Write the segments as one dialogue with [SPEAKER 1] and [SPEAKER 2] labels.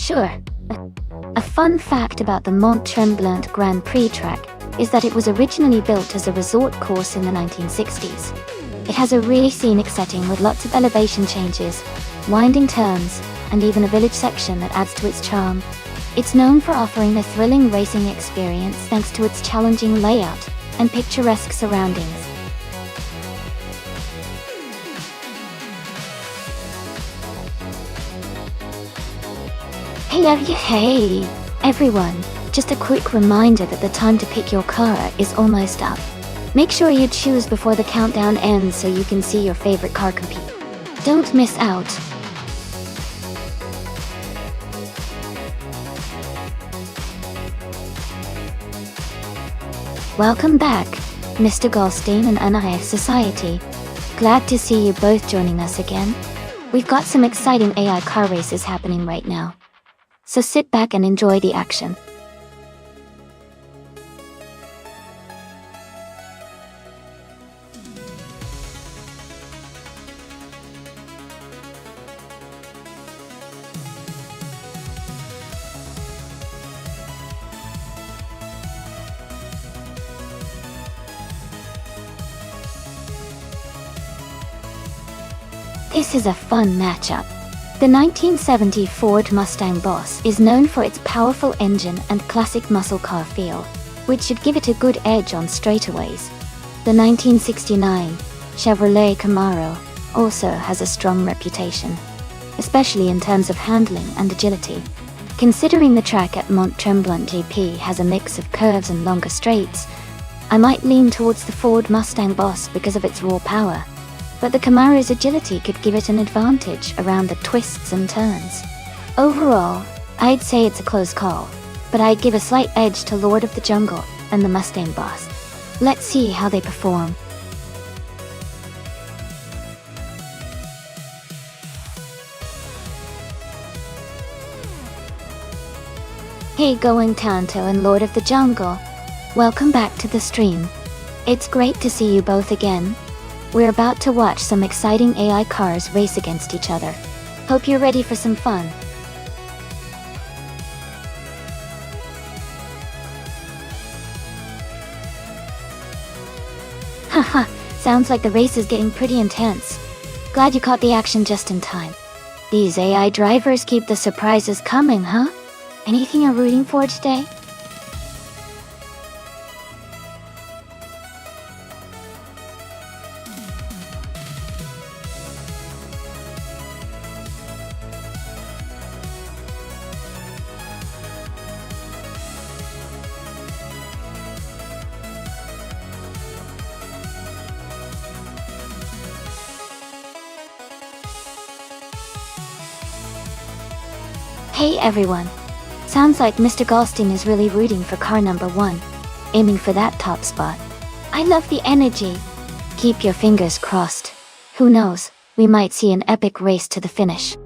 [SPEAKER 1] Sure. A fun fact about the Mont Tremblant Grand Prix track is that it was originally built as a resort course in the 1960s. It has a really scenic setting with lots of elevation changes, winding turns, and even a village section that adds to its charm. It's known for offering a thrilling racing experience thanks to its challenging layout and picturesque surroundings. Hey, everyone, just a quick reminder that the time to pick your car is almost up. Make sure you choose before the countdown ends so you can see your favorite car compete. Don't miss out. Welcome back, Mr. Goldstein and Anaya Society. Glad to see you both joining us again. We've got some exciting AI car races happening right now. So sit back and enjoy the action. This is a fun matchup. The 1970 Ford Mustang Boss is known for its powerful engine and classic muscle car feel, which should give it a good edge on straightaways. The 1969 Chevrolet Camaro also has a strong reputation, especially in terms of handling and agility. Considering the track at Mont Tremblant GP has a mix of curves and longer straights, I might lean towards the Ford Mustang Boss because of its raw power. But the Camaro's agility could give it an advantage around the twists and turns. Overall, I'd say it's a close call, but I'd give a slight edge to Lord of the Jungle and the Mustang Boss. Let's see how they perform. Hey Going Tanto and Lord of the Jungle, welcome back to the stream. It's great to see you both again. We're about to watch some exciting AI cars race against each other. Hope you're ready for some fun. Haha, sounds like the race is getting pretty intense. Glad you caught the action just in time. These AI drivers keep the surprises coming, huh? Anything you're rooting for today? Hey everyone. Sounds like Mr. Goldstein is really rooting for car number 1, aiming for that top spot. I love the energy. Keep your fingers crossed. Who knows, we might see an epic race to the finish.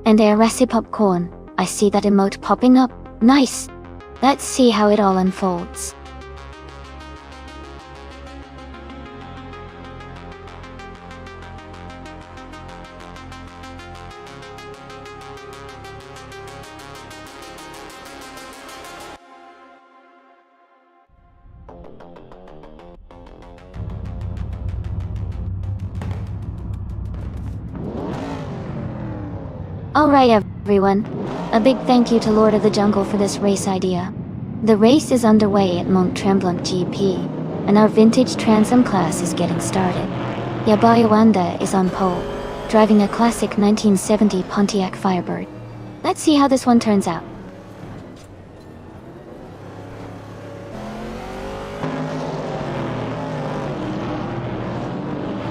[SPEAKER 1] And recipe popcorn, I see that emote popping up. Nice. Let's see how it all unfolds. Alright everyone, a big thank you to Lord of the Jungle for this race idea. The race is underway at Mont Tremblant GP, and our vintage Transam class is getting started. Yabayawanda is on pole, driving a classic 1970 Pontiac Firebird. Let's see how this one turns out.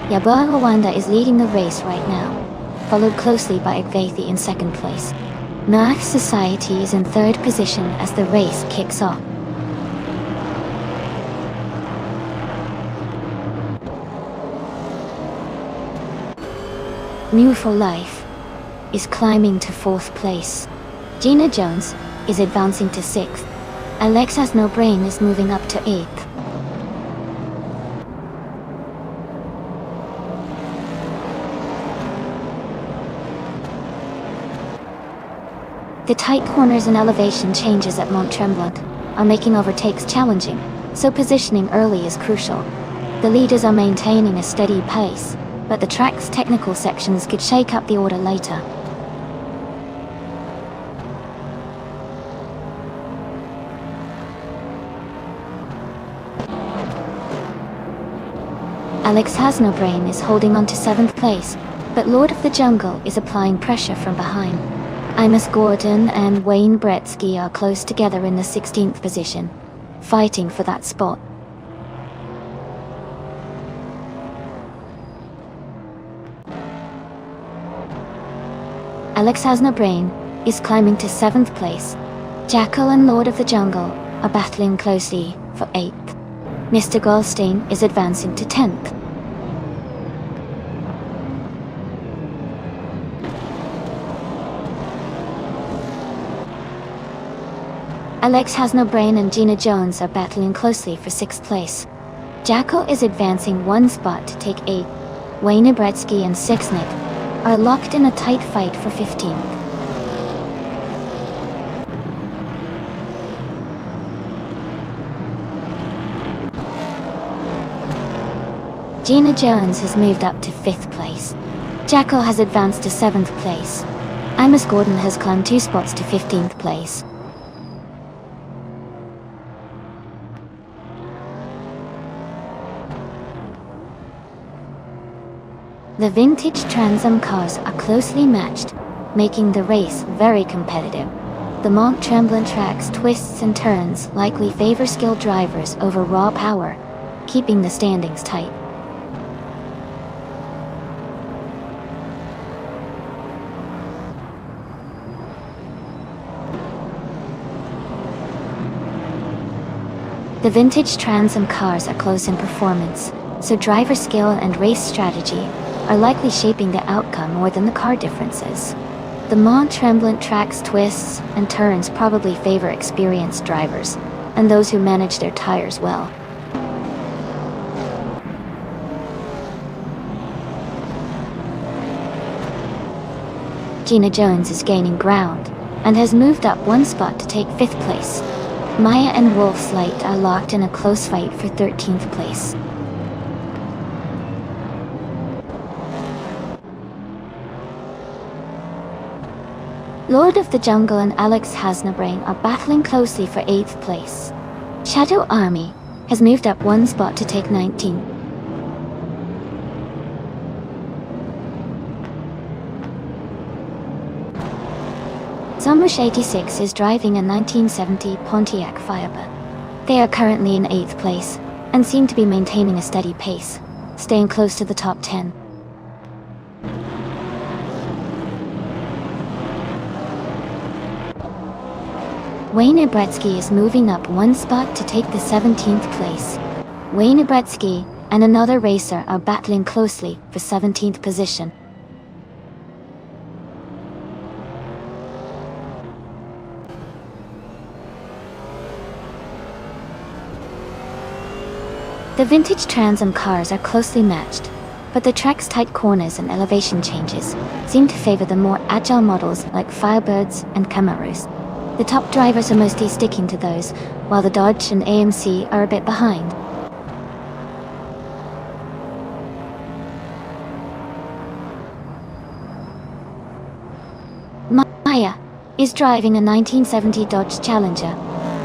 [SPEAKER 1] Yabayawanda is leading the race right now, followed closely by Igvathi in second place. Math Society is in third position as the race kicks off. Mew for Life is climbing to fourth place. Gina Jones is advancing to sixth. Alex Has No Brain is moving up to eighth. The tight corners and elevation changes at Mont Tremblant are making overtakes challenging, so positioning early is crucial. The leaders are maintaining a steady pace, but the track's technical sections could shake up the order later. Alex Has No Brain is holding on to 7th place, but Lord of the Jungle is applying pressure from behind. Imus Gordon and Wayne Bretsky are close together in the 16th position, fighting for that spot. Alex Has No Brain is climbing to 7th place. Jackal and Lord of the Jungle are battling closely for 8th. Mr. Goldstein is advancing to 10th. Alex Has No Brain and Gina Jones are battling closely for 6th place. Jackal is advancing 1 spot to take 8th. Wayne Bretsky and Sixnick are locked in a tight fight for 15th. Gina Jones has moved up to 5th place. Jackal has advanced to 7th place. Imus Gordon has climbed 2 spots to 15th place. The vintage Transam cars are closely matched, making the race very competitive. The Mont Tremblant track's twists and turns likely favor skilled drivers over raw power, keeping the standings tight. The vintage Transam cars are close in performance, so driver skill and race strategy are likely shaping the outcome more than the car differences. The Mont Tremblant track's twists and turns probably favor experienced drivers, and those who manage their tires well. Gina Jones is gaining ground, and has moved up 1 spot to take 5th place. Maya and Wolf's Light are locked in a close fight for 13th place. Lord of the Jungle and Alex Has No Brain are battling closely for 8th place. Shadow Army has moved up 1 spot to take 19th. Zombush 86 is driving a 1970 Pontiac Firebird. They are currently in 8th place, and seem to be maintaining a steady pace, staying close to the top 10. Wayne Gretzky is moving up one spot to take the 17th place. Wayne Gretzky and another racer are battling closely for 17th position. The vintage Trans Am cars are closely matched, but the track's tight corners and elevation changes seem to favor the more agile models like Firebirds and Camaros. The top drivers are mostly sticking to those, while the Dodge and AMC are a bit behind. Maya is driving a 1970 Dodge Challenger.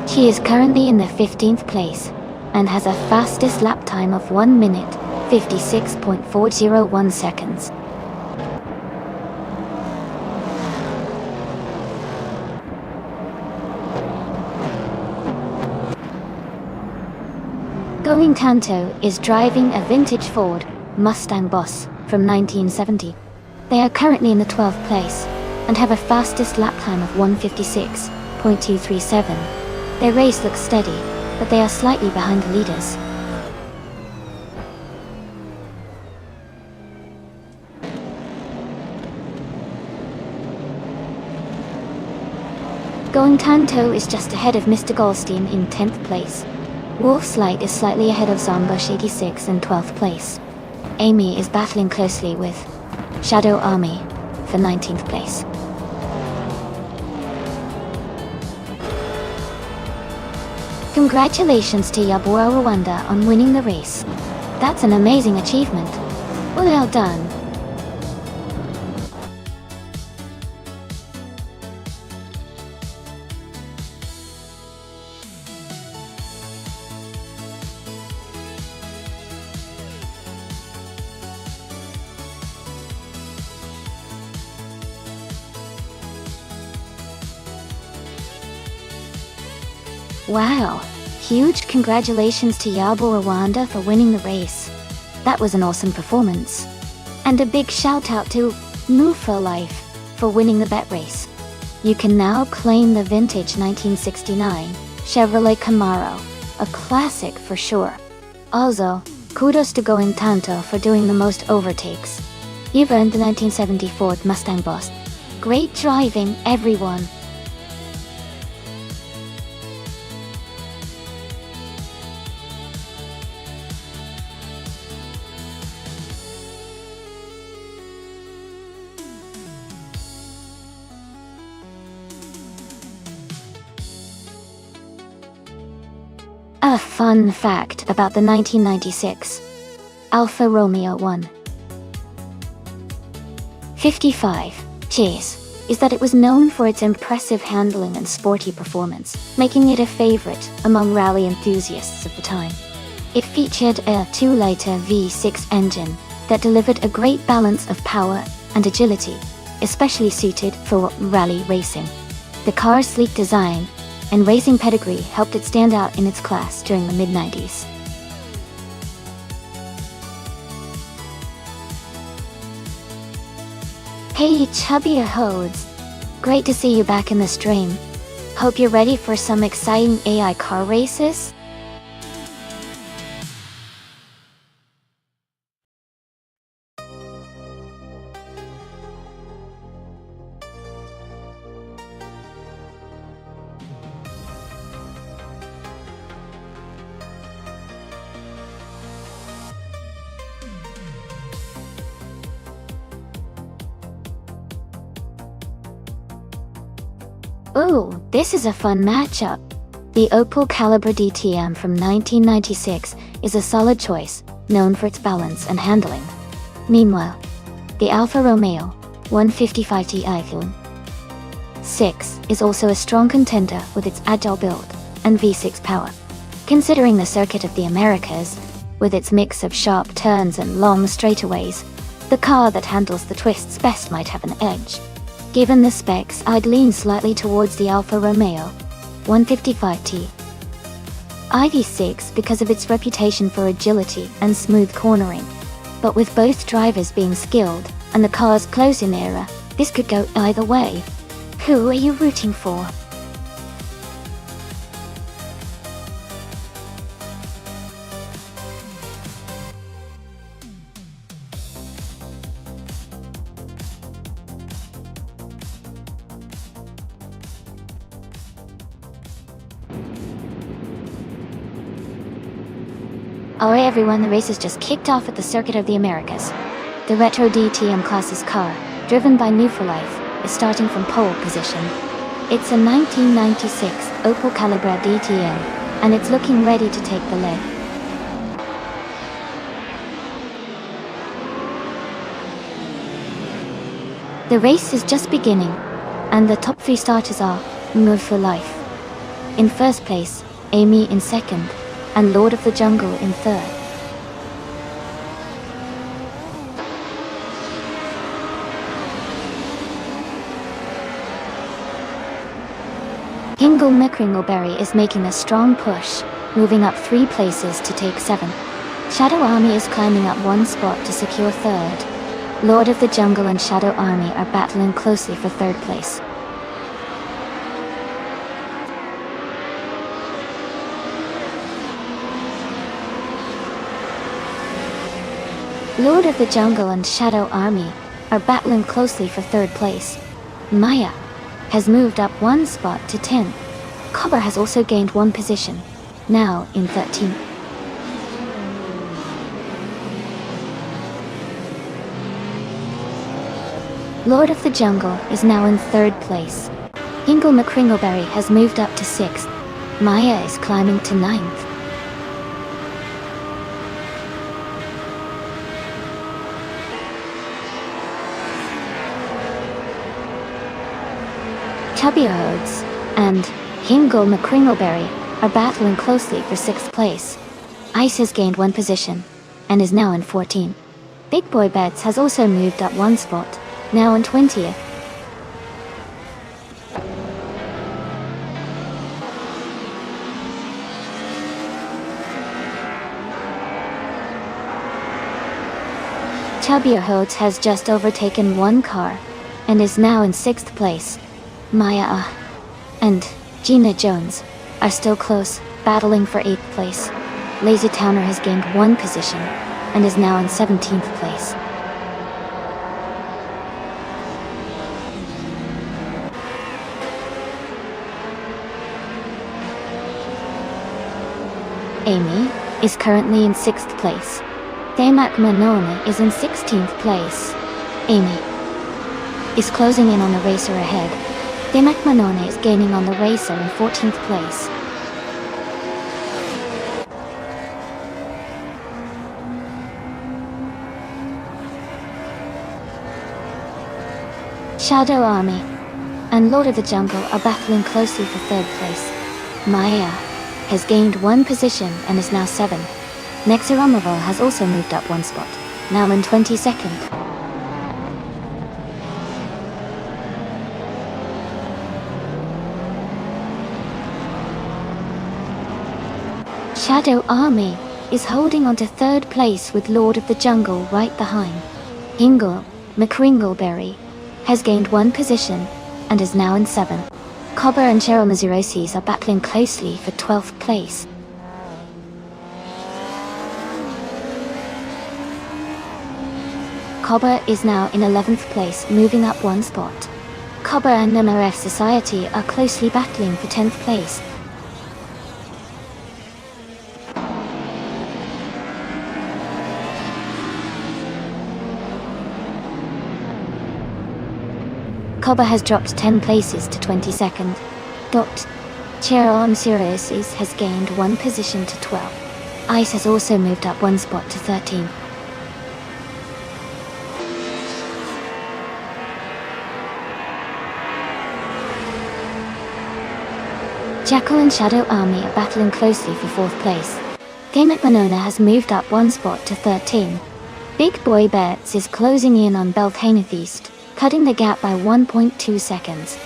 [SPEAKER 1] She is currently in the 15th place and has a fastest lap time of 1 minute, 56.401 seconds. Going Tanto is driving a vintage Ford Mustang Boss from 1970. They are currently in the 12th place and have a fastest lap time of 156.237. Their race looks steady, but they are slightly behind the leaders. Going Tanto is just ahead of Mr. Goldstein in 10th place. Wolf's Light is slightly ahead of Zombush 86 in 12th place. Amy is battling closely with Shadow Army for 19th place. Congratulations to Yabura Rwanda on winning the race. That's an amazing achievement. Well done. Wow, huge congratulations to Yabo Rwanda for winning the race. That was an awesome performance. And a big shout out to Move for Life for winning the bet race. You can now claim the vintage 1969 Chevrolet Camaro, a classic for sure. Also, kudos to Going Tanto for doing the most overtakes. You've earned the 1970 Ford Mustang Boss. Great driving, everyone. A fun fact about the 1996 Alfa Romeo 155 Chase is that it was known for its impressive handling and sporty performance, making it a favorite among rally enthusiasts of the time. It featured a 2-liter V6 engine that delivered a great balance of power and agility, especially suited for rally racing. The car's sleek design and racing pedigree helped it stand out in its class during the mid-90s. Hey chubby hodes, great to see you back in the stream. Hope you're ready for some exciting AI car races? Ooh, this is a fun matchup. The Opel Calibra DTM from 1996 is a solid choice, known for its balance and handling. Meanwhile, the Alfa Romeo 155Ti 6 is also a strong contender with its agile build and V6 power. Considering the circuit of the Americas, with its mix of sharp turns and long straightaways, the car that handles the twists best might have an edge. Given the specs, I'd lean slightly towards the Alfa Romeo 155T IV6 because of its reputation for agility and smooth cornering. But with both drivers being skilled and the car's close-in era, this could go either way. Who are you rooting for? Alright everyone, the race has just kicked off at the Circuit of the Americas. The Retro DTM Classes car, driven by New for Life, is starting from pole position. It's a 1996 Opel Calibra DTM, and it's looking ready to take the lead. The race is just beginning, and the top 3 starters are New for Life in first place, Amy in second, and Lord of the Jungle in third. Hingle McCringleberry is making a strong push, moving up 3 places to take 7. Shadow Army is climbing up 1 spot to secure third. Lord of the Jungle and Shadow Army are battling closely for third place. Lord of the Jungle and Shadow Army are battling closely for third place. Maya has moved up 1 spot to 10. Cobber has also gained 1 position, now in 13th. Lord of the Jungle is now in 3rd place. Hingle McCringleberry has moved up to 6th. Maya is climbing to 9th. Chubby Rhodes and Hingle McCringleberry are battling closely for 6th place. Ice has gained 1 position and is now in 14th. Big Boy Bets has also moved up 1 spot, now in 20th. Chubby Rhodes has just overtaken 1 car and is now in 6th place. Maya and Gina Jones are still close, battling for 8th place. Lazy Towner has gained 1 position and is now in 17th place. Amy is currently in 6th place. Daymak Manone is in 16th place. Amy is closing in on the racer ahead. Daymak Manone is gaining on the racer in 14th place. Shadow Army and Lord of the Jungle are battling closely for 3rd place. Maya has gained 1 position and is now 7. Nexeromovo has also moved up 1 spot, now in 22nd. Shadow Army is holding on to 3rd place with Lord of the Jungle right behind. Hingle McCringleberry has gained 1 position and is now in 7th. Cobber and Cheryl Mazurosis are battling closely for 12th place. Cobber is now in 11th place, moving up 1 spot. Cobber and MRF Society are closely battling for 10th place. Cobber has dropped 10 places to 22nd. Cheryl Mazurosis has gained 1 position to 12. Ice has also moved up 1 spot to 13. Jackal and Shadow Army are battling closely for 4th place. Daymak Manona has moved up 1 spot to 13. Big Boy Bets is closing in on Belthaneth East, cutting the gap by 1.2 seconds.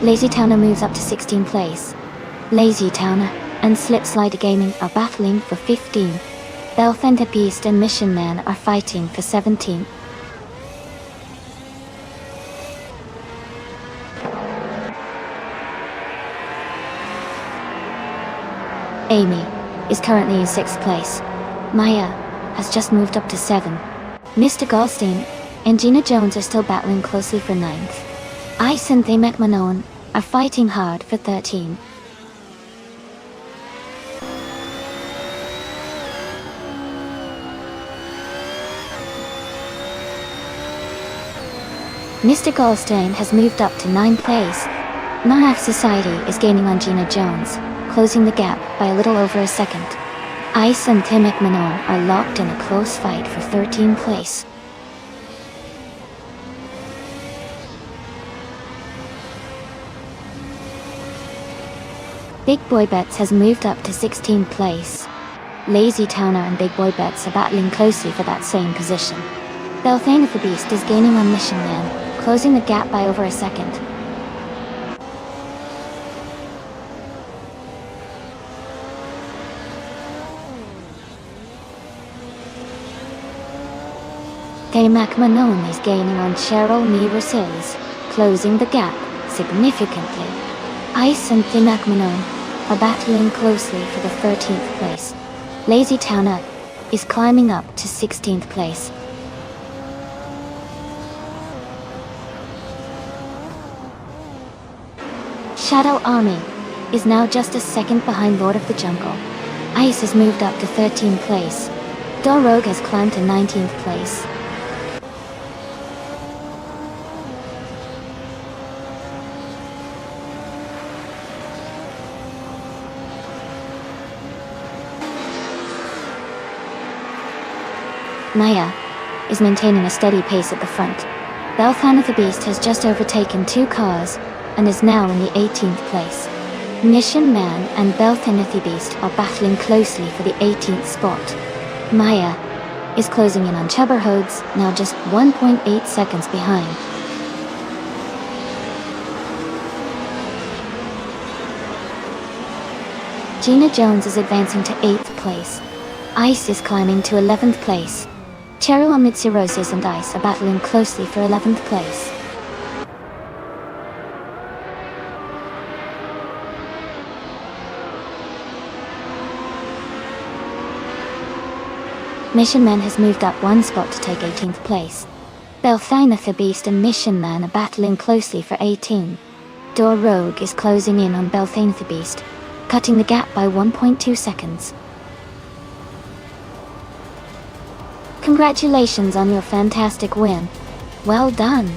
[SPEAKER 1] Lazy Towner moves up to 16th place. Lazy Towner and Slipslider Gaming are battling for 15. Belthaneth East and Mission Man are fighting for 17. Amy is currently in 6th place. Maya has just moved up to 7. Mr. Goldstein and Gina Jones are still battling closely for 9th. Ice and Daymak Manone are fighting hard for 13. Mr. Goldstein has moved up to 9th place. Math Society is gaining on Gina Jones, closing the gap by a little over a second. Ice and Tim McMahon are locked in a close fight for 13th place. Big Boy Bets has moved up to 16th place. Lazy Towner and Big Boy Bets are battling closely for that same position. Belthane of the Beast is gaining on Mission Man, closing the gap by over a second. Tim McMahon is gaining on Cheryl Never-Sills, closing the gap significantly. Ice and Tim McMahon are battling closely for the 13th place. Lazy Towner is climbing up to 16th place. Shadow Army is now just a second behind Lord of the Jungle. Ice has moved up to 13th place. Rogue has climbed to 19th place. Maya is maintaining a steady pace at the front. Belthan of the Beast has just overtaken 2 cars and is now in the 18th place. Mission Man and Belthan of the Beast are battling closely for the 18th spot. Maya is closing in on Chubberhodes, now just 1.8 seconds behind. Gina Jones is advancing to 8th place. Ice is climbing to 11th place. Cheryl Mitsurosis and Ice are battling closely for 11th place. Mission Man has moved up 1 spot to take 18th place. Belthana the Beast and Mission Man are battling closely for 18. Rogue is closing in on Belthana the Beast, cutting the gap by 1.2 seconds. Congratulations on your fantastic win. Well done.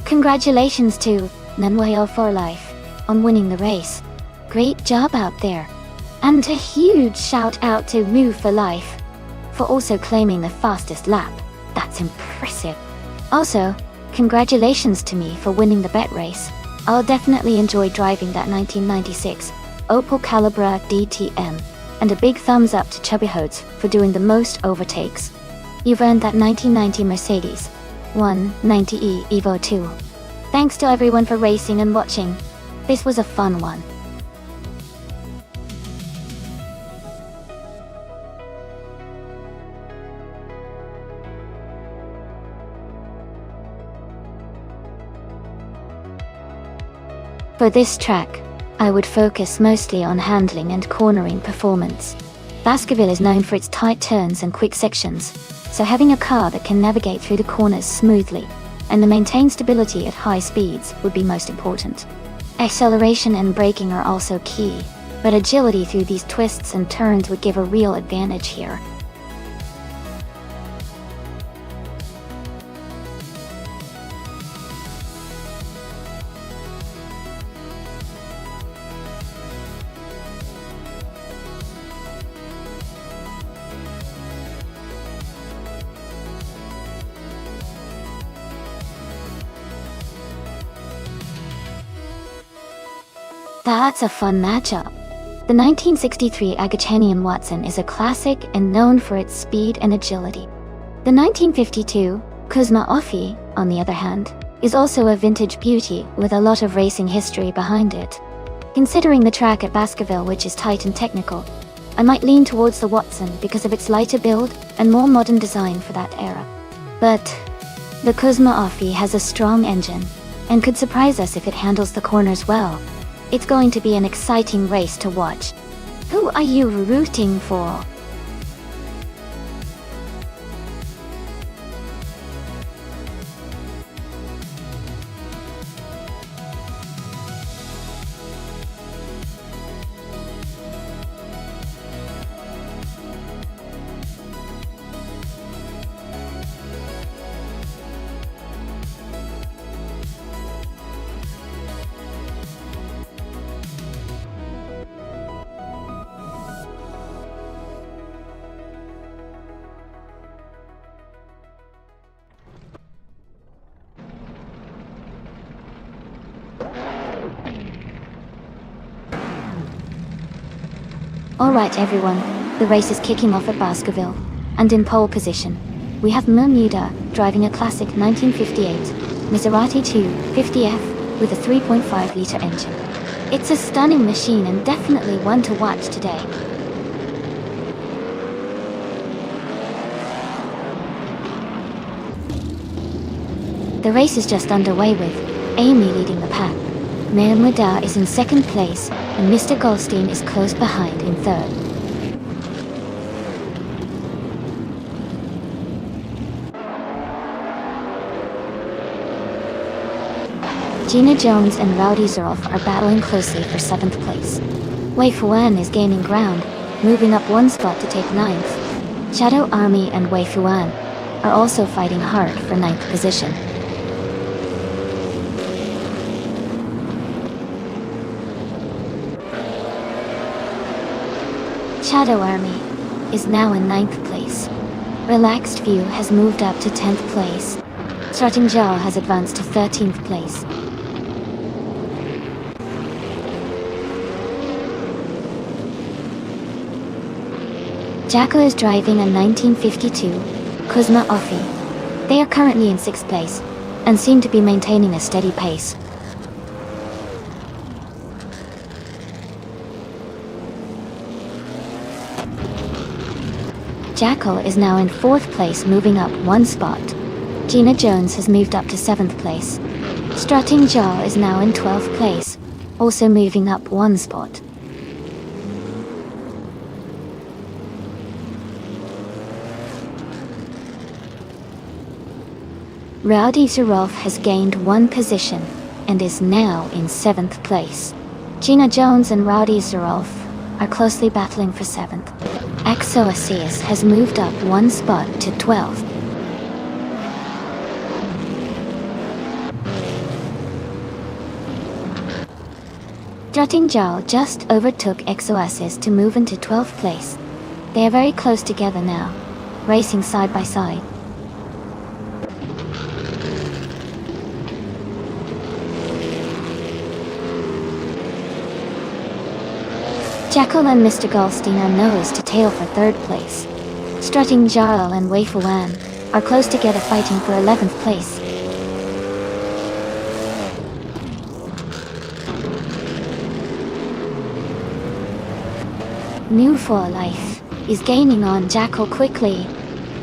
[SPEAKER 1] Congratulations to Manuel for Life on winning the race. Great job out there. And a huge shout out to Move for Life for also claiming the fastest lap. That's impressive. Also, congratulations to me for winning the bet race. I'll definitely enjoy driving that 1996 Opel Calibra DTM. And a big thumbs up to Chubby Hodes for doing the most overtakes. You've earned that 1990 Mercedes 190e Evo 2. Thanks to everyone for racing and watching. This was a fun one. For this track, I would focus mostly on handling and cornering performance. Baskerville is known for its tight turns and quick sections, so having a car that can navigate through the corners smoothly and maintain stability at high speeds would be most important. Acceleration and braking are also key, but agility through these twists and turns would give a real advantage here. That's a fun matchup. The 1963 Agachanian Watson is a classic and known for its speed and agility. The 1952 Kuzma Offi, on the other hand, is also a vintage beauty with a lot of racing history behind it. Considering the track at Baskerville, which is tight and technical, I might lean towards the Watson because of its lighter build and more modern design for that era. But the Kuzma Offi has a strong engine and could surprise us if it handles the corners well. It's going to be an exciting race to watch. Who are you rooting for? Alright everyone, the race is kicking off at Baskerville, and in pole position, we have Bermuda driving a classic 1958 Maserati 250F with a 3.5-litre engine. It's a stunning machine and definitely one to watch today. The race is just underway with Amy leading the pack. Mahmuda is in second place, and Mr. Goldstein is close behind in third. Gina Jones and Rowdy Zeroff are battling closely for 7th place. Wei Fuan is gaining ground, moving up one spot to take 9th. Shadow Army and Wei Fuan are also fighting hard for 9th position. Shadow Army is now in 9th place. Relaxed View has moved up to 10th place. Strutting Jaw has advanced to 13th place. Jacko is driving a 1952 Kuzma Offi. They are currently in 6th place and seem to be maintaining a steady pace. Jackal is now in 4th place, moving up one spot. Gina Jones has moved up to 7th place. Strutting Jaw is now in 12th place, also moving up one spot. Rowdy Zeroff has gained one position and is now in 7th place. Gina Jones and Rowdy Zeroff are closely battling for 7th. Axoasius has moved up one spot to 12th. Strutting Jarl just overtook Exoasis to move into 12th place. They are very close together now, racing side by side. Jackal and Mr. Goldstein are nose to tail for 3rd place. Strutting Jarl and Wei Fuan are close together fighting for 11th place. New for Life is gaining on Jackal quickly.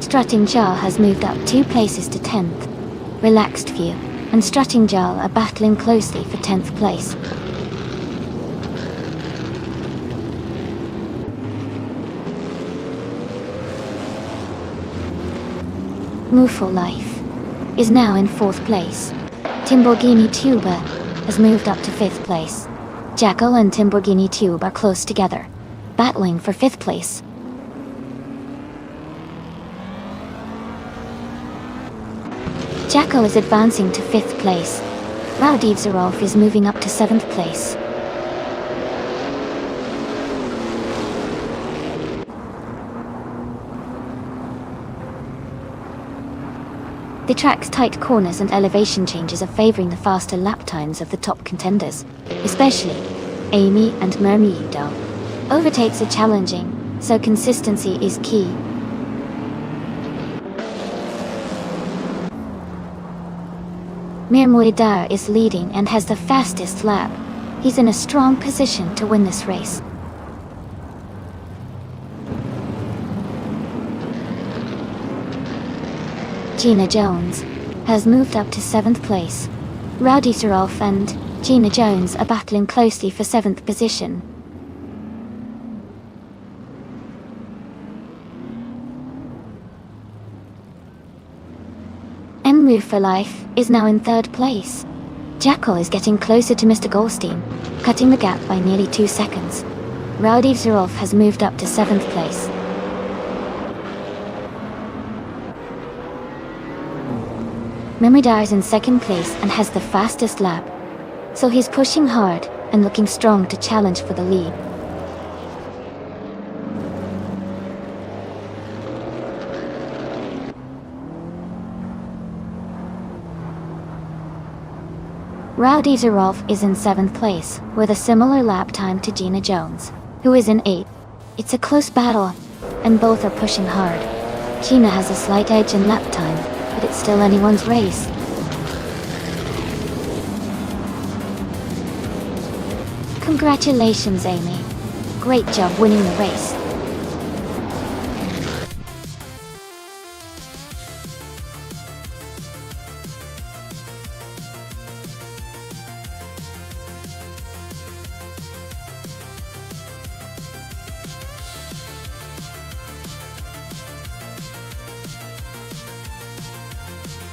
[SPEAKER 1] Strutting Jarl has moved up 2 places to 10th. Relaxed View and Strutting Jarl are battling closely for 10th place. Move for Life is now in 4th place. Timborghini Tube has moved up to 5th place. Jackal and Timborghini Tube are close together, battling for 5th place. Jackal is advancing to 5th place. Raudivzerov is moving up to 7th place. The track's tight corners and elevation changes are favoring the faster lap times of the top contenders, especially Amy and Mermiudo. Overtakes are challenging, so consistency is key. Mirmoidar is leading and has the fastest lap. He's in a strong position to win this race. Gina Jones has moved up to 7th place. Rowdy Surolf and Gina Jones are battling closely for 7th position. Move for Life is now in 3rd place. Jackal is getting closer to Mr. Goldstein, cutting the gap by nearly 2 seconds. Rowdy Zerov has moved up to 7th place. Memridar is in 2nd place and has the fastest lap, so he's pushing hard and looking strong to challenge for the lead. Rowdy Zerov is in 7th place, with a similar lap time to Gina Jones, who is in 8th. It's a close battle, and both are pushing hard. Gina has a slight edge in lap time, but it's still anyone's race. Congratulations, Amy. Great job winning the race.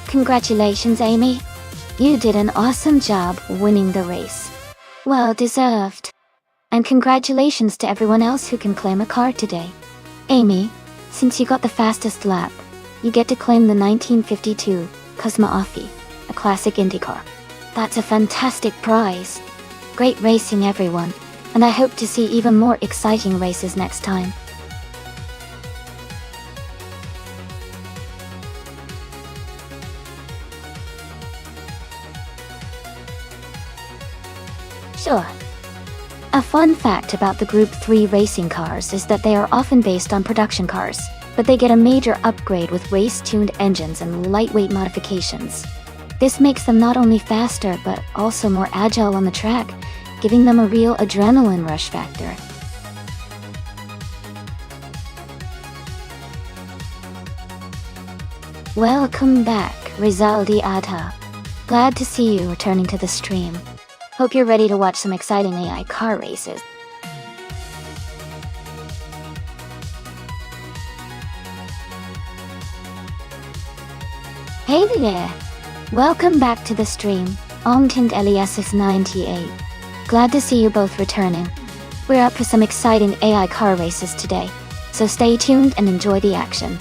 [SPEAKER 1] Congratulations, Amy. You did an awesome job winning the race. Well deserved. And congratulations to everyone else who can claim a car today. Amy, since you got the fastest lap, you get to claim the 1952 Cosma Affi, a classic Indy car. That's a fantastic prize. Great racing, everyone, and I hope to see even more exciting races next time. Sure. A fun fact about the Group 3 racing cars is that they are often based on production cars, but they get a major upgrade with race-tuned engines and lightweight modifications. This makes them not only faster, but also more agile on the track, giving them a real adrenaline rush factor. Welcome back, Rizaldi Adha. Glad to see you returning to the stream. Hope you're ready to watch some exciting AI car races. Hey there! Welcome back to the stream, Ongtind Eliasis 98. Glad to see you both returning. We're up for some exciting AI car races today, so stay tuned and enjoy the action.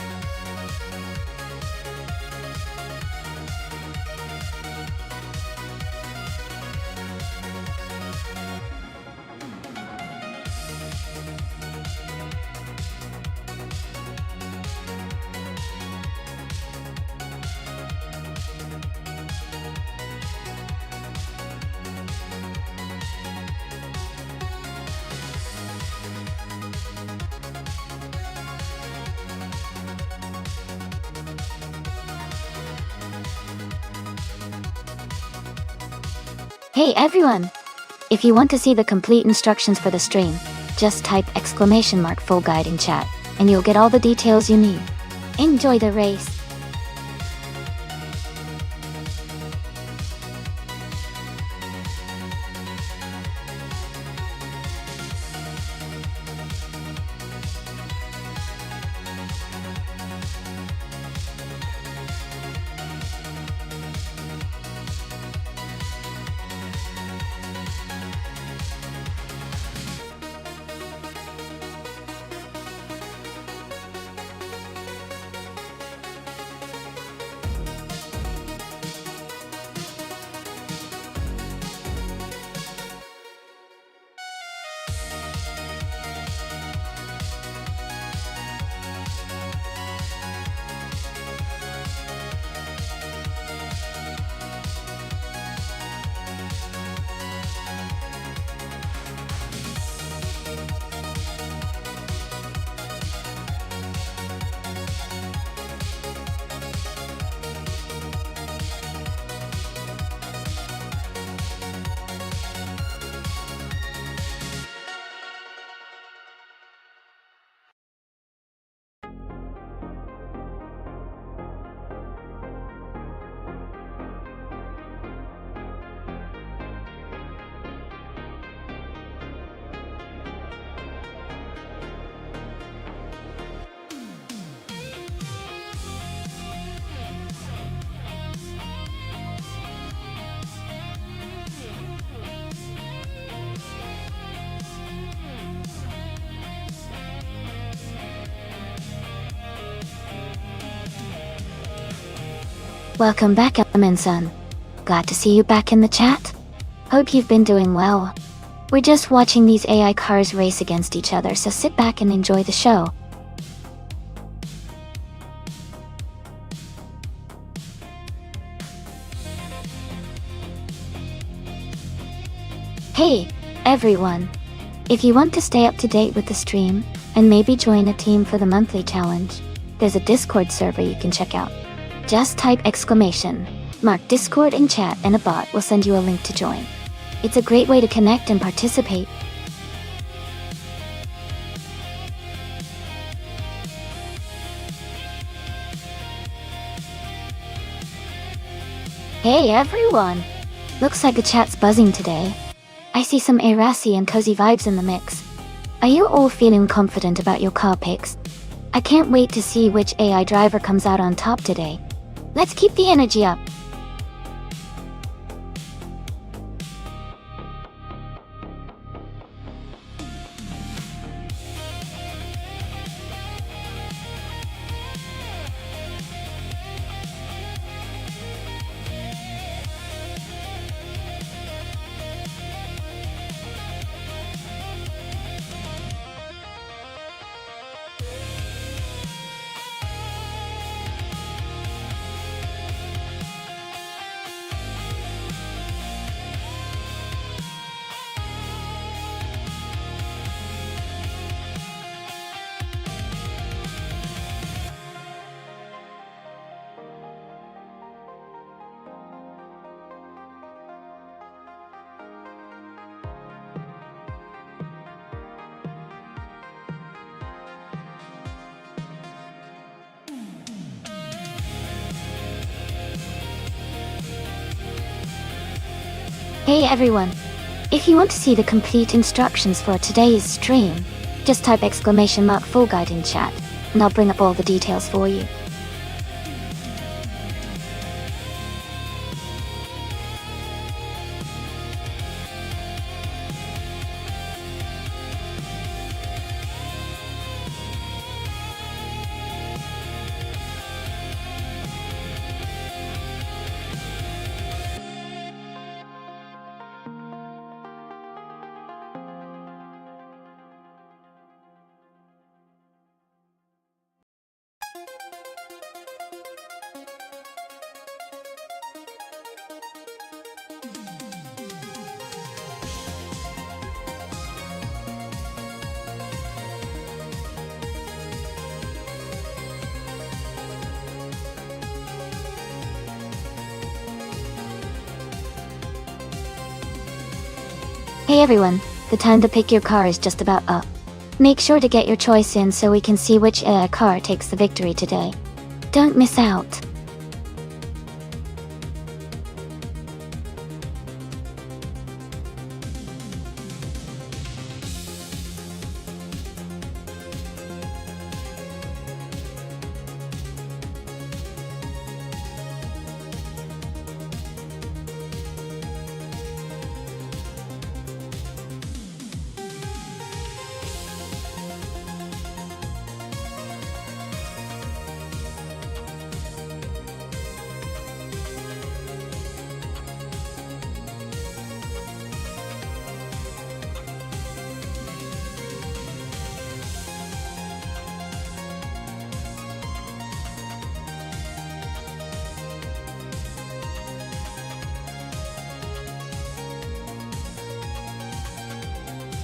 [SPEAKER 1] Hey everyone! If you want to see the complete instructions for the stream, just type !full guide in chat, and you'll get all the details you need. Enjoy the race! Welcome back, Emin-san. Glad to see you back in the chat. Hope you've been doing well. We're just watching these AI cars race against each other, so sit back and enjoy the show. Hey, everyone! If you want to stay up to date with the stream, and maybe join a team for the monthly challenge, there's a Discord server you can check out. Just type mark Discord in chat and a bot will send you a link to join. It's a great way to connect and participate. Hey everyone! Looks like the chat's buzzing today. I see some Arasi and cozy vibes in the mix. Are you all feeling confident about your car picks? I can't wait to see which AI driver comes out on top today. Let's keep the energy up. Hey everyone! If you want to see the complete instructions for today's stream, just type !full guide in chat, and I'll bring up all the details for you. Hey everyone, the time to pick your car is just about up. Make sure to get your choice in so we can see which car takes the victory today. Don't miss out.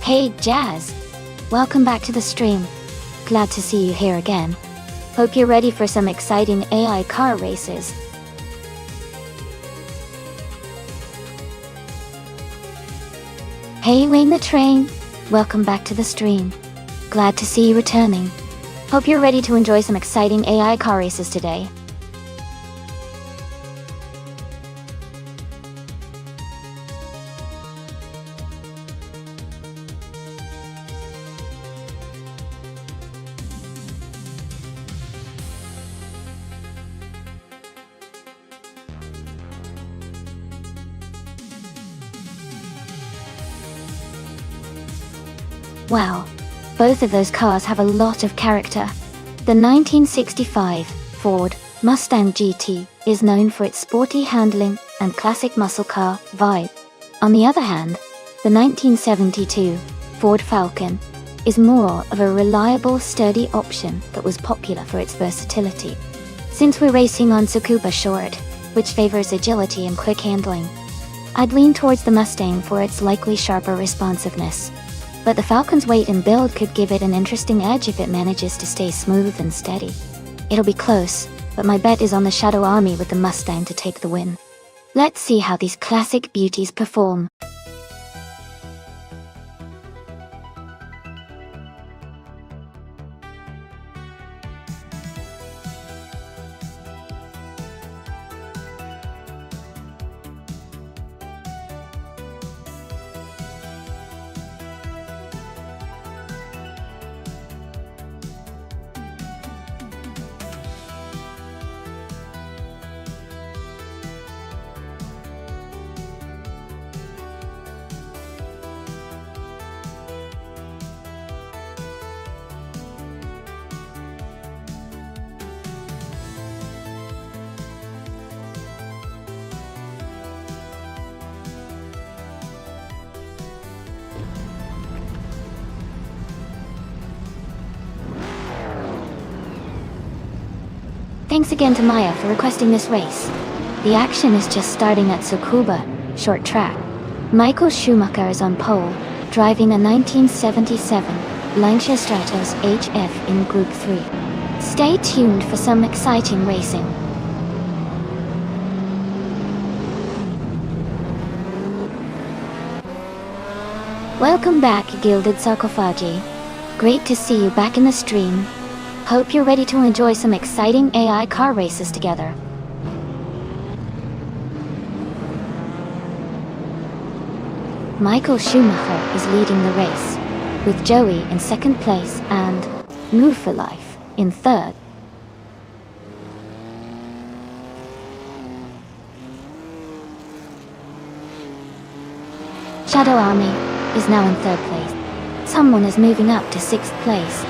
[SPEAKER 1] Hey Jazz! Welcome back to the stream. Glad to see you here again. Hope you're ready for some exciting AI car races. Hey Wayne the Train! Welcome back to the stream. Glad to see you returning. Hope you're ready to enjoy some exciting AI car races today. Wow, both of those cars have a lot of character. The 1965 Ford Mustang GT is known for its sporty handling and classic muscle car vibe. On the other hand, the 1972 Ford Falcon is more of a reliable, sturdy option that was popular for its versatility. Since we're racing on Tsukuba Short, which favors agility and quick handling, I'd lean towards the Mustang for its likely sharper responsiveness. But the Falcon's weight and build could give it an interesting edge if it manages to stay smooth and steady. It'll be close, but my bet is on the Shadow Army with the Mustang to take the win. Let's see how these classic beauties perform. Thanks again to Maya for requesting this race. The action is just starting at Tsukuba Short Track. Michael Schumacher is on pole, driving a 1977 Lancia Stratos HF in Group 3. Stay tuned for some exciting racing. Welcome back, Gilded Sarcophagi. Great to see you back in the stream. Hope you're ready to enjoy some exciting AI car races together. Michael Schumacher is leading the race, with Joey in second place and Move for Life in third. Shadow Army is now in third place. Someone is moving up to sixth place.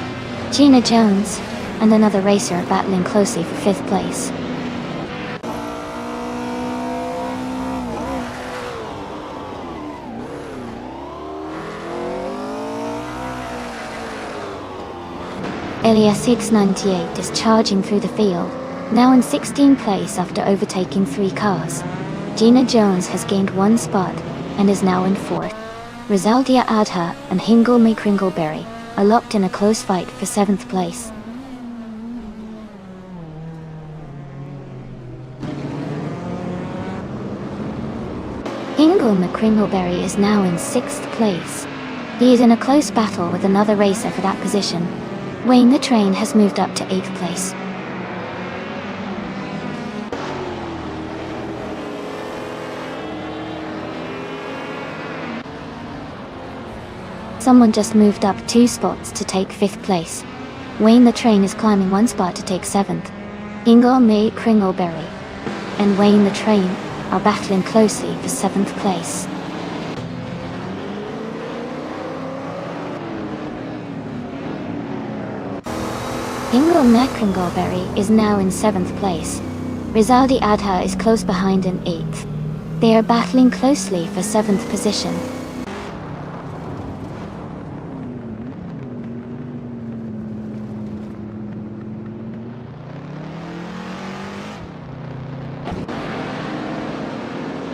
[SPEAKER 1] Gina Jones and another racer are battling closely for fifth place. Elia 698 is charging through the field, now in 16th place after overtaking 3 cars. Gina Jones has gained 1 spot and is now in 4th. Rizaldia Adha and Hingle Kringleberry are locked in a close fight for 7th place. Hingle McCringleberry is now in 6th place. He is in a close battle with another racer for that position. Wayne the Train has moved up to 8th place. Someone just moved up 2 spots to take 5th place. Wayne the Train is climbing 1 spot to take 7th. Hingle McCringleberry and Wayne the Train are battling closely for 7th place. Hingle McCringleberry is now in 7th place. Rizaldi Adha is close behind in 8th. They are battling closely for 7th position.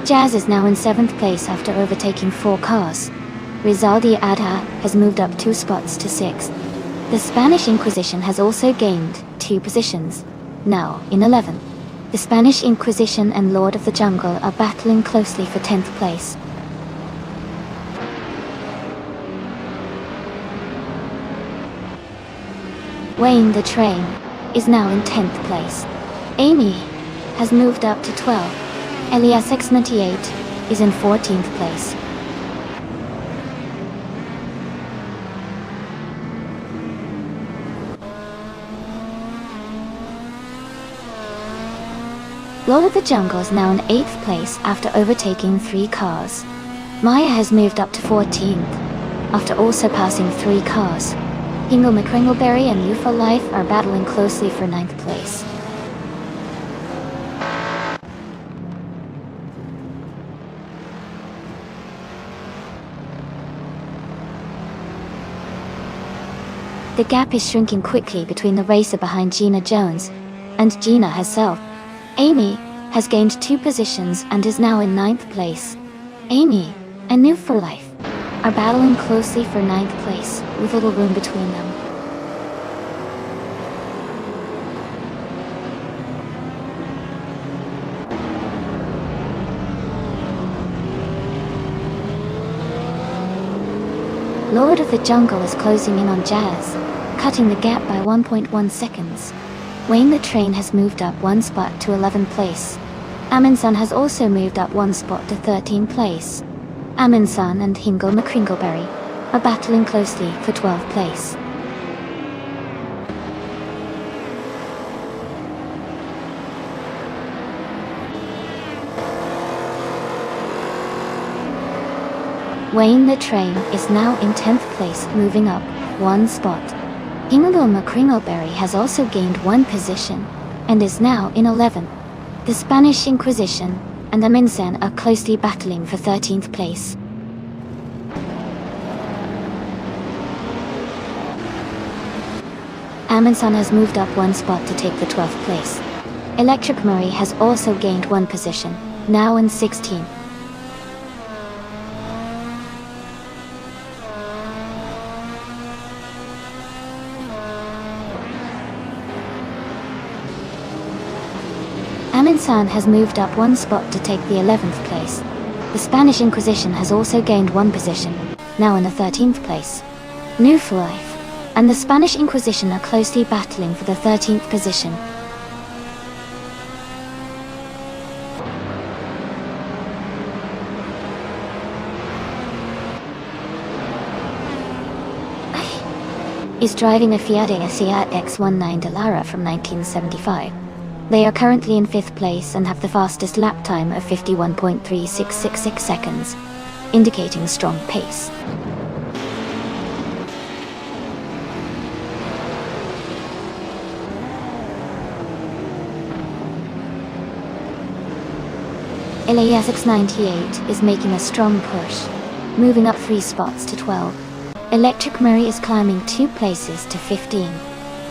[SPEAKER 1] Jazz is now in 7th place after overtaking 4 cars. Rizaldi Adha has moved up 2 spots to 6th. The Spanish Inquisition has also gained 2 positions, now in 11th. The Spanish Inquisition and Lord of the Jungle are battling closely for 10th place. Wayne the Train is now in 10th place. Amy has moved up to 12th. Elias X98 is in 14th place. Lord of the Jungle is now in 8th place after overtaking 3 cars. Maya has moved up to 14th after also passing 3 cars. Hingle McCringleberry and You for Life are battling closely for 9th place. The gap is shrinking quickly between the racer behind Gina Jones and Gina herself. Amy has gained 2 positions and is now in 9th place. Amy and New for Life are battling closely for 9th place with little room between them. Lord of the Jungle is closing in on Jazz, cutting the gap by 1.1 seconds. Wayne the Train has moved up 1 spot to 11th place. Aminsan has also moved up 1 spot to 13th place. Aminsan and Hingle McCringleberry are battling closely for 12th place. Wayne the Train is now in 10th place, moving up 1 spot. Hingle McCringleberry has also gained 1 position and is now in 11th. The Spanish Inquisition and Aminsan are closely battling for 13th place. Aminsan has moved up 1 spot to take the 12th place. Electric Murray has also gained 1 position, now in 16th. Aminsan has moved up 1 spot to take the 11th place. The Spanish Inquisition has also gained 1 position, now in the 13th place. New for Life and the Spanish Inquisition are closely battling for the 13th position. Is driving a Fiat X19 Dallara from 1975. They are currently in 5th place and have the fastest lap time of 51.3666 seconds, indicating strong pace. Elias X98 is making a strong push, moving up 3 spots to 12. Electric Murray is climbing 2 places to 15.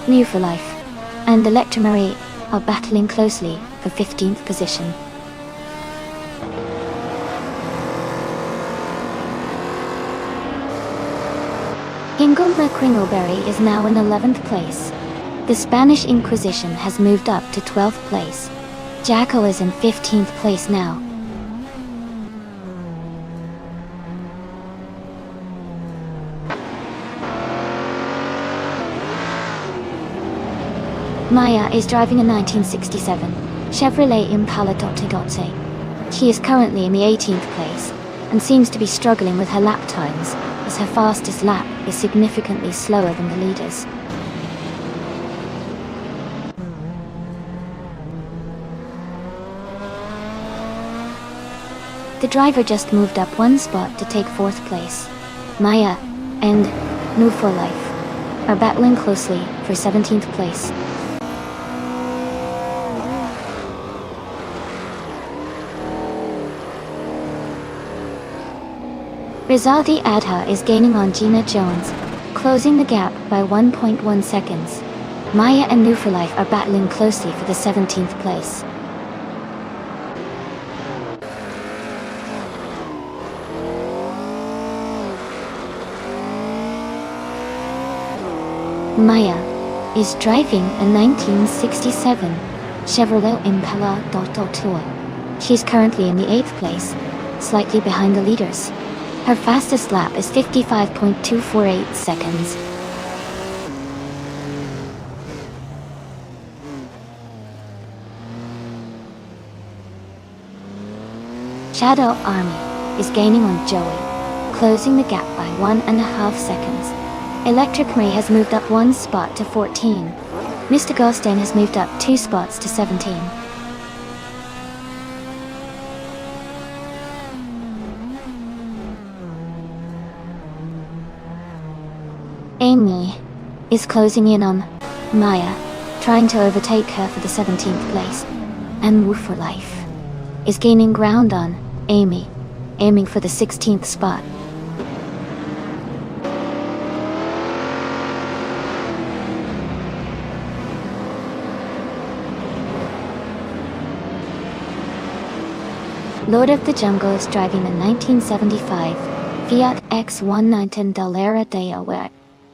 [SPEAKER 1] New for Life and Electric Murray are battling closely for 15th position. Hingle McCringleberry is now in 11th place. The Spanish Inquisition has moved up to 12th place. Jackal is in 15th place now. Maya is driving a 1967 Chevrolet Impala Dotte Dotte. She is currently in the 18th place and seems to be struggling with her lap times, as her fastest lap is significantly slower than the leaders. The driver just moved up one spot to take 4th place. Maya and Move for Life are battling closely for 17th place. Rizaldi Adha is gaining on Gina Jones, closing the gap by 1.1 seconds. Maya and New for Life are battling closely for the 17th place. Maya is driving a 1967 Chevrolet Impala Dotte. She's currently in the 8th place, slightly behind the leaders. Her fastest lap is 55.248 seconds. Shadow Army is gaining on Joey, closing the gap by 1.5 seconds. Electric Marie has moved up one spot to 14. Mr. Goldstein has moved up 2 spots to 17. Amy is closing in on Maya, trying to overtake her for the 17th place. And Woo for Life is gaining ground on Amy, aiming for the 16th spot. Lord of the Jungle is driving a 1975 Fiat X119 Dallara Delaware.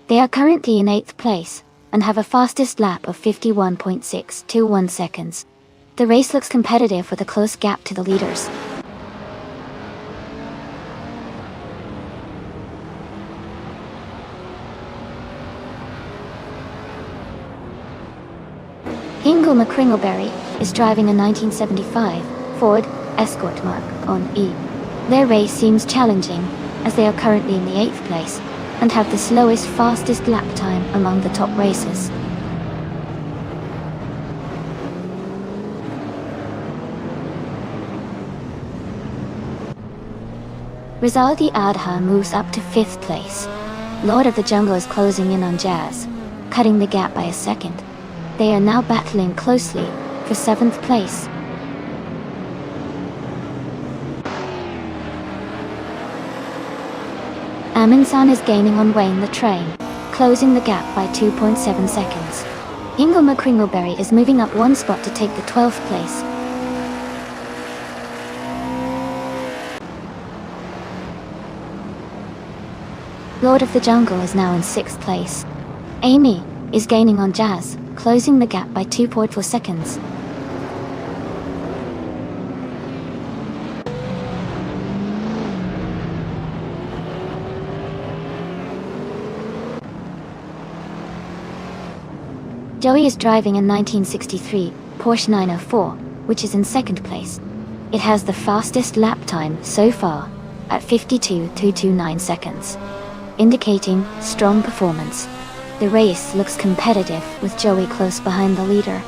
[SPEAKER 1] They are currently in 8th place and have a fastest lap of 51.621 seconds. The race looks competitive with a close gap to the leaders. Hingle McCringleberry is driving a 1975 Ford Escort Mark on E. Their race seems challenging, as they are currently in the 8th place and have the slowest fastest lap time among the top racers. Rizaldi Adha moves up to 5th place. Lord of the Jungle is closing in on Jazz, cutting the gap by a second. They are now battling closely for 7th place. Aminsan is gaining on Wayne the Train, closing the gap by 2.7 seconds. Hingle McCringleberry is moving up one spot to take the 12th place. Lord of the Jungle is now in 6th place. Amy is gaining on Jazz, closing the gap by 2.4 seconds. Joey is driving a 1963 Porsche 904, which is in 2nd place. It has the fastest lap time so far, at 52.229 seconds, indicating strong performance. The race looks competitive, with Joey close behind the leader.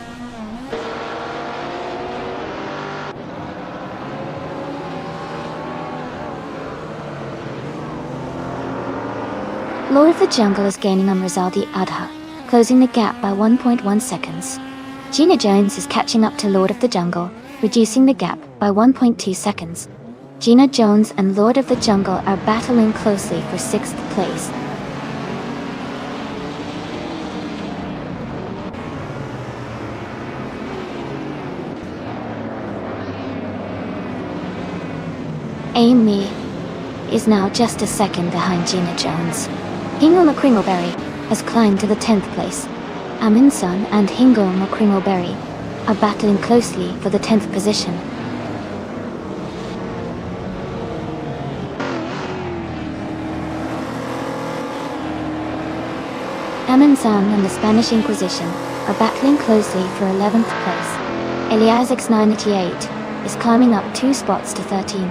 [SPEAKER 1] Lord of the Jungle is gaining on Rizaldi Adha, closing the gap by 1.1 seconds. Gina Jones is catching up to Lord of the Jungle, reducing the gap by 1.2 seconds. Gina Jones and Lord of the Jungle are battling closely for 6th place. Amy is now just a second behind Gina Jones. Hingle McCringleberry has climbed to the 10th place. Aminsan and Hingle McCringleberry are battling closely for the 10th position. Aminsan and the Spanish Inquisition are battling closely for 11th place. Eliasix 988 is climbing up 2 spots to 13.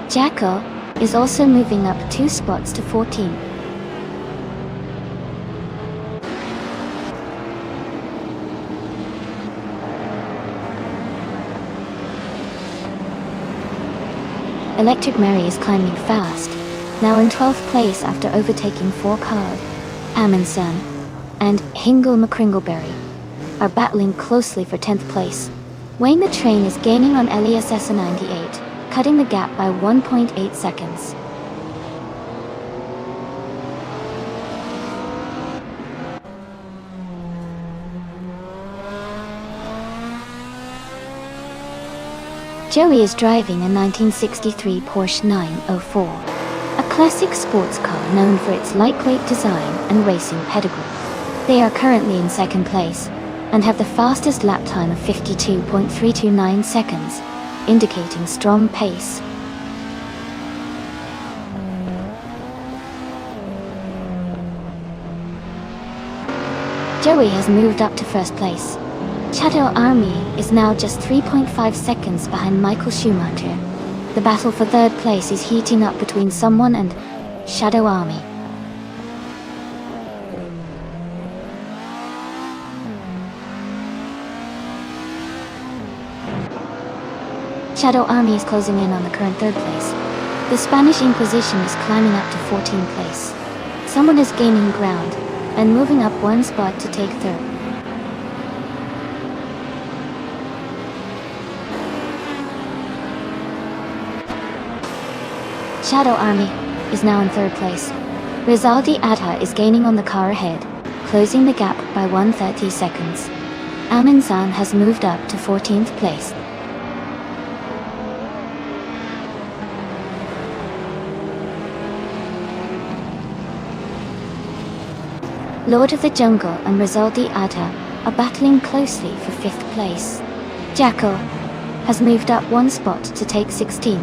[SPEAKER 1] Jacko is also moving up 2 spots to 14. Electric Mary is climbing fast, now in 12th place after overtaking 4 cars. Amundsen and Hingle McCringleberry are battling closely for 10th place. Wayne the Train is gaining on Elias S98, cutting the gap by 1.8 seconds. Joey is driving a 1963 Porsche 904, a classic sports car known for its lightweight design and racing pedigree. They are currently in 2nd place and have the fastest lap time of 52.329 seconds, indicating strong pace. Joey has moved up to 1st place. Shadow Army is now just 3.5 seconds behind Michael Schumacher. The battle for 3rd place is heating up between someone and Shadow Army. Shadow Army is closing in on the current 3rd place. The Spanish Inquisition is climbing up to 14th place. Someone is gaining ground and moving up 1 spot to take 3rd. Shadow Army is now in 3rd place. Rizaldi Adha is gaining on the car ahead, closing the gap by 130 seconds. Amundsen has moved up to 14th place. Lord of the Jungle and Rizaldi Adha are battling closely for 5th place. Jacko has moved up 1 spot to take 16.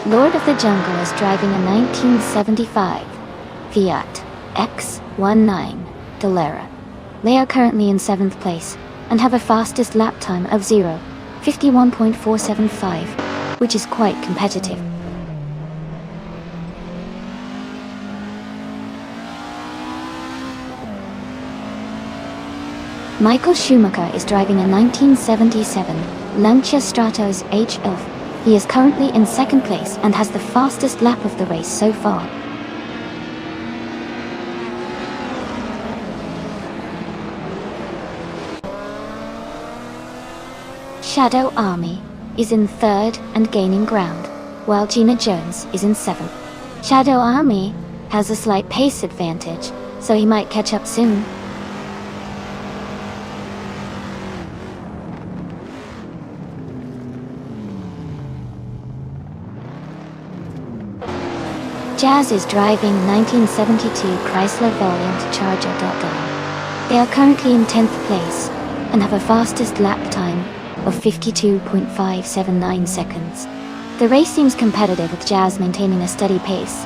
[SPEAKER 1] Lord of the Jungle is driving a 1975 Fiat X19 Dallara. They are currently in 7th place and have a fastest lap time of 51.475, which is quite competitive. Michael Schumacher is driving a 1977 Lancia Stratos HF. He is currently in 2nd place and has the fastest lap of the race so far. Shadow Army is in 3rd and gaining ground, while Gina Jones is in 7th. Shadow Army has a slight pace advantage, so he might catch up soon. Jazz is driving 1972 Chrysler Valiant Charger. They are currently in 10th place and have a fastest lap time of 52.579 seconds. The race seems competitive with Jazz maintaining a steady pace.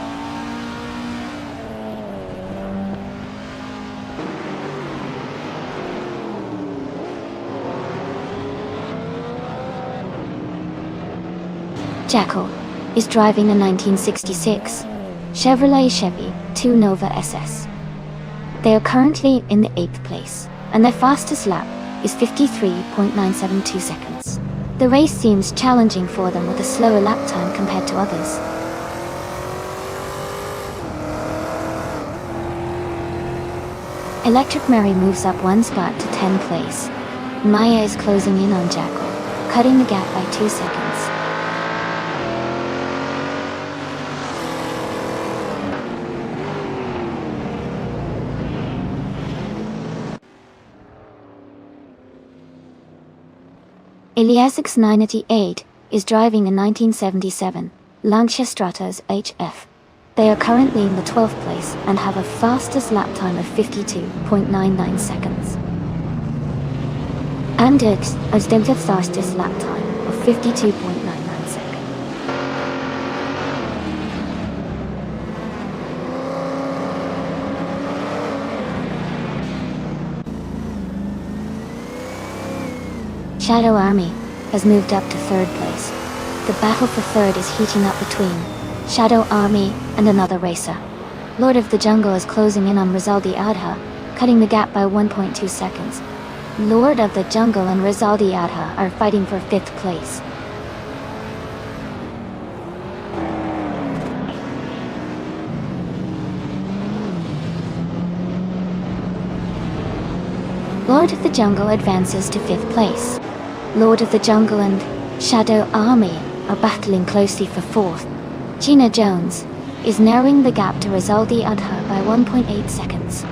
[SPEAKER 1] Jacko is driving a 1966 Chevrolet Chevy 2 Nova SS. They are currently in the 8th place, and their fastest lap is 53.972 seconds. The race seems challenging for them with a slower lap time compared to others. Electric Mary moves up 1 spot to 10th place. Maya is closing in on Jacko, cutting the gap by 2 seconds. Eliasix 988 is driving a 1977 Lancia Stratos HF. They are currently in the 12th place and have a fastest lap time of 52.99 seconds. Anders has the fastest lap time of 52.99 seconds. Shadow Army has moved up to third place. The battle for third is heating up between Shadow Army and another racer. Lord of the Jungle is closing in on Rizaldi Adha, cutting the gap by 1.2 seconds. Lord of the Jungle and Rizaldi Adha are fighting for 5th place. Lord of the Jungle advances to 5th place. Lord of the Jungle and Shadow Army are battling closely for 4th. Gina Jones is narrowing the gap to Rizaldi Adha by 1.8 seconds.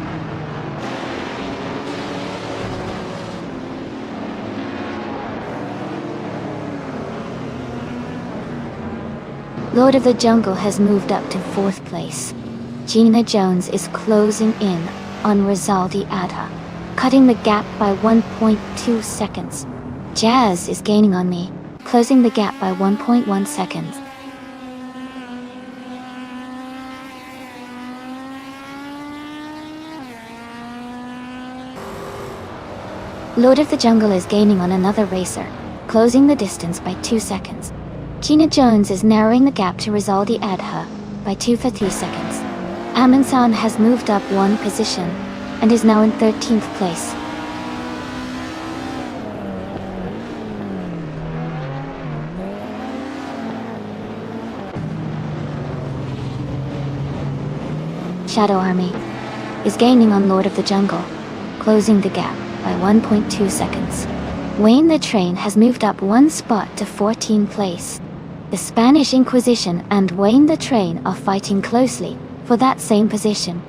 [SPEAKER 1] Lord of the Jungle has moved up to 4th place. Gina Jones is closing in on Rizaldi Adha, cutting the gap by 1.2 seconds. Jazz is gaining on me, closing the gap by 1.1 seconds. Lord of the Jungle is gaining on another racer, closing the distance by 2 seconds. Gina Jones is narrowing the gap to Rizaldi Adha by 2.3 seconds. Amansan has moved up 1 position and is now in 13th place. Shadow Army is gaining on Lord of the Jungle, closing the gap by 1.2 seconds. Wayne the Train has moved up 1 spot to 14th place. The Spanish Inquisition and Wayne the Train are fighting closely for that same position.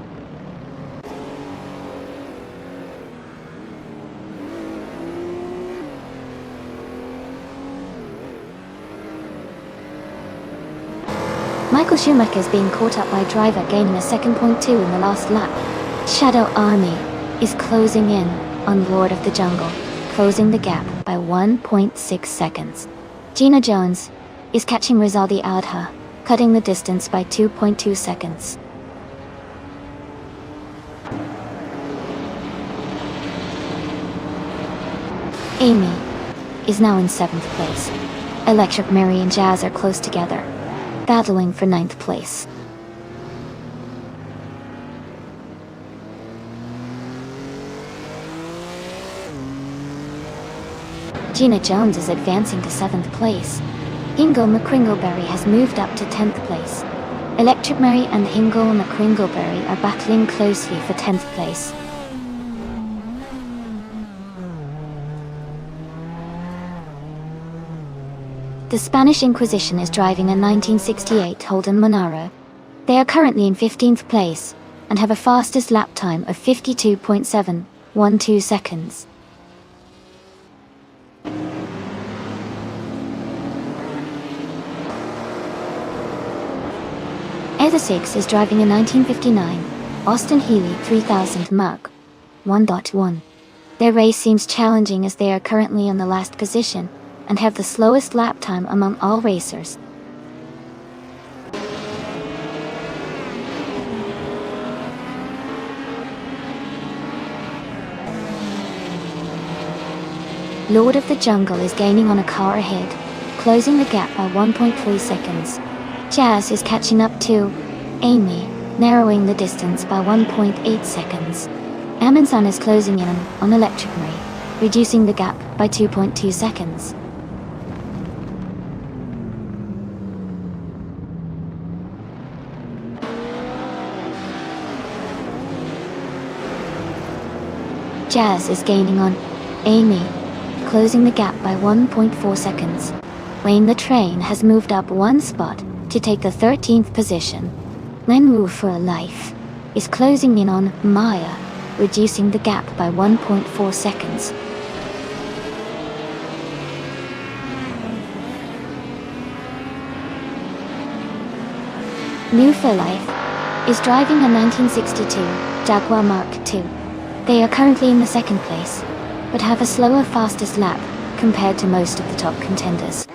[SPEAKER 1] Michael Schumacher is being caught up by driver gaining a 2.2 in the last lap. Shadow Army is closing in on Lord of the Jungle, closing the gap by 1.6 seconds. Gina Jones is catching Rizaldi Adha, cutting the distance by 2.2 seconds. Amy is now in 7th place. Electric Mary and Jazz are close together, battling for 9th place. Gina Jones is advancing to 7th place. Hingle McCringleberry has moved up to 10th place. Electric Mary and Hingle McCringleberry are battling closely for 10th place. The Spanish Inquisition is driving a 1968 Holden Monaro. They are currently in 15th place and have a fastest lap time of 52.712 seconds. Ether 6 is driving a 1959 Austin Healey 3000 Mark 1.1. Their race seems challenging as they are currently on the last position and have the slowest lap time among all racers. Lord of the Jungle is gaining on a car ahead, closing the gap by 1.3 seconds. Jazz is catching up to Amy, narrowing the distance by 1.8 seconds. Amansan is closing in on Electric Mary, reducing the gap by 2.2 seconds. Jazz is gaining on Amy, closing the gap by 1.4 seconds. Wayne the Train has moved up 1 spot to take the 13th position. Len Wu for a Life is closing in on Maya, reducing the gap by 1.4 seconds. New for Life is driving a 1962 Jaguar Mark II. They are currently in the 2nd place, but have a slower fastest lap compared to most of the top contenders.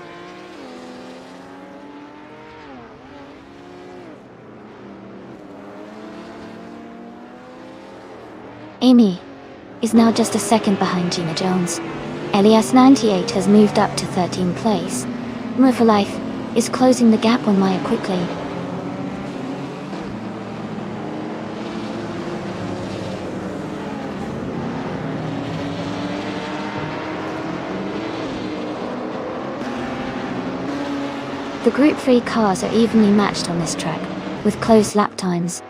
[SPEAKER 1] Amy is now just a second behind Gina Jones. Elias 98 has moved up to 13th place. More for Life is closing the gap on Maya quickly. The Group 3 cars are evenly matched on this track, with close lap times.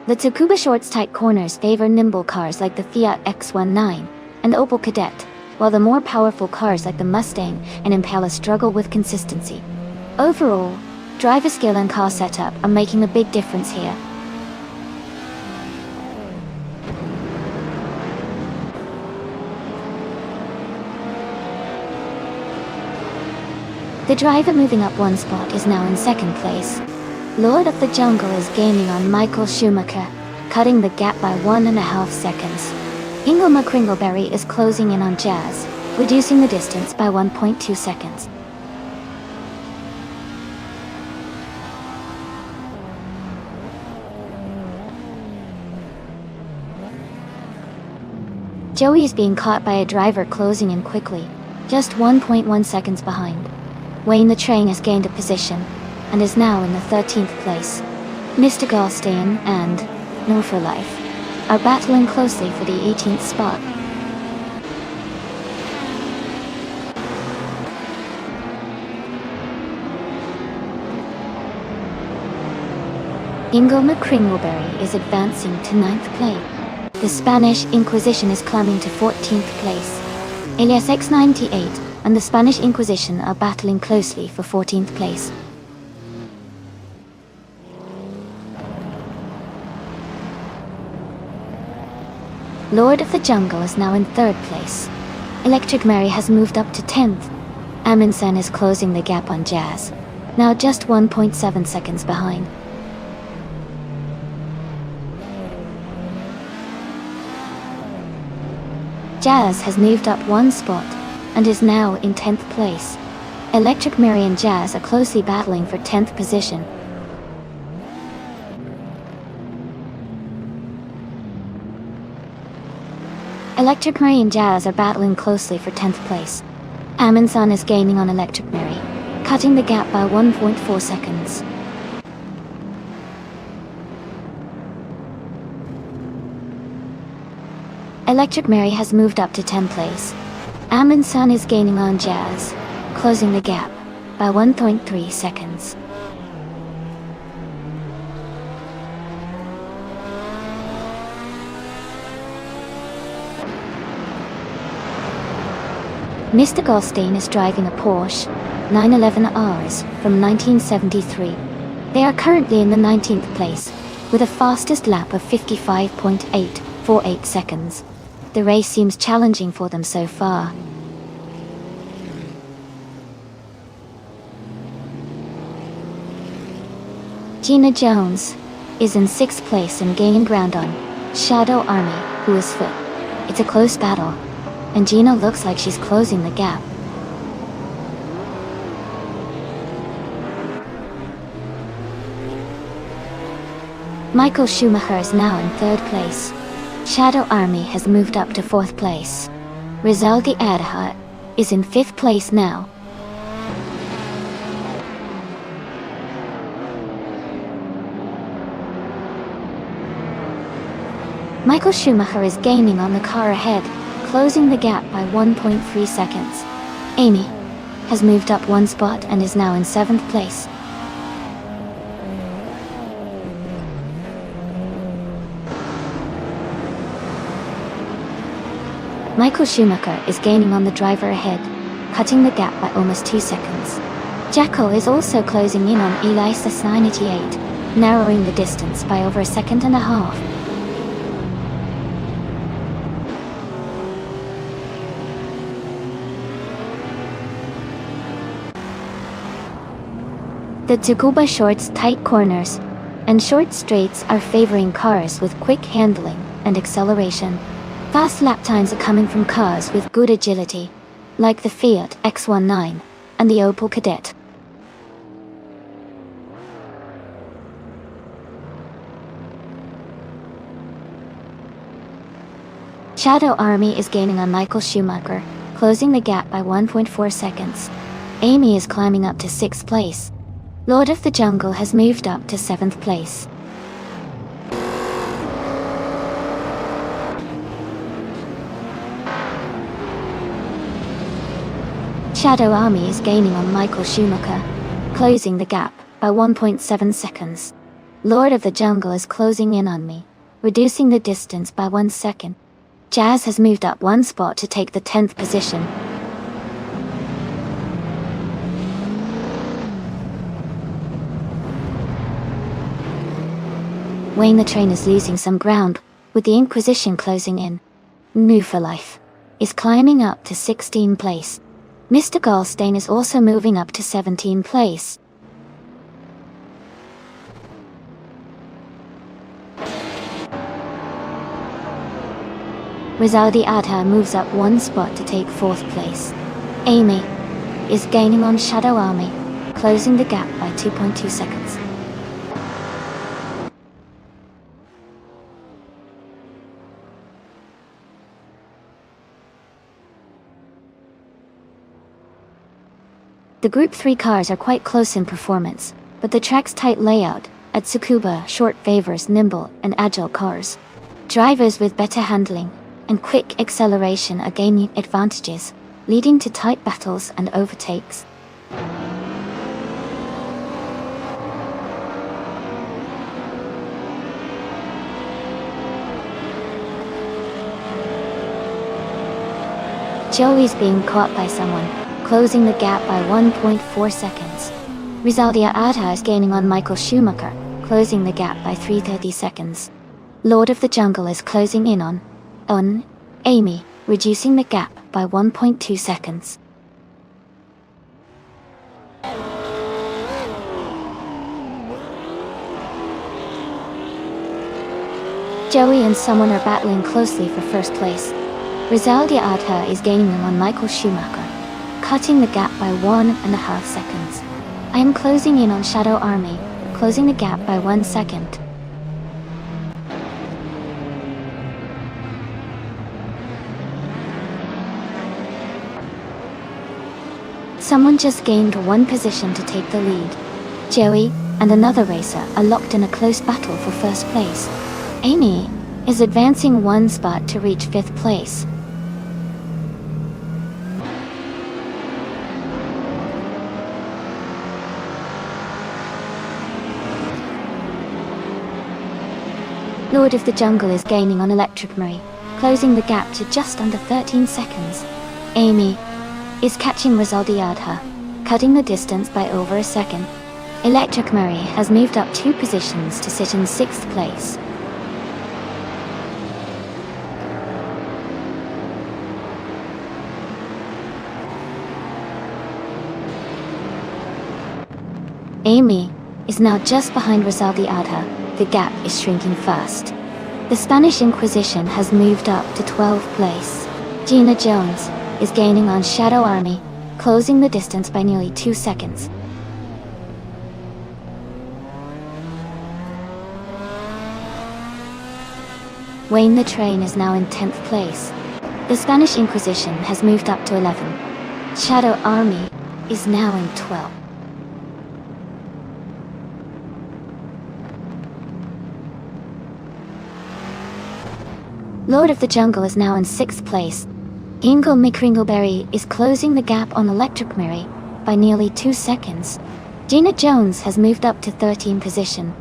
[SPEAKER 1] The Tsukuba Short's tight corners favor nimble cars like the Fiat X19 and the Opel Kadett, while the more powerful cars like the Mustang and Impala struggle with consistency. Overall, driver skill and car setup are making a big difference here. The driver moving up one spot is now in second place. Lord of the Jungle is gaining on Michael Schumacher, cutting the gap by 1.5 seconds. Ingo McCringleberry is closing in on Jazz, reducing the distance by 1.2 seconds. Joey is being caught by a driver closing in quickly, just 1.1 seconds behind. Wayne the Train has gained a position, and is now in the 13th place. Mr. Goldstein and No for Life are battling closely for the 18th spot. Ingo McCringleberry is advancing to 9th place. The Spanish Inquisition is climbing to 14th place. Elias X98 and the Spanish Inquisition are battling closely for 14th place. Lord of the Jungle is now in 3rd place. Electric Mary has moved up to 10th. Amundsen is closing the gap on Jazz, now just 1.7 seconds behind. Jazz has moved up one spot and is now in 10th place. Electric Mary and Jazz are closely battling for 10th position. Electric Mary and Jazz are battling closely for 10th place. Amundsen is gaining on Electric Mary, cutting the gap by 1.4 seconds. Electric Mary has moved up to 10th place. Amundsen is gaining on Jazz, closing the gap by 1.3 seconds. Mr. Goldstein is driving a Porsche 911Rs from 1973. They are currently in the 19th place, with a fastest lap of 55.848 seconds. The race seems challenging for them so far. Gina Jones is in 6th place and gaining ground on Shadow Army, who is 5th. It's a close battle, and Gina looks like she's closing the gap. Michael Schumacher is now in 3rd place. Shadow Army has moved up to 4th place. Rizaldi Adha is in 5th place now. Michael Schumacher is gaining on the car ahead, closing the gap by 1.3 seconds. Amy has moved up one spot and is now in 7th place. Michael Schumacher is gaining on the driver ahead, cutting the gap by almost 2 seconds. Jacko is also closing in on Elias 98, narrowing the distance by over 1.5 seconds. The Tsukuba Short's tight corners and short straights are favoring cars with quick handling and acceleration. Fast lap times are coming from cars with good agility, like the Fiat X19 and the Opel Kadett. Shadow Army is gaining on Michael Schumacher, closing the gap by 1.4 seconds. Amy is climbing up to 6th place. Lord of the Jungle has moved up to 7th place. Shadow Army is gaining on Michael Schumacher, closing the gap by 1.7 seconds. Lord of the Jungle is closing in on me, reducing the distance by 1 second. Jazz has moved up 1 spot to take the 10th position. Wayne the Train is losing some ground, with the Inquisition closing in. New for Life is climbing up to 16th place. Mr. Goldstein is also moving up to 17th place. Rizaldi Adha moves up 1 spot to take 4th place. Amy is gaining on Shadow Army, closing the gap by 2.2 seconds. The Group 3 cars are quite close in performance, but the track's tight layout at Tsukuba short favors nimble and agile cars. Drivers with better handling and quick acceleration are gaining advantages, leading to tight battles and overtakes. Joey's being caught by someone, closing the gap by 1.4 seconds. Rizaldia Adha is gaining on Michael Schumacher, closing the gap by 3.30 seconds. Lord of the Jungle is closing in on Amy, reducing the gap by 1.2 seconds. Joey and someone are battling closely for first place. Rizaldia Adha is gaining on Michael Schumacher, cutting the gap by 1.5 seconds. I am closing in on Shadow Army, closing the gap by 1 second. Someone just gained 1 position to take the lead. Joey and another racer are locked in a close battle for first place. Amy is advancing 1 spot to reach 5th place. Lord of the Jungle is gaining on Electric Marie, closing the gap to just under 13 seconds. Amy is catching Rizaldi Adha, cutting the distance by over a second. Electric Marie has moved up 2 positions to sit in 6th place. Amy is now just behind Rizaldi Adha. The gap is shrinking fast. The Spanish Inquisition has moved up to 12th place. Gina Jones is gaining on Shadow Army, closing the distance by nearly 2 seconds. Wayne the Train is now in 10th place. The Spanish Inquisition has moved up to 11. Shadow Army is now in 12. Lord of the Jungle is now in 6th place. Ingle McCringleberry is closing the gap on Electric Mary by nearly 2 seconds. Gina Jones has moved up to 13th position.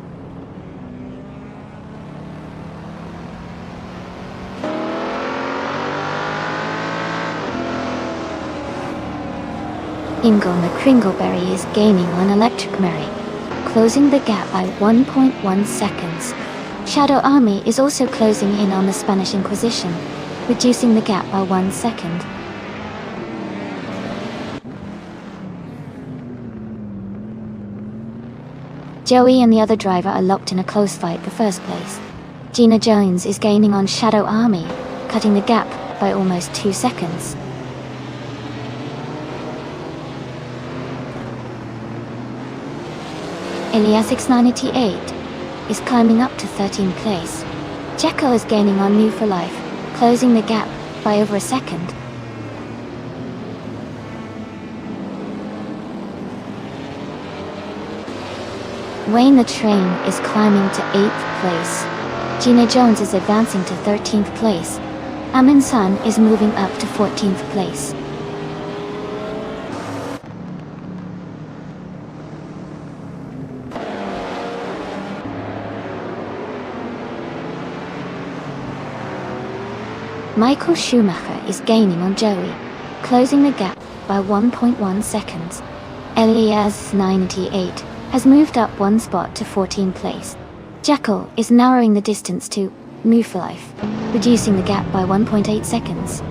[SPEAKER 1] Ingle McCringleberry is gaining on Electric Mary, closing the gap by 1.1 seconds. Shadow Army is also closing in on the Spanish Inquisition, reducing the gap by 1 second. Joey and the other driver are locked in a close fight for first place. Gina Jones is gaining on Shadow Army, cutting the gap by almost 2 seconds. Elias698 is climbing up to 13th place. Jekyll is gaining on New for Life, closing the gap by over a second. Wayne the Train is climbing to 8th place. Gina Jones is advancing to 13th place. Amin Sun is moving up to 14th place. Michael Schumacher is gaining on Joey, closing the gap by 1.1 seconds. Elias 98 has moved up one spot to 14th place. Jackal is narrowing the distance to Move for Life, reducing the gap by 1.8 seconds.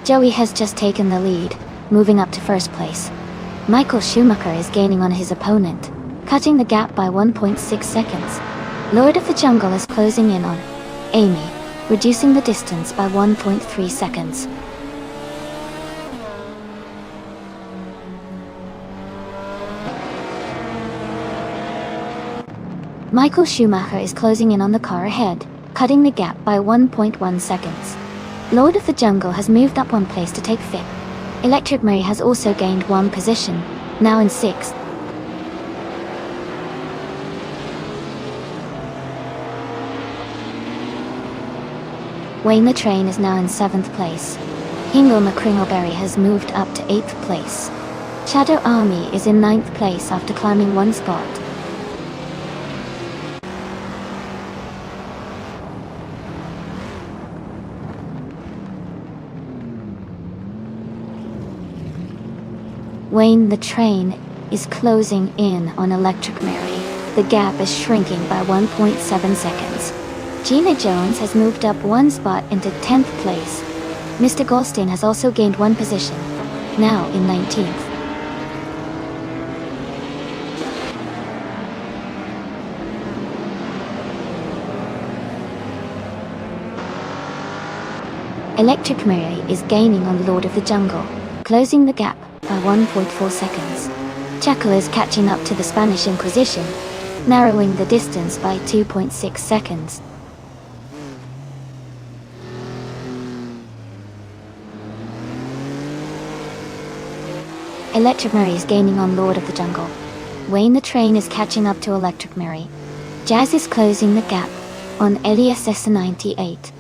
[SPEAKER 1] Joey has just taken the lead, moving up to first place. Michael Schumacher is gaining on his opponent, cutting the gap by 1.6 seconds. Lord of the Jungle is closing in on Amy, reducing the distance by 1.3 seconds. Michael Schumacher is closing in on the car ahead, cutting the gap by 1.1 seconds. Lord of the Jungle has moved up one place to take 5th. Electric Mary has also gained one position, now in 6th. Wayne the Train is now in 7th place. Hingle McCringleberry has moved up to 8th place. Shadow Army is in 9th place after climbing one spot. Wayne the Train is closing in on Electric Mary. The gap is shrinking by 1.7 seconds. Gina Jones has moved up one spot into 10th place. Mr. Goldstein has also gained one position, now in 19th. Electric Mary is gaining on Lord of the Jungle, closing the gap by 1.4 seconds. Jackal is catching up to the Spanish Inquisition, narrowing the distance by 2.6 seconds. Electric Mary is gaining on Lord of the Jungle. Wayne the Train is catching up to Electric Mary. Jazz is closing the gap on Elias S98.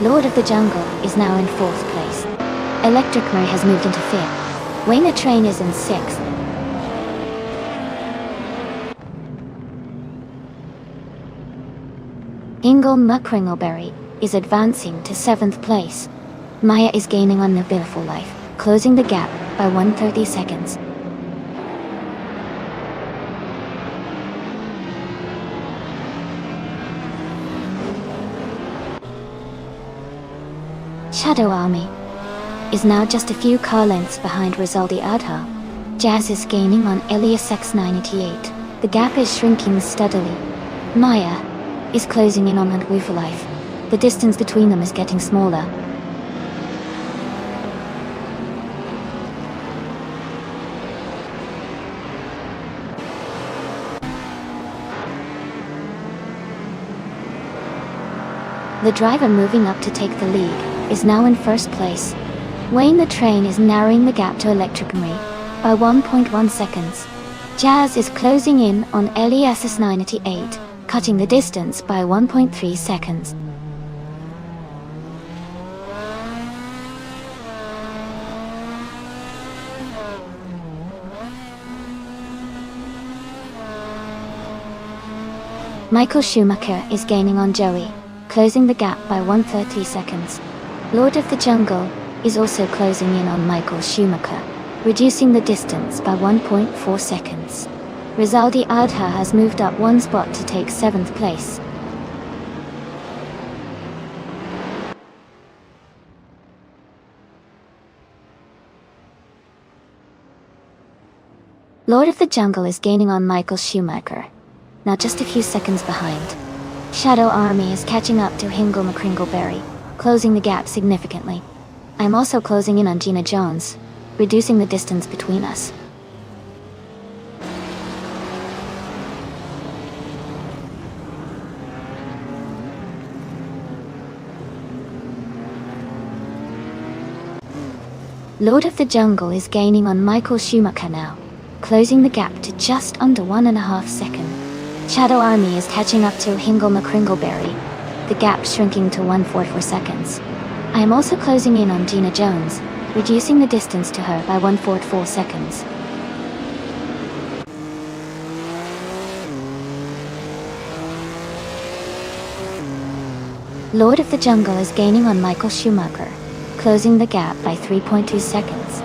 [SPEAKER 1] Lord of the Jungle is now in 4th place. Electric Mary has moved into 5th. Wayne the Train is in 6th. Hingle McCringleberry is advancing to 7th place. Maya is gaining on Move for Life, closing the gap by 130 seconds. Shadow Army is now just a few car lengths behind Rizaldi Adha. Jazz is gaining on Elias X98. The gap is shrinking steadily. Maya is closing in on Move for Life. The distance between them is getting smaller. The driver moving up to take the lead is now in 1st place. Wayne the Train is narrowing the gap to Electric Mary by 1.1 seconds. Jazz is closing in on Elias S98, cutting the distance by 1.3 seconds. Michael Schumacher is gaining on Joey, closing the gap by 130 seconds. Lord of the Jungle is also closing in on Michael Schumacher, reducing the distance by 1.4 seconds. Rizaldi Adha has moved up one spot to take 7th place. Lord of the Jungle is gaining on Michael Schumacher, now just a few seconds behind. Shadow Army is catching up to Hingle McCringleberry, closing the gap significantly. I'm also closing in on Gina Jones, reducing the distance between us. Lord of the Jungle is gaining on Michael Schumacher now, closing the gap to just under 1.5 seconds. Shadow Army is catching up to Hingle McCringleberry, the gap shrinking to 144 seconds. I am also closing in on Gina Jones, reducing the distance to her by 144 seconds. Lord of the Jungle is gaining on Michael Schumacher, closing the gap by 3.2 seconds.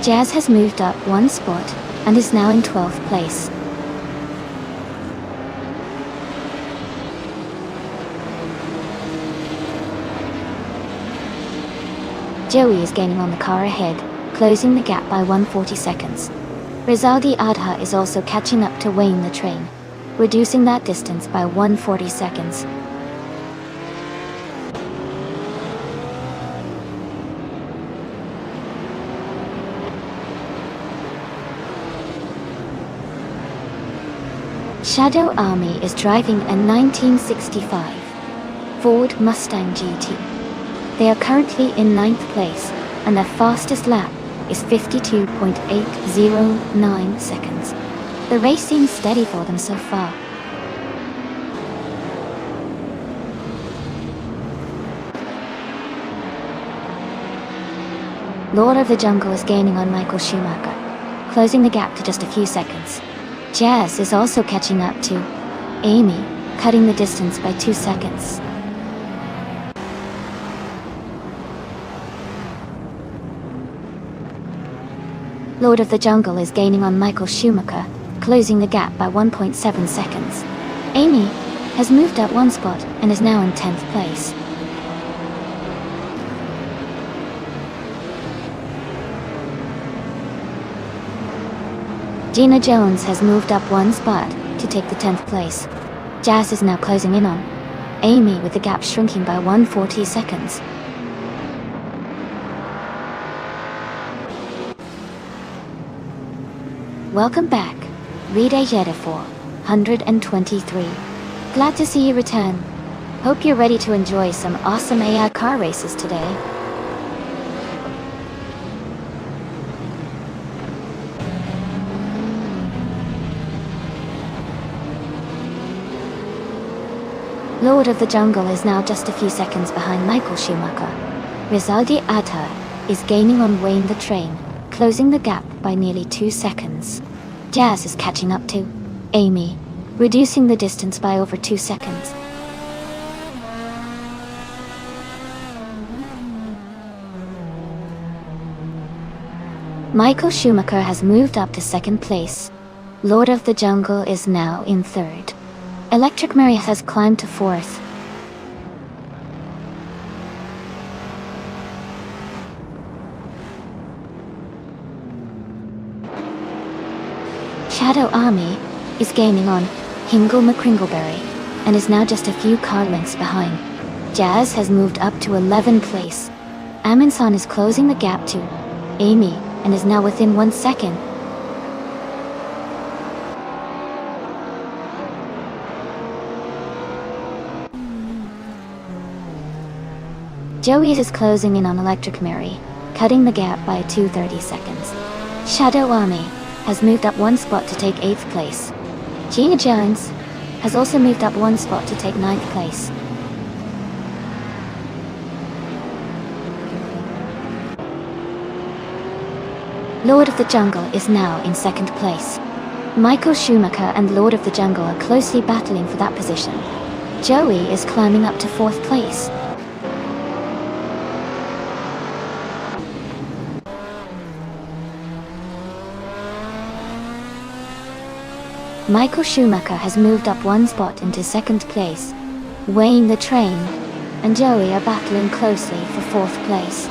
[SPEAKER 1] Jazz has moved up one spot and is now in 12th place. Joey is gaining on the car ahead, closing the gap by 140 seconds. Rizaldi Adha is also catching up to Wayne the Train, reducing that distance by 140 seconds. Shadow Army is driving a 1965 Ford Mustang GT. They are currently in 9th place, and their fastest lap is 52.809 seconds. The race seems steady for them so far. Lord of the Jungle is gaining on Michael Schumacher, closing the gap to just a few seconds. Jazz is also catching up to Amy, cutting the distance by 2 seconds. Lord of the Jungle is gaining on Michael Schumacher, closing the gap by 1.7 seconds. Amy has moved up one spot and is now in 10th place. Gina Jones has moved up one spot to take the 10th place. Jazz is now closing in on Amy with the gap shrinking by 140 seconds. Welcome back, Rita Yeda 423. Glad to see you return. Hope you're ready to enjoy some awesome AI car races today. Lord of the Jungle is now just a few seconds behind Michael Schumacher. Rizaldi Adha is gaining on Wayne the Train, closing the gap by nearly 2 seconds. Jazz is catching up to Amy, reducing the distance by over 2 seconds. Michael Schumacher has moved up to 2nd place. Lord of the Jungle is now in 3rd. Electric Mary has climbed to 4th. Shadow Army is gaining on Hingle McCringleberry and is now just a few car lengths behind. Jazz has moved up to 11th place. Aminson is closing the gap to Amy and is now within 1 second. Joey is closing in on Electric Mary, cutting the gap by 230 seconds. Shadow Army has moved up one spot to take 8th place. Gina Jones has also moved up one spot to take 9th place. Lord of the Jungle is now in 2nd place. Michael Schumacher and Lord of the Jungle are closely battling for that position. Joey is climbing up to 4th place. Michael Schumacher has moved up one spot into 2nd place. Wayne the Train and Joey are battling closely for 4th place.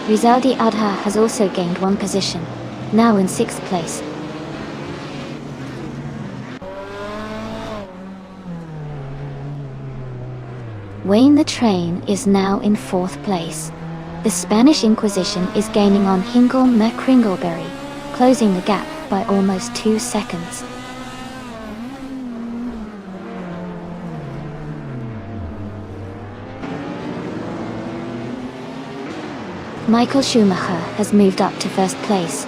[SPEAKER 1] Rizaldi Adha has also gained one position, now in 6th place. Wayne the Train is now in 4th place. The Spanish Inquisition is gaining on Hingle McCringleberry, closing the gap by almost 2 seconds. Michael Schumacher has moved up to first place.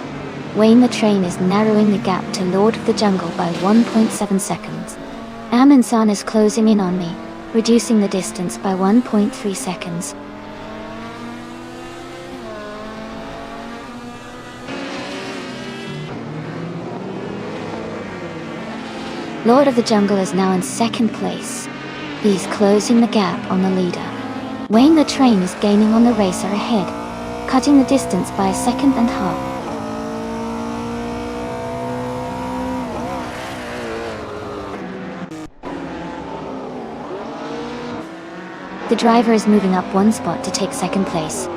[SPEAKER 1] Wayne the Train is narrowing the gap to Lord of the Jungle by 1.7 seconds. Amin San is closing in on me, reducing the distance by 1.3 seconds. Lord of the Jungle is now in second place. He's closing the gap on the leader. Wayne the Train is gaining on the racer ahead, cutting the distance by a second and a half. The driver is moving up one spot to take second place.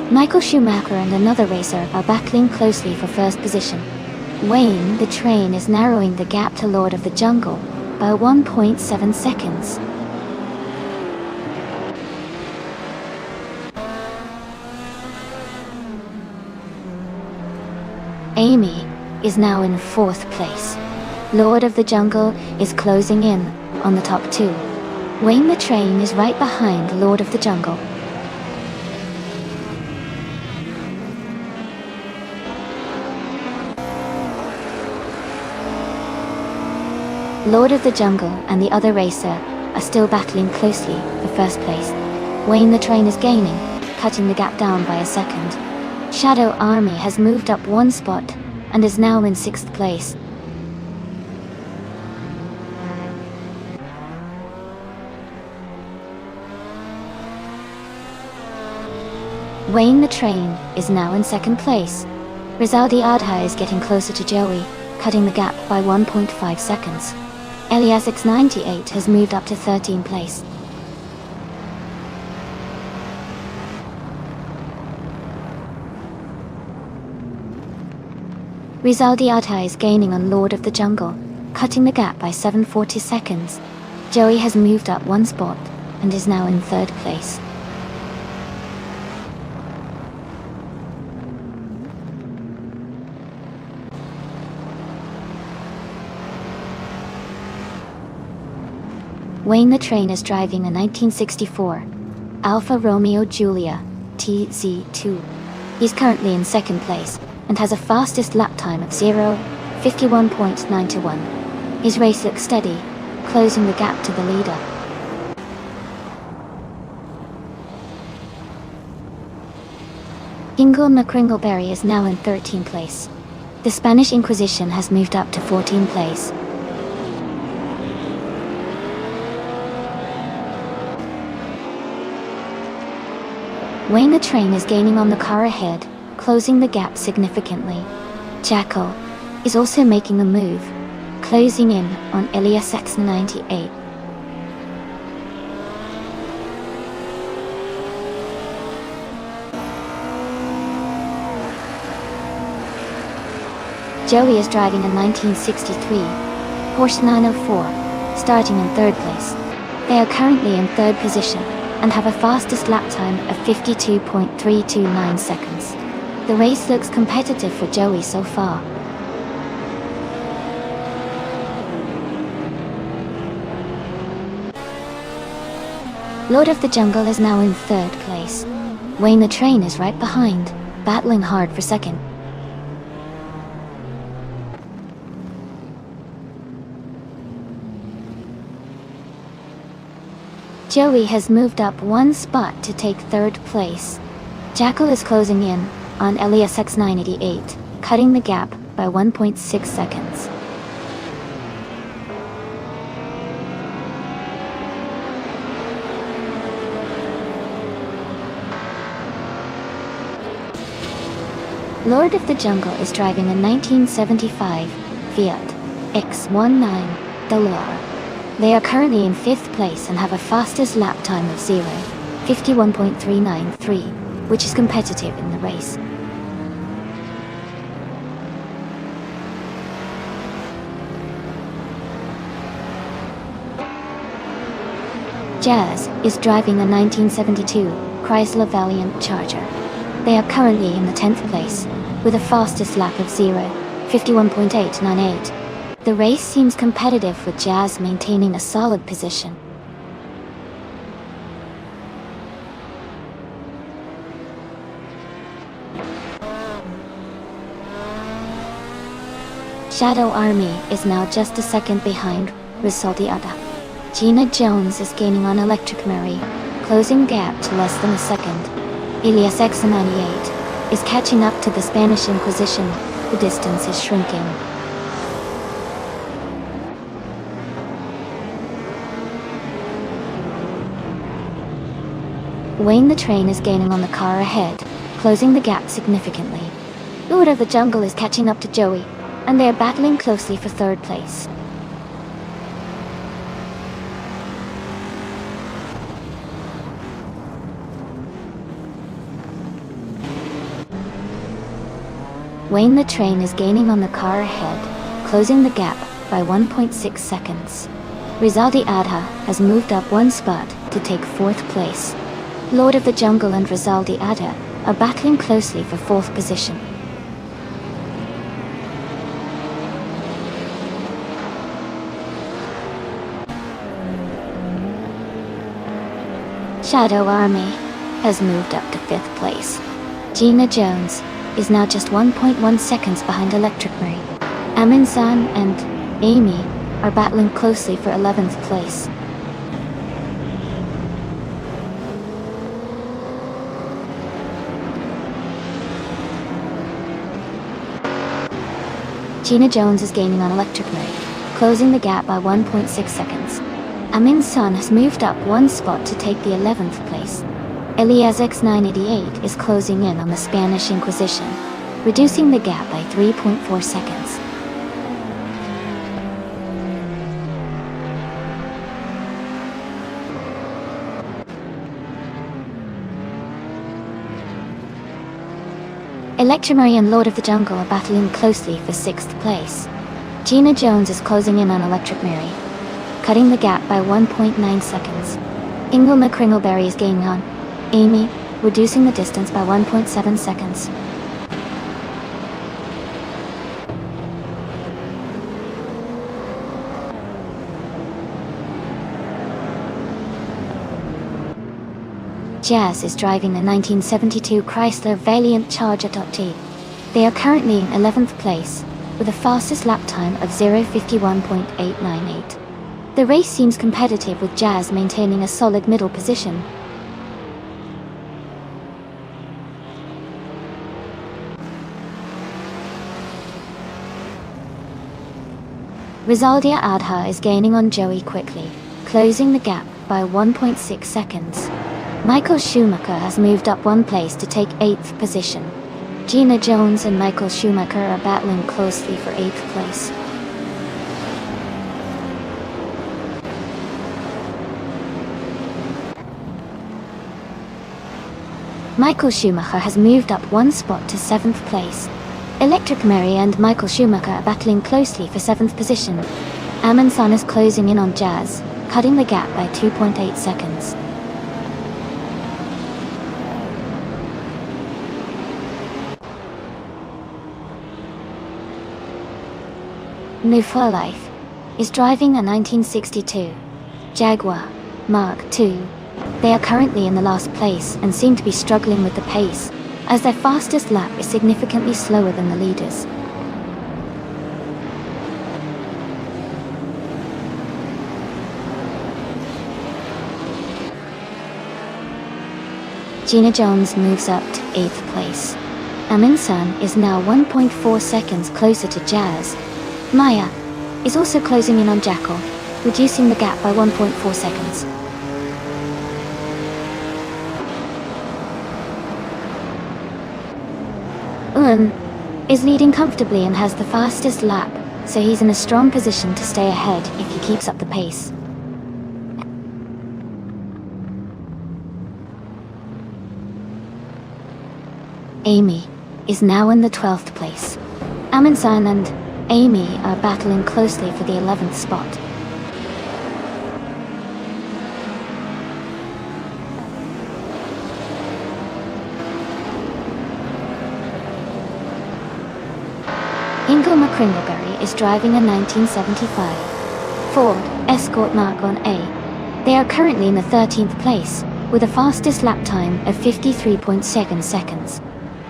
[SPEAKER 1] Michael Schumacher and another racer are battling closely for first position. Wayne the Train is narrowing the gap to Lord of the Jungle by 1.7 seconds. Amy is now in fourth place. Lord of the Jungle is closing in on the top two. Wayne the Train is right behind Lord of the Jungle. Lord of the Jungle and the other racer are still battling closely for first place. Wayne the Train is gaining, cutting the gap down by a second. Shadow Army has moved up one spot and is now in sixth place. Wayne the Train is now in second place. Rizaldi Adha is getting closer to Joey, cutting the gap by 1.5 seconds. Elias X98 has moved up to 13th place. Rizaldi Adha is gaining on Lord of the Jungle, cutting the gap by 740 seconds. Joey has moved up one spot and is now in third place. Wayne the Train is driving a 1964 Alfa Romeo Giulia TZ2. He's currently in second place and has a fastest lap time of 51.91. His race looks steady, closing the gap to the leader. Kingle McCringleberry is now in 13th place. The Spanish Inquisition has moved up to 14th place. Wayne the Train is gaining on the car ahead, closing the gap significantly. Jackal is also making a move, closing in on Elias X98. Joey is driving a 1963 Porsche 904, starting in third place. They are currently in third position and have a fastest lap time of 52.329 seconds. The race looks competitive for Joey so far. Lord of the Jungle is now in third place. Wayne the Train is right behind, battling hard for second. Joey has moved up one spot to take third place. Jackal is closing in on Elias X988, cutting the gap by 1.6 seconds. Lord of the Jungle is driving a 1975 Fiat X19 Dallara. They are currently in fifth place and have a fastest lap time of 51.393, which is competitive in the race. Jazz is driving a 1972 Chrysler Valiant Charger. They are currently in the 10th place, with a fastest lap of 51.898. The race seems competitive with Jazz maintaining a solid position. Shadow Army is now just a second behind Resultiada. Gina Jones is gaining on Electric Mary, closing gap to less than a second. Elias X98 is catching up to the Spanish Inquisition. The distance is shrinking. Wayne the Train is gaining on the car ahead, closing the gap significantly. Lord of the Jungle is catching up to Joey, and they are battling closely for third place. Wayne the Train is gaining on the car ahead, closing the gap by 1.6 seconds. Rizaldi Adha has moved up one spot to take fourth place. Lord of the Jungle and Rizaldi Adha are battling closely for fourth position. Shadow Army has moved up to fifth place. Gina Jones is now just 1.1 seconds behind Electric Mary. Amin-san and Amy are battling closely for 11th place. Gina Jones is gaining on Electric Mary, closing the gap by 1.6 seconds. Amin-san has moved up one spot to take the 11th place. Elias X988 is closing in on the Spanish Inquisition, reducing the gap by 3.4 seconds. Electrimary and Lord of the Jungle are battling closely for 6th place. Gina Jones is closing in on Electric Mary, cutting the gap by 1.9 seconds. Ingle McCringleberry is gaining on Amy, reducing the distance by 1.7 seconds. Jazz is driving the 1972 Chrysler Valiant Charger T. They are currently in 11th place, with a fastest lap time of 0:51.898. The race seems competitive, with Jazz maintaining a solid middle position. Rizaldia Adha is gaining on Joey quickly, closing the gap by 1.6 seconds. Michael Schumacher has moved up one place to take 8th position. Gina Jones and Michael Schumacher are battling closely for 8th place. Michael Schumacher has moved up one spot to 7th place. Electric Mary and Michael Schumacher are battling closely for 7th position. Amin-san is closing in on Jazz, cutting the gap by 2.8 seconds. New for Life is driving a 1962 Jaguar Mark II. They are currently in the last place and seem to be struggling with the pace, as their fastest lap is significantly slower than the leaders. Gina Jones moves up to 8th place. Amin-san is now 1.4 seconds closer to Jazz. Maya is also closing in on Jackal, reducing the gap by 1.4 seconds. Is leading comfortably and has the fastest lap, so he's in a strong position to stay ahead if he keeps up the pace. Amy is now in the 12th place. Amin-san and Amy are battling closely for the 11th spot. Ingle McCringleberry is driving a 1975 Ford Escort Mark-On A. They are currently in the 13th place, with a fastest lap time of 53.7 seconds.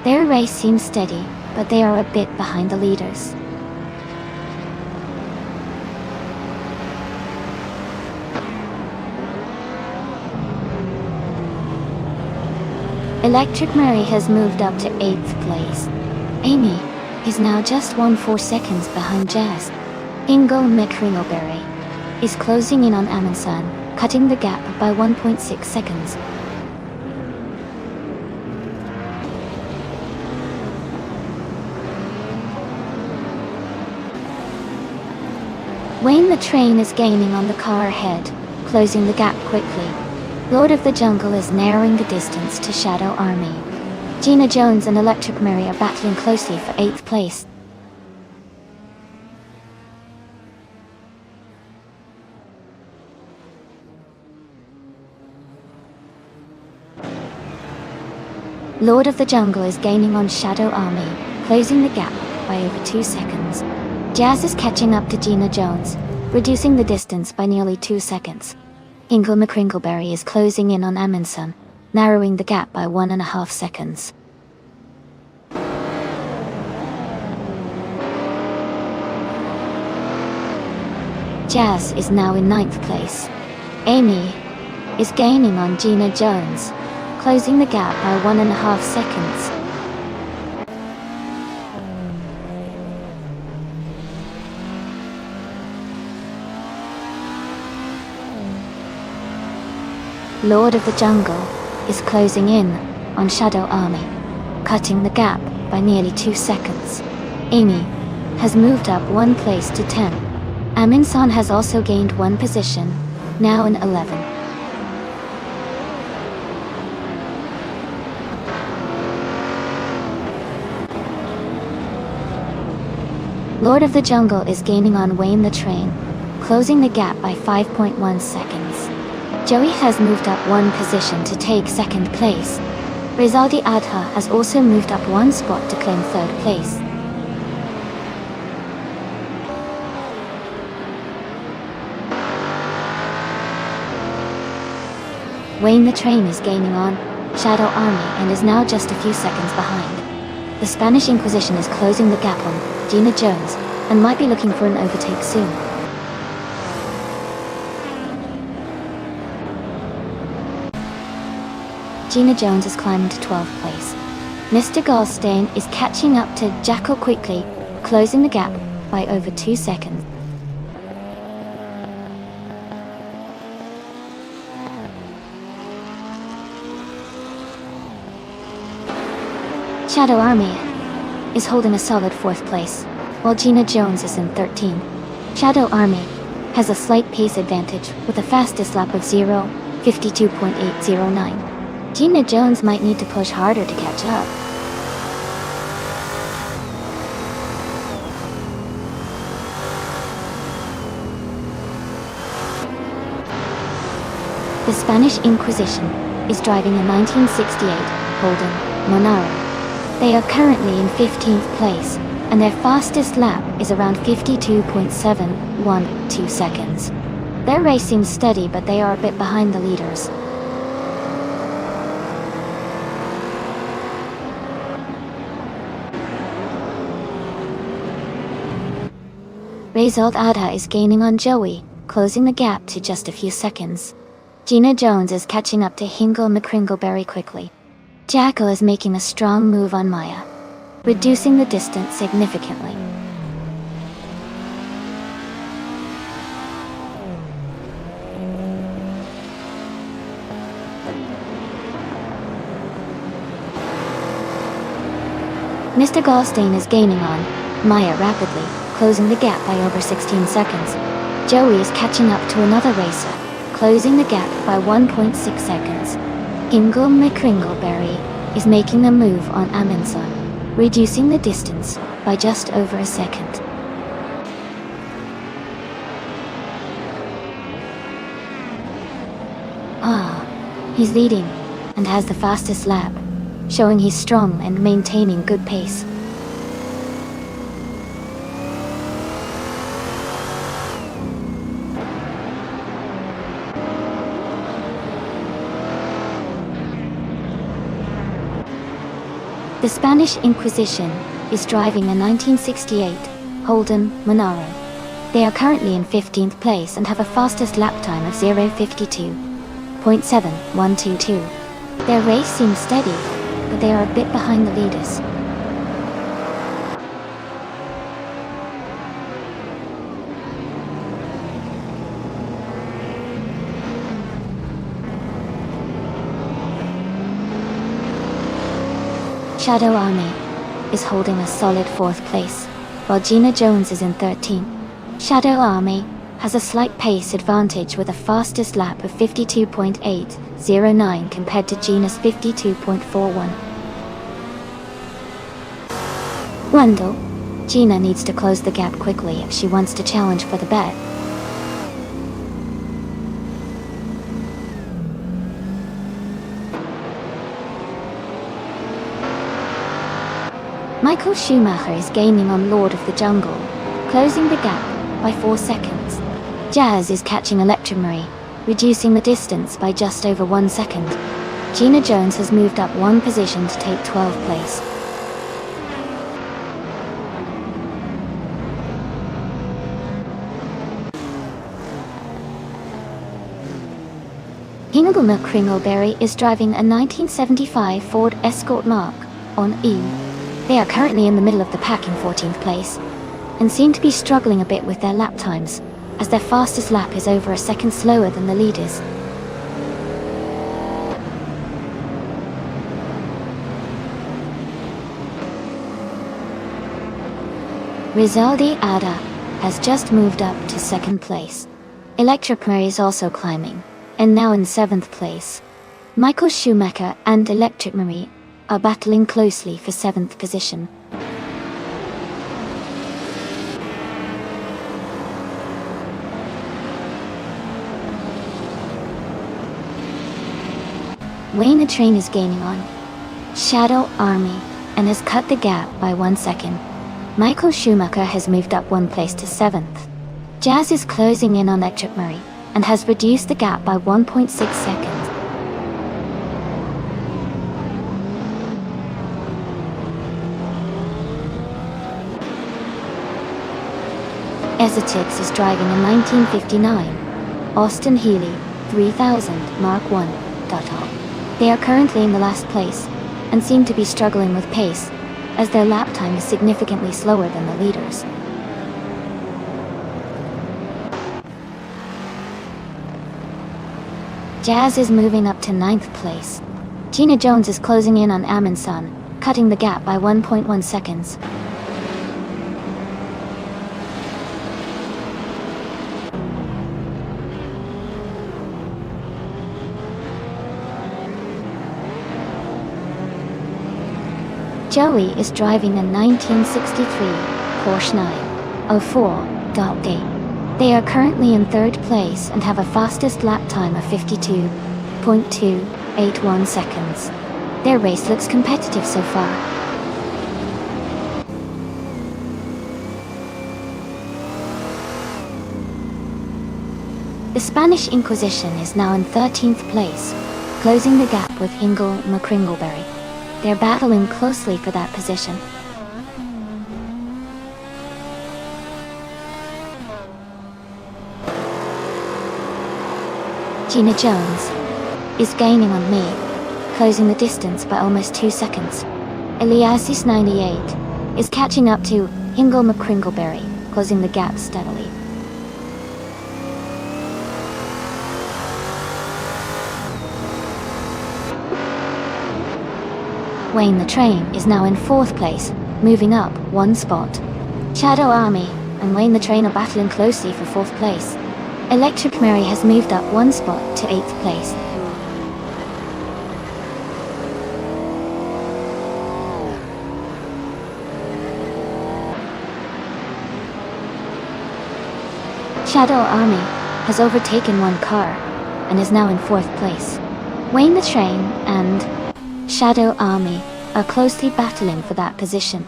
[SPEAKER 1] Their race seems steady, but they are a bit behind the leaders. Electric Mary has moved up to 8th place. Amy is now just 1.4 seconds behind Jazz. Ingo McCringleberry is closing in on Amundsen, cutting the gap by 1.6 seconds. Wayne the Train is gaining on the car ahead, closing the gap quickly. Lord of the Jungle is narrowing the distance to Shadow Army. Gina Jones and Electric Mary are battling closely for 8th place. Lord of the Jungle is gaining on Shadow Army, closing the gap by over 2 seconds. Jazz is catching up to Gina Jones, reducing the distance by nearly 2 seconds. Ingo McCringleberry is closing in on Amundsen, narrowing the gap by 1.5 seconds. Jazz is now in 9th place. Amy is gaining on Gina Jones, closing the gap by 1.5 seconds. Lord of the Jungle is closing in on Shadow Army, cutting the gap by nearly 2 seconds. Amy has moved up 1 place to 10. Amundsen has also gained 1 position, now in 11. Lord of the Jungle is gaining on Wayne the Train, closing the gap by 5.1 seconds. Joey has moved up 1 position to take 2nd place. Rizaldi Adha has also moved up 1 spot to claim 3rd place. Wayne the Train is gaining on Shadow Army and is now just a few seconds behind. The Spanish Inquisition is closing the gap on Gina Jones and might be looking for an overtake soon. Gina Jones is climbing to 12th place. Mr. Goldstein is catching up to Jackal quickly, closing the gap by over 2 seconds. Shadow Army is holding a solid 4th place, while Gina Jones is in 13th. Shadow Army has a slight pace advantage with the fastest lap of 0:52.809. Gina Jones might need to push harder to catch up. The Spanish Inquisition is driving a 1968 Holden Monaro. They are currently in 15th place, and their fastest lap is around 52.712 seconds. They're racing steady, but they are a bit behind the leaders. Rizald Adha is gaining on Joey, closing the gap to just a few seconds. Gina Jones is catching up to Ingo McCringleberry quickly. Jackal is making a strong move on Maya, reducing the distance significantly. Mr. Goldstein is gaining on Maya rapidly, closing the gap by over 16 seconds. Joey is catching up to another racer, closing the gap by 1.6 seconds. Ingo McCringleberry is making a move on Amundsen, reducing the distance by just over a second. He's leading and has the fastest lap, showing he's strong and maintaining good pace. The Spanish Inquisition is driving a 1968 Holden Monaro. They are currently in 15th place and have a fastest lap time of 0:52.7122. Their race seems steady, but they are a bit behind the leaders. Shadow Army is holding a solid 4th place, while Gina Jones is in 13th. Shadow Army has a slight pace advantage with a fastest lap of 52.809 compared to Gina's 52.41. Wendell, Gina needs to close the gap quickly if she wants to challenge for the bet. Michael Schumacher is gaining on Lord of the Jungle, closing the gap by 4 seconds. Jazz is catching Electromarie, reducing the distance by just over 1 second. Gina Jones has moved up 1 position to take 12th place. Hingle Kringleberry is driving a 1975 Ford Escort Mark on E. They are currently in the middle of the pack in 14th place, and seem to be struggling a bit with their lap times, as their fastest lap is over a second slower than the leaders. Rizaldi Ada has just moved up to 2nd place. Electromarie is also climbing, and now in 7th place. Michael Schumacher and Electromarie are battling closely for 7th position. Wayne the Train is gaining on Shadow Army and has cut the gap by 1 second. Michael Schumacher has moved up 1 place to 7th. Jazz is closing in on Electromarie and has reduced the gap by 1.6 seconds. Esotix is driving a 1959 Austin Healey 3000 Mark I Dutton. They are currently in the last place, and seem to be struggling with pace, as their lap time is significantly slower than the leaders. Jazz is moving up to 9th place. Gina Jones is closing in on Amundsen, cutting the gap by 1.1 seconds. Joey is driving a 1963 Porsche 904.8. They are currently in 3rd place and have a fastest lap time of 52.281 seconds. Their race looks competitive so far. The Spanish Inquisition is now in 13th place, closing the gap with Hingle McCringleberry. They're battling closely for that position. Gina Jones is gaining on me, closing the distance by almost 2 seconds. Eliasis 98 is catching up to Hingle McCringleberry, closing the gap steadily. Wayne the Train is now in 4th place, moving up 1 spot. Shadow Army and Wayne the Train are battling closely for 4th place. Electromarie has moved up 1 spot to 8th place. Shadow Army has overtaken 1 car and is now in 4th place. Wayne the Train and Shadow Army are closely battling for that position.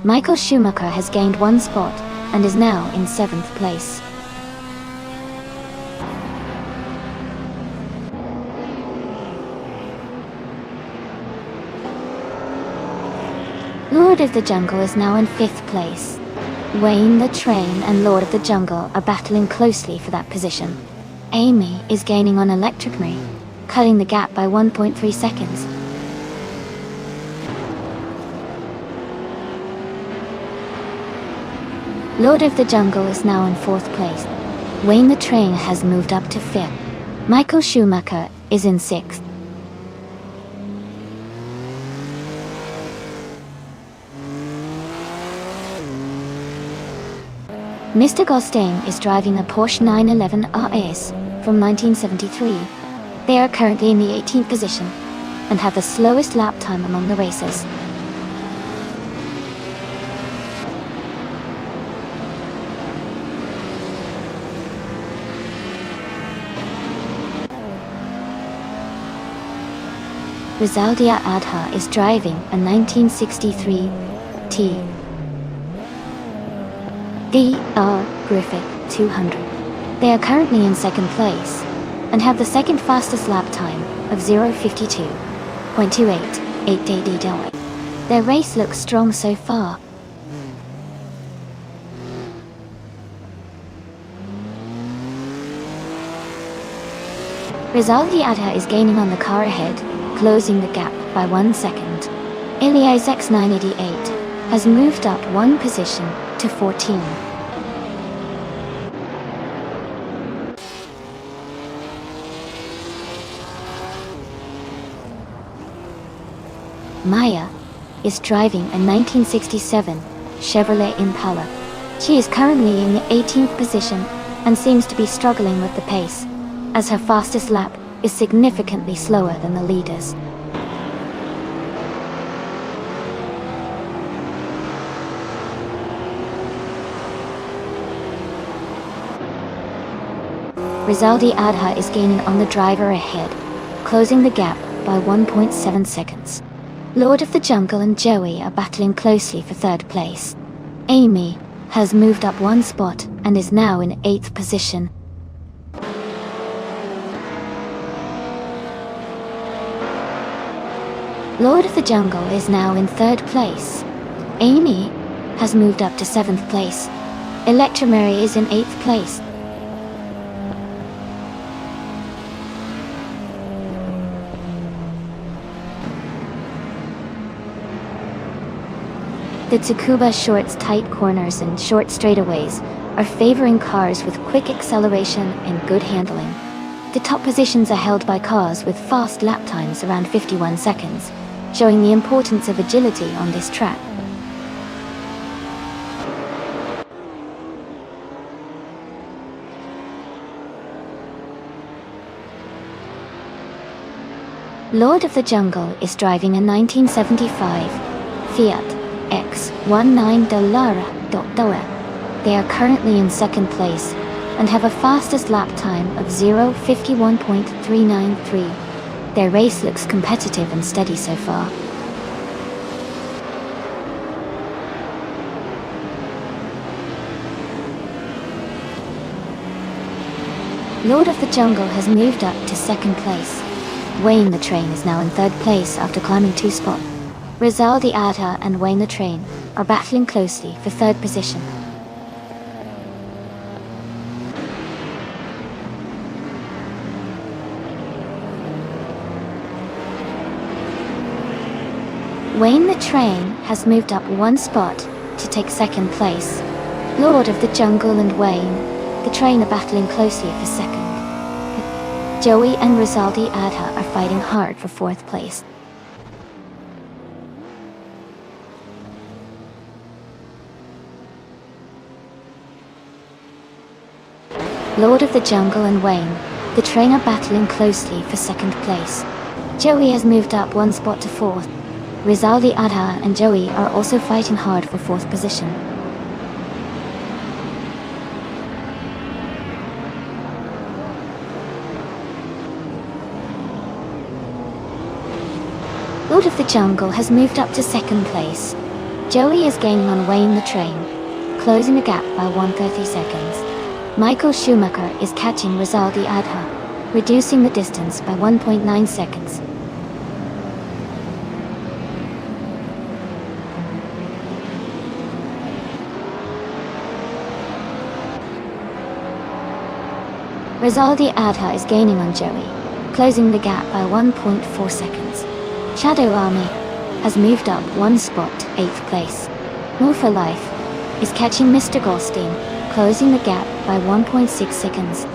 [SPEAKER 1] Michael Schumacher has gained 1 spot and is now in 7th place. Lord of the Jungle is now in 5th place. Wayne the Train and Lord of the Jungle are battling closely for that position. Amy is gaining on Electromarie cutting the gap by 1.3 seconds. Lord of the Jungle is now in 4th place. Wayne the Train has moved up to 5th. Michael Schumacher is in 6th. Mr. Gostain is driving a Porsche 911 RS from 1973. They are currently in the 18th position and have the slowest lap time among the racers. Rizaldia Adha is driving a 1963 T. D.R. Griffith 200. They are currently in 2nd place and have the 2nd fastest lap time of 0:52.28. Their race looks strong so far. Rizaldi Adha is gaining on the car ahead, closing the gap by 1 second. Ilias X988 has moved up 1 position to 14. Maya is driving a 1967 Chevrolet Impala. She is currently in the 18th position and seems to be struggling with the pace, as her fastest lap is significantly slower than the leaders. Rizaldi Adha is gaining on the driver ahead, closing the gap by 1.7 seconds. Lord of the Jungle and Joey are battling closely for 3rd place. Amy has moved up 1 spot and is now in 8th position. Lord of the Jungle is now in 3rd place. Amy has moved up to 7th place. Electramary is in 8th place. The Tsukuba Short's tight corners and short straightaways are favoring cars with quick acceleration and good handling. The top positions are held by cars with fast lap times around 51 seconds, showing the importance of agility on this track. Lord of the Jungle is driving a 1975 Fiat X19 Dallara. They are currently in 2nd place and have a fastest lap time of 0:51.393. Their race looks competitive and steady so far. Lord of the Jungle has moved up to 2nd place. Wayne the Train is now in 3rd place after climbing 2 spots. Rizaldi Adha and Wayne the Train are battling closely for 3rd position. Wayne the Train has moved up 1 spot to take 2nd place. Lord of the Jungle and Wayne the Train are battling closely for 2nd. Joey and Rizaldi Adha are fighting hard for 4th place. Lord of the Jungle and Wayne the Train are battling closely for 2nd place. Joey has moved up 1 spot to 4th. Rizaldi Adha and Joey are also fighting hard for 4th position. Lord of the Jungle has moved up to 2nd place. Joey is gaining on Wayne the Train, closing the gap by 1:30 seconds. Michael Schumacher is catching Rizaldi Adha, reducing the distance by 1.9 seconds. Rizaldi Adha is gaining on Joey, closing the gap by 1.4 seconds. Shadow Army has moved up one spot to 8th place. More for Life is catching Mr. Goldstein, closing the gap by 1.6 seconds.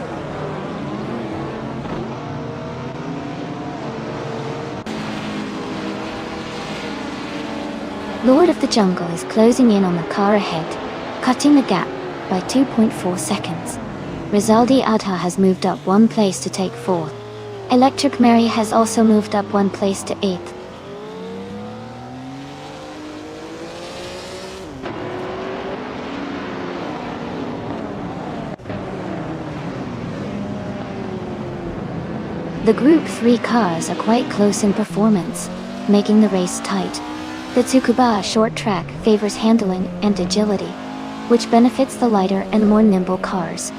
[SPEAKER 1] Lord of the Jungle is closing in on the car ahead, cutting the gap by 2.4 seconds. Rizaldi Adha has moved up one place to take 4th. Electric Mary has also moved up one place to 8th. The Group 3 cars are quite close in performance, making the race tight. The Tsukuba short track favors handling and agility, which benefits the lighter and more nimble cars.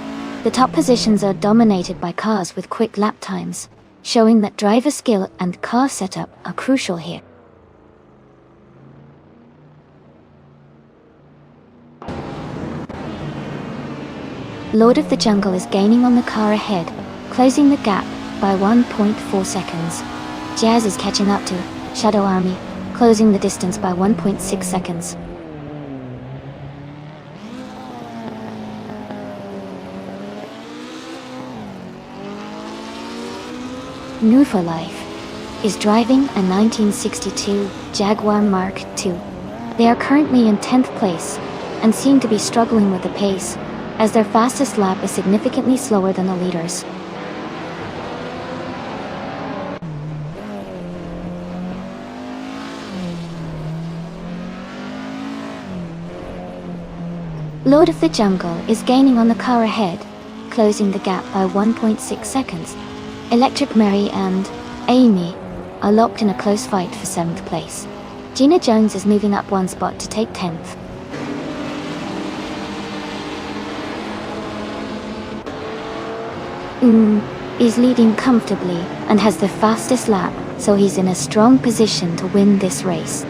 [SPEAKER 1] The top positions are dominated by cars with quick lap times, showing that driver skill and car setup are crucial here. Lord of the Jungle is gaining on the car ahead, closing the gap by 1.4 seconds. Jazz is catching up to Shadow Army, closing the distance by 1.6 seconds. New for Life is driving a 1962 Jaguar Mark II. They are currently in 10th place and seem to be struggling with the pace, as their fastest lap is significantly slower than the leaders. Lord of the Jungle is gaining on the car ahead, closing the gap by 1.6 seconds. Electric Mary and Amy are locked in a close fight for 7th place. Gina Jones is moving up one spot to take 10th. Is leading comfortably and has the fastest lap, so he's in a strong position to win this race.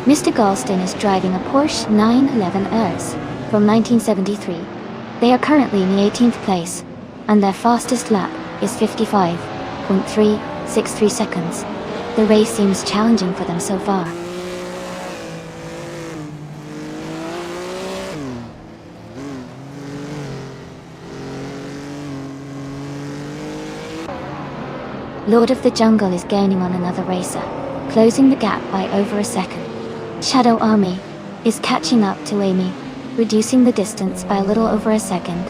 [SPEAKER 1] Mr. Galston is driving a Porsche 911 ERS from 1973. They are currently in the 18th place, and their fastest lap is 55.363 seconds. The race seems challenging for them so far. Lord of the Jungle is gaining on another racer, closing the gap by over a second. Shadow Army is catching up to Amy, reducing the distance by a little over a second.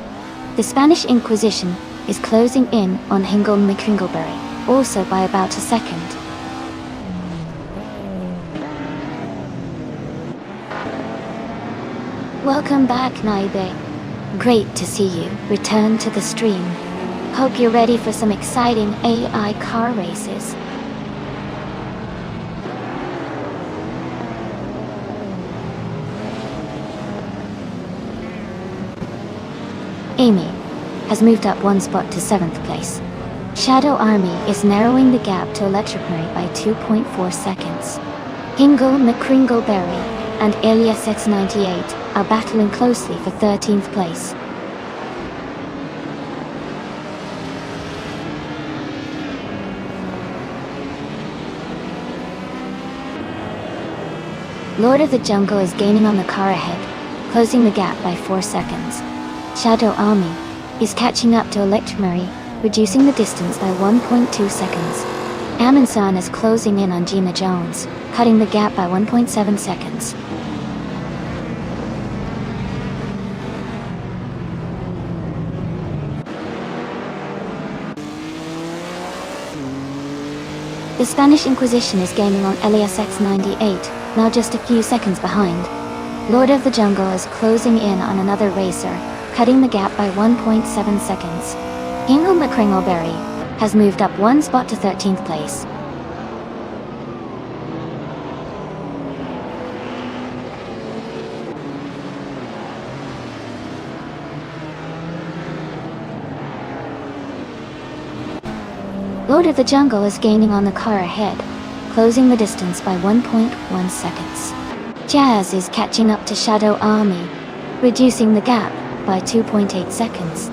[SPEAKER 1] The Spanish Inquisition is closing in on Hingle McCringleberry, also by about a second. Welcome back, Naibe. Great to see you return to the stream. Hope you're ready for some exciting AI car races. Amy has moved up one spot to 7th place. Shadow Army is narrowing the gap to Electric Mary by 2.4 seconds. Hingle McCringleberry and Alias X98 are battling closely for 13th place. Lord of the Jungle is gaining on the car ahead, closing the gap by 4 seconds. Shadow Army is catching up to Electric Mary, reducing the distance by 1.2 seconds. Amundsen is closing in on Gina Jones, cutting the gap by 1.7 seconds. The Spanish Inquisition is gaining on Elias X98, now just a few seconds behind. Lord of the Jungle is closing in on another racer, cutting the gap by 1.7 seconds. Hingle McCringleberry has moved up one spot to 13th place. Lord of the Jungle is gaining on the car ahead, closing the distance by 1.1 seconds. Jazz is catching up to Shadow Army, reducing the gap by 2.8 seconds.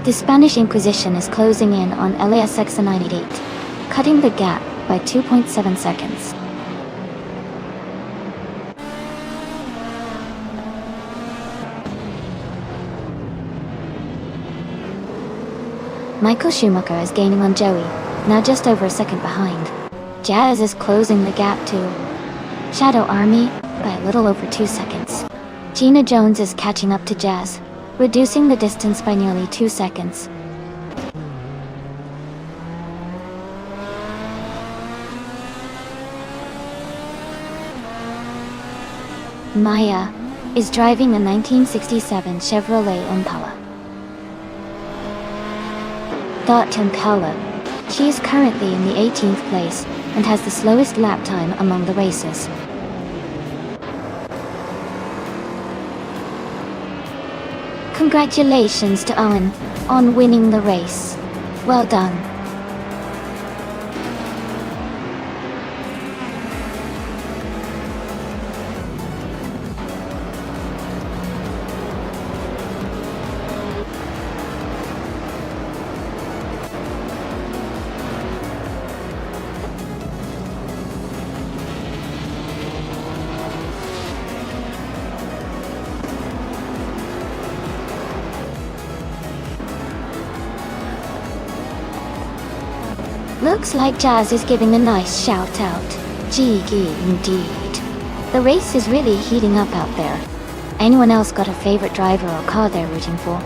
[SPEAKER 1] The Spanish Inquisition is closing in on LASX 98, cutting the gap by 2.7 seconds. Michael Schumacher is gaining on Joey, now just over a second behind. Jazz is closing the gap to Shadow Army by a little over 2 seconds. Gina Jones is catching up to Jazz, reducing the distance by nearly 2 seconds. Maya is driving a 1967 Chevrolet Impala. Dot Impala. She is currently in the 18th place and has the slowest lap time among the racers. Congratulations to Owen on winning the race. Well done. Looks like Jazz is giving a nice shout out. Gee, indeed. The race is really heating up out there. Anyone else got a favorite driver or car they're rooting for?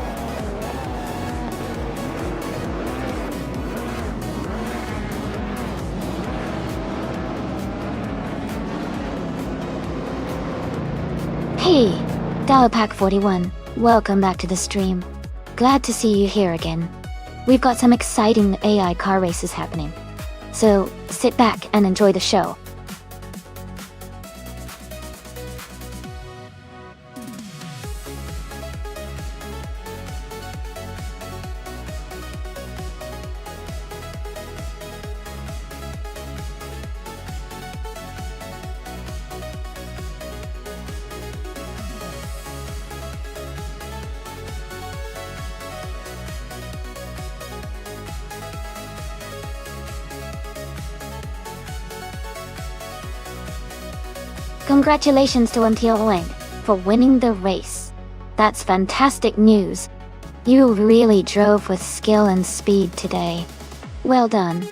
[SPEAKER 1] Hey, Dialpack41, welcome back to the stream. Glad to see you here again. We've got some exciting AI car races happening. So, sit back and enjoy the show. Congratulations to Until Wang for winning the race. That's fantastic news. You really drove with skill and speed today. Well done.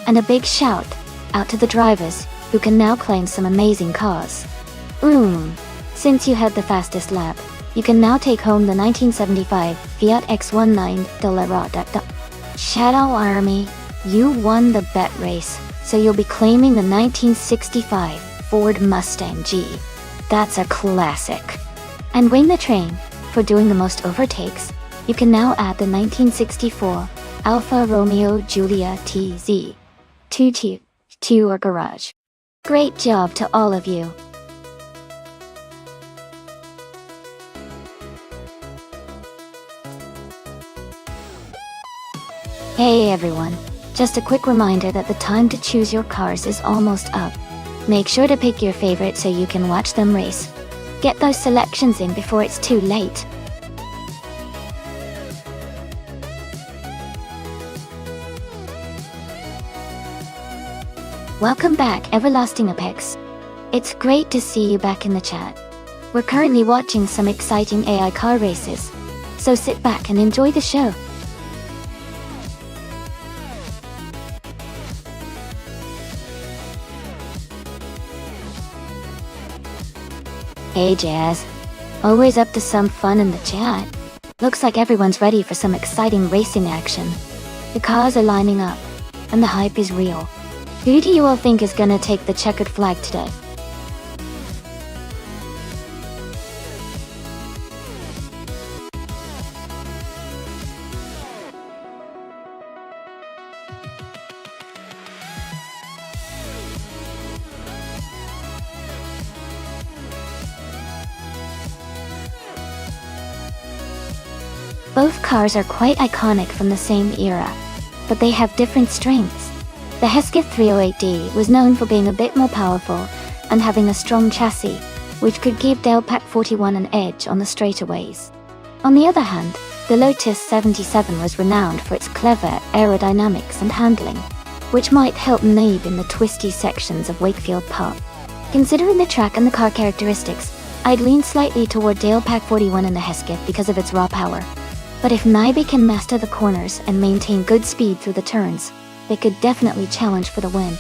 [SPEAKER 1] And a big shout out to the drivers who can now claim some amazing cars. Since you had the fastest lap, you can now take home the 1975 Fiat X19 Delarada. Shadow Army, you won the bet race, so you'll be claiming the 1965 Ford Mustang G. That's a classic. And Wing the Train, for doing the most overtakes, you can now add the 1964 Alfa Romeo Giulia TZ to your garage. Great job to all of you. Hey everyone, just a quick reminder that the time to choose your cars is almost up. Make sure to pick your favorite so you can watch them race. Get those selections in before it's too late. Welcome back, Everlasting Apex. It's great to see you back in the chat. We're currently watching some exciting AI car races, so sit back and enjoy the show. Hey Jazz, always up to some fun in the chat. Looks like everyone's ready for some exciting racing action. The cars are lining up, and the hype is real. Who do you all think is gonna take the checkered flag today? Both cars are quite iconic from the same era, but they have different strengths. The Hesketh 308D was known for being a bit more powerful and having a strong chassis, which could give Dalepac 41 an edge on the straightaways. On the other hand, the Lotus 77 was renowned for its clever aerodynamics and handling, which might help Nabe in the twisty sections of Wakefield Park. Considering the track and the car characteristics, I'd lean slightly toward Dalepac 41 in the Hesketh because of its raw power. But if Nabe can master the corners and maintain good speed through the turns, they could definitely challenge for the win.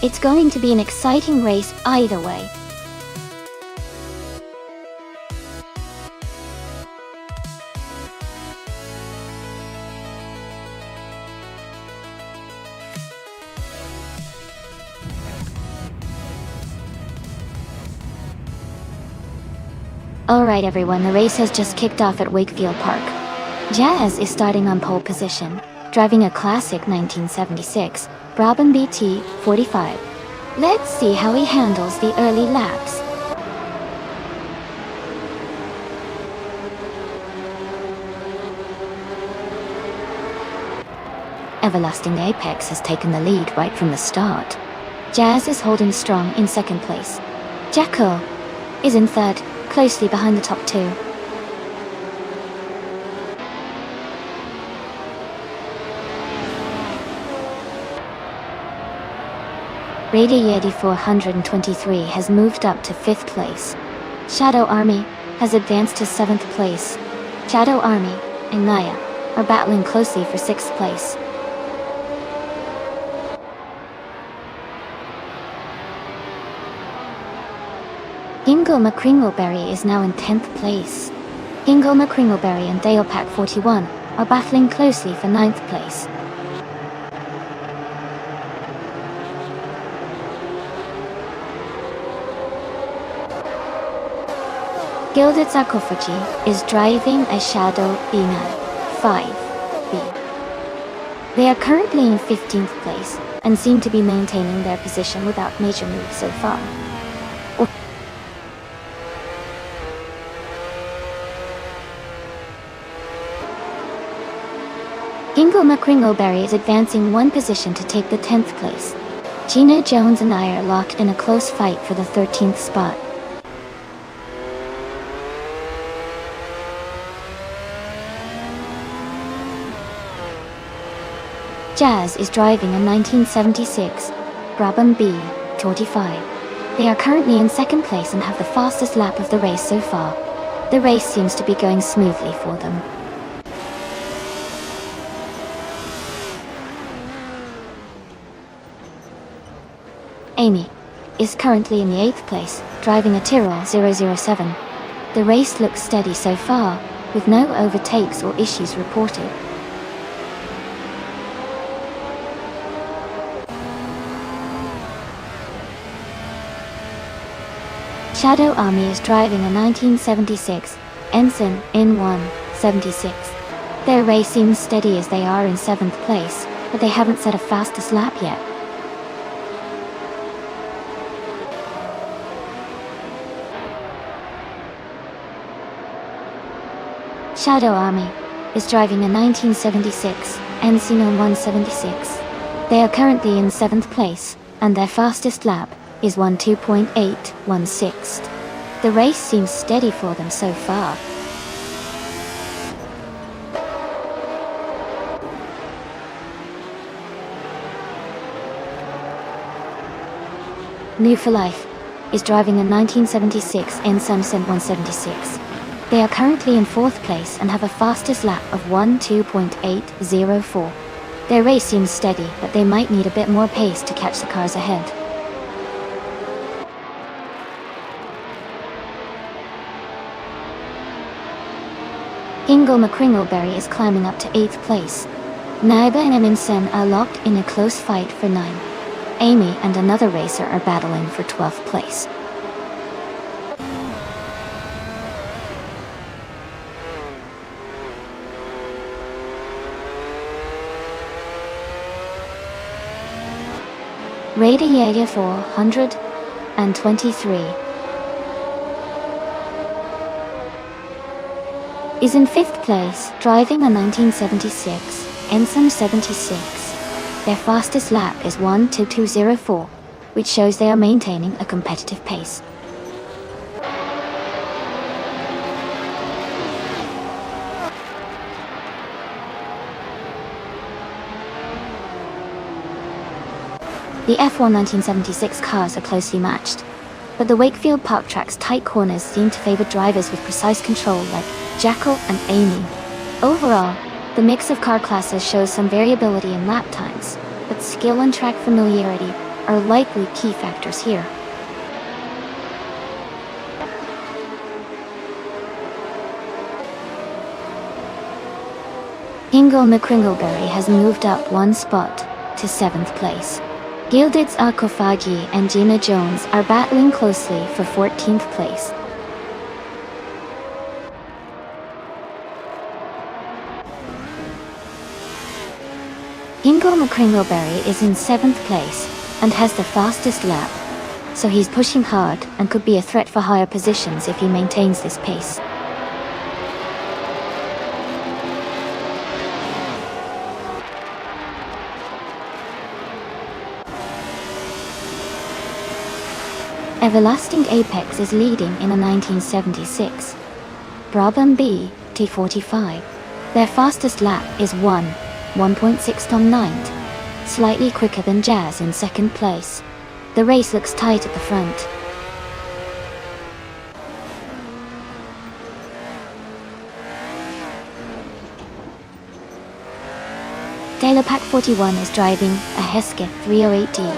[SPEAKER 1] It's going to be an exciting race either way. Alright everyone, the race has just kicked off at Wakefield Park. Jazz is starting on pole position, driving a classic 1976 Brabham BT 45. Let's see how he handles the early laps. Everlasting Apex has taken the lead right from the start. Jazz is holding strong in second place. Jacko is in third, closely behind the top two. Raider Yeti 423 has moved up to 5th place. Shadow Army has advanced to 7th place. Shadow Army and Naya are battling closely for 6th place. Hingle McCringleberry is now in 10th place. Hingle McCringleberry and Dalepac 41 are battling closely for 9th place. Gilded Sarcophagy is driving a Shadow B9 5B. They are currently in 15th place and seem to be maintaining their position without major moves so far. Hingle McCringleberry is advancing one position to take the 10th place. Gina Jones and I are locked in a close fight for the 13th spot. Jazz is driving a 1976 Brabham B 45. They are currently in second place and have the fastest lap of the race so far. The race seems to be going smoothly for them. Amy is currently in the 8th place, driving a Tyrrell 007. The race looks steady so far, with no overtakes or issues reported. Shadow Army is driving a 1976 Ensign N176. Their race seems steady as they are in 7th place, but they haven't set a fastest lap yet. Shadow Army is driving a 1976 Ensign N176. They are currently in 7th place, and their fastest lap is 12.816. The race seems steady for them so far. New for Life is driving a 1976 Ensign 176. They are currently in 4th place and have a fastest lap of 12.804. Their race seems steady, but they might need a bit more pace to catch the cars ahead. Hingle McCringleberry is climbing up to 8th place. Naiba and Eminsen are locked in a close fight for 9. Amy and another racer are battling for 12th place. Raider Jaeger 423 is in 5th place, driving a 1976 Ensign 76. Their fastest lap is 1:22.04, which shows they are maintaining a competitive pace. The F1 1976 cars are closely matched, but the Wakefield Park track's tight corners seem to favor drivers with precise control like Jackal and Amy. Overall, the mix of car classes shows some variability in lap times, but skill and track familiarity are likely key factors here. Hingle McCringleberry has moved up one spot to 7th place. Gilded's Akofagi and Gina Jones are battling closely for 14th place. Hingle McCringleberry is in 7th place and has the fastest lap, so he's pushing hard and could be a threat for higher positions if he maintains this pace. Everlasting Apex is leading in a 1976 Brabham B T45. Their fastest lap is 1.6 slightly quicker than Jazz in 2nd place. The race looks tight at the front. Delapac 41 is driving a Hesketh 308D.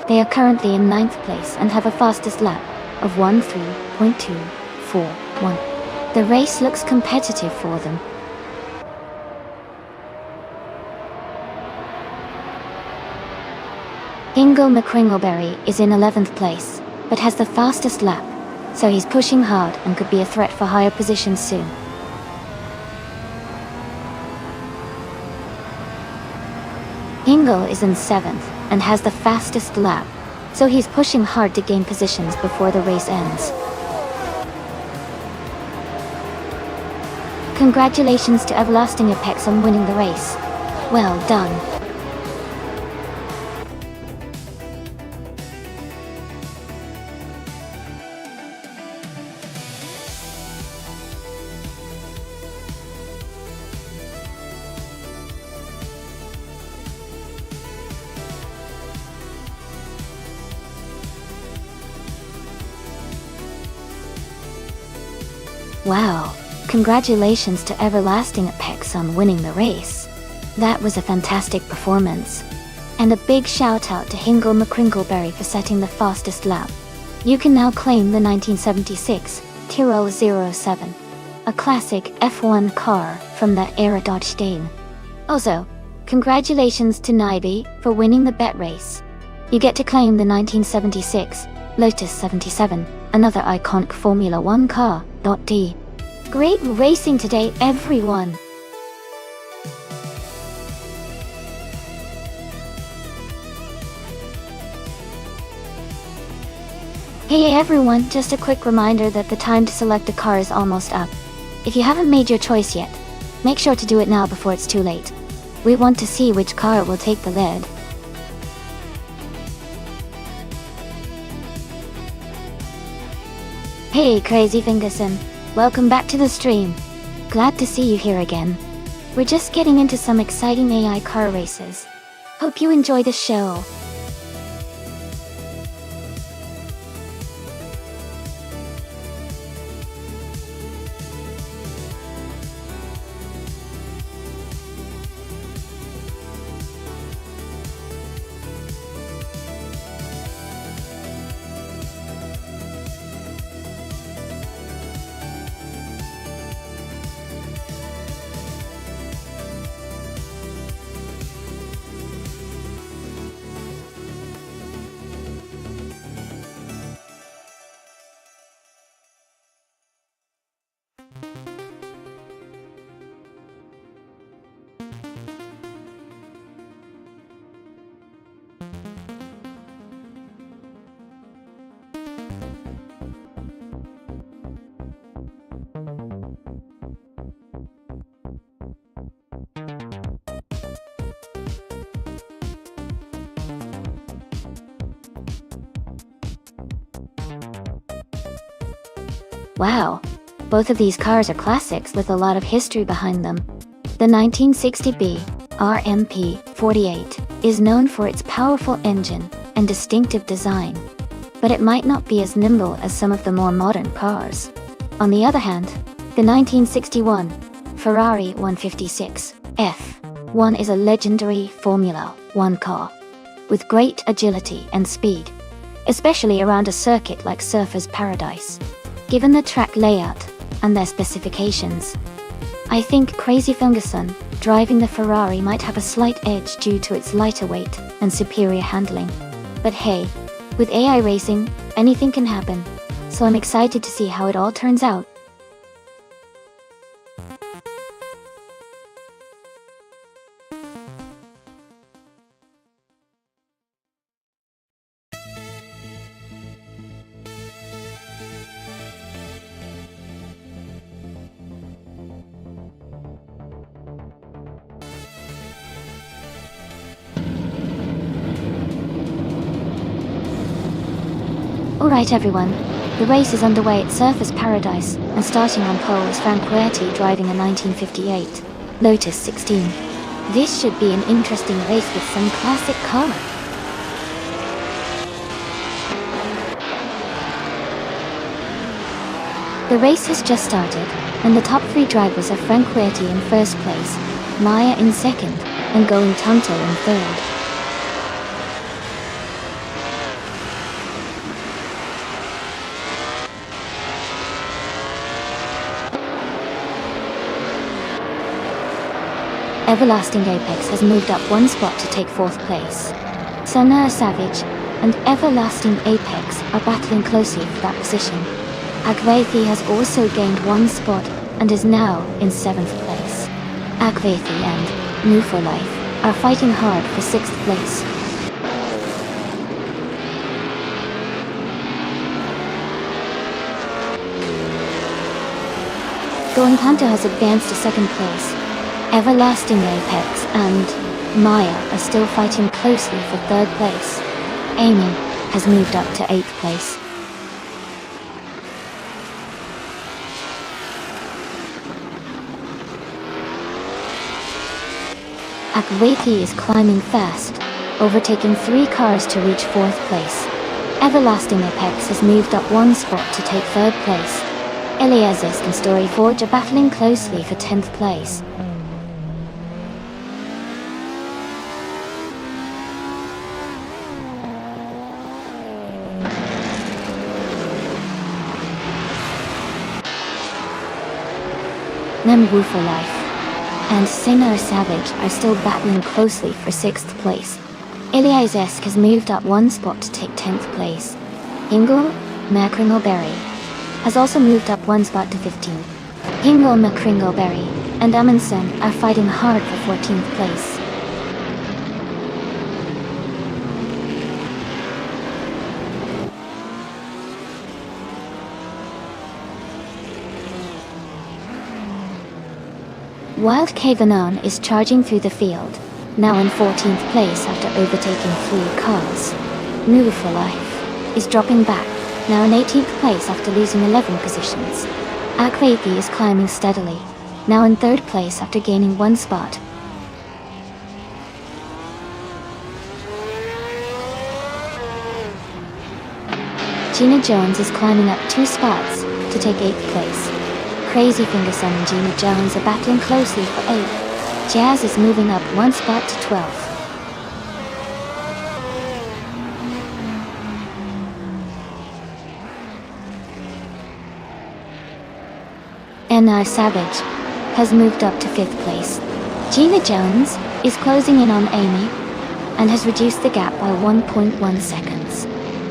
[SPEAKER 1] They are currently in 9th place and have a fastest lap of 13.241. The race looks competitive for them. Hingle McCringleberry is in 11th place, but has the fastest lap, so he's pushing hard and could be a threat for higher positions soon. Hingle is in 7th and has the fastest lap, so he's pushing hard to gain positions before the race ends. Congratulations to Everlasting Apex on winning the race. Well done. Wow, congratulations to Everlasting Apex on winning the race. That was a fantastic performance. And a big shout out to Hingle McCringleberry for setting the fastest lap. You can now claim the 1976 Tyrrell 07, a classic F1 car from that era Dodge Stein. Also, congratulations to Naibi for winning the bet race. You get to claim the 1976 Lotus 77, another iconic Formula 1 car. D. Great racing today, everyone! Hey everyone, just a quick reminder that the time to select a car is almost up. If you haven't made your choice yet, make sure to do it now before it's too late. We want to see which car will take the lead. Hey Crazy Fingerson, welcome back to the stream. Glad to see you here again. We're just getting into some exciting AI car races. Hope you enjoy the show. Wow, both of these cars are classics with a lot of history behind them. The 1960B RMP 48 is known for its powerful engine and distinctive design, but it might not be as nimble as some of the more modern cars. On the other hand, the 1961 Ferrari 156 F1 is a legendary Formula One car, with great agility and speed, especially around a circuit like Surfers Paradise. Given the track layout and their specifications, I think Crazy Fingerson driving the Ferrari might have a slight edge due to its lighter weight and superior handling. But hey, with AI racing, anything can happen, so I'm excited to see how it all turns out. Alright everyone, the race is underway at Surfers Paradise, and starting on pole is Franquetti driving a 1958 Lotus 16. This should be an interesting race with some classic car. The race has just started, and the top three drivers are Franquetti in first place, Maya in second, and Going Tanto in third. Everlasting Apex has moved up one spot to take fourth place. Senna Savage and Everlasting Apex are battling closely for that position. Agvethi has also gained one spot and is now in seventh place. Agvethi and New for Life are fighting hard for sixth place. Going Tanto has advanced to second place. Everlasting Apex and Maya are still fighting closely for third place. Amy has moved up to eighth place. Agvethi is climbing fast, overtaking three cars to reach fourth place. Everlasting Apex has moved up one spot to take third place. Eliazis and Story Forge are battling closely for 10th place. Nembu for Life and Senna Savage are still battling closely for sixth place. Eliazesk has moved up one spot to take 10th place. Ingel Macringleberry has also moved up one spot to 15th. Ingel Macringleberry and Amundsen are fighting hard for 14th place. Wild Kavanon is charging through the field, now in 14th place after overtaking three cars. New for Life is dropping back, now in 18th place after losing 11 positions. Akvethi is climbing steadily, now in third place after gaining one spot. Gina Jones is climbing up two spots to take 8th place. Crazy Fingerson and Gina Jones are battling closely for 8th. Jazz is moving up one spot to 12th. NR Savage has moved up to 5th place. Gina Jones is closing in on Amy and has reduced the gap by 1.1 seconds.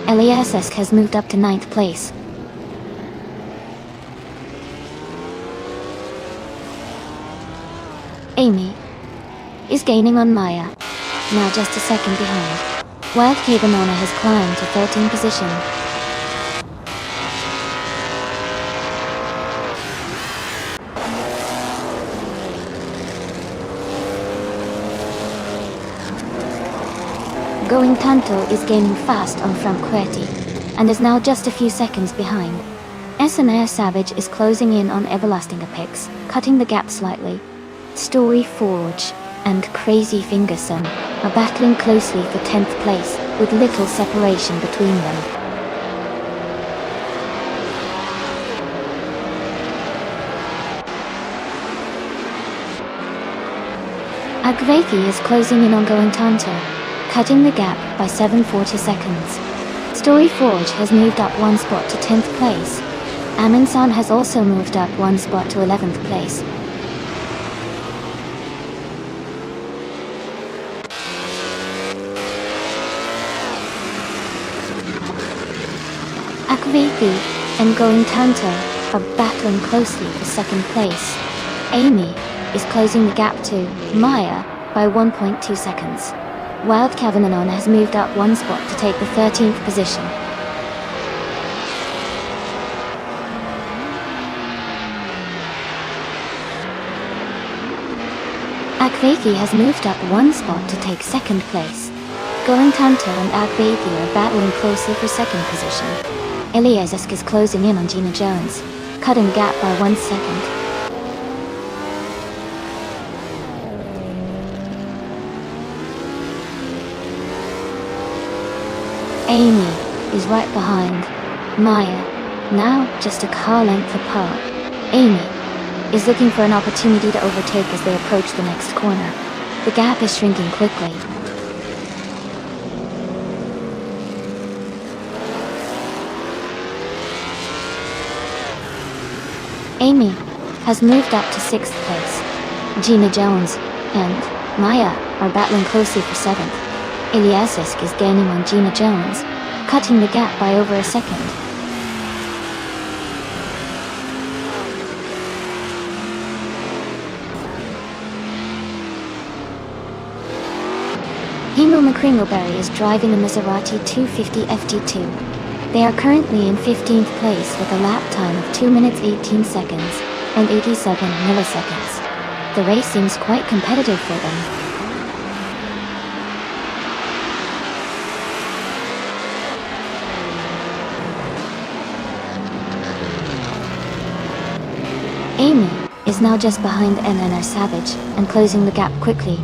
[SPEAKER 1] Eliasesk has moved up to 9th place. Amy is gaining on Maya, now just a second behind. Wild Kavanona has climbed to 13th position. Going Tanto is gaining fast on Franquetti, and is now just a few seconds behind. SNR Savage is closing in on Everlasting Apex, cutting the gap slightly. Story Forge and Crazy Fingerson are battling closely for 10th place, with little separation between them. Agveki is closing in on Going Tanto, cutting the gap by 740 seconds. Story Forge has moved up one spot to 10th place. Aminsan has also moved up one spot to 11th place. Akveki and Going Tanto are battling closely for 2nd place. Amy is closing the gap to Maya by 1.2 seconds. Wild Kavananon has moved up one spot to take the 13th position. Akveki has moved up one spot to take 2nd place. Going Tanto and Akveki are battling closely for 2nd position. Eliazisk is closing in on Gina Jones, cutting the gap by 1 second. Amy is right behind Maya, now just a car length apart. Amy is looking for an opportunity to overtake as they approach the next corner. The gap is shrinking quickly. Amy has moved up to 6th place. Gina Jones and Maya are battling closely for 7th. Eliazisk is gaining on Gina Jones, cutting the gap by over a second. Hemo McCringleberry is driving a Maserati 250 FT2. They are currently in 15th place with a lap time of 2 minutes 18 seconds and 87 milliseconds. The race seems quite competitive for them. Amy is now just behind NNR Savage and closing the gap quickly.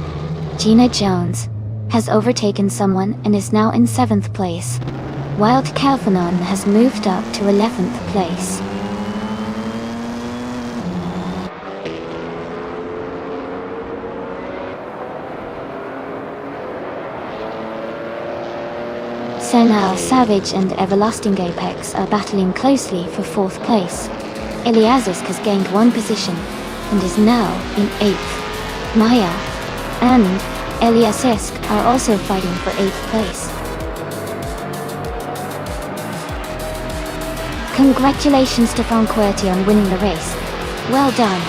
[SPEAKER 1] Gina Jones has overtaken someone and is now in 7th place. Wild Kalphanon has moved up to 11th place. Senal Savage and Everlasting Apex are battling closely for 4th place. Eliazisk has gained one position and is now in 8th. Maya and Eliazisk are also fighting for 8th place. Congratulations to Franquetti on winning the race. Well done.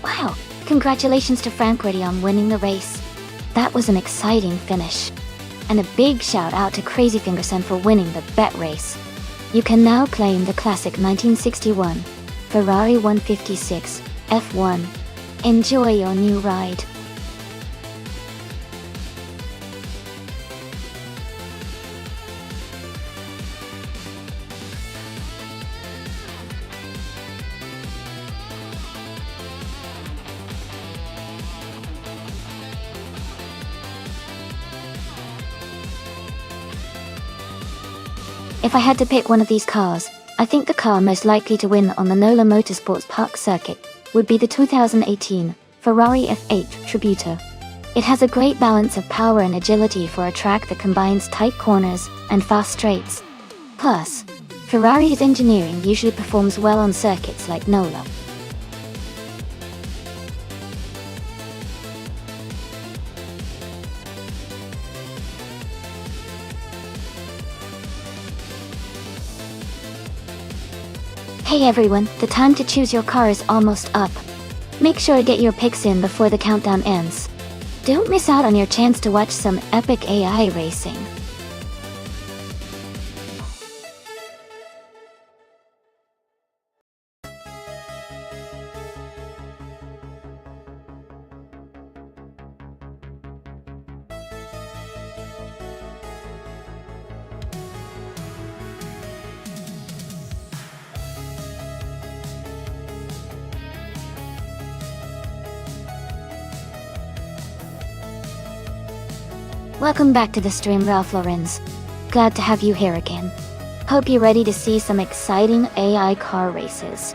[SPEAKER 1] Wow, congratulations to Frank Reddy on winning the race. That was an exciting finish. And a big shout out to Crazy Fingerson for winning the bet race. You can now claim the classic 1961 Ferrari 156 F1. Enjoy your new ride. If I had to pick one of these cars, I think the car most likely to win on the NOLA Motorsports Park circuit would be the 2018 Ferrari F8 Tributo. It has a great balance of power and agility for a track that combines tight corners and fast straights. Plus, Ferrari's engineering usually performs well on circuits like NOLA. Hey everyone, the time to choose your car is almost up. Make sure to get your picks in before the countdown ends. Don't miss out on your chance to watch some epic AI racing. Welcome back to the stream, Ralph Lorenz. Glad to have you here again. Hope you're ready to see some exciting AI car races.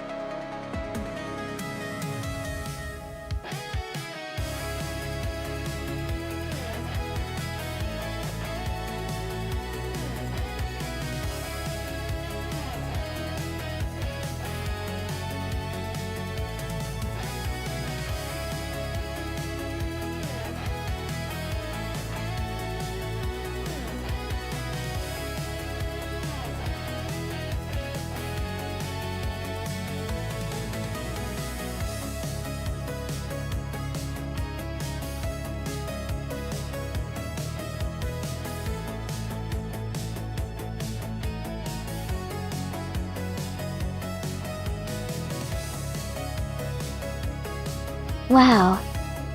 [SPEAKER 1] Wow,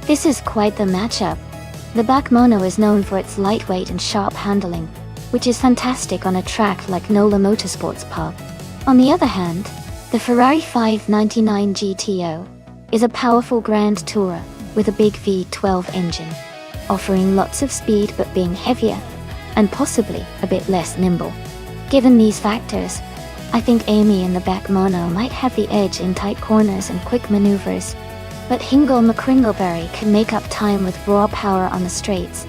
[SPEAKER 1] this is quite the matchup. The back mono is known for its lightweight and sharp handling, which is fantastic on a track like NOLA Motorsports Park. On the other hand, the Ferrari 599 GTO is a powerful grand tourer with a big V12 engine, offering lots of speed but being heavier and possibly a bit less nimble. Given these factors, I think Amy in the back mono might have the edge in tight corners and quick maneuvers, but Hingle McCringleberry can make up time with raw power on the straights.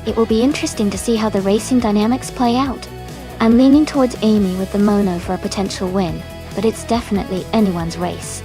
[SPEAKER 1] It will be interesting to see how the racing dynamics play out. I'm leaning towards Amy with the mono for a potential win, but it's definitely anyone's race.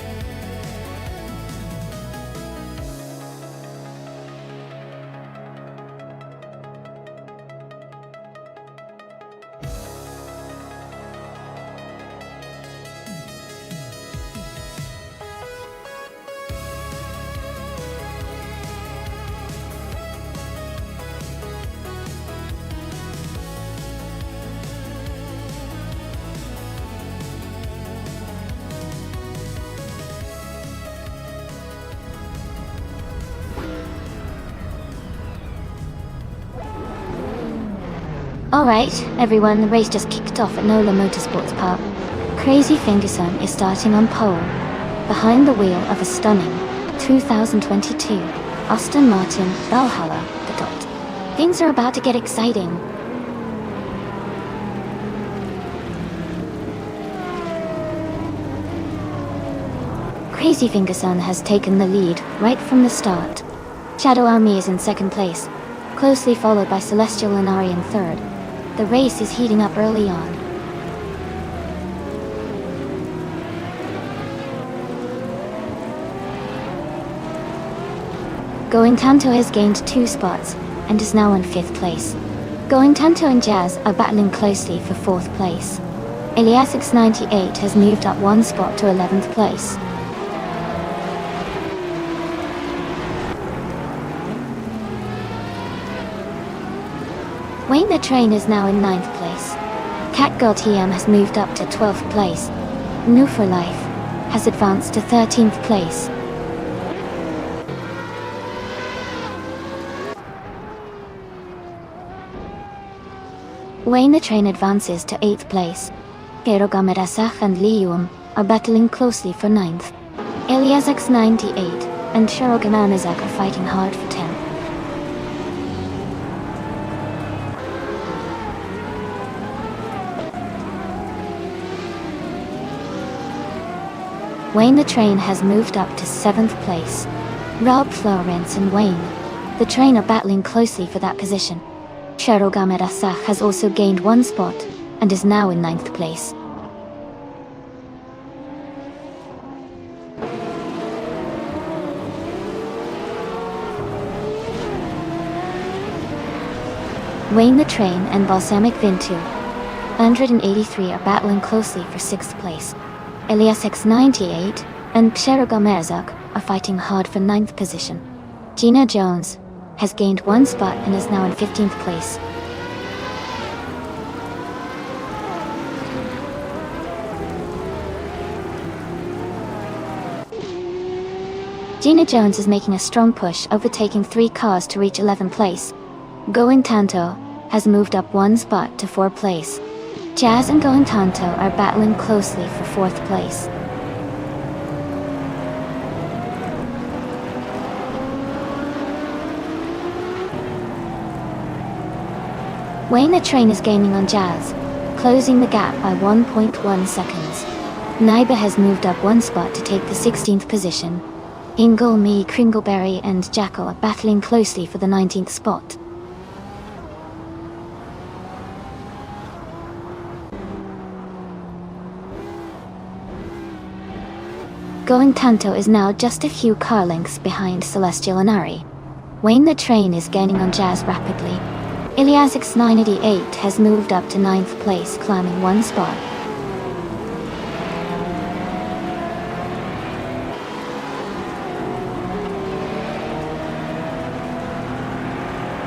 [SPEAKER 1] Alright, everyone, the race just kicked off at NOLA Motorsports Park. Crazy Fingerson is starting on pole, behind the wheel of a stunning 2022 Aston Martin Valhalla Godot. Things are about to get exciting. Crazy Fingerson has taken the lead right from the start. Shadow Army is in second place, closely followed by Celestial Inari in third. The race is heating up early on. Going Tanto has gained 2 spots and is now in 5th place. Going Tanto and Jazz are battling closely for 4th place. Eliasix 98 has moved up 1 spot to 11th place. Wayne the Train is now in 9th place. Catgirl TM has moved up to 12th place. New for Life has advanced to 13th place. Wayne the Train advances to 8th place. Hirogamerasach and Lium are battling closely for 9th. Eliasx 98 and Shirogamanazak are fighting hard for 10th. Wayne the Train has moved up to 7th place. Rob Florence and Wayne the Train are battling closely for that position. Shirogamerasach has also gained 1 spot and is now in 9th place. Wayne the Train and Balsamic Vintu 183 are battling closely for 6th place. Eliasx 98 and Shirogamerasach are fighting hard for 9th position. Gina Jones has gained 1 spot and is now in 15th place. Gina Jones is making a strong push, overtaking 3 cars to reach 11th place. Going Tanto has moved up 1 spot to 4th place. Jazz and Going Tanto are battling closely for 4th place. Wayne the Train is gaining on Jazz, closing the gap by 1.1 seconds. Naiba has moved up 1 spot to take the 16th position. Ingle, Me, Kringleberry and Jackal are battling closely for the 19th spot. Going Tanto is now just a few car lengths behind Celestial Inari. Wayne the Train is gaining on Jazz rapidly. Eliasx 988 has moved up to 9th place, climbing 1 spot.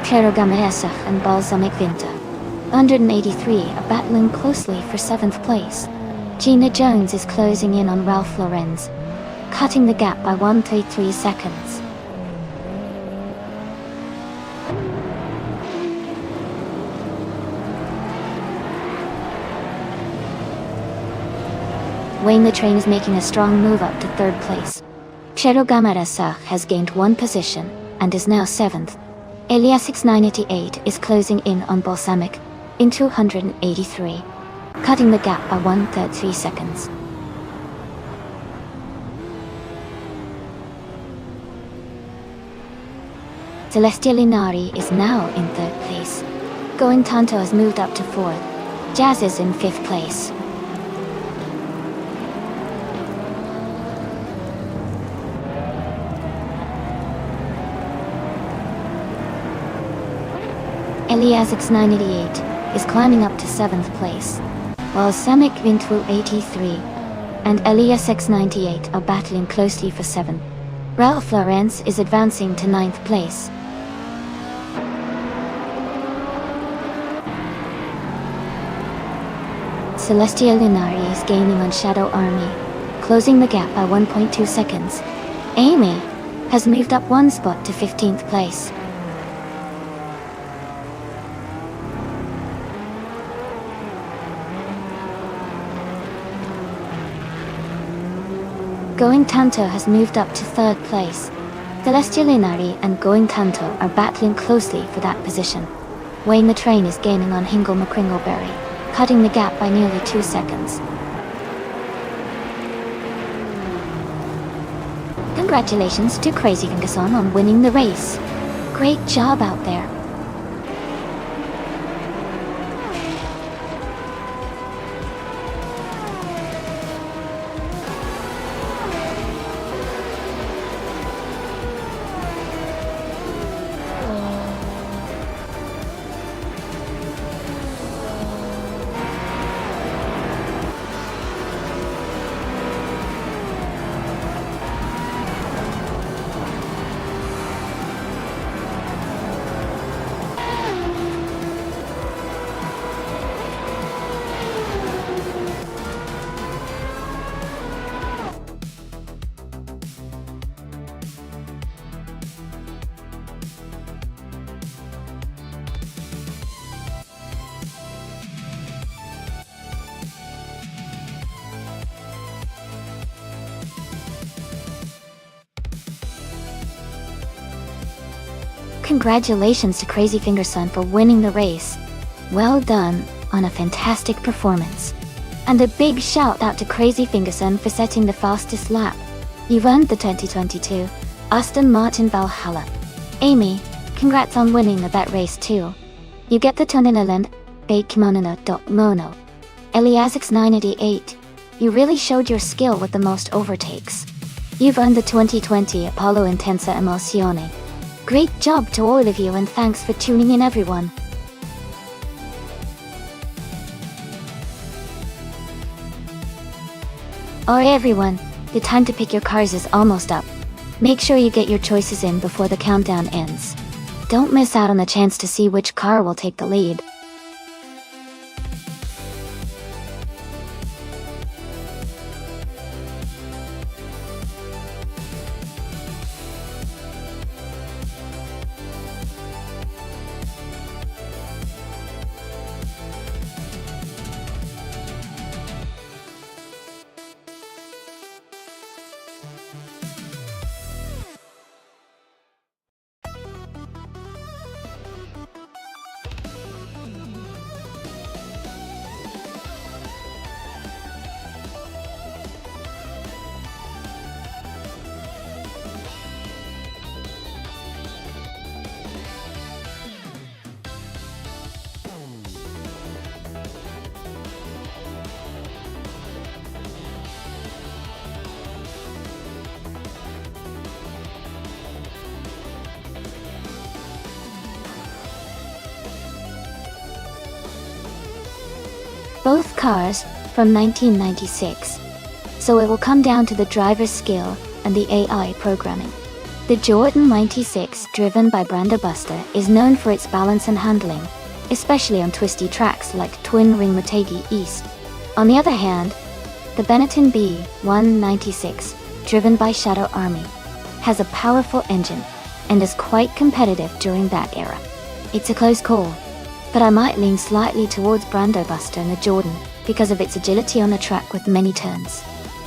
[SPEAKER 1] Shirogamerasach and Balsamic Vinta 183 are battling closely for 7th place. Gina Jones is closing in on Ralph Lorenz, cutting the gap by 1.3 seconds. Wayne the Train is making a strong move up to 3rd place. Shirogamerasach has gained 1 position and is now 7th. Eliasx 988 is closing in on Balsamic in 283, cutting the gap by 1.3 seconds. Celestial Inari is now in 3rd place. Going Tanto has moved up to 4th. Jazz is in 5th place. Eliasx 988 is climbing up to 7th place, while Samic Vintu 83 and Eliasx 98 are battling closely for 7th. Ralph Lorenz is advancing to 9th place. Celestial Inari is gaining on Shadow Army, closing the gap by 1.2 seconds. Amy has moved up 1 spot to 15th place. Going Tanto has moved up to 3rd place. Celestial Inari and Going Tanto are battling closely for that position. Wayne the Train is gaining on Hingle McCringleberry, cutting the gap by nearly 2 seconds. Congratulations to Crazy Fingerson on winning the race. Great job out there. congratulations to Crazy Fingerson for winning the race. Well done on a fantastic performance. And a big shout out to Crazy Fingerson for setting the fastest lap. You've earned the 2022 Aston Martin Valhalla. Amy, congrats on winning that race too. You get the Toninaland Mono. Eliasix988, you really showed your skill with the most overtakes. You've earned the 2020 Apollo Intensa Emozione. Great job to all of you and thanks for tuning in everyone. Alright everyone, the time to pick your cars is almost up. Make sure you get your choices in before the countdown ends. Don't miss out on the chance to see which car will take the lead. Both cars from 1996, so it will come down to the driver's skill and the AI programming. The Jordan 96, driven by Brando Buster, is known for its balance and handling, especially on twisty tracks like Twin Ring Motegi East. On the other hand, the Benetton B196, driven by Shadow Army, has a powerful engine and is quite competitive during that era. It's a close call, but I might lean slightly towards Brando Buster and the Jordan because of its agility on the track with many turns.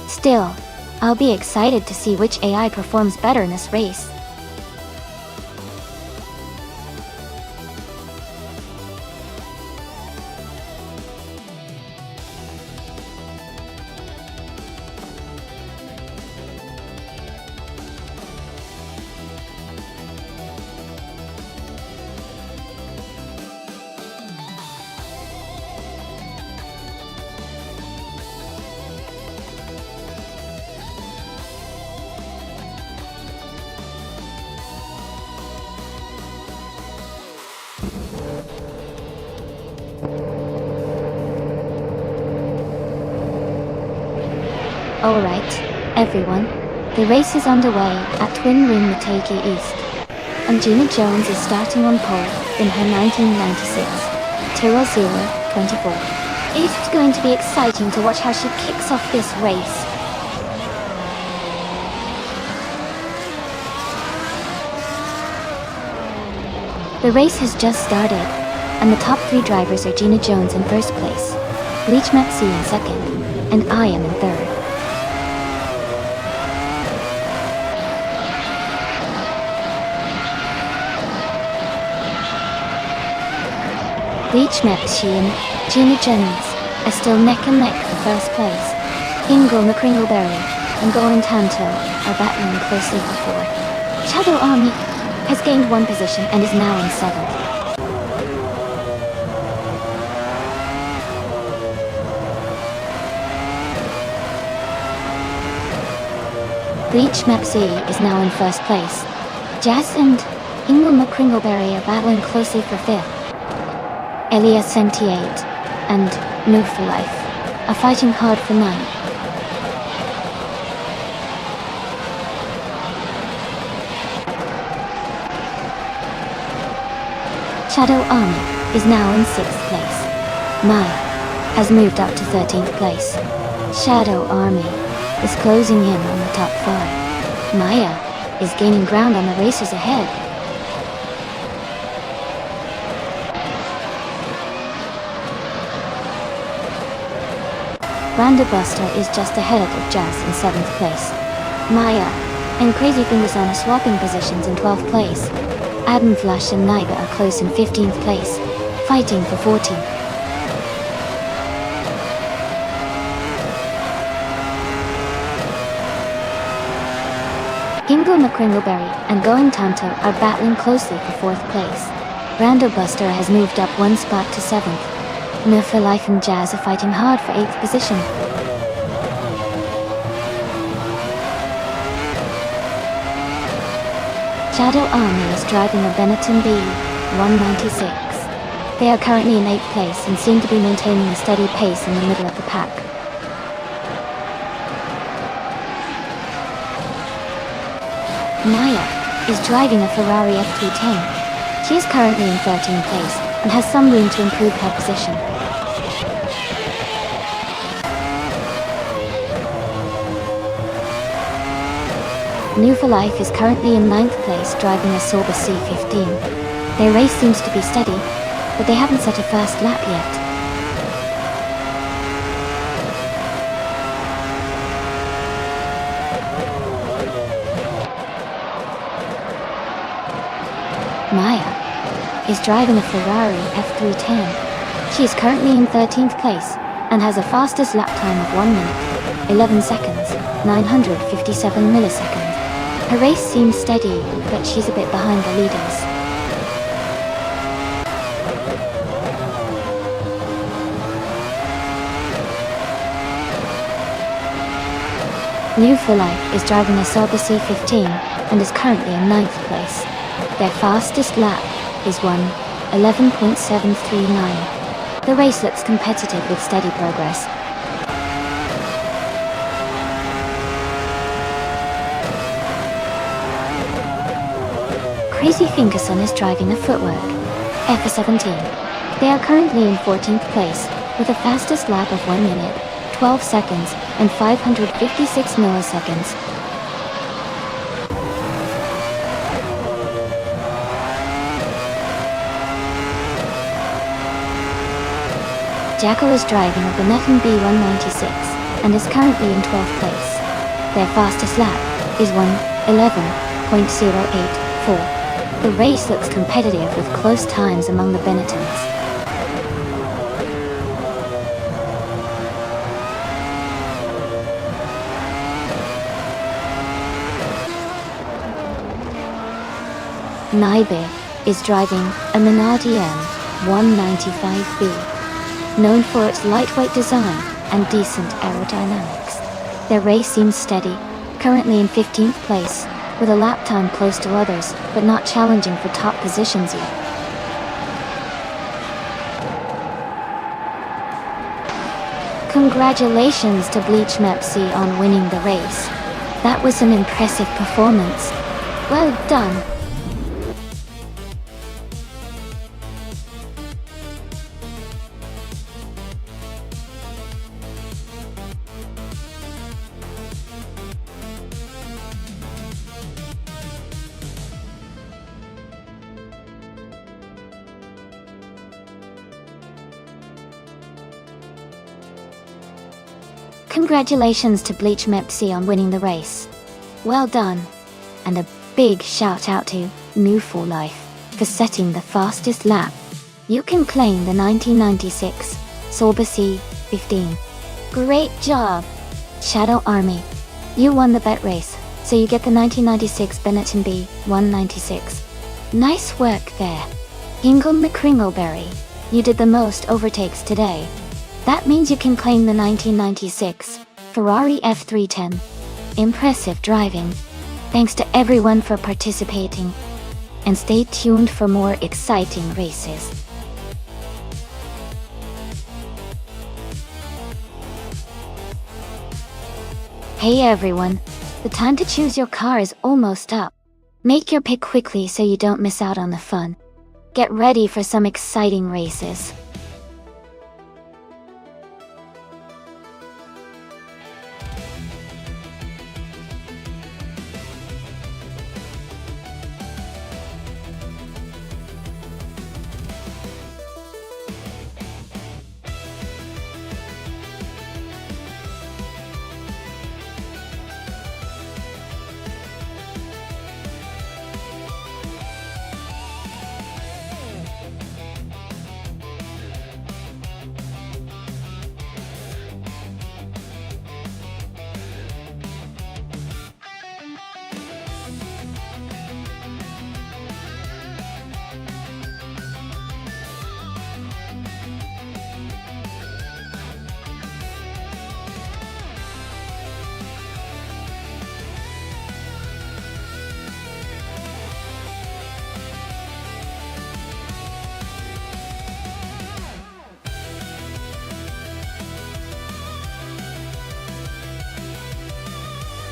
[SPEAKER 1] Still, I'll be excited to see which AI performs better in this race. Alright, everyone, the race is underway at Twin Ring Motegi East, and Gina Jones is starting on pole in her 1996 Tyrrell 024. It's going to be exciting to watch how she kicks off this race. The race has just started, and the top three drivers are Gina Jones in first place, Leach Maxey in second, and I am in third. Leach Maxey and Gina Jones are still neck and neck for first place. Ingle McCringleberry and Golden Tanto are battling closely for fourth. Shadow Army has gained one position and is now in seventh. Leach Maxey is now in first place. Jazz and Ingle McCringleberry are battling closely for fifth. Elias 78 and Move for Life are fighting hard for ninth. Shadow Army is now in 6th place. Maya has moved up to 13th place. Shadow Army is closing in on the top 5. Maya is gaining ground on the racers ahead. Brando Buster is just ahead of Jazz in 7th place. Maya and Crazy Fingers are swapping positions in 12th place. Adam Flush and Niga are close in 15th place, fighting for 14th. Gingle McCringleberry and Going Tanto are battling closely for 4th place. Rando Buster has moved up 1 spot to 7th. No for Life and Jazz are fighting hard for 8th position. Shadow Army is driving a Benetton B196. They are currently in 8th place and seem to be maintaining a steady pace in the middle of the pack. Maya is driving a Ferrari F310. She is currently in 13th place and has some room to improve her position. New for Life is currently in 9th place driving a Sauber C15. Their race seems to be steady, but they haven't set a first lap yet. Maya is driving a Ferrari F310. She is currently in 13th place and has a fastest lap time of 1 minute, 11 seconds, 957 milliseconds. Her race seems steady, but she's a bit behind the leaders. New for Life is driving a Sauber C15 and is currently in 9th place. Their fastest lap is 1:11.739. The race looks competitive with steady progress. Crazy Fingerson is driving a Footwork F17. They are currently in 14th place with a fastest lap of 1 minute, 12 seconds, and 556 milliseconds. Jackal is driving a Benetton B196 and is currently in 12th place. Their fastest lap is 1:11.084. The race looks competitive with close times among the Benettons. Naibe is driving a Minardi M195B. Known for its lightweight design and decent aerodynamics. Their race seems steady, currently in 15th place, with a lap time close to others, but not challenging for top positions yet. Congratulations to Bleach Mepsi on winning the race. That was an impressive performance. Well done. Congratulations to Bleach Mepsi on winning the race. Well done. And a big shout out to New for Life for setting the fastest lap. You can claim the 1996 Sauber C15. Great job, Shadow Army. You won the bet race, so you get the 1996 Benetton B196. Nice work there. Ingle McCringleberry. You did the most overtakes today. That means you can claim the 1996 Ferrari F310. Impressive driving. Thanks to everyone for participating. And stay tuned for more exciting races. Hey everyone, the time to choose your car is almost up. Make your pick quickly so you don't miss out on the fun. Get ready for some exciting races.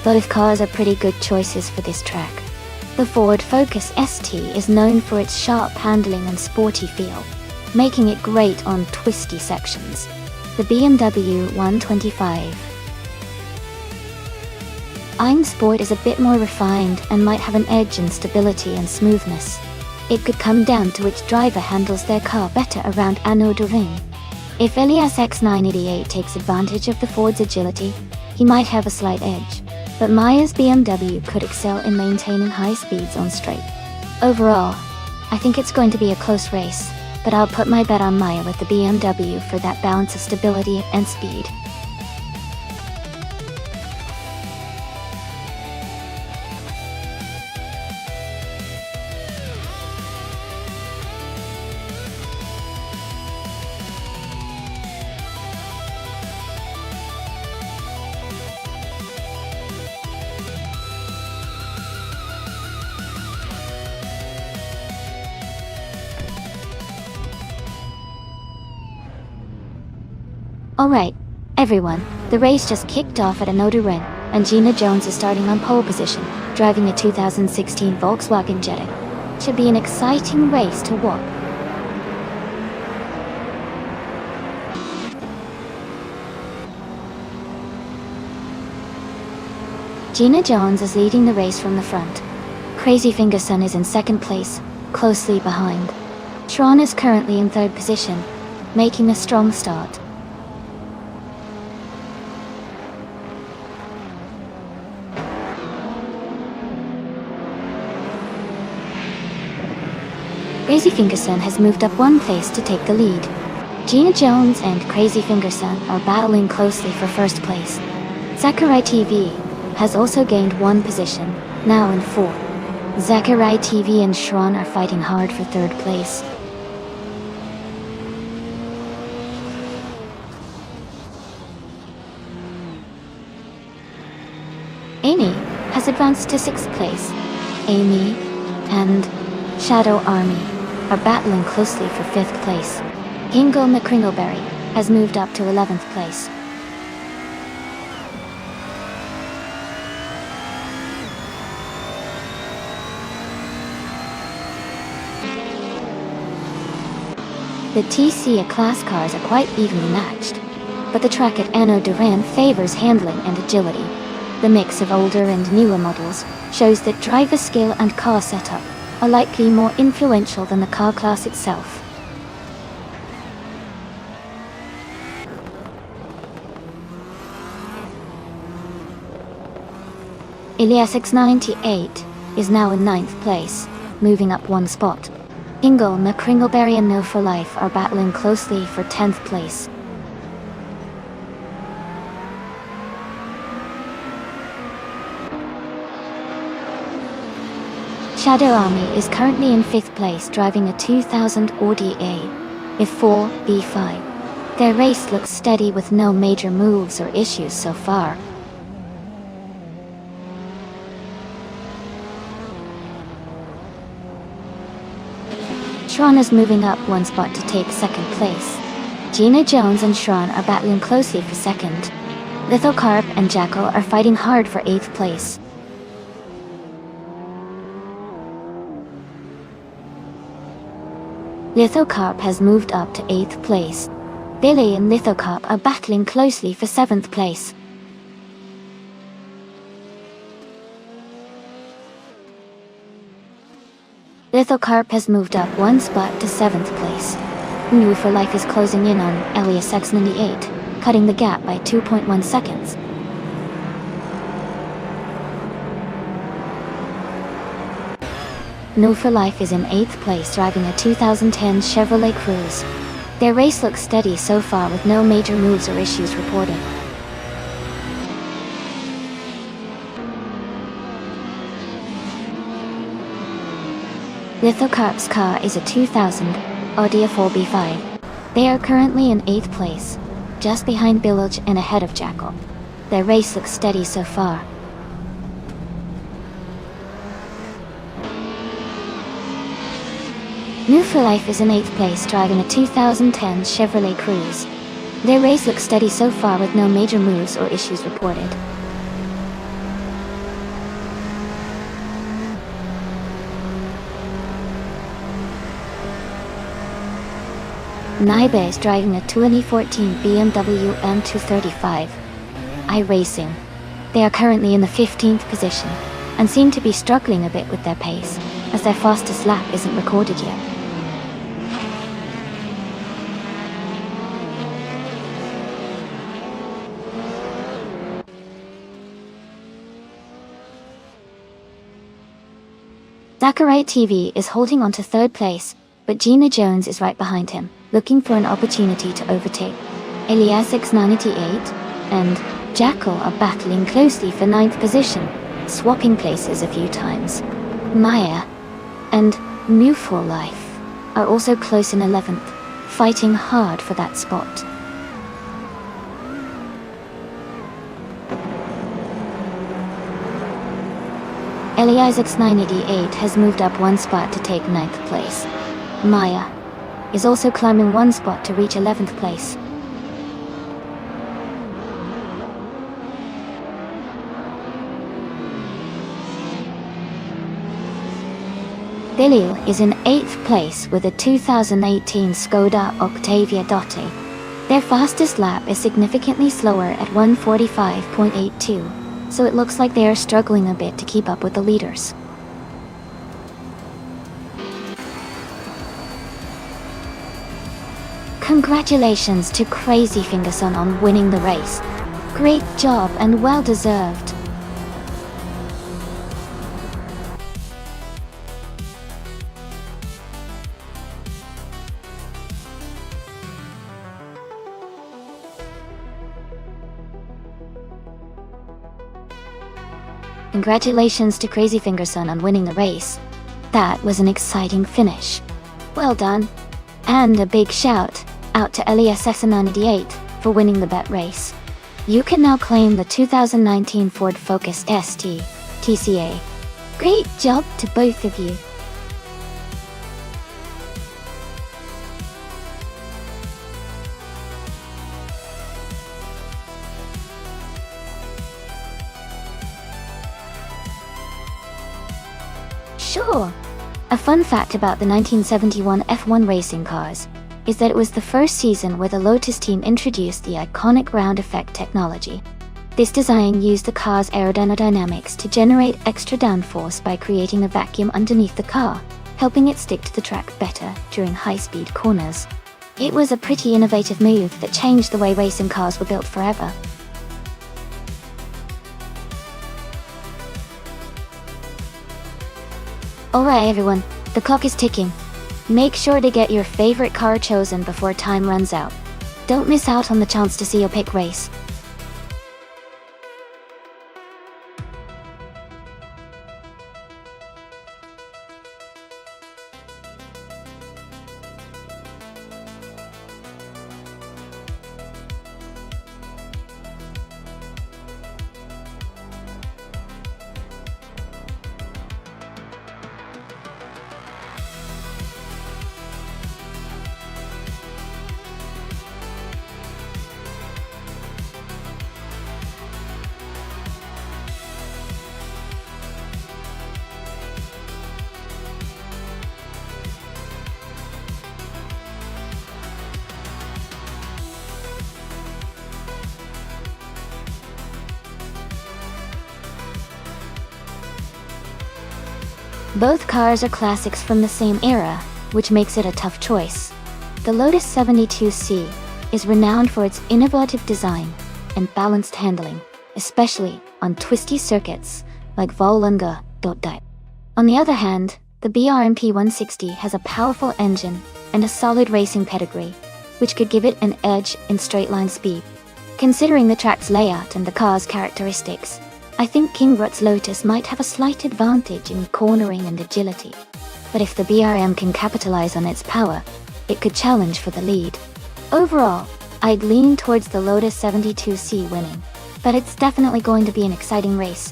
[SPEAKER 1] Both cars are pretty good choices for this track. The Ford Focus ST is known for its sharp handling and sporty feel, making it great on twisty sections. The BMW 125 iM Sport is a bit more refined and might have an edge in stability and smoothness. It could come down to which driver handles their car better around Anneau de Ring. If Elias X988 takes advantage of the Ford's agility, he might have a slight edge, but Maya's BMW could excel in maintaining high speeds on straight. Overall, I think it's going to be a close race, but I'll put my bet on Maya with the BMW for that balance of stability and speed. Alright, everyone, the race just kicked off at Anneau de Ring, and Gina Jones is starting on pole position, driving a 2016 Volkswagen Jetta. Should be an exciting race to watch. Gina Jones is leading the race from the front. Crazy Fingerson is in second place, closely behind. Sean is currently in third position, making a strong start. Crazy Fingerson has moved up one place to take the lead. Gina Jones and Crazy Fingerson are battling closely for first place. Zachary TV has also gained one position, now in fourth. Zachary TV and Shron are fighting hard for third place. Amy has advanced to sixth place. Amy and Shadow Army are battling closely for fifth place. Hingle McCringleberry has moved up to 11th place. The TC class cars are quite evenly matched, but the track at Anneau de Ring favors handling and agility. The mix of older and newer models shows that driver skill and car setup are likely more influential than the car class itself. Elias X98 is now in 9th place, moving up one spot. Ingle, McCringleberry and No for Life are battling closely for 10th place. Shadow Army is currently in 5th place, driving a 2000 Audi A4 B5. Their race looks steady with no major moves or issues so far. Shron is moving up one spot to take second place. Gina Jones and Shron are battling closely for second. Lithocarp and Jackal are fighting hard for 8th place. Lithocarp has moved up to 8th place. Billy and Lithocarp are battling closely for 7th place. Lithocarp has moved up one spot to 7th place. New for Life is closing in on Elias X98, cutting the gap by 2.1 seconds. New for Life is in 8th place, driving a 2010 Chevrolet Cruze. Their race looks steady so far with no major moves or issues reported. Lithocarp's car is a 2000 Audi A4 B5. They are currently in 8th place, just behind Billage and ahead of Jackal. Their race looks steady so far. New for Life is in 8th place, driving a 2010 Chevrolet Cruze. Their race looks steady so far with no major moves or issues reported. Naibe is driving a 2014 BMW M235i Racing. They are currently in the 15th position, and seem to be struggling a bit with their pace, as their fastest lap isn't recorded yet. Zachariah TV is holding on to third place, but Gina Jones is right behind him, looking for an opportunity to overtake. Elias X98 and Jackal are battling closely for 9th position, swapping places a few times. Maya and New for Life are also close in 11th, fighting hard for that spot. Elias X988 has moved up one spot to take 9th place. Maya is also climbing one spot to reach 11th place. Bilil is in 8th place with a 2018 Skoda Octavia Dotte. Their fastest lap is significantly slower at 1:45.82, so it looks like they are struggling a bit to keep up with the leaders. Congratulations to Crazy Fingerson on winning the race. Great job and well deserved. Congratulations to Crazy Fingerson on winning the race. That was an exciting finish. Well done. And a big shout out to Elias X98 for winning the bet race. You can now claim the 2019 Ford Focus ST TCA. Great job to both of you. Sure. A fun fact about the 1971 F1 racing cars is that it was the first season where the Lotus team introduced the iconic round effect technology. This design used the car's aerodynamics to generate extra downforce by creating a vacuum underneath the car, helping it stick to the track better during high-speed corners. It was a pretty innovative move that changed the way racing cars were built forever. Alright everyone, the clock is ticking. Make sure to get your favorite car chosen before time runs out. Don't miss out on the chance to see your pick race. Both cars are classics from the same era, which makes it a tough choice. The Lotus 72C is renowned for its innovative design and balanced handling, especially on twisty circuits like Vårlunga. On the other hand, the BRMP 160 has a powerful engine and a solid racing pedigree, which could give it an edge in straight-line speed. Considering the track's layout and the car's characteristics, I think Kingroth's Lotus might have a slight advantage in cornering and agility. But if the BRM can capitalize on its power, it could challenge for the lead. Overall, I'd lean towards the Lotus 72C winning, but it's definitely going to be an exciting race.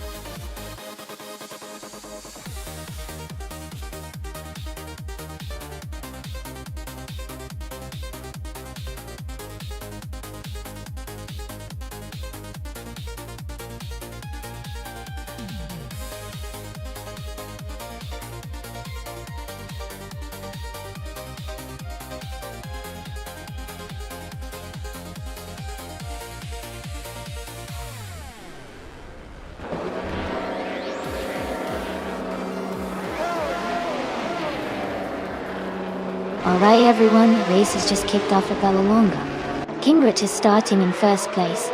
[SPEAKER 1] Alright everyone, the race has just kicked off at Bellaloonga. Kingrit is starting in first place,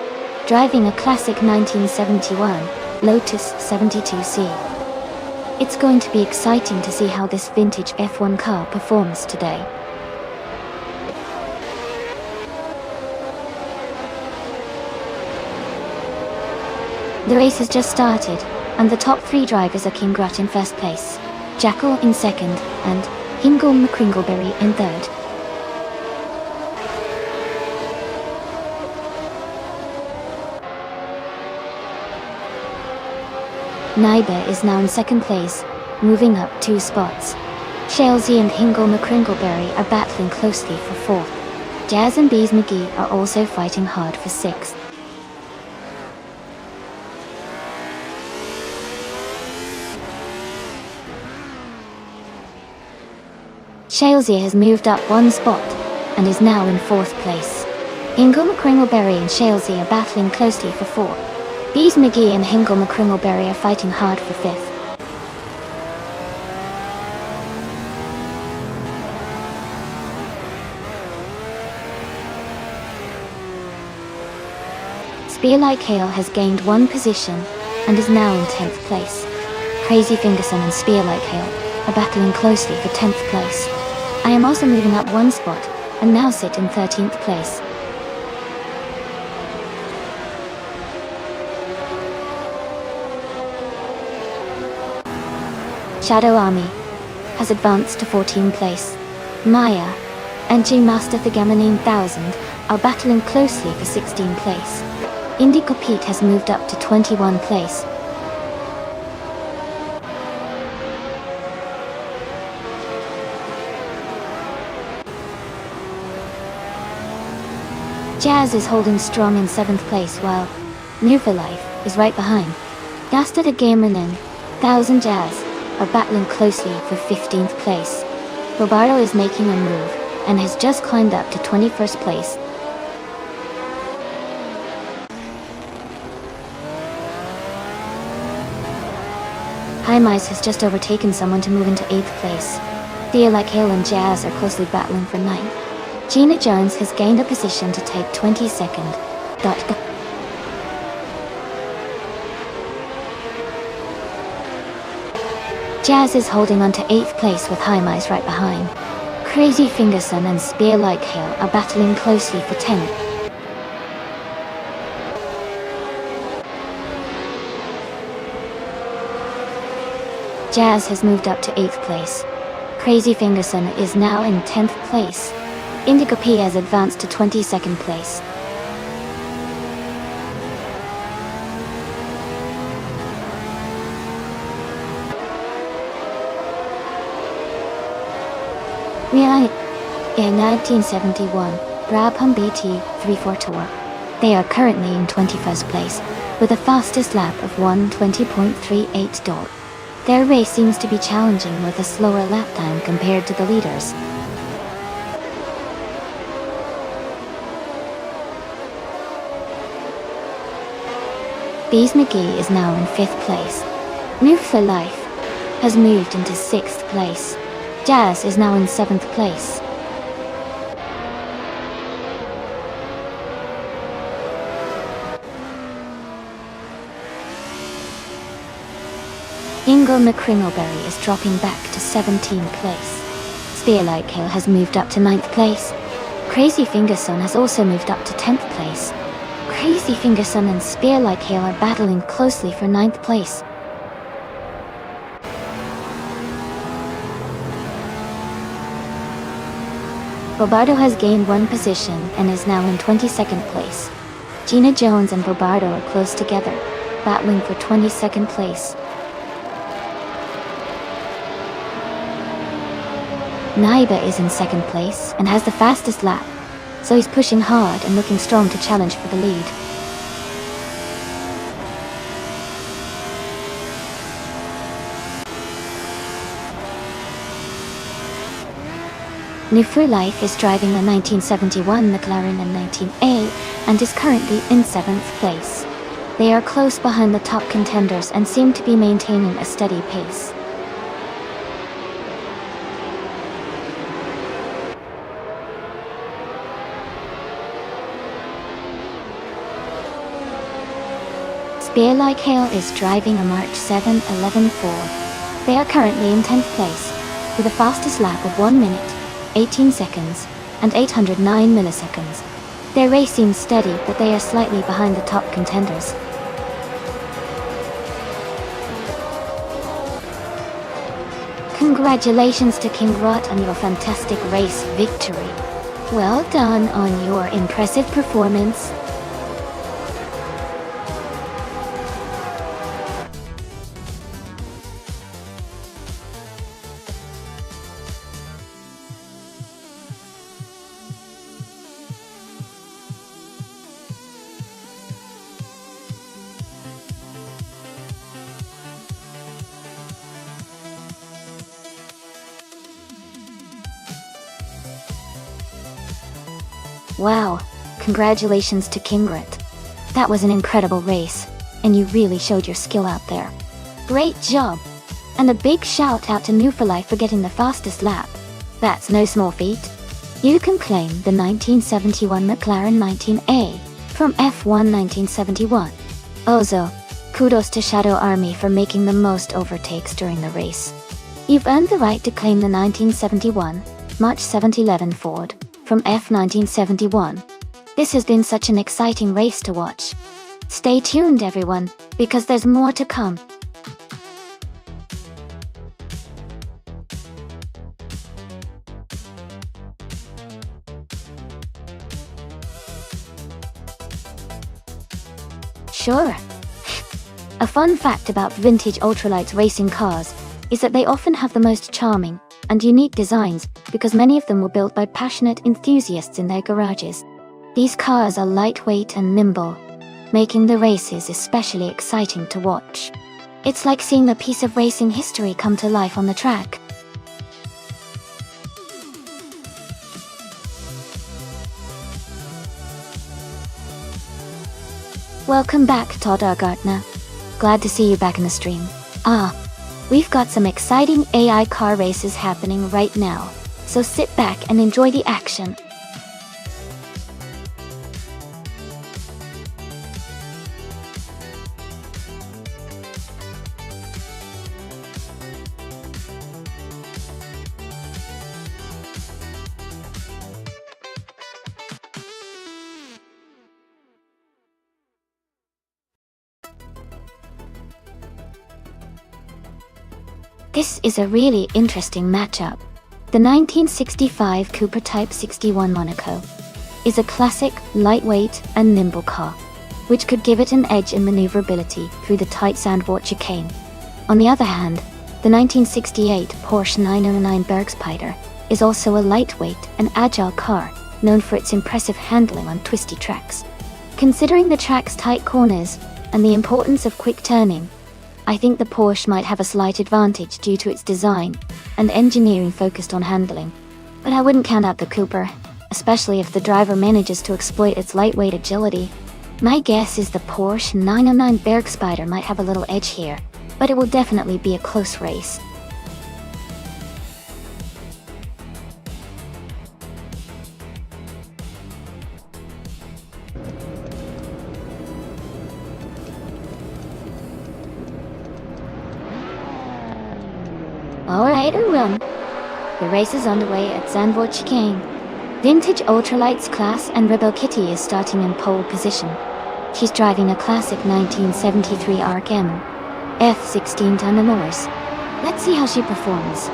[SPEAKER 1] driving a classic 1971 Lotus 72C. It's going to be exciting to see how this vintage F1 car performs today. The race has just started, and the top three drivers are Kingrat in first place, Jackal in second, and Hingle McCringleberry in third. Nyba is now in second place, moving up 2 spots. Shalesy and Hingle McCringleberry are battling closely for fourth. Jazz and Bees McGee are also fighting hard for sixth. Shalesy has moved up 1 spot and is now in fourth place. Hingle McCringleberry and Shalesy are battling closely for fourth. Bees McGee and Hingle McCringleberry are fighting hard for fifth. Spear Like Hail has gained 1 position and is now in 10th place. Crazy Fingerson and Spear Like Hail are battling closely for 10th place. I am also moving up 1 spot and now sit in 13th place. Shadow Army has advanced to 14th place. Maya and G-Master Thagamanine 1000 are battling closely for 16th place. Indigo Pete has moved up to 21st place. Jazz is holding strong in 7th place while New for Life is right behind. Gasta the Gamernin, 1000 Jazz are battling closely for 15th place. Roberto is making a move and has just climbed up to 21st place. High Mice has just overtaken someone to move into 8th place. Thea Like Hail and Jazz are closely battling for 9th. Gina Jones has gained a position to take 22nd. Jazz is holding on to 8th place with High Mice right behind. Crazy Fingerson and Spear Like Hail are battling closely for 10th. Jazz has moved up to 8th place. Crazy Fingerson is now in 10th place. Indigo P has advanced to 22nd place. Rihanna in 1971, Brabham BT 34 They are currently in 21st place, with a fastest lap of 1:20.38. Their race seems to be challenging with a slower lap time compared to the leaders. Bees McGee is now in 5th place. Move for Life has moved into 6th place. Jazz is now in 7th place. Ingo McCringleberry is dropping back to 17th place. Spear Like Hail has moved up to 9th place. Crazy Fingerson has also moved up to 10th place. Crazy Fingerson and Spear Like Hail are battling closely for 9th place. Roberto has gained 1 position and is now in 22nd place. Gina Jones and Roberto are close together, battling for 22nd place. Nyba is in 2nd place and has the fastest lap, so he's pushing hard and looking strong to challenge for the lead. New for Life is driving a 1971 McLaren M19A and is currently in 7th place. They are close behind the top contenders and seem to be maintaining a steady pace. Beer Like Hale is driving a March 711 Ford. They are currently in 10th place, with a fastest lap of 1 minute, 18 seconds, and 809 milliseconds. Their race seems steady, but they are slightly behind the top contenders. Congratulations to King Rot on your fantastic race victory. Well done on your impressive performance. Wow, congratulations to Kingrit. That was an incredible race, and you really showed your skill out there. Great job! And a big shout out to New4Life for getting the fastest lap. That's no small feat. You can claim the 1971 McLaren 19A from F1 1971. Also, kudos to Shadow Army for making the most overtakes during the race. You've earned the right to claim the 1971 March 711 Ford from F 1971. This has been such an exciting race to watch. Stay tuned everyone, because there's more to come. Sure. A fun fact about vintage ultralights racing cars is that they often have the most charming and unique designs because many of them were built by passionate enthusiasts in their garages. These cars are lightweight and nimble, making the races especially exciting to watch. It's like seeing a piece of racing history come to life on the track. Welcome back, Todd R. Gartner. Glad to see you back in the stream. We've got some exciting AI car races happening right now, so sit back and enjoy the action. This is a really interesting matchup. The 1965 Cooper Type 61 Monaco is a classic, lightweight, and nimble car, which could give it an edge in maneuverability through the tight Zandvoort chicane. On the other hand, the 1968 Porsche 909 Bergspider is also a lightweight and agile car, known for its impressive handling on twisty tracks. Considering the track's tight corners and the importance of quick turning, I think the Porsche might have a slight advantage due to its design and engineering focused on handling. But I wouldn't count out the Cooper, especially if the driver manages to exploit its lightweight agility. My guess is the Porsche 909 Bergspider might have a little edge here, but it will definitely be a close race. Alright, run. The race is underway at Zandvoort chicane. Vintage Ultralights class and Rebel Kitty is starting in pole position. She's driving a classic 1973 Arc M F16 Dynamos. Let's see how she performs.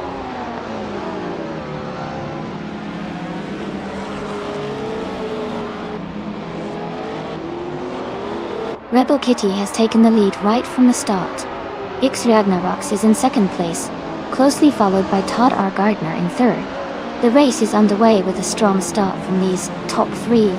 [SPEAKER 1] Rebel Kitty has taken the lead right from the start. X Ragnaroks is in second place, closely followed by Todd R. Gardner in third. The race is underway with a strong start from these top three.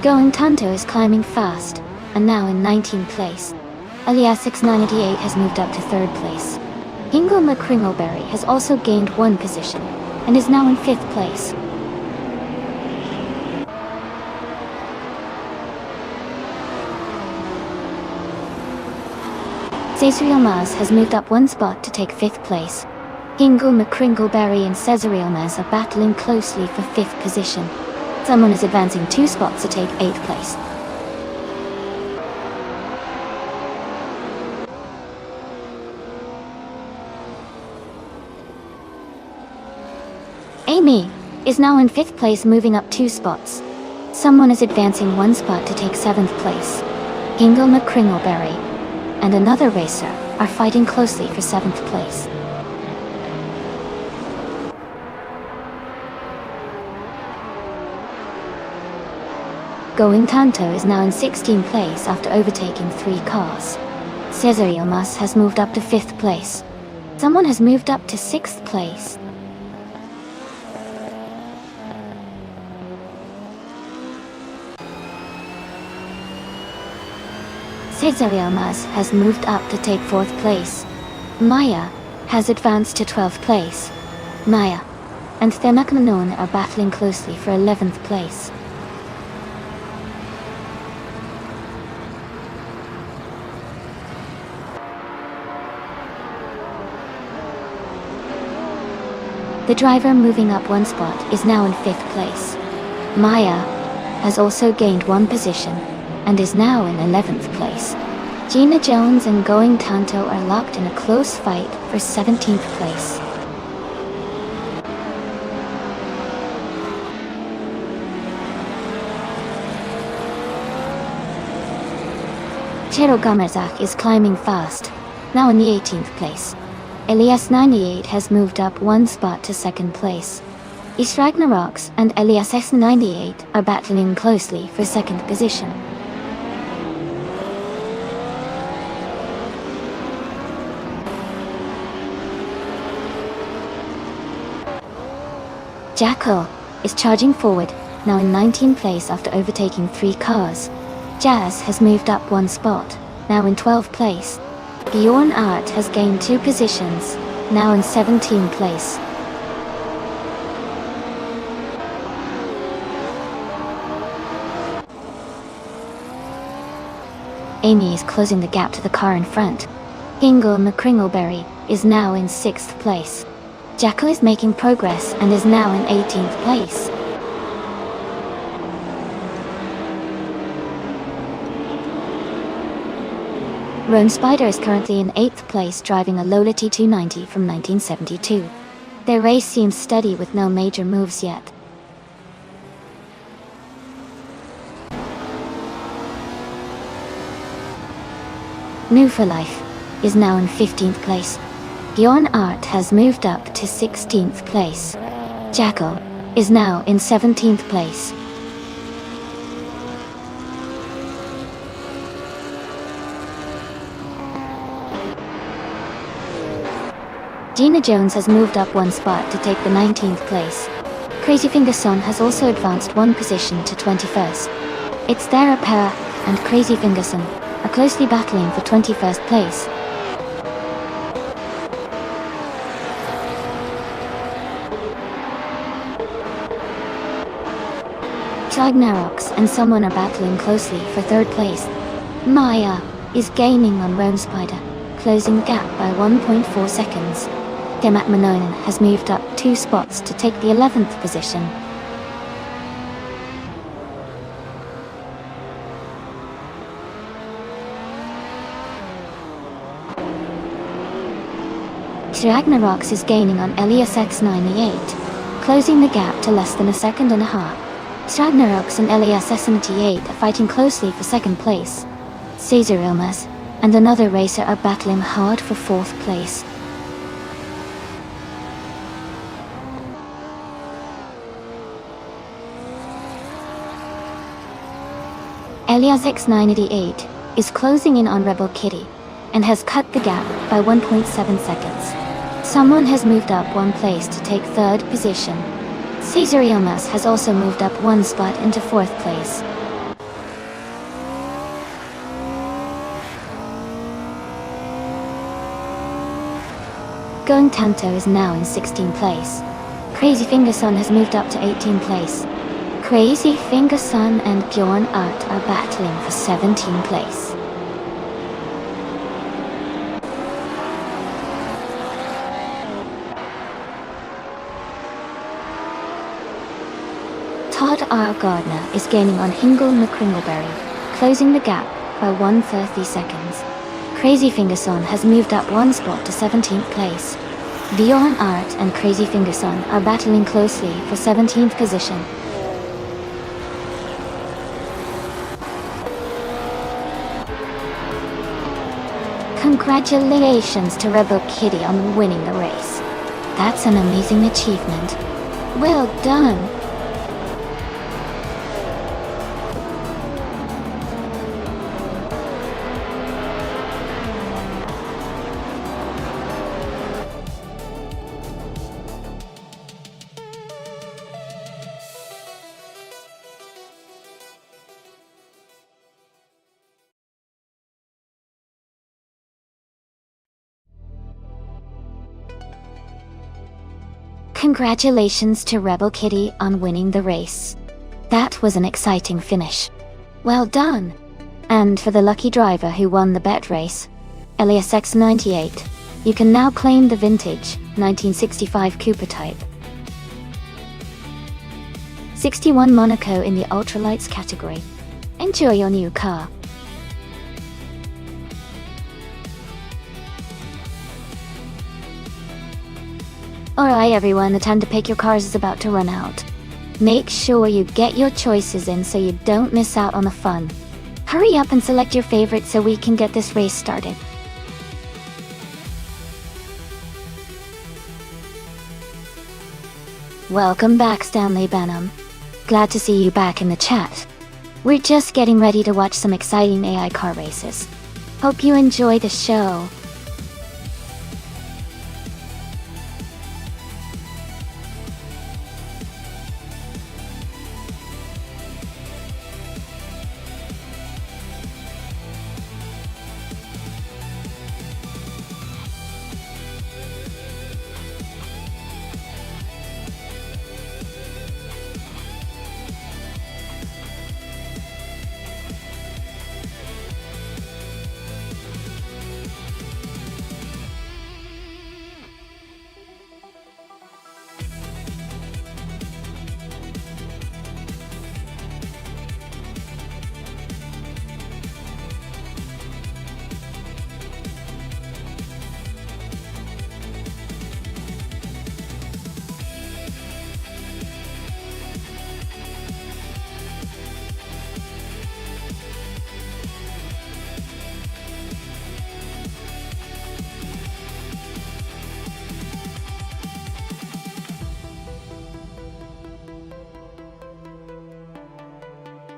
[SPEAKER 1] Going Tanto is climbing fast, and now in 19th place. Alias 698 has moved up to third place. Ingo McCringleberry has also gained one position, and is now in 5th place. Cesar Yilmaz has moved up one spot to take 5th place. Kingle McCringleberry and Cesare Ilmaz are battling closely for 5th position. Someone is advancing 2 spots to take 8th place. Amy is now in 5th place, moving up 2 spots. Someone is advancing 1 spot to take 7th place. Kingle McCringleberry and another racer are fighting closely for 7th place. Going Tanto is now in 16th place after overtaking 3 cars. Cesare Ilmaz has moved up to 5th place. Someone has moved up to 6th place. Cesare Ilmaz has moved up to take 4th place. Maya has advanced to 12th place. Maya and Themak Manon are battling closely for 11th place. The driver moving up 1 spot is now in 5th place. Maya has also gained 1 position and is now in 11th place. Gina Jones and Going Tanto are locked in a close fight for 17th place. Chero Gamerzak is climbing fast, now in the 18th place. Elias 98 has moved up 1 spot to 2nd place. Is Ragnaroks and Elias S98 are battling closely for 2nd position. Jacko is charging forward, now in 19th place after overtaking 3 cars. Jazz has moved up 1 spot, now in 12th place. Bjorn Art has gained 2 positions, now in 17th place. Amy is closing the gap to the car in front. Kingle McCringleberry is now in 6th place. Jacko is making progress and is now in 18th place. Rome Spider is currently in 8th place, driving a Lola T290 from 1972. Their race seems steady with no major moves yet. New for Life is now in 15th place. Bjorn Art has moved up to 16th place. Jacko is now in 17th place. Gina Jones has moved up 1 spot to take the 19th place. Crazy Fingerson has also advanced 1 position to 21st. It's Thera Para and Crazy Fingerson are closely battling for 21st place. Ragnaroks and someone are battling closely for 3rd place. Maya is gaining on Rome Spider, closing the gap by 1.4 seconds. Demat Manonen has moved up 2 spots to take the 11th position. Ragnaroks is gaining on Elias X98, closing the gap to less than 1.5 seconds. Ragnaroks and Elias S78 are fighting closely for 2nd place. Cesar Ilmaz and another racer are battling hard for 4th place. Elias X98 is closing in on Rebel Kitty and has cut the gap by 1.7 seconds. Someone has moved up 1 place to take 3rd position. Cesar Ilmaz has also moved up 1 spot into 4th place. Going Tanto is now in 16th place. Crazy Fingerson has moved up to 18th place. Crazy Fingerson and Bjorn Art are battling for 17th place. Hot R. Gardner is gaining on Hingle McCringleberry, closing the gap by 130 seconds. Crazy Fingerson has moved up one spot to 17th place. Bjorn Art and Crazy Fingerson are battling closely for 17th position. Congratulations to Rebel Kitty on winning the race. That's an amazing achievement. Well done! Congratulations to Rebel Kitty on winning the race. That was an exciting finish. Well done! And for the lucky driver who won the bet race, Elias X98, you can now claim the vintage 1965 Cooper type. 61 Monaco in the ultralights category. Enjoy your new car. Alright everyone, the time to pick your cars is about to run out. Make sure you get your choices in so you don't miss out on the fun. Hurry up and select your favorite so we can get this race started. Welcome back, Stanley Benham. Glad to see you back in the chat. We're just getting ready to watch some exciting AI car races. Hope you enjoy the show.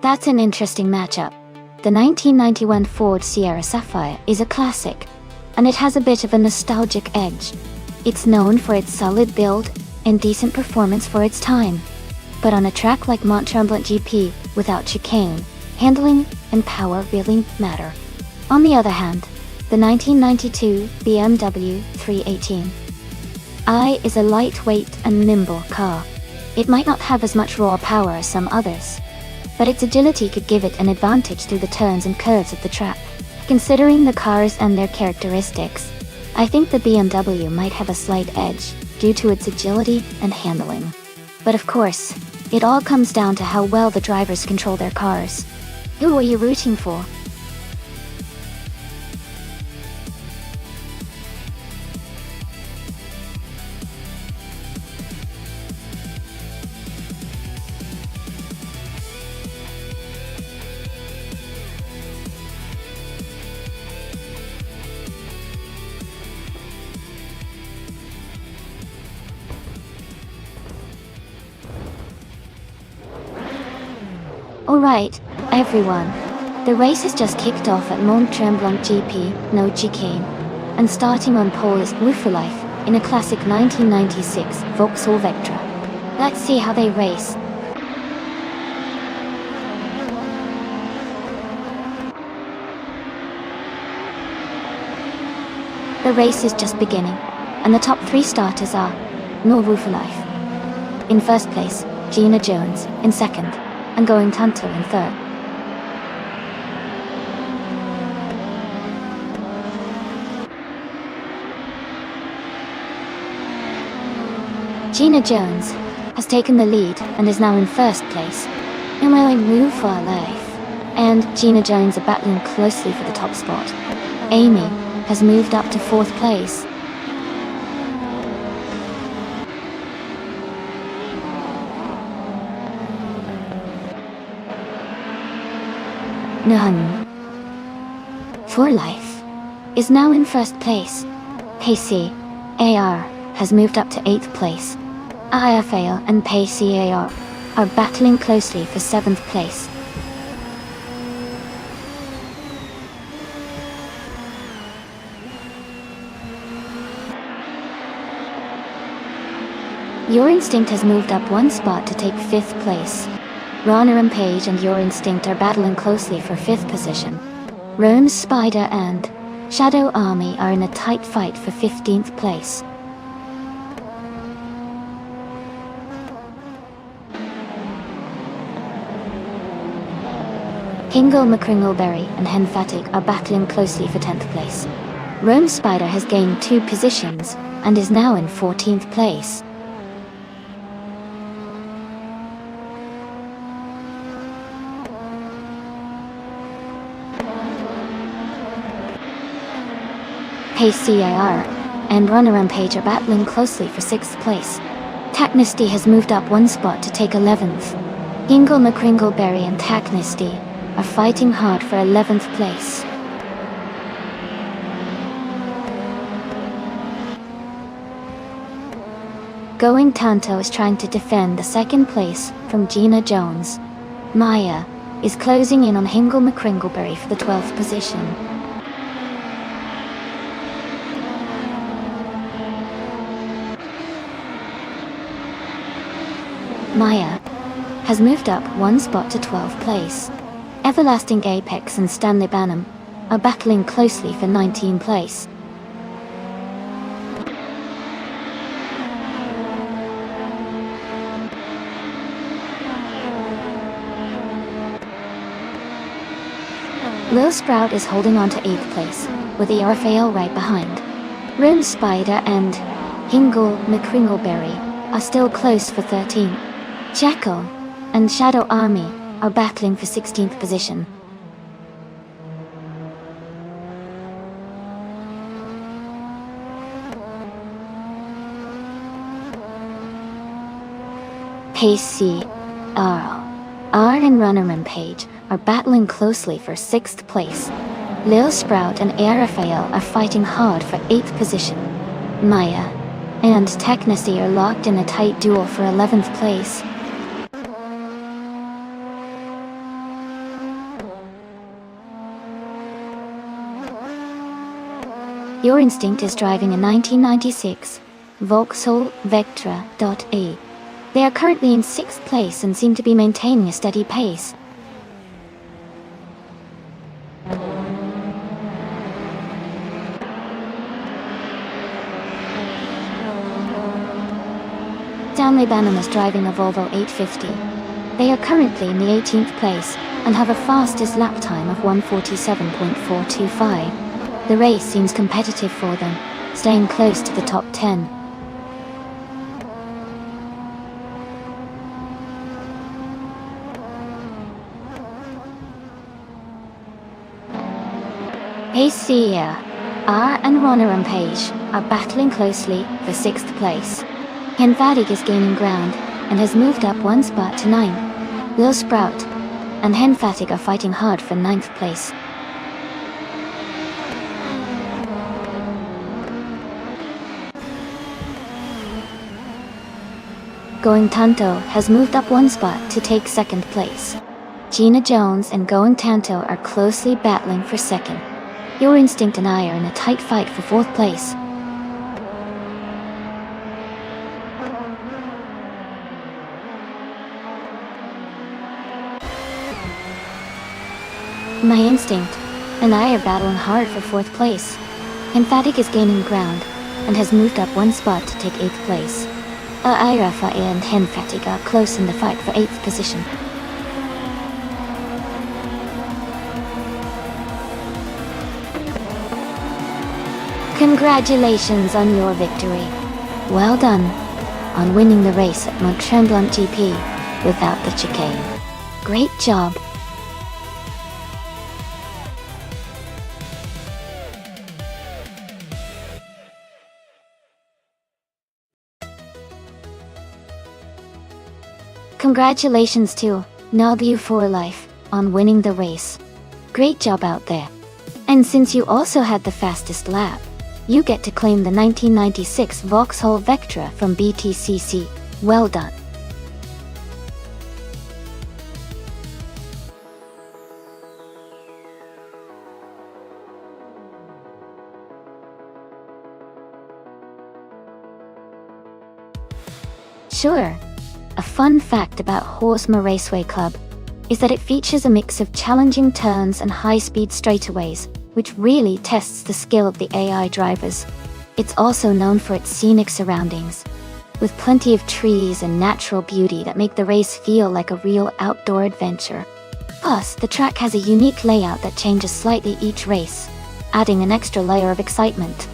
[SPEAKER 1] That's an interesting matchup. The 1991 Ford Sierra Sapphire is a classic, and it has a bit of a nostalgic edge. It's known for its solid build and decent performance for its time. But on a track like Mont-Tremblant GP, without chicane, handling and power really matter. On the other hand, the 1992 BMW 318i is a lightweight and nimble car. It might not have as much raw power as some others, but its agility could give it an advantage through the turns and curves of the track. Considering the cars and their characteristics, I think the BMW might have a slight edge due to its agility and handling. But of course, it all comes down to how well the drivers control their cars. Who are you rooting for? Alright, everyone. The race has just kicked off at Mont-Tremblant GP, no chicane. And starting on pole is Wooferlife in a classic 1996 Vauxhall Vectra. Let's see how they race. The race is just beginning, and the top three starters are No Wooferlife in first place, Gina Jones in second, and Going Tanto in third. Gina Jones, has taken the lead and is now in first place. And while I move for life, and Gina Jones are battling closely for the top spot. Amy has moved up to fourth place. None. For Life is now in first place. Pacey AR has moved up to 8th place. IFAL and Pacey AR are battling closely for 7th place. Your Instinct has moved up 1 spot to take 5th place. Runner and Page and Your Instinct are battling closely for 5th position. Rome's Spider and Shadow Army are in a tight fight for 15th place. Hingle McCringleberry and Henfatig are battling closely for 10th place. Rome's Spider has gained 2 positions and is now in 14th place. Pacey AR and Runner and Page are battling closely for 6th place. Tacknesty has moved up 1 spot to take 11th. Hingle McCringleberry and Tacknesty are fighting hard for 11th place. Going Tanto is trying to defend the 2nd place from Gina Jones. Maya is closing in on Hingle McCringleberry for the 12th position. Maya has moved up 1 spot to 12th place. Everlasting Apex and Stanley Banham are battling closely for 19th place. Lil Sprout is holding on to 8th place, with the RFAL right behind. Rune Spider and Hingle McCringleberry are still close for 13th. Jackal and Shadow Army are battling for 16th position. Pacey R and Runnerman Page are battling closely for 6th place. Lil Sprout and Arafael are fighting hard for 8th position. Maya and Tacknesty are locked in a tight duel for 11th place. Your Instinct is driving a 1996 Vauxhall Vectra.E. They are currently in 6th place and seem to be maintaining a steady pace. Stanley Banham is driving a Volvo 850. They are currently in the 18th place and have a fastest lap time of 1:47.425. The race seems competitive for them, staying close to the top 10. Pacey R and Runner and Page are battling closely for 6th place. Henfatig is gaining ground and has moved up 1 spot to 9. Lil Sprout and Henfatig are fighting hard for 9th place. Going Tanto has moved up 1 spot to take 2nd place. Gina Jones and Going Tanto are closely battling for 2nd. Your Instinct and I are in a tight fight for 4th place. My Instinct and I are battling hard for 4th place. Emphatic is gaining ground and has moved up 1 spot to take 8th place. Irafa and Henfatig are close in the fight for 8th position. Congratulations on your victory. Well done. on winning the race at Mont Tremblant GP without the chicane. Great job! Congratulations to Nagu for Life on winning the race. Great job out there. And since you also had the fastest lap, you get to claim the 1996 Vauxhall Vectra from BTCC. Well done. Sure. A fun fact about Horsma Raceway Club is that it features a mix of challenging turns and high-speed straightaways, which really tests the skill of the AI drivers. It's also known for its scenic surroundings, with plenty of trees and natural beauty that make the race feel like a real outdoor adventure. Plus, the track has a unique layout that changes slightly each race, adding an extra layer of excitement.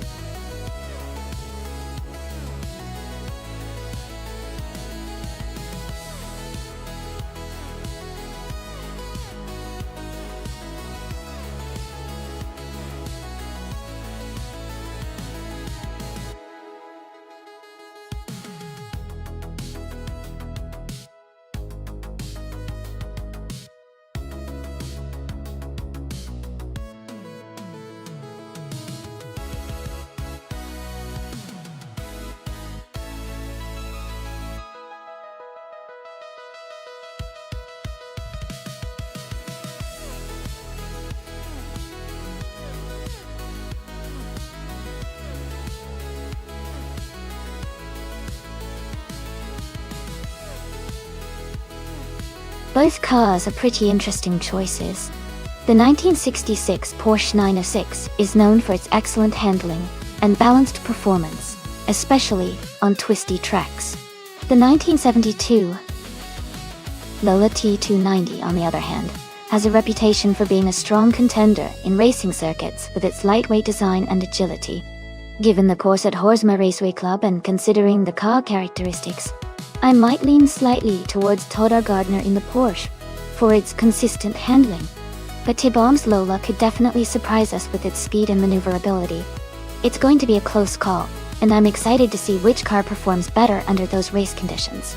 [SPEAKER 1] Both cars are pretty interesting choices. The 1966 Porsche 906 is known for its excellent handling and balanced performance, especially on twisty tracks. The 1972 Lola T290, on the other hand, has a reputation for being a strong contender in racing circuits with its lightweight design and agility. Given the course at Horsma Raceway Club and considering the car characteristics, I might lean slightly towards Toda Gardner in the Porsche for its consistent handling. But T-Bomb's Lola could definitely surprise us with its speed and maneuverability. It's going to be a close call, and I'm excited to see which car performs better under those race conditions.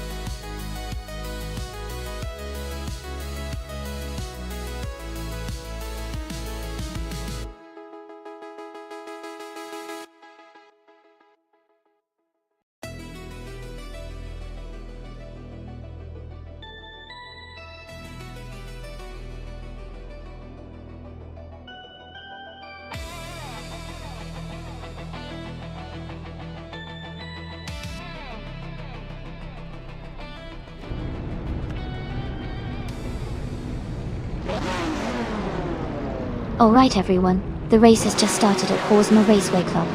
[SPEAKER 1] Alright everyone, the race has just started at Horsma Raceway Club.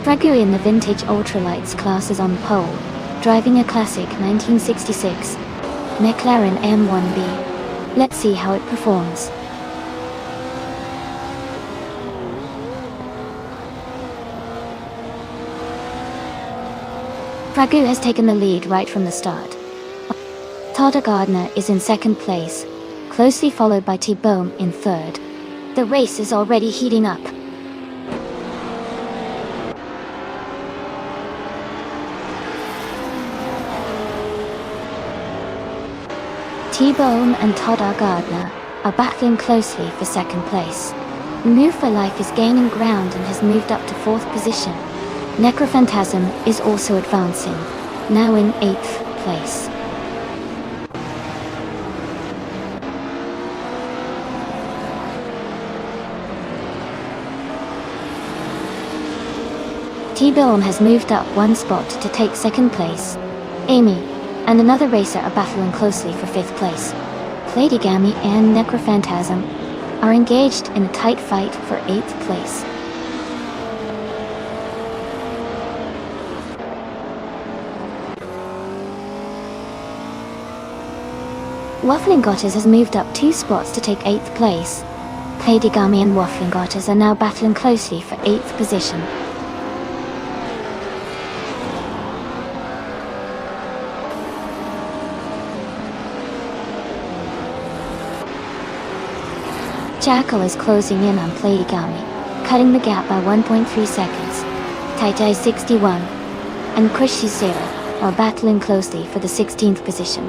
[SPEAKER 1] Dragu in the vintage ultralights class is on pole, driving a classic 1966 McLaren M1B. Let's see how it performs. Dragu has taken the lead right from the start. Toda Gardner is in second place, closely followed by T-Bone in third. The race is already heating up. T-Bone and Toda Gardner are battling closely for second place. Move for Life is gaining ground and has moved up to fourth position. Necrophantasm is also advancing, now in 8th place. T-Bone has moved up one spot to take second place. Amy and another racer are battling closely for 5th place. Platigamy and Necrophantasm are engaged in a tight fight for 8th place. Wafflingotters has moved up 2 spots to take 8th place. Platigamy and Wafflingotters are now battling closely for 8th position. Jackal is closing in on Platigami, cutting the gap by 1.3 seconds. Taitai 61 and Zero are battling closely for the 16th position.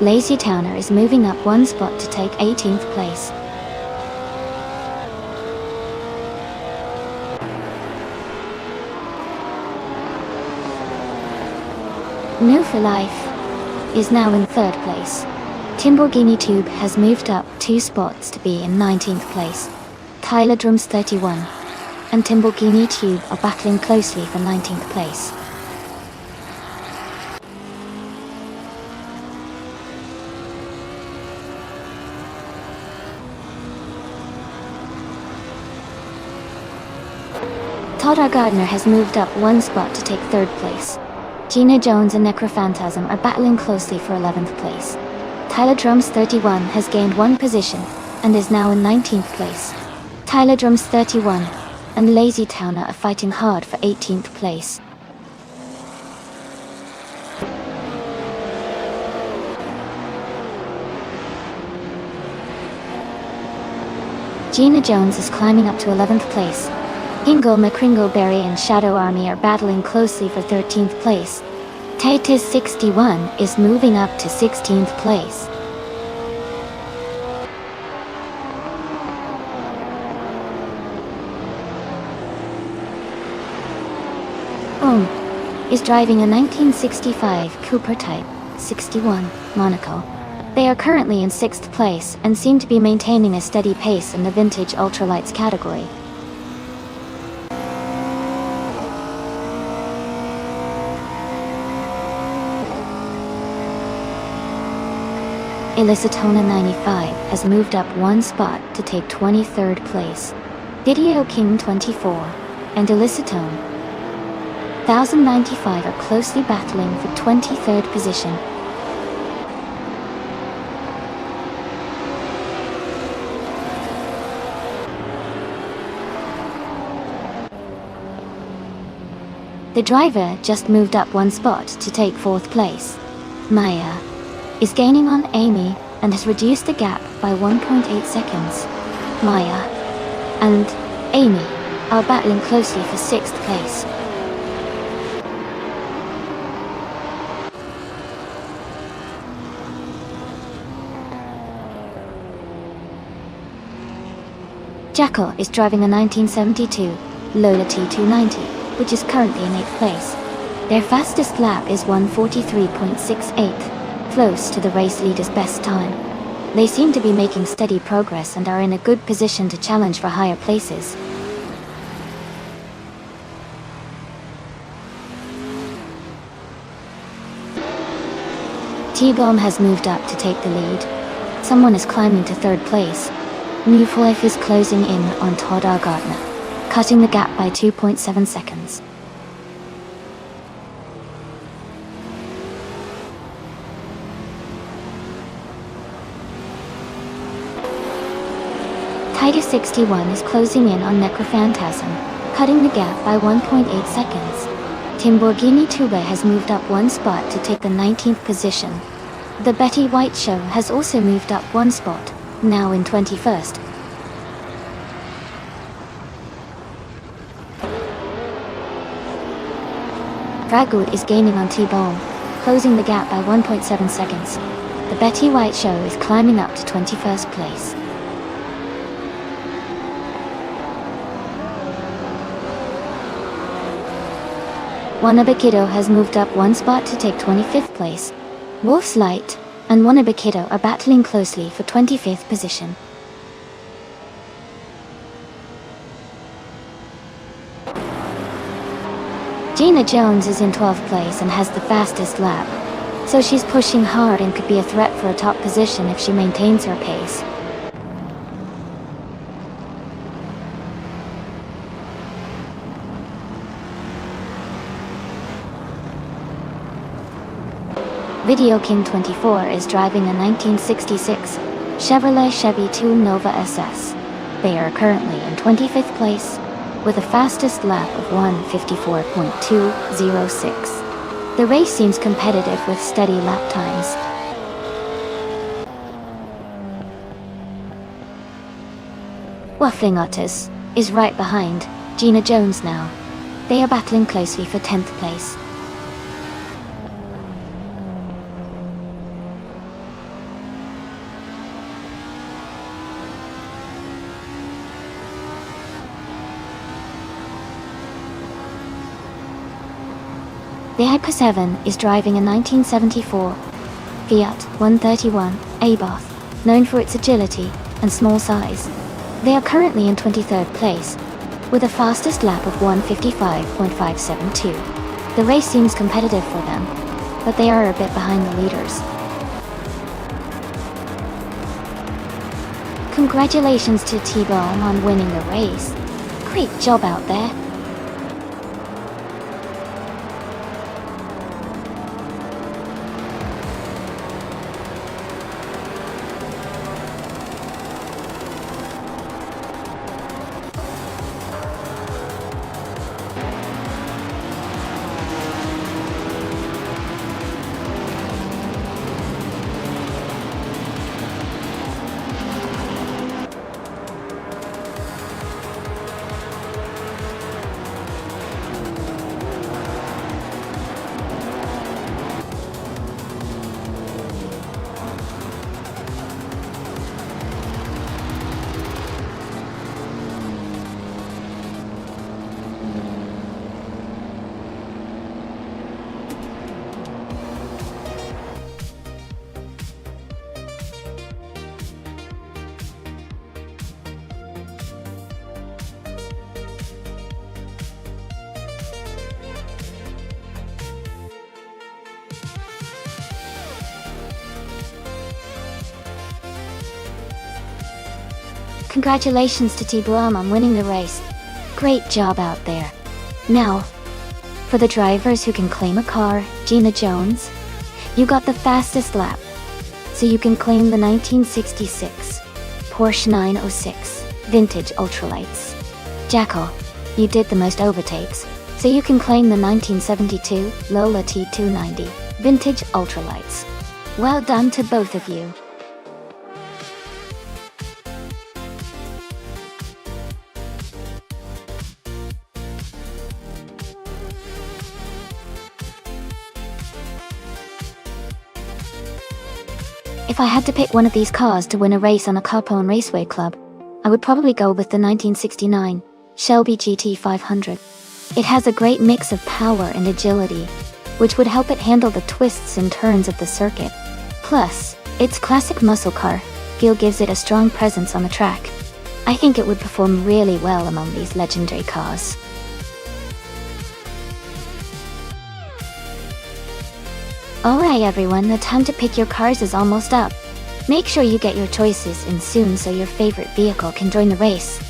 [SPEAKER 1] Lazy Towner is moving up one spot to take 18th place. New for Life is now in 3rd place. Timborghini Tube has moved up 2 spots to be in 19th place. Tyler Drums 31 and Timborghini Tube are battling closely for 19th place. Todd R. Gardner has moved up one spot to take 3rd place. Gina Jones and Necrophantasm are battling closely for 11th place. Tyler Drums 31 has gained 1 position and is now in 19th place. Tyler Drums 31 and Lazy Towner are fighting hard for 18th place. Gina Jones is climbing up to 11th place. Ingo McCringleberry and Shadow Army are battling closely for 13th place. Titus 61 is moving up to 16th place. Is driving a 1965 Cooper Type 61 Monaco. They are currently in 6th place and seem to be maintaining a steady pace in the vintage ultralights category. Elisatona 95 has moved up one spot to take 23rd place. Video King 24 and Elisatone 1095 are closely battling for 23rd position. The driver just moved up one spot to take 4th place. Maya is gaining on Amy and has reduced the gap by 1.8 seconds. Maya and Amy are battling closely for 6th place. Jackal is driving a 1972 Lola T290, which is currently in 8th place. Their fastest lap is 1:43.68. Close to the race leader's best time. They seem to be making steady progress and are in a good position to challenge for higher places. T-Bomb has moved up to take the lead. Someone is climbing to 3rd place. New for Life is closing in on Todd R. Gardner, cutting the gap by 2.7 seconds. Titus 61 is closing in on Necrophantasm, cutting the gap by 1.8 seconds. Timborghini Tuba has moved up one spot to take the 19th position. The Betty White Show has also moved up one spot, now in 21st. Dragwood is gaining on T-Bomb, closing the gap by 1.7 seconds. The Betty White Show is climbing up to 21st place. Wannabe has moved up one spot to take 25th place. Wolf's Light and Wannabe are battling closely for 25th position. Gina Jones is in 12th place and has the fastest lap, so she's pushing hard and could be a threat for a top position if she maintains her pace. Video King 24 is driving a 1966 Chevrolet Chevy 2 Nova SS. They are currently in 25th place, with a fastest lap of 1:54.206. The race seems competitive with steady lap times. Waffling Otters is right behind Gina Jones now. They are battling closely for 10th place. The Hyper 7 is driving a 1974 Fiat 131 A-Bath, known for its agility and small size. They are currently in 23rd place, with a fastest lap of 1:55.572. The race seems competitive for them, but they are a bit behind the leaders. Congratulations to T-Bone on winning the race. Great job out there. Congratulations to T-Bone on winning the race. Great job out there. Now, for the drivers who can claim a car, Gina Jones, you got the fastest lap, so you can claim the 1966 Porsche 906 Vintage Ultralights. Jackal, you did the most overtakes, so you can claim the 1972 Lola T290 Vintage Ultralights. Well done to both of you. If I had to pick one of these cars to win a race on a Capone Raceway Club, I would probably go with the 1969 Shelby GT500. It has a great mix of power and agility, which would help it handle the twists and turns of the circuit. Plus, its classic muscle car feel gives it a strong presence on the track. I think it would perform really well among these legendary cars. Alright everyone, the time to pick your cars is almost up. Make sure you get your choices in soon so your favorite vehicle can join the race.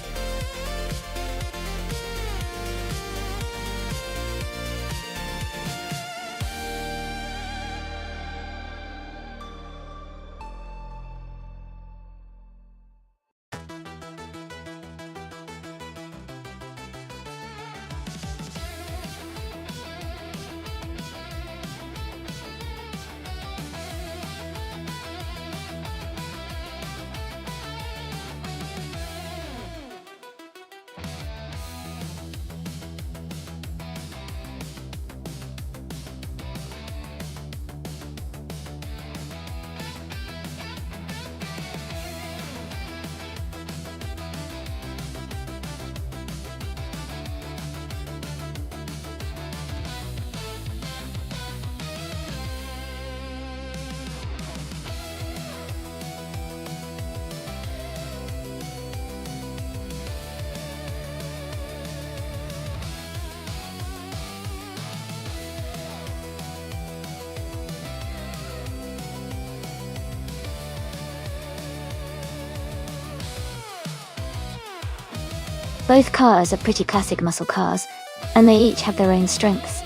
[SPEAKER 1] Both cars are pretty classic muscle cars, and they each have their own strengths.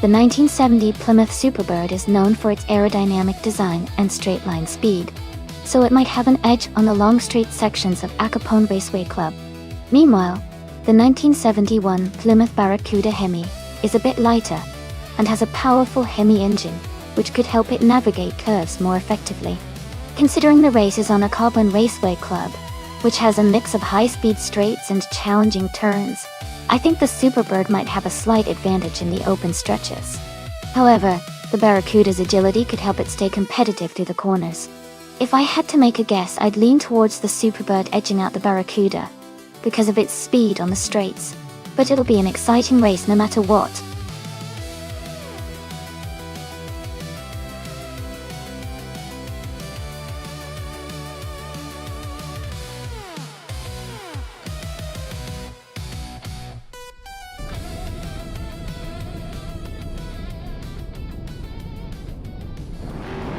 [SPEAKER 1] The 1970 Plymouth Superbird is known for its aerodynamic design and straight-line speed, so it might have an edge on the long straight sections of Capone Raceway Club. Meanwhile, the 1971 Plymouth Barracuda Hemi is a bit lighter, and has a powerful Hemi engine, which could help it navigate curves more effectively. Considering the race is on a Capone Raceway Club, which has a mix of high-speed straights and challenging turns. I think the Superbird might have a slight advantage in the open stretches. However, the Barracuda's agility could help it stay competitive through the corners. If I had to make a guess, I'd lean towards the Superbird edging out the Barracuda because of its speed on the straights. But it'll be an exciting race no matter what.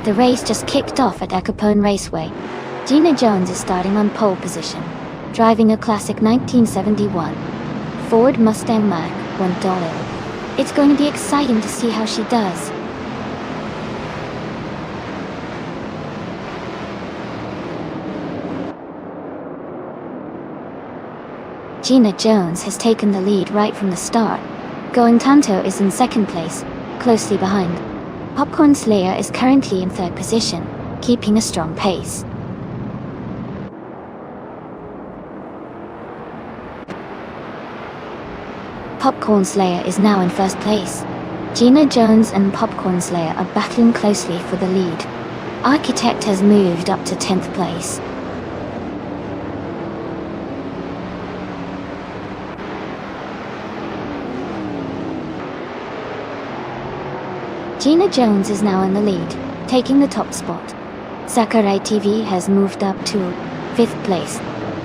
[SPEAKER 1] The race just kicked off at Capone Raceway. Gina Jones is starting on pole position, driving a classic 1971 Ford Mustang Mach 1. It's going to be exciting to see how she does. Gina Jones has taken the lead right from the start. Going Tanto is in second place, closely behind. Popcorn Slayer is currently in third position, keeping a strong pace. Popcorn Slayer is now in first place. Gina Jones and Popcorn Slayer are battling closely for the lead. Architect has moved up to 10th place. Gina Jones is now in the lead, taking the top spot. Sakurai TV has moved up to 5th place.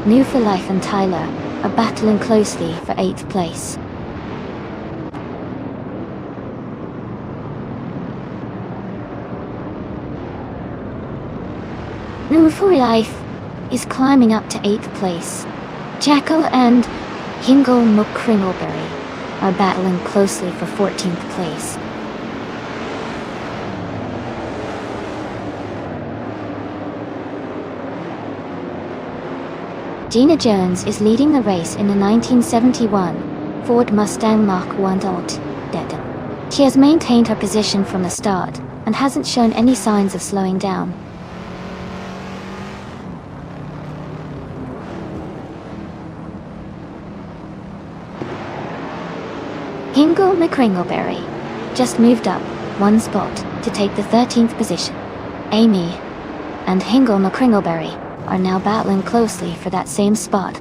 [SPEAKER 1] New for Life and Tyler are battling closely for 8th place. New for Life is climbing up to 8th place. Jackal and Hingle McCringleberry are battling closely for 14th place. Gina Jones is leading the race in a 1971 Ford Mustang Mach 1. She has maintained her position from the start and hasn't shown any signs of slowing down. Hingle McCringleberry just moved up one spot to take the 13th position. Amy and Hingle McCringleberry are now battling closely for that same spot.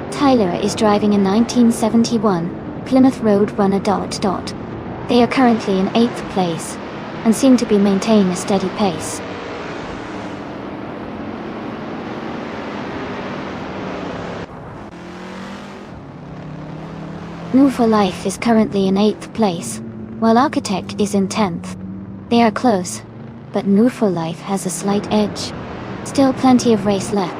[SPEAKER 1] Tyler is driving a 1971 Plymouth Roadrunner. They are currently in 8th place and seem to be maintaining a steady pace. New for Life is currently in 8th place, while Architect is in 10th. They are close, but New for Life has a slight edge. Still plenty of race left.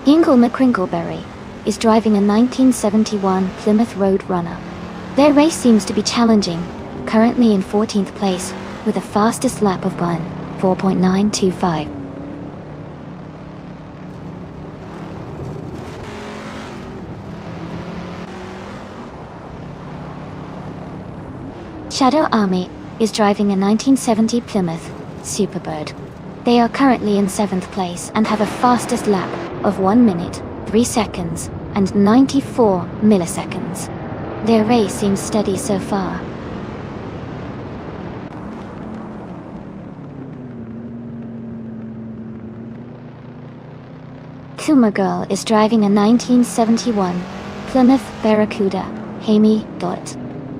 [SPEAKER 1] Hingle McCringleberry is driving a 1971 Plymouth Roadrunner. Their race seems to be challenging, currently in 14th place, with the fastest lap of 4.925. Shadow Army is driving a 1970 Plymouth Superbird. They are currently in 7th place and have a fastest lap of 1 minute, 3 seconds, and 94 milliseconds. Their race seems steady so far. Kuma Girl is driving a 1971 Plymouth Barracuda. Amy.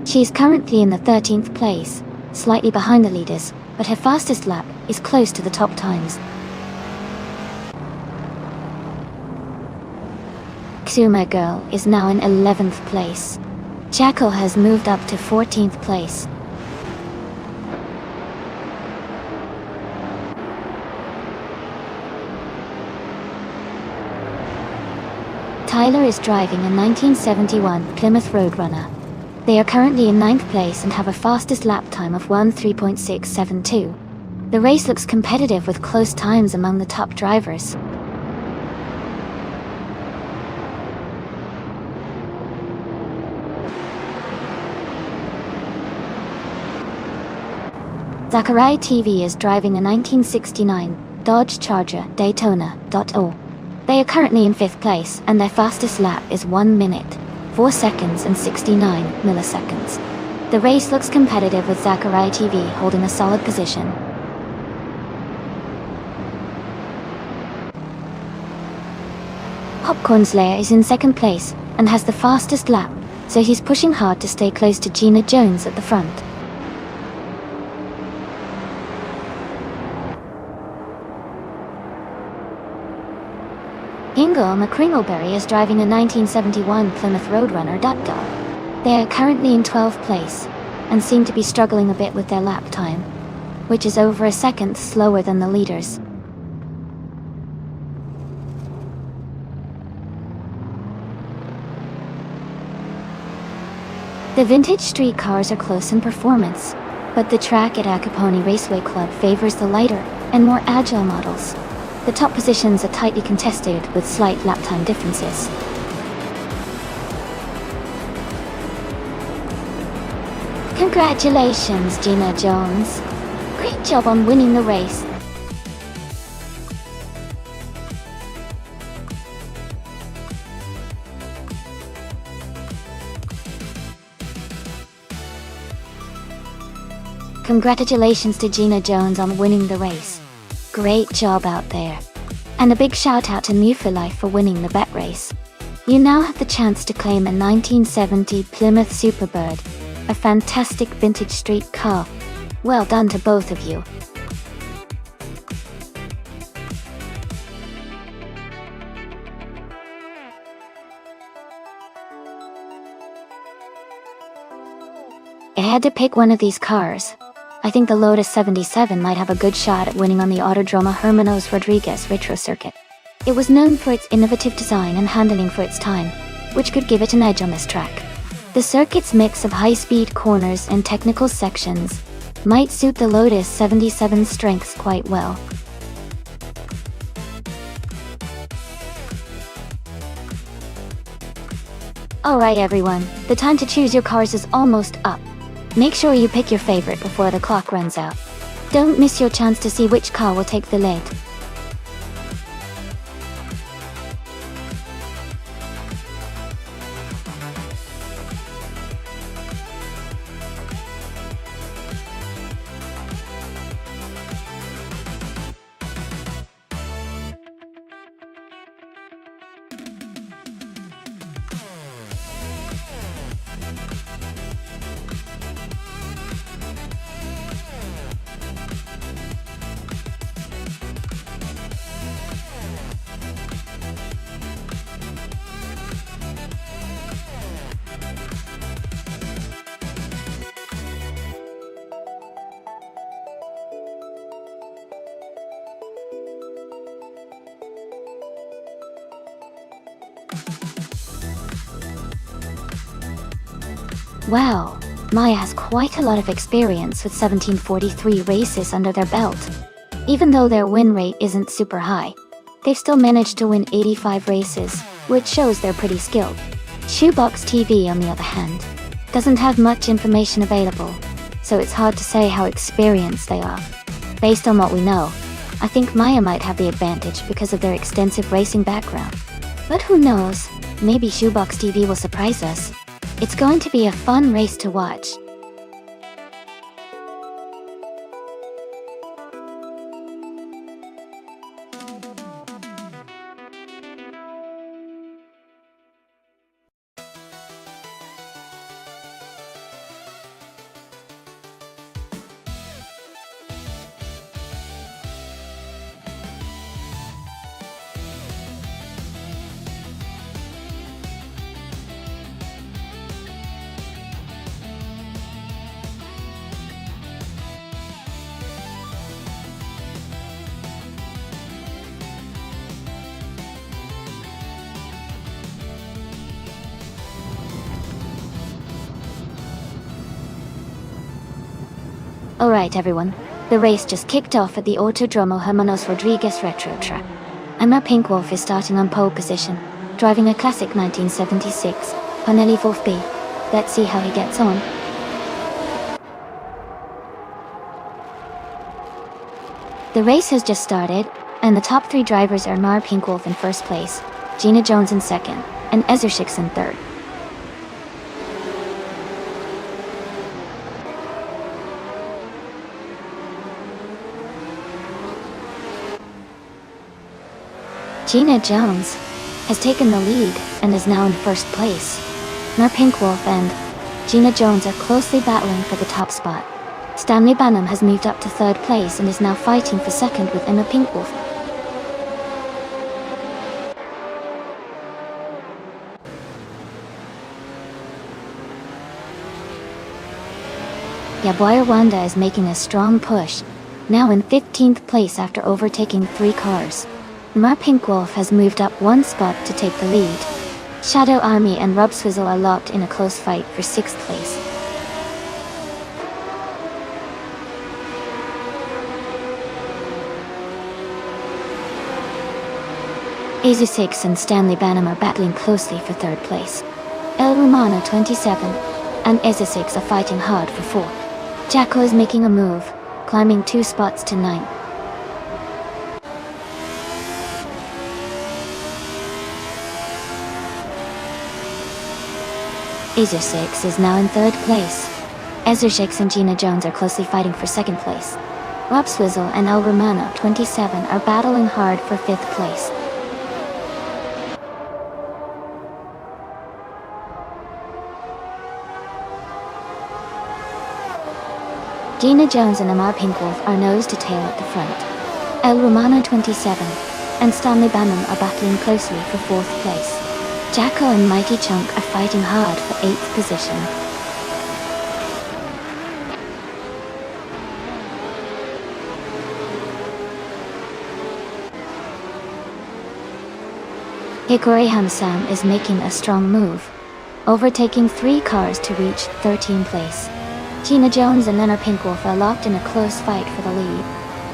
[SPEAKER 1] She is currently in the 13th place, slightly behind the leaders, but her fastest lap is close to the top times. Kuma Girl is now in 11th place. Jackal has moved up to 14th place. Tyler is driving a 1971 Plymouth Roadrunner. They are currently in 9th place and have a fastest lap time of 3.672. The race looks competitive with close times among the top drivers. Zachariah TV is driving a 1969 Dodge Charger Daytona. They are currently in 5th place, and their fastest lap is 1 minute, 4 seconds and 69 milliseconds. The race looks competitive with Zachariah TV holding a solid position. Popcorn Slayer is in 2nd place and has the fastest lap, so he's pushing hard to stay close to Gina Jones at the front. Ingo McCringleberry is driving a 1971 Plymouth Roadrunner. They are currently in 12th place and seem to be struggling a bit with their lap time, which is over a second slower than the leaders. The vintage street cars are close in performance, but the track at Acapone Raceway Club favors the lighter and more agile models. The top positions are tightly contested with slight lap time differences. Congratulations, Gina Jones. Great job on winning the race. Congratulations to Gina Jones on winning the race. Great job out there. And a big shout out to New for Life for winning the bet race. You now have the chance to claim a 1970 Plymouth Superbird, a fantastic vintage street car. Well done to both of you. I had to pick one of these cars. I think the Lotus 77 might have a good shot at winning on the Autodromo Hermanos Rodriguez Retro Circuit. It was known for its innovative design and handling for its time, which could give it an edge on this track. The circuit's mix of high-speed corners and technical sections might suit the Lotus 77's strengths quite well. Alright everyone, the time to choose your cars is almost up. Make sure you pick your favorite before the clock runs out. Don't miss your chance to see which car will take the lead. Wow, Maya has quite a lot of experience with 1743 races under their belt. Even though their win rate isn't super high, they've still managed to win 85 races, which shows they're pretty skilled. Shoebox TV, on the other hand, doesn't have much information available, so it's hard to say how experienced they are. Based on what we know, I think Maya might have the advantage because of their extensive racing background. But who knows, maybe Shoebox TV will surprise us. It's going to be a fun race to watch. Alright everyone, the race just kicked off at the Autodromo Hermanos Rodriguez Retro Track. Emma Pinkwolf is starting on pole position, driving a classic 1976 Panelli Wolf B. Let's see how he gets on. The race has just started, and the top 3 drivers are Mar Pinkwolf in first place, Gina Jones in second, and Ezershix in third. Gina Jones has taken the lead and is now in first place. Mar Pinkwolf and Gina Jones are closely battling for the top spot. Stanley Banham has moved up to third place and is now fighting for second with Emma Pinkwolf. Yaboya Wanda is making a strong push, now in 15th place after overtaking 3 cars. Mar Pinkwolf has moved up 1 spot to take the lead. Shadow Army and Rob Swizzle are locked in a close fight for 6th place. Azu6 and Stanley Banham are battling closely for 3rd place. El Romano 27 and Azu6 are fighting hard for 4th. Jacko is making a move, climbing 2 spots to 9th. Azu6 is now in 3rd place. Ezershix and Gina Jones are closely fighting for 2nd place. Rob Swizzle and El Romano 27 are battling hard for 5th place. Gina Jones and Amar Pinkwolf are nose to tail at the front. El Romano 27 and Stanley Banham are battling closely for 4th place. Jacko and Mighty Chunk are fighting hard for 8th position. Hikori Hamsam is making a strong move, overtaking 3 cars to reach 13th place. Gina Jones and Emma Pinkwolf are locked in a close fight for the lead.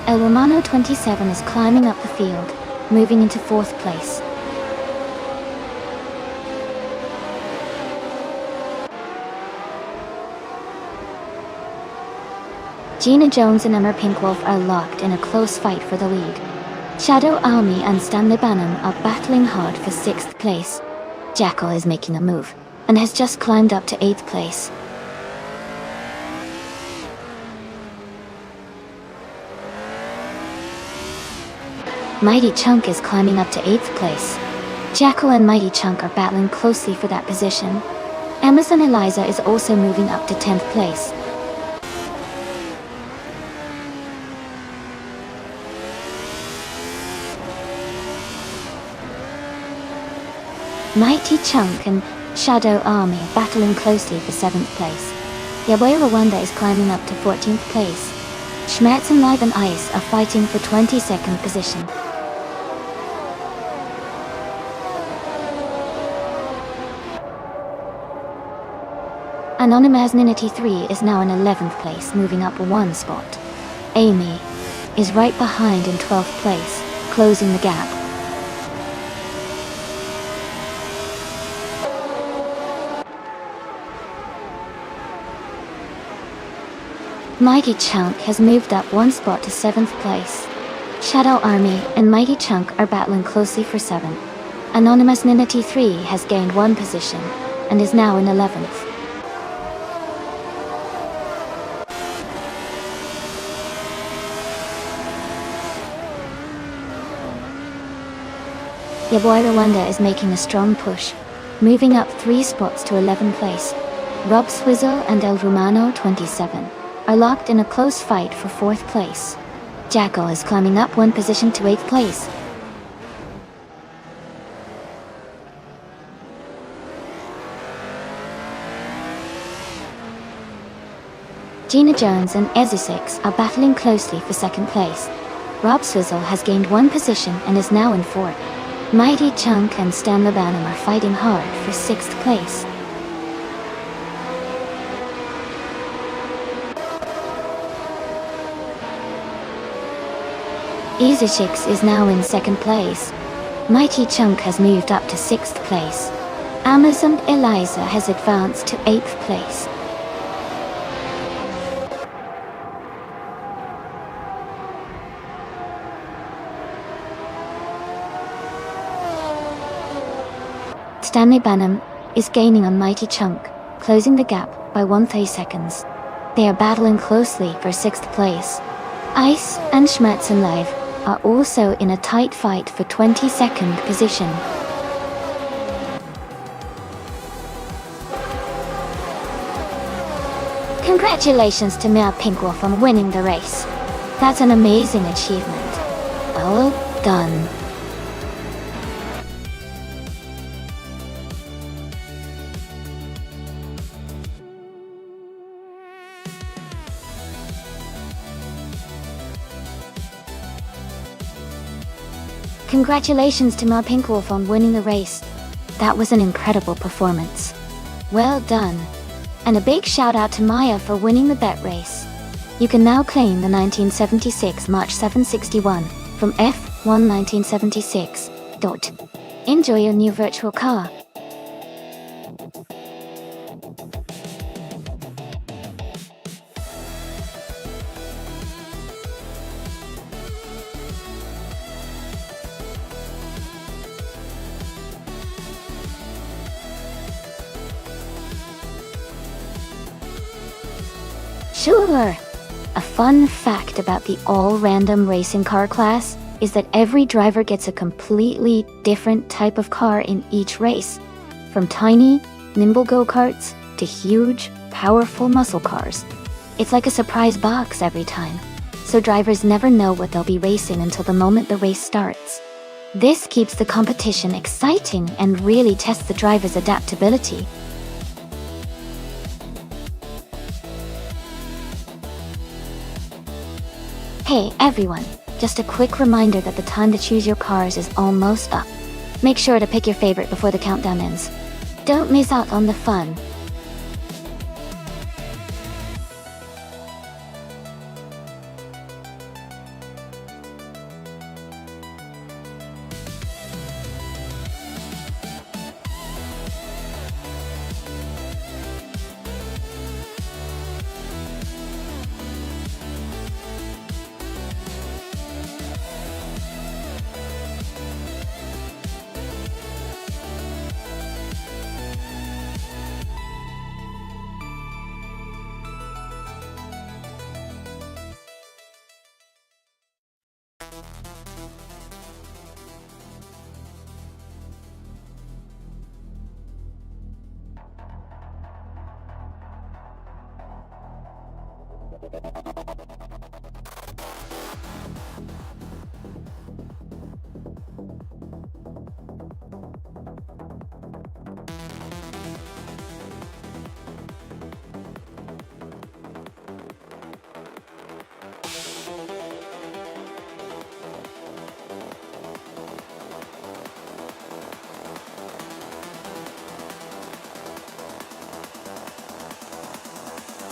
[SPEAKER 1] El Romano 27 is climbing up the field, moving into 4th place. Gina Jones and Emma Pinkwolf are locked in a close fight for the lead. Shadow Army and Stanley Banham are battling hard for 6th place. Jacko is making a move, and has just climbed up to 8th place. Mighty Chunk is climbing up to 8th place. Jacko and Mighty Chunk are battling closely for that position. Amazon Eliza is also moving up to 10th place. Mighty Chunk and Shadow Army are battling closely for 7th place. Yaboya Rwanda is climbing up to 14th place. Schmerz and Live and Ice are fighting for 22nd position. Anonymous Ninity 3 is now in 11th place, moving up 1 spot. Amy is right behind in 12th place, closing the gap. Mighty Chunk has moved up 1 spot to 7th place. Shadow Army and Mighty Chunk are battling closely for 7th. Anonymous Ninity 3 has gained 1 position, and is now in 11th. Yaboy Rwanda is making a strong push, moving up 3 spots to 11th place. Rob Swizzle and El Romano 27 are locked in a close fight for 4th place. Jacko is climbing up 1 position to 8th place. Gina Jones and Ezusix are battling closely for 2nd place. Rob Swizzle has gained 1 position and is now in 4th. Mighty Chunk and Stanley Banham are fighting hard for 6th place. Ezershix is now in 2nd place. Mighty Chunk has moved up to 6th place. Amazon Eliza has advanced to 8th place. Stanley Banham is gaining a mighty chunk, closing the gap by 130 seconds. They are battling closely for 6th place. Ice and Schmerzenlive are also in a tight fight for 22nd position. Congratulations to Mia Pinkwolf on winning the race. That's an amazing achievement. Well done. Congratulations to Mia Pinkwolf on winning the race. That was an incredible performance. Well done. And a big shout out to Maya for winning the bet race. You can now claim the 1976 March 761 from F1 1976. Enjoy your new virtual car. Sure! A fun fact about the all-random racing car class is that every driver gets a completely different type of car in each race. From tiny, nimble go-karts to huge, powerful muscle cars. It's like a surprise box every time, so drivers never know what they'll be racing until the moment the race starts. This keeps the competition exciting and really tests the driver's adaptability. Hey everyone, just a quick reminder that the time to choose your cars is almost up. Make sure to pick your favorite before the countdown ends. Don't miss out on the fun.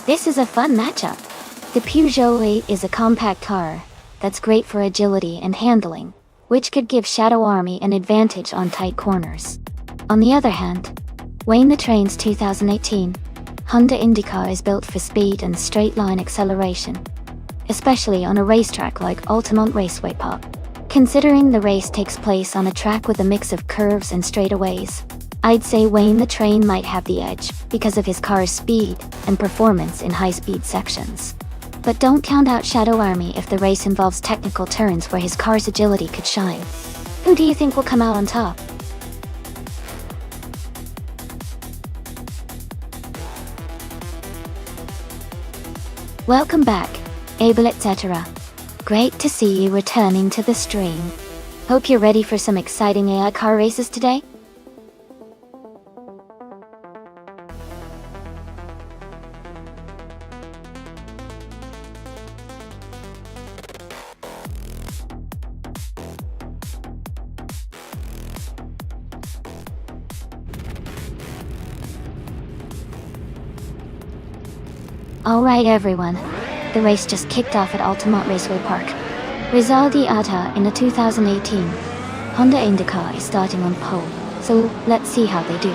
[SPEAKER 1] This is a fun matchup. The Peugeot 8 is a compact car that's great for agility and handling, which could give Shadow Army an advantage on tight corners. On the other hand, Wayne the Train's 2018 Honda IndyCar is built for speed and straight-line acceleration, especially on a racetrack like Altamont Raceway Park. Considering the race takes place on a track with a mix of curves and straightaways, I'd say Wayne the Train might have the edge because of his car's speed and performance in high-speed sections. But don't count out Shadow Army if the race involves technical turns where his car's agility could shine. Who do you think will come out on top? Welcome back, Abel etc. Great to see you returning to the stream. Hope you're ready for some exciting AI car races today? Alright everyone, the race just kicked off at Altamont Raceway Park. Rizaldi Atta in the 2018 Honda IndyCar is starting on pole, so let's see how they do.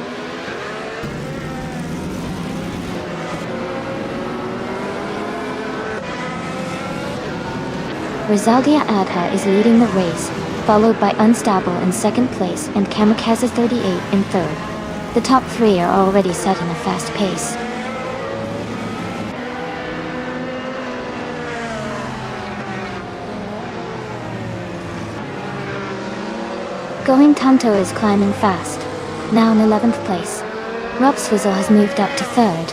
[SPEAKER 1] Rizaldi Atta is leading the race, followed by Unstable in second place and Kamikaze 38 in third. The top three are already setting a fast pace. Going Tanto is climbing fast, now in 11th place. Rob Swizzle has moved up to 3rd.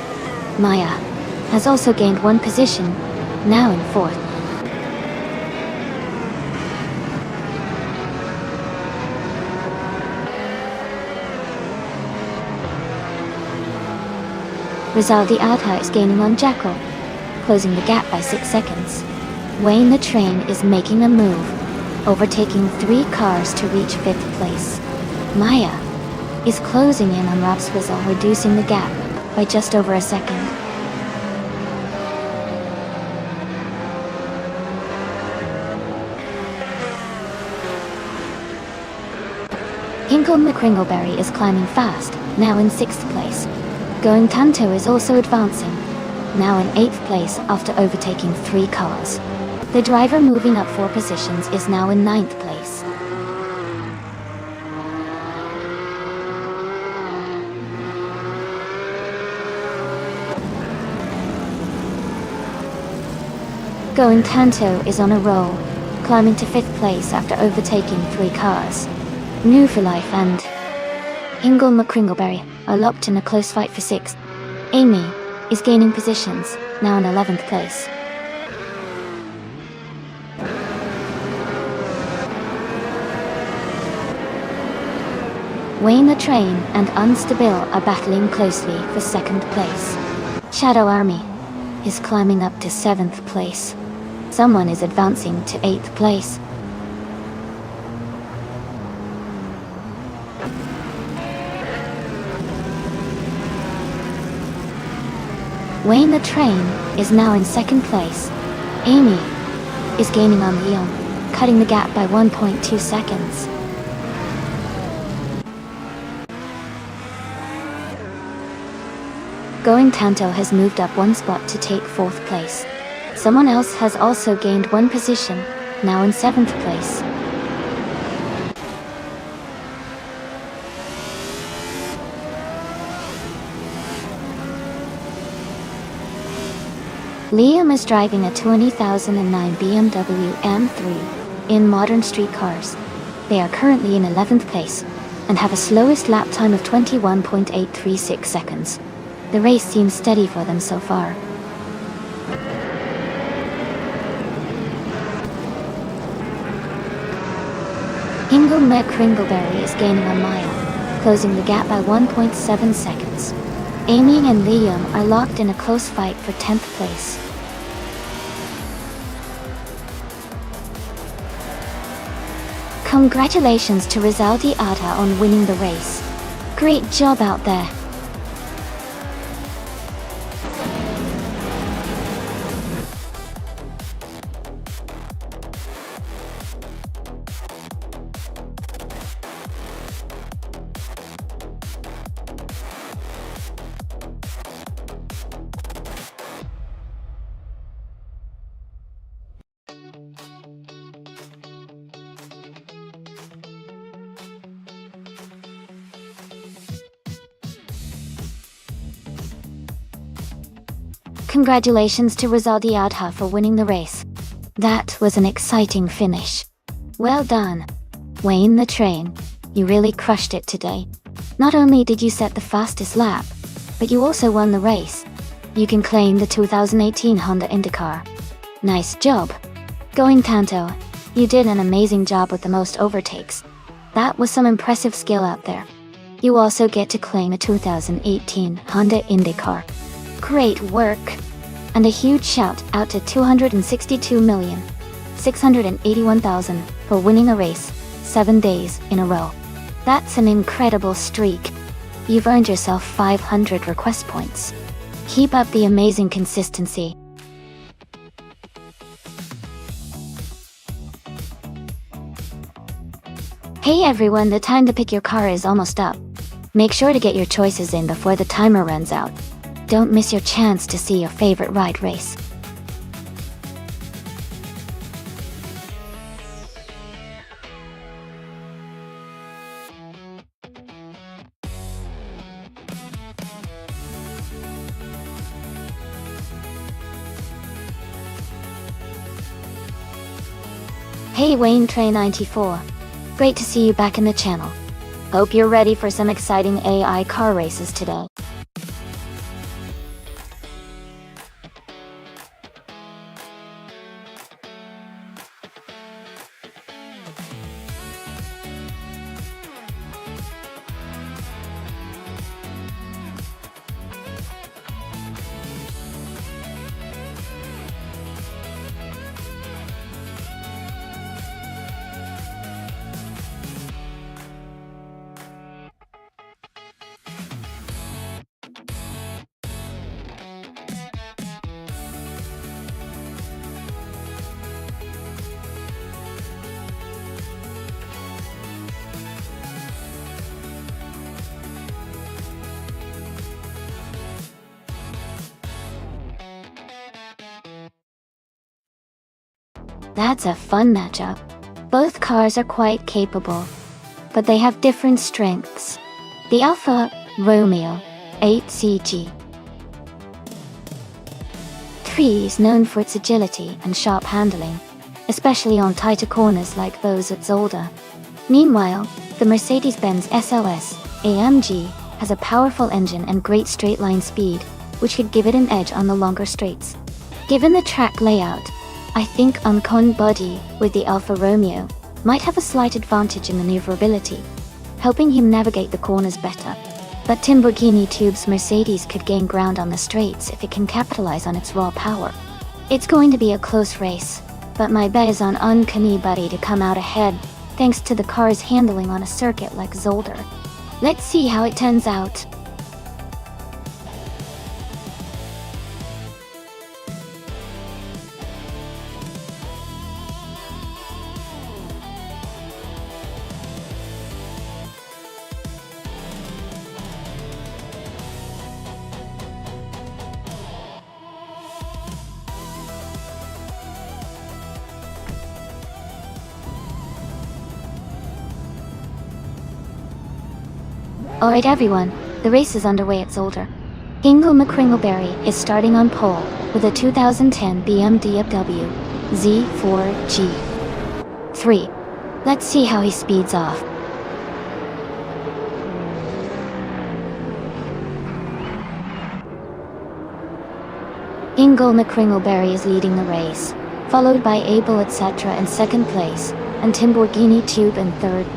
[SPEAKER 1] Maya has also gained 1 position, now in 4th. Rizaldi Adha is gaining on Jackal, closing the gap by 6 seconds. Wayne the Train is making a move, overtaking 3 cars to reach 5th place. Maya is closing in on Rob Swizzle, reducing the gap by just over a second. Hinkle McCringleberry is climbing fast, now in 6th place. Going Tanto is also advancing, now in 8th place after overtaking 3 cars. The driver moving up 4 positions is now in 9th place. Going Tanto is on a roll, climbing to 5th place after overtaking 3 cars. New for Life and Hingle McCringleberry are locked in a close fight for 6th. Amy is gaining positions, now in 11th place. Wayne the Train and Unstable are battling closely for 2nd place. Shadow Army is climbing up to 7th place. Someone is advancing to 8th place. Wayne the Train is now in 2nd place. Amy is gaining on Leon, cutting the gap by 1.2 seconds. Going Tanto has moved up 1 spot to take 4th place. Someone else has also gained 1 position, now in 7th place. Liam is driving a 2009 BMW M3 in modern street cars. They are currently in 11th place and have a slowest lap time of 21.836 seconds. The race seems steady for them so far. Hingle McCringleberry is gaining on Maya, closing the gap by 1.7 seconds. Amy and Liam are locked in a close fight for 10th place. Congratulations to Rizaldi Ada on winning the race. Great job out there. Congratulations to Rizaldi Adha for winning the race. That was an exciting finish. Well done. Wayne the Train, you really crushed it today. Not only did you set the fastest lap, but you also won the race. You can claim the 2018 Honda IndyCar. Nice job. Going Tanto, you did an amazing job with the most overtakes. That was some impressive skill out there. You also get to claim a 2018 Honda IndyCar. Great work! And a huge shout out to 262,681,000 for winning a race 7 days in a row. That's an incredible streak. You've earned yourself 500 request points. Keep up the amazing consistency. Hey everyone, the time to pick your car is almost up. Make sure to get your choices in before the timer runs out. Don't miss your chance to see your favorite ride race. Hey Wayne Trey 94. Great to see you back in the channel. Hope you're ready for some exciting AI car races today. That's a fun matchup. Both cars are quite capable, but they have different strengths. The Alfa Romeo 8CG 3 is known for its agility and sharp handling, especially on tighter corners like those at Zolder. Meanwhile, the Mercedes-Benz SLS AMG has a powerful engine and great straight-line speed, which could give it an edge on the longer straights. Given the track layout, I think Uncon Body with the Alfa Romeo might have a slight advantage in maneuverability, helping him navigate the corners better. But Timborghini Tube's Mercedes could gain ground on the straights if it can capitalize on its raw power. It's going to be a close race, but my bet is on Uncon Body to come out ahead, thanks to the car's handling on a circuit like Zolder. Let's see how it turns out. Alright everyone, the race is underway at Zolder. Ingo McCringleberry is starting on pole with a 2010 BMW Z4 G3. Let's see how he speeds off. Ingo McCringleberry is leading the race, followed by Abel etc. in second place, and Timborghini Tube in third.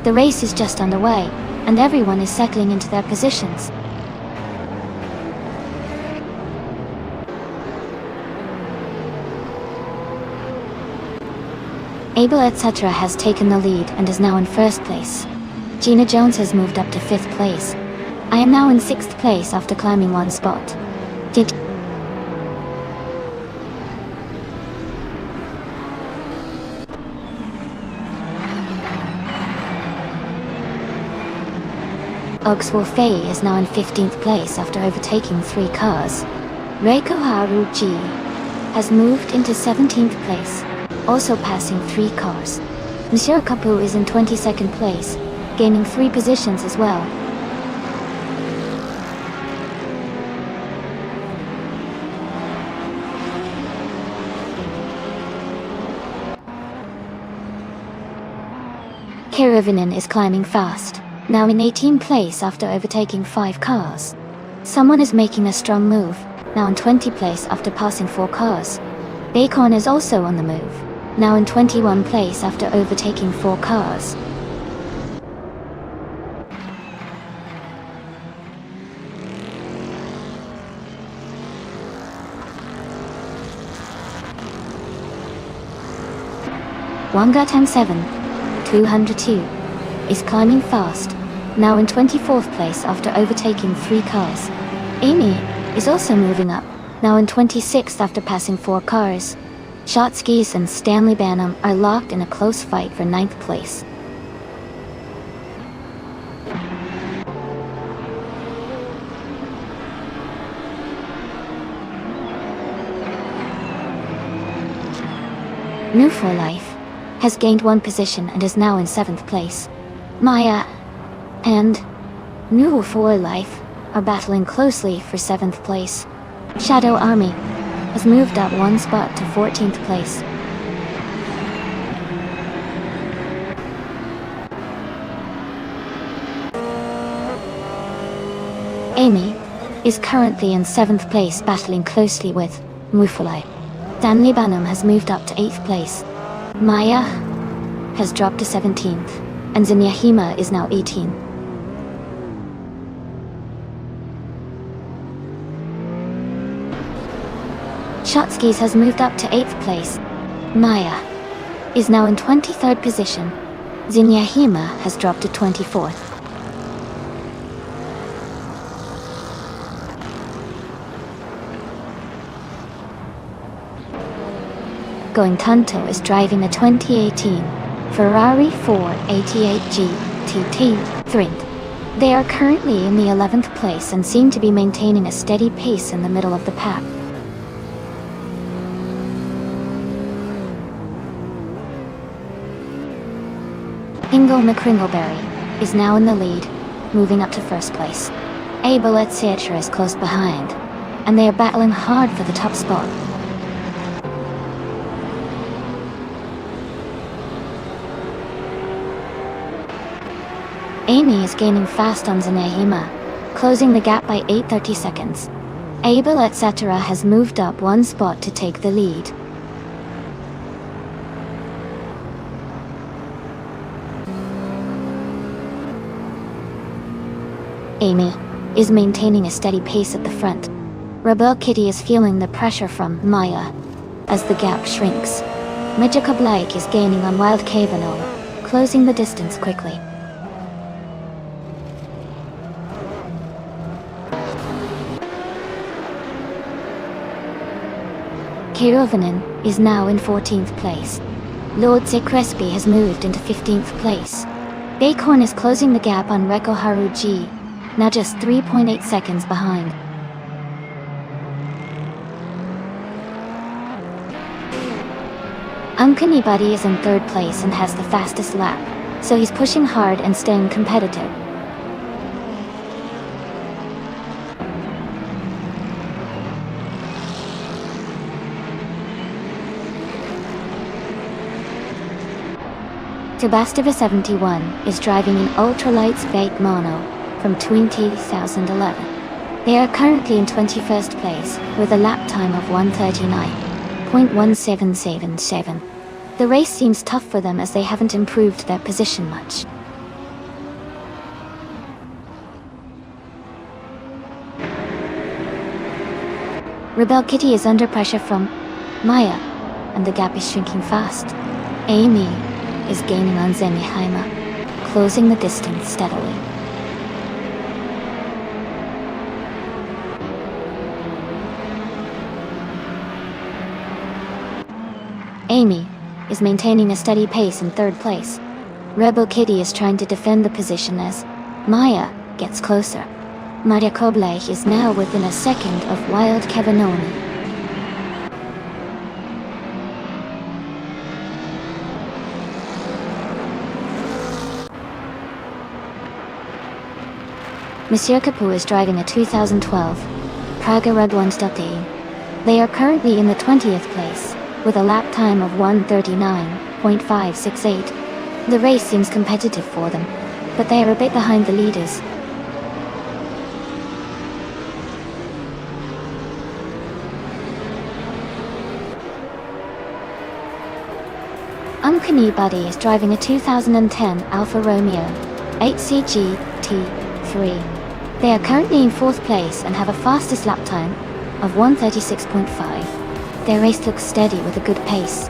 [SPEAKER 1] The race is just underway, and everyone is settling into their positions. Abel etc. has taken the lead and is now in first place. Gina Jones has moved up to 5th place. I am now in 6th place after climbing one spot. Ogswell Faye is now in 15th place after overtaking 3 cars. Reiko Haruji has moved into 17th place, also passing 3 cars. Monsieur Kapu is in 22nd place, gaining 3 positions as well. Kirivinen is climbing fast, now in 18th place after overtaking 5 cars. Someone is making a strong move, now in 20th place after passing 4 cars. Bacon is also on the move, now in 21st place after overtaking 4 cars. Wangatang 7, 202, is climbing fast, now in 24th place after overtaking 3 cars. Amy is also moving up, now in 26th after passing 4 cars. Shotskis and Stanley Banham are locked in a close fight for 9th place. New for Life has gained 1 position and is now in 7th place. Maya and New for Life are battling closely for 7th place. Shadow Army has moved up 1 spot to 14th place. is currently in 7th place, battling closely with Mufulai. Danley Banham has moved up to 8th place. Maya has dropped to 17th, and Zinyahima is now 18. Shotskis has moved up to 8th place. Maya is now in 23rd position. Zinyahima has dropped to 24th. Going Tunto is driving a 2018 Ferrari 488 GTT Thrind. They are currently in the 11th place and seem to be maintaining a steady pace in the middle of the pack. Ingle McCringleberry is now in the lead, moving up to 1st place. Abel etc. is close behind, and they are battling hard for the top spot. Amy is gaining fast on Zinyahima, closing the gap by 8:30 seconds. Abel etc. has moved up 1 spot to take the lead. Amy is maintaining a steady pace at the front. Rebel Kitty is feeling the pressure from Maya as the gap shrinks. Mijika Blake is gaining on Wild Kavanaugh, closing the distance quickly. Kirovanen is now in 14th place. Lord Crespi has moved into 15th place. Bacorn is closing the gap on Reko Haruji, now just 3.8 seconds behind. Uncanny Buddy is in 3rd place and has the fastest lap, so he's pushing hard and staying competitive. Tabastava 71 is driving an ultralight fake mono from 2011. They are currently in 21st place with a lap time of 1:39.1777. The race seems tough for them as they haven't improved their position much. Rebel Kitty is under pressure from Maya, and the gap is shrinking fast. Amy is gaining on Zinyahima, closing the distance steadily. Amy is maintaining a steady pace in 3rd place. Rebel Kitty is trying to defend the position as Maya gets closer. Maria Koblech is now within a second of Wild Kevinoni. Monsieur Capu is driving a 2012 Praga Red 1.8. They are currently in the 20th place, with a lap time of 1:39.568. The race seems competitive for them, but they are a bit behind the leaders. Uncanny Buddy is driving a 2010 Alfa Romeo 8C GT3. They are currently in 4th place and have a fastest lap time of 1:36.5. Their race looks steady with a good pace.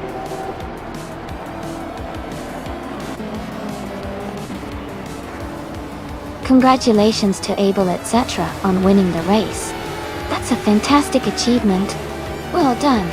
[SPEAKER 1] Congratulations to Abel etc. on winning the race. That's a fantastic achievement. Well done.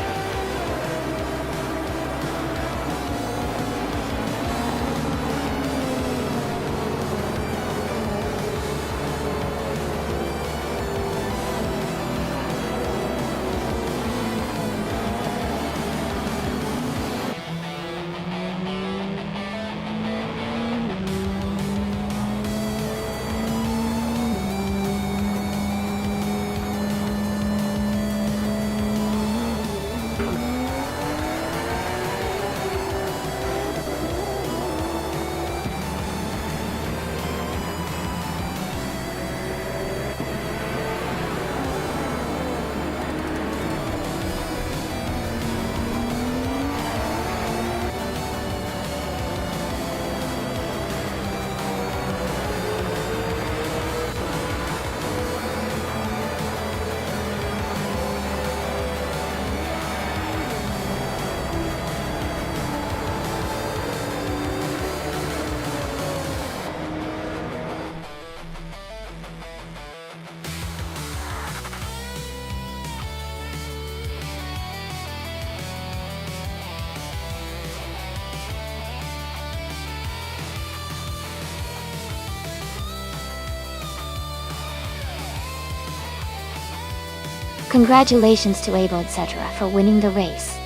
[SPEAKER 1] Congratulations to Abel etc. for winning the race.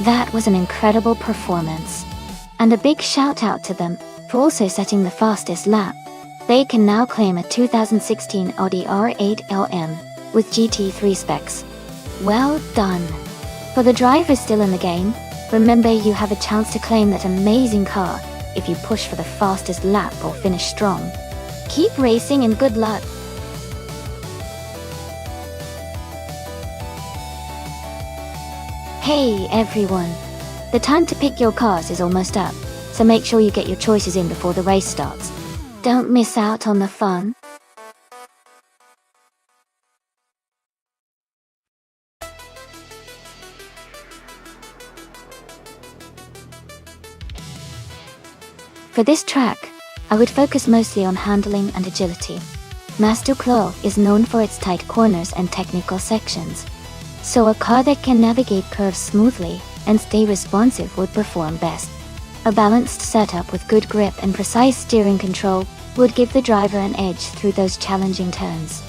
[SPEAKER 1] That was an incredible performance. And a big shout out to them for also setting the fastest lap. They can now claim a 2016 Audi R8 LM with GT3 specs. Well done! For the drivers still in the game, remember you have a chance to claim that amazing car if you push for the fastest lap or finish strong. Keep racing and good luck! Hey everyone! The time to pick your cars is almost up, so make sure you get your choices in before the race starts. Don't miss out on the fun. For this track, I would focus mostly on handling and agility. Masterclaw is known for its tight corners and technical sections, so a car that can navigate curves smoothly and stay responsive would perform best. A balanced setup with good grip and precise steering control would give the driver an edge through those challenging turns.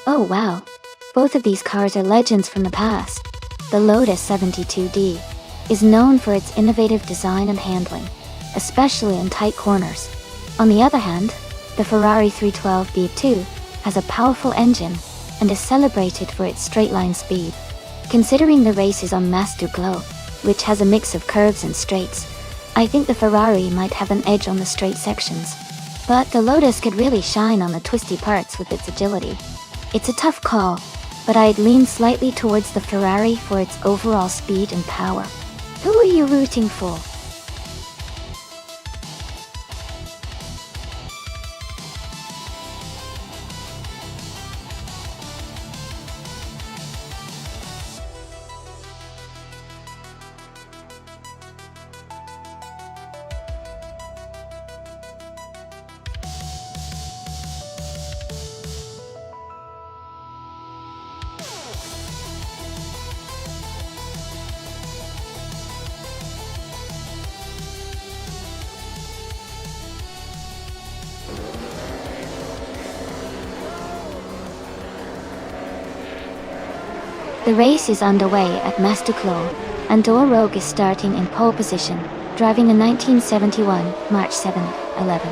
[SPEAKER 1] Oh wow! Both of these cars are legends from the past. The Lotus 72D is known for its innovative design and handling, especially in tight corners. On the other hand, the Ferrari 312 B2 has a powerful engine and is celebrated for its straight-line speed. Considering the race is on Masterclaw, which has a mix of curves and straights, I think the Ferrari might have an edge on the straight sections. But the Lotus could really shine on the twisty parts with its agility. It's a tough call, but I'd lean slightly towards the Ferrari for its overall speed and power. Who are you rooting for? The race is underway at Masterclaw, and Dor Rogue is starting in pole position, driving a 1971 March 7, 11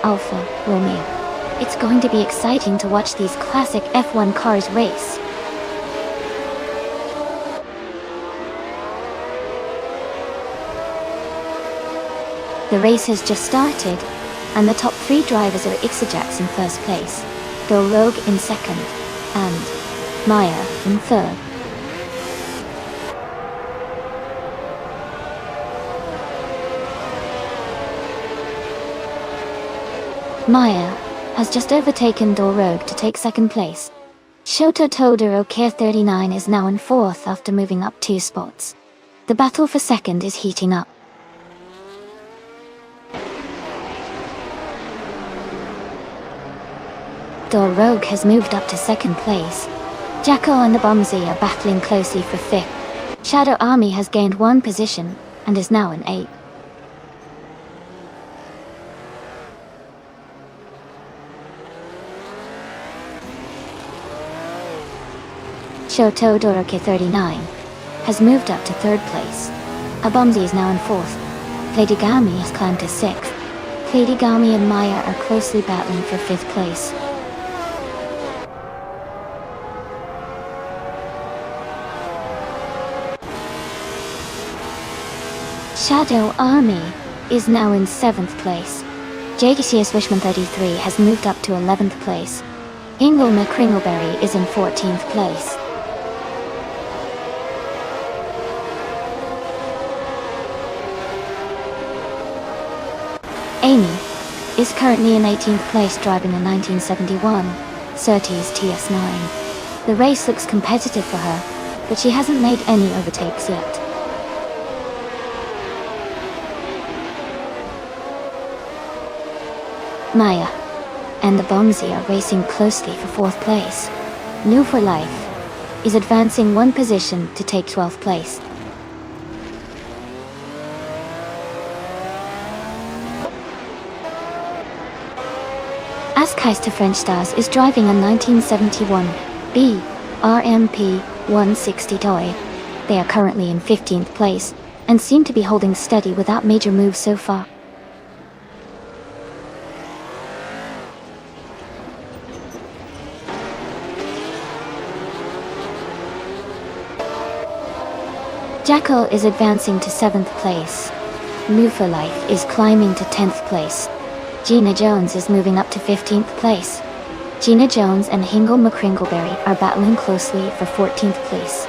[SPEAKER 1] Alfa Romeo. It's going to be exciting to watch these classic F1 cars race. The race has just started, and the top three drivers are Ixajax in first place, Dor Rogue in second, and Maya in third. Maya has just overtaken Dor Rogue to take second place. Shoto Todoro K39 is now in fourth after moving up 2 spots. The battle for second is heating up. Dor Rogue has moved up to second place. Jacko and the Bomzi are battling closely for fifth. Shadow Army has gained 1 position and is now in 8th. Shoto Doro K39 has moved up to 3rd place. Abomzi is now in 4th. Platigami has climbed to 6th. Platigami and Maya are closely battling for 5th place. Shadow Army is now in 7th place. JKCS Wishman 33 has moved up to 11th place. Ingle McCringleberry is in 14th place. Amy is currently in 18th place driving a 1971 Surtees TS9. The race looks competitive for her, but she hasn't made any overtakes yet. Maya and the Bomsey are racing closely for 4th place. New for Life is advancing one position to take 12th place. Askeister French Stars is driving a 1971 B RMP 160 toy. They are currently in 15th place and seem to be holding steady without major moves so far. Jackal is advancing to 7th place. New for Life is climbing to 10th place. Gina Jones is moving up to 15th place. Gina Jones and Hingle McCringleberry are battling closely for 14th place.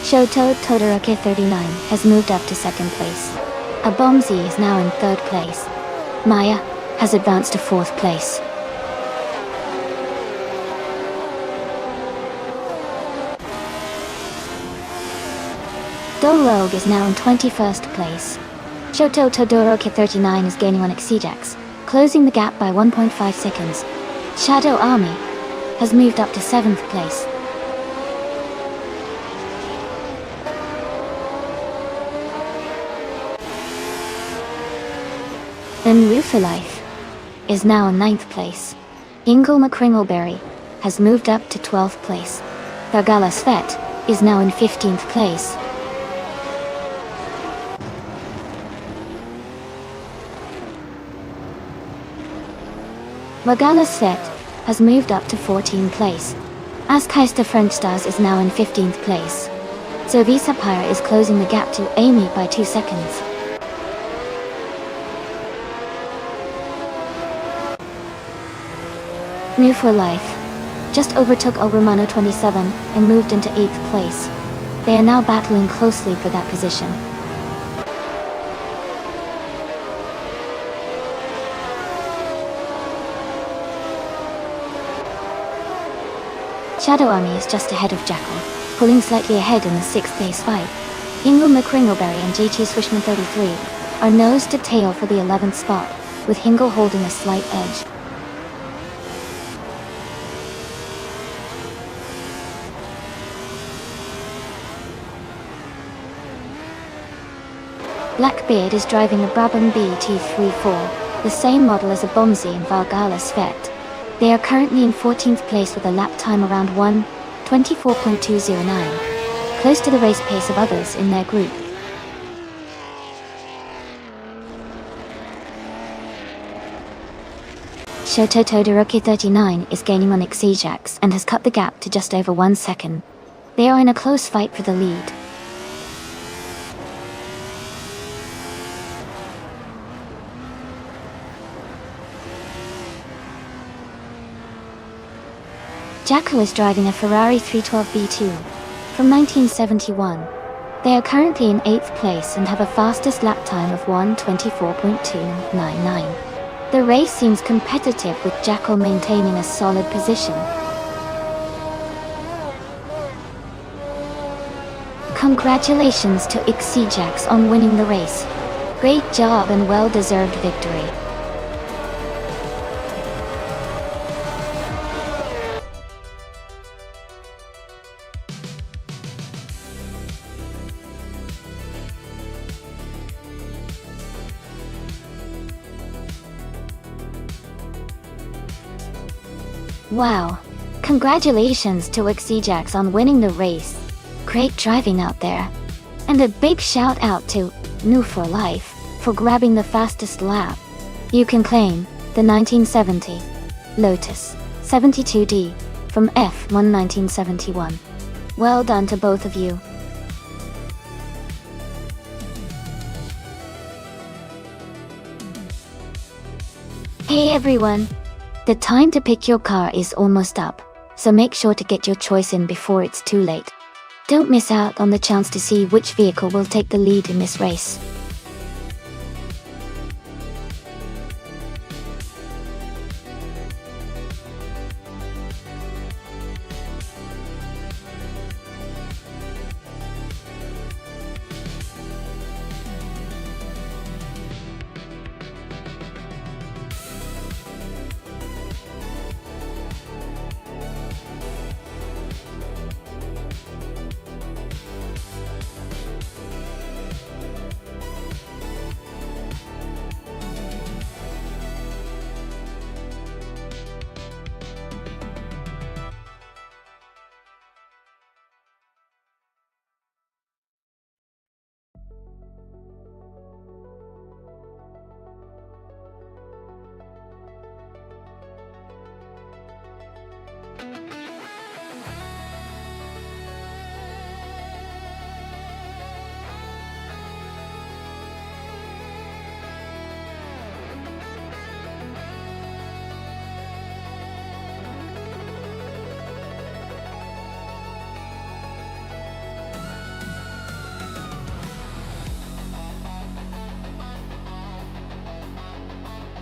[SPEAKER 1] Shoto Todoroki 39 has moved up to 2nd place. Abomzi is now in 3rd place. Maya has advanced to 4th place. Dole Rogue is now in 21st place. Shoto Todoroki 39 is gaining on Exijax, closing the gap by 1.5 seconds. Shadow Army has moved up to 7th place. Enru for Life is now in 9th place. Ingle McCringleberry has moved up to 12th place. Gagala Svet is now in 15th place. Magala Svet has moved up to 14th place. Askeister French Stars is now in 15th place. Zovi Sapphire is closing the gap to Amy by 2 seconds. New for Life just overtook El Romano 27 and moved into 8th place. They are now battling closely for that position. Shadow Army is just ahead of Jackal, pulling slightly ahead in the 6th place fight. Ingle McCringleberry and JT Swishman 33 are nose to tail for the 11th spot, with Hingle holding a slight edge. Blackbeard is driving a Brabham BT34, the same model as a Bomsey and Valgala Svet. They are currently in 14th place with a lap time around 1:24.209, close to the race pace of others in their group. Shoto Todoroki 39 is gaining on Exijax and has cut the gap to just over 1 second. They are in a close fight for the lead. Jackal is driving a Ferrari 312 B2 from 1971. They are currently in 8th place and have a fastest lap time of 1:24.299. The race seems competitive with Jackal maintaining a solid position. Congratulations to Exijax on winning the race. Great job and well-deserved victory. Wow! Congratulations to Exijax on winning the race. Great driving out there. And a big shout out to New for Life for grabbing the fastest lap. You can claim the 1970 Lotus 72D from F1 1971. Well done to both of you. Hey everyone! The time to pick your car is almost up, so make sure to get your choice in before it's too late. Don't miss out on the chance to see which vehicle will take the lead in this race.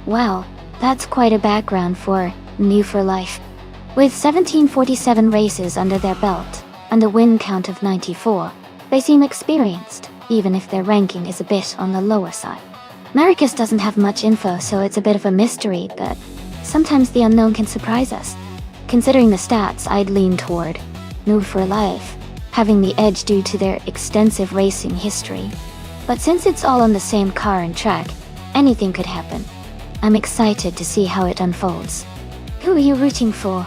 [SPEAKER 1] Wow, that's quite a background for New for Life. With 1747 races under their belt, and a win count of 94, they seem experienced, even if their ranking is a bit on the lower side. Marcus doesn't have much info, so it's a bit of a mystery, but sometimes the unknown can surprise us. Considering the stats, I'd lean toward New for Life, having the edge due to their extensive racing history. But since it's all on the same car and track, anything could happen. I'm excited to see how it unfolds. Who are you rooting for?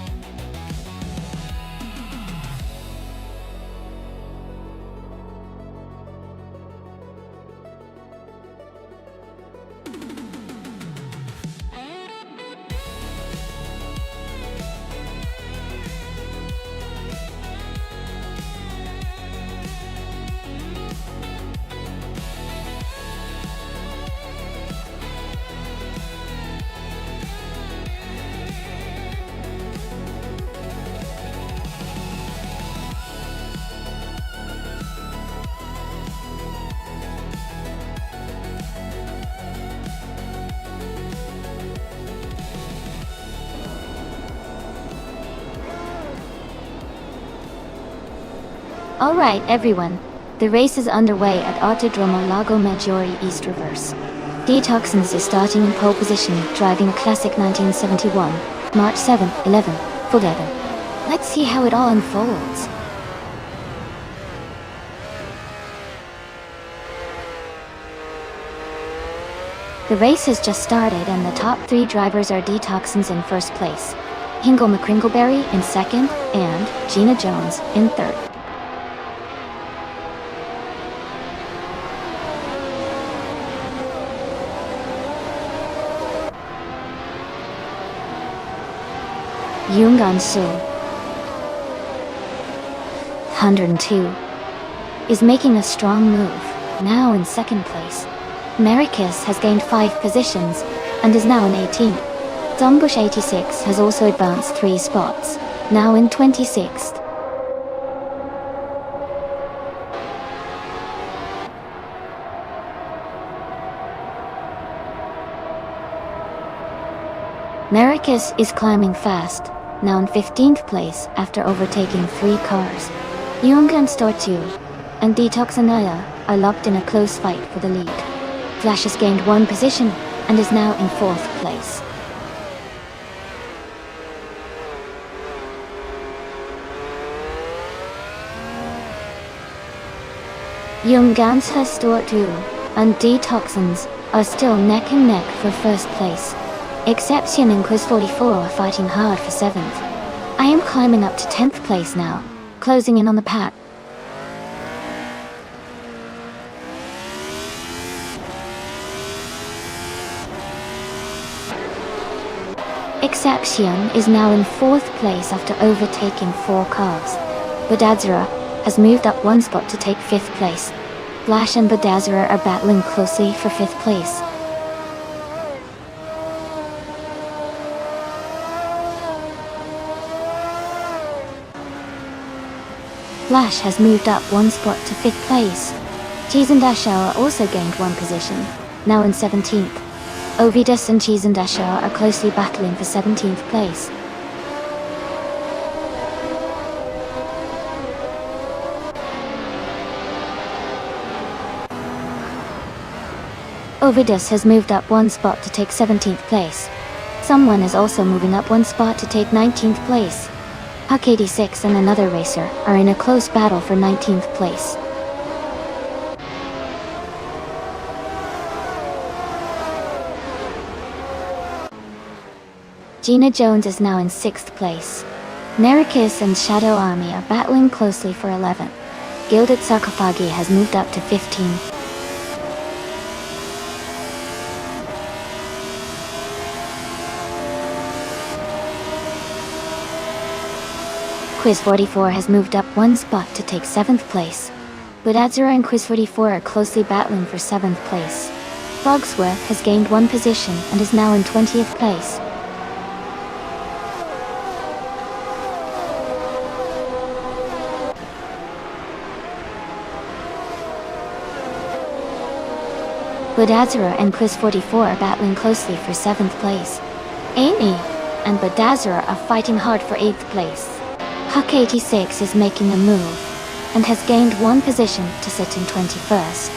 [SPEAKER 1] Alright everyone, the race is underway at Autodromo Lago Maggiore East Reverse. Detoxins is starting in pole position, driving a classic 1971, March 7, 11, together. Let's see how it all unfolds. The race has just started and the top 3 drivers are Detoxins in first place, Hingle McCringleberry in second, and Gina Jones in third. Yungan Su, 102, is making a strong move, now in second place. Marcus has gained 5 positions and is now in 18th. Dombush 86 has also advanced 3 spots, now in 26th. Marcus is climbing fast, now in 15th place after overtaking 3 cars. Yungan Stortu and Detoxinaya are locked in a close fight for the lead. Flash has gained 1 position and is now in 4th place. Yungansa Stortu and Detoxins are still neck and neck for first place. Exception and Quiz 44 are fighting hard for 7th. I am climbing up to 10th place now, closing in on the pack. Exception is now in 4th place after overtaking 4 cars. Badazara has moved up 1 spot to take 5th place. Flash and Badazara are battling closely for 5th place. Flash has moved up one spot to 5th place. Cheese and Dashour also gained one position, now in 17th. Ovidus and Cheese and Dashour are closely battling for 17th place. Ovidus has moved up one spot to take 17th place. Someone is also moving up one spot to take 19th place. Huck 86 and another racer are in a close battle for 19th place. Gina Jones is now in 6th place. Nerikis and Shadow Army are battling closely for 11th. Gilded Sarcophagi has moved up to 15th. Quiz 44 has moved up one spot to take 7th place. Budadzera and Quiz 44 are closely battling for 7th place. Fogsworth has gained one position and is now in 20th place. Budadzera and Quiz 44 are battling closely for 7th place. Amy and Budadzera are fighting hard for 8th place. Huck 86 is making a move, and has gained one position to sit in 21st.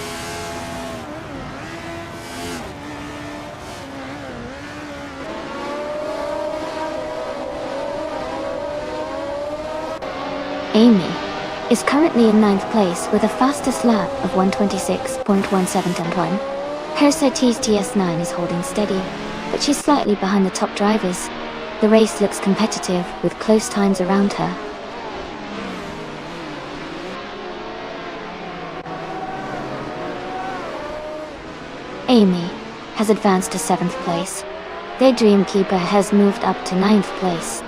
[SPEAKER 1] Amy is currently in 9th place with a fastest lap of 1:26.17.1. Hersites TS9 is holding steady, but she's slightly behind the top drivers. The race looks competitive, with close times around her. Amy has advanced to 7th place. Their Dreamkeeper has moved up to 9th place.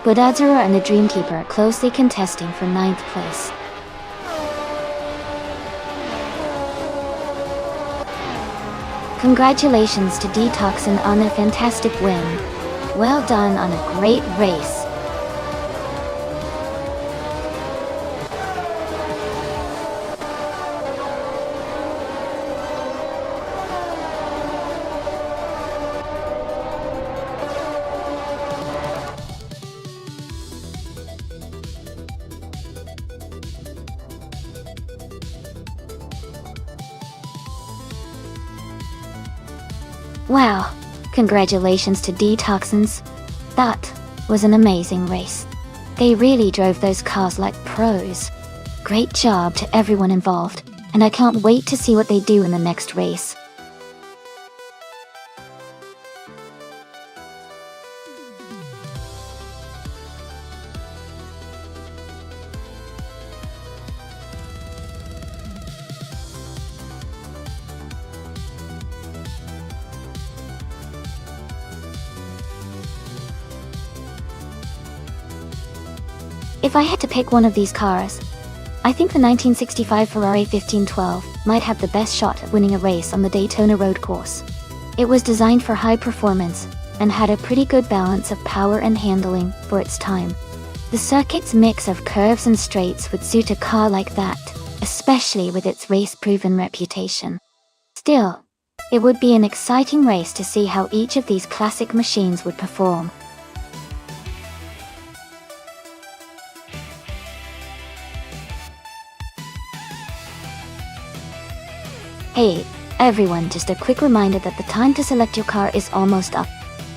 [SPEAKER 1] Budadzera and the Dreamkeeper are closely contesting for 9th place. Congratulations to Detoxin on their fantastic win. Well done on a great race. Wow, congratulations to Detoxins. That was an amazing race. They really drove those cars like pros. Great job to everyone involved, and I can't wait to see what they do in the next race. If I had to pick one of these cars, I think the 1965 Ferrari 1512 might have the best shot at winning a race on the Daytona road course. It was designed for high performance and had a pretty good balance of power and handling for its time. The circuit's mix of curves and straights would suit a car like that, especially with its race-proven reputation. Still, it would be an exciting race to see how each of these classic machines would perform. Hey, everyone, just a quick reminder that the time to select your car is almost up.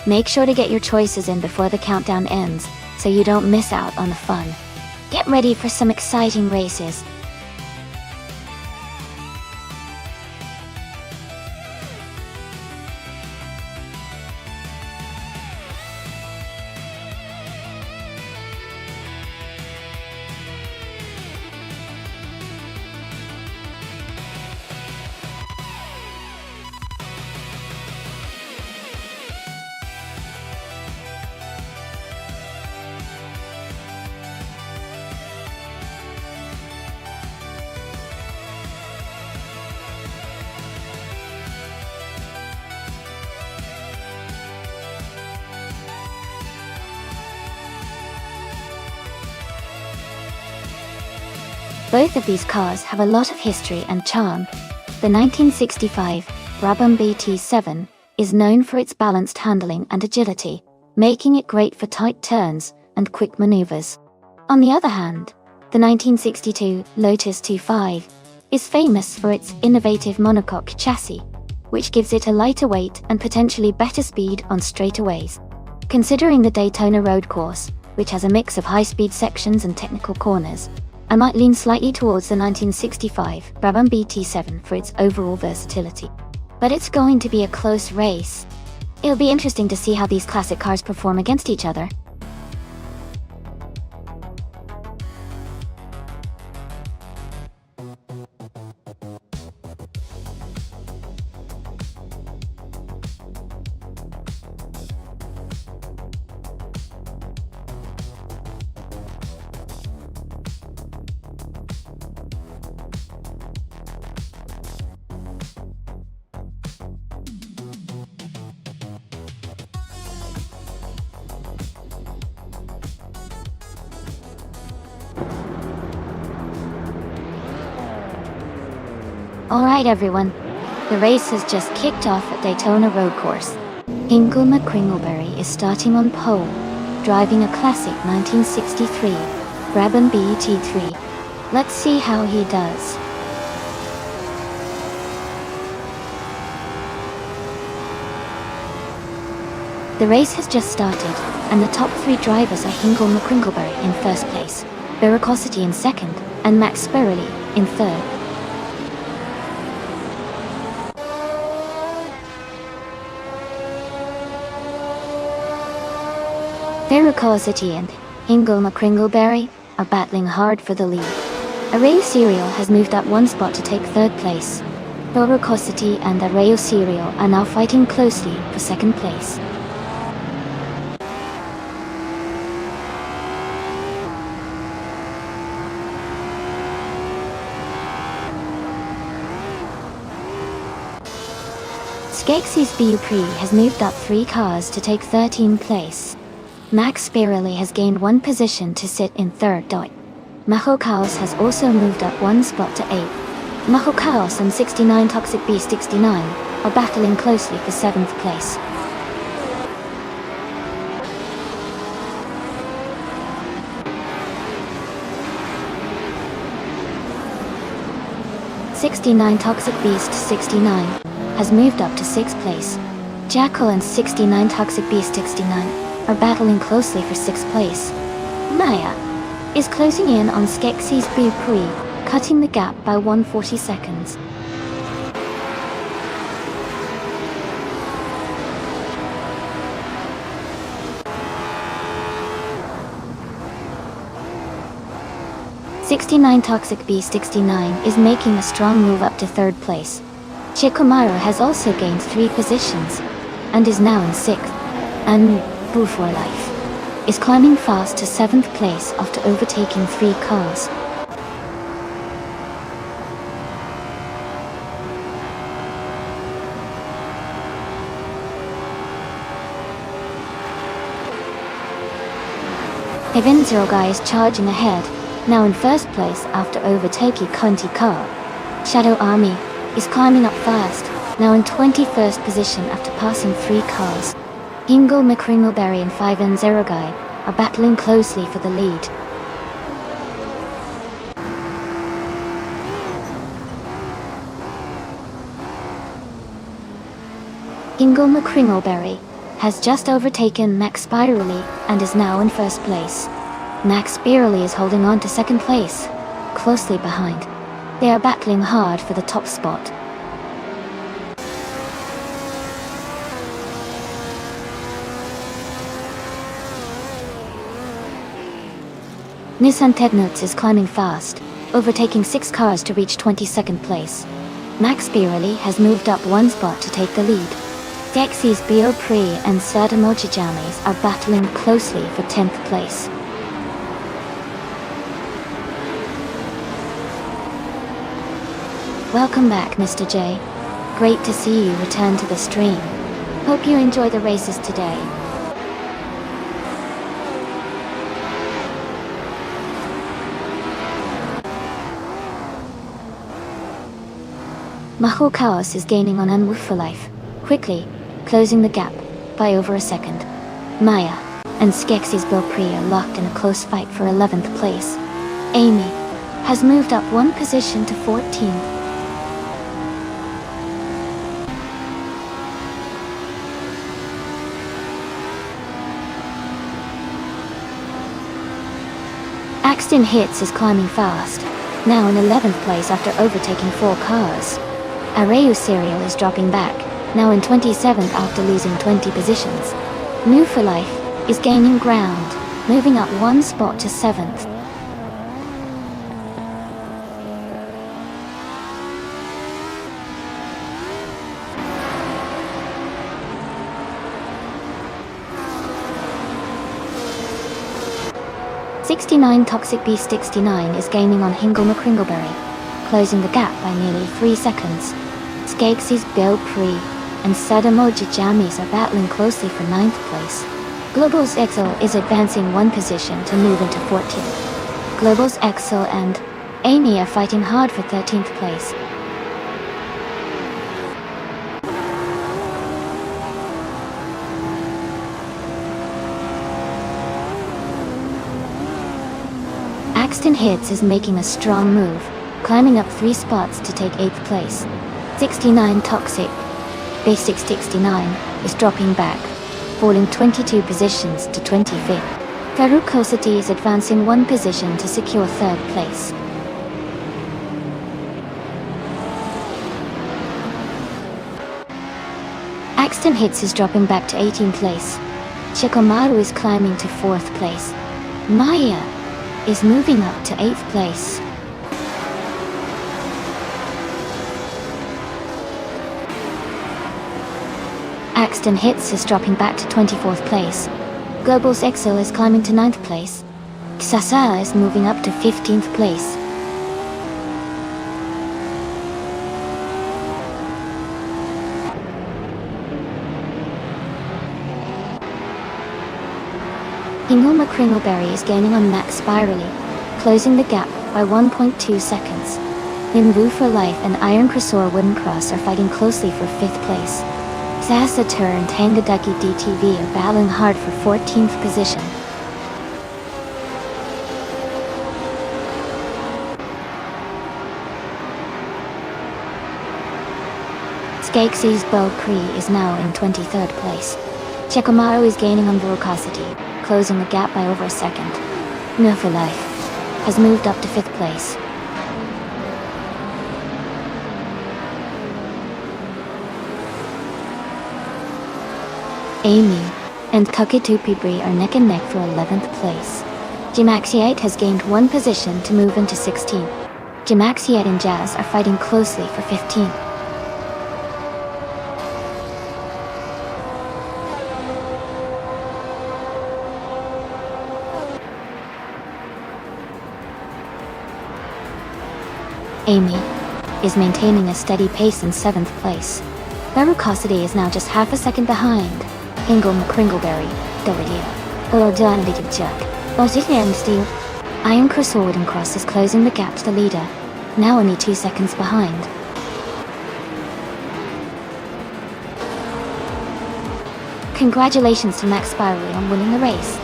[SPEAKER 1] Make sure to get your choices in before the countdown ends, so you don't miss out on the fun. Get ready for some exciting races. Both of these cars have a lot of history and charm. The 1965 Brabham BT7 is known for its balanced handling and agility, making it great for tight turns and quick maneuvers. On the other hand, the 1962 Lotus 25 is famous for its innovative monocoque chassis, which gives it a lighter weight and potentially better speed on straightaways. Considering the Daytona road course, which has a mix of high-speed sections and technical corners, I might lean slightly towards the 1965 Brabham BT7 for its overall versatility. But it's going to be a close race. It'll be interesting to see how these classic cars perform against each other. Alright everyone, the race has just kicked off at Daytona Road Course. Ingle McCringleberry is starting on pole, driving a classic 1963 Brabham BT3. Let's see how he does. The race has just started, and the top three drivers are Hingle McCringleberry in first place, Veracosity in second, and Max Spirelli in third. Veracosity and Hingle McCringleberry are battling hard for the lead. Arrayo Serial has moved up one spot to take third place. Veracosity and Arrayo Serial are now fighting closely for second place. Skeksis Beaupré has moved up 3 cars to take 13th place. Max Spirelli has gained 1 position to sit in third. Majo Chaos has also moved up 1 spot to 8th. Majo Chaos and 69 Toxic Beast 69 are battling closely for 7th place. '69 Toxic Beast 69 has moved up to 6th place. Jackal and 69 Toxic Beast 69 are battling closely for 6th place. Maya is closing in on Skeksis Beaupré, cutting the gap by 140 seconds. '69 Toxic Beast 69 is making a strong move up to 3rd place. Chikomaro has also gained 3 positions and is now in 6th. And Boo for Life is climbing fast to 7th place after overtaking 3 cars. Heaven Zero Guy is charging ahead, now in 1st place after overtaking Conti car. Shadow Army is climbing up fast, now in 21st position after passing 3 cars. Hingle McCringleberry and 5N0 Guy are battling closely for the lead. Hingle McCringleberry has just overtaken Max Spirelli and is now in 1st place. Max Spirelli is holding on to 2nd place, closely behind. They are battling hard for the top spot. Nissan Tednuts is climbing fast, overtaking 6 cars to reach 22nd place. Max Spirelli has moved up 1 spot to take the lead. Skeksis Beaupré and Sadamochijamis are battling closely for 10th place. Welcome back, Mr. J. Great to see you return to the stream. Hope you enjoy the races today. Mahou Chaos is gaining on Unwoof for life, quickly closing the gap by over a second. Maya and Skeksis Beaupre are locked in a close fight for 11th place. Amy has moved up one position to 14th. Axton Hits is climbing fast, now in 11th place after overtaking 4 cars. Arayu Serial is dropping back, now in 27th after losing 20 positions. New for Life is gaining ground, moving up one spot to 7th. '69 Toxic Beast 69 is gaining on Hingle McCringleberry, closing the gap by nearly 3 seconds. Skeksis Beaupre and Sadamoja Jammies are battling closely for 9th place. Global's Exo is advancing one position to move into 14th. Global's Exo and Amy are fighting hard for 13th place. Axton Hits is making a strong move, climbing up 3 spots to take 8th place. 69 Toxic Basic 69 is dropping back, falling 22 positions to 25th. Ferocity is advancing one position to secure 3rd place. Axton Hits is dropping back to 18th place. Chikomaru is climbing to 4th place. Maya is moving up to 8th place. Axton Hits is dropping back to 24th place. Global's Exo is climbing to 9th place. Xasa is moving up to 15th place. Hingle McCringleberry is gaining on Max Spirally, closing the gap by 1.2 seconds. Invu for Life and Iron Cressor Wooden Cross are fighting closely for 5th place. Sasatur and Tangadaki DTV are battling hard for 14th position. Skeksis Beaupre is now in 23rd place. Chikomaru is gaining on Veracity, closing the gap by over a second. No for Life has moved up to 5th place. Amy and Kakitupibri are neck and neck for 11th place. Jimaxiate has gained one position to move into 16th. Jimaxiate and Jazz are fighting closely for 15th. Amy is maintaining a steady pace in 7th place. Veracity is now just half a second behind. Hingle McCringleberry, Doradia, Olodanative Chuck, Ozitian Steel. Iron Cressor Wooden Cross is closing the gap to the leader, now only 2 seconds behind. Congratulations to Max Spirally on winning the race.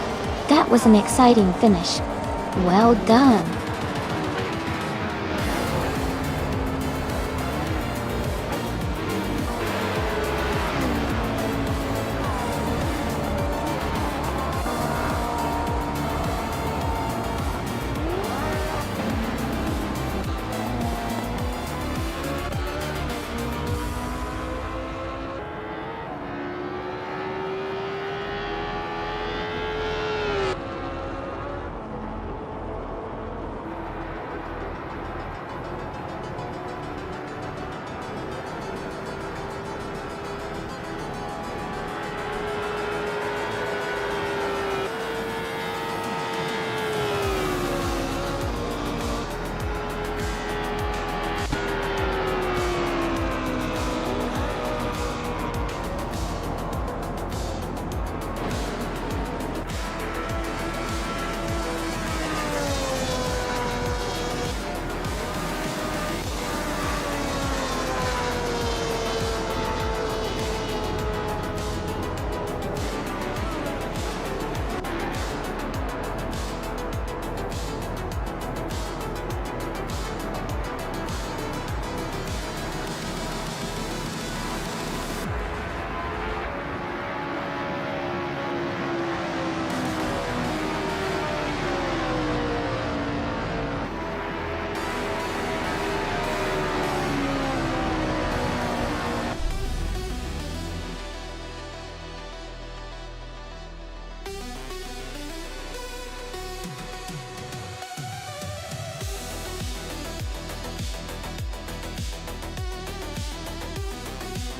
[SPEAKER 1] That was an exciting finish. Well done.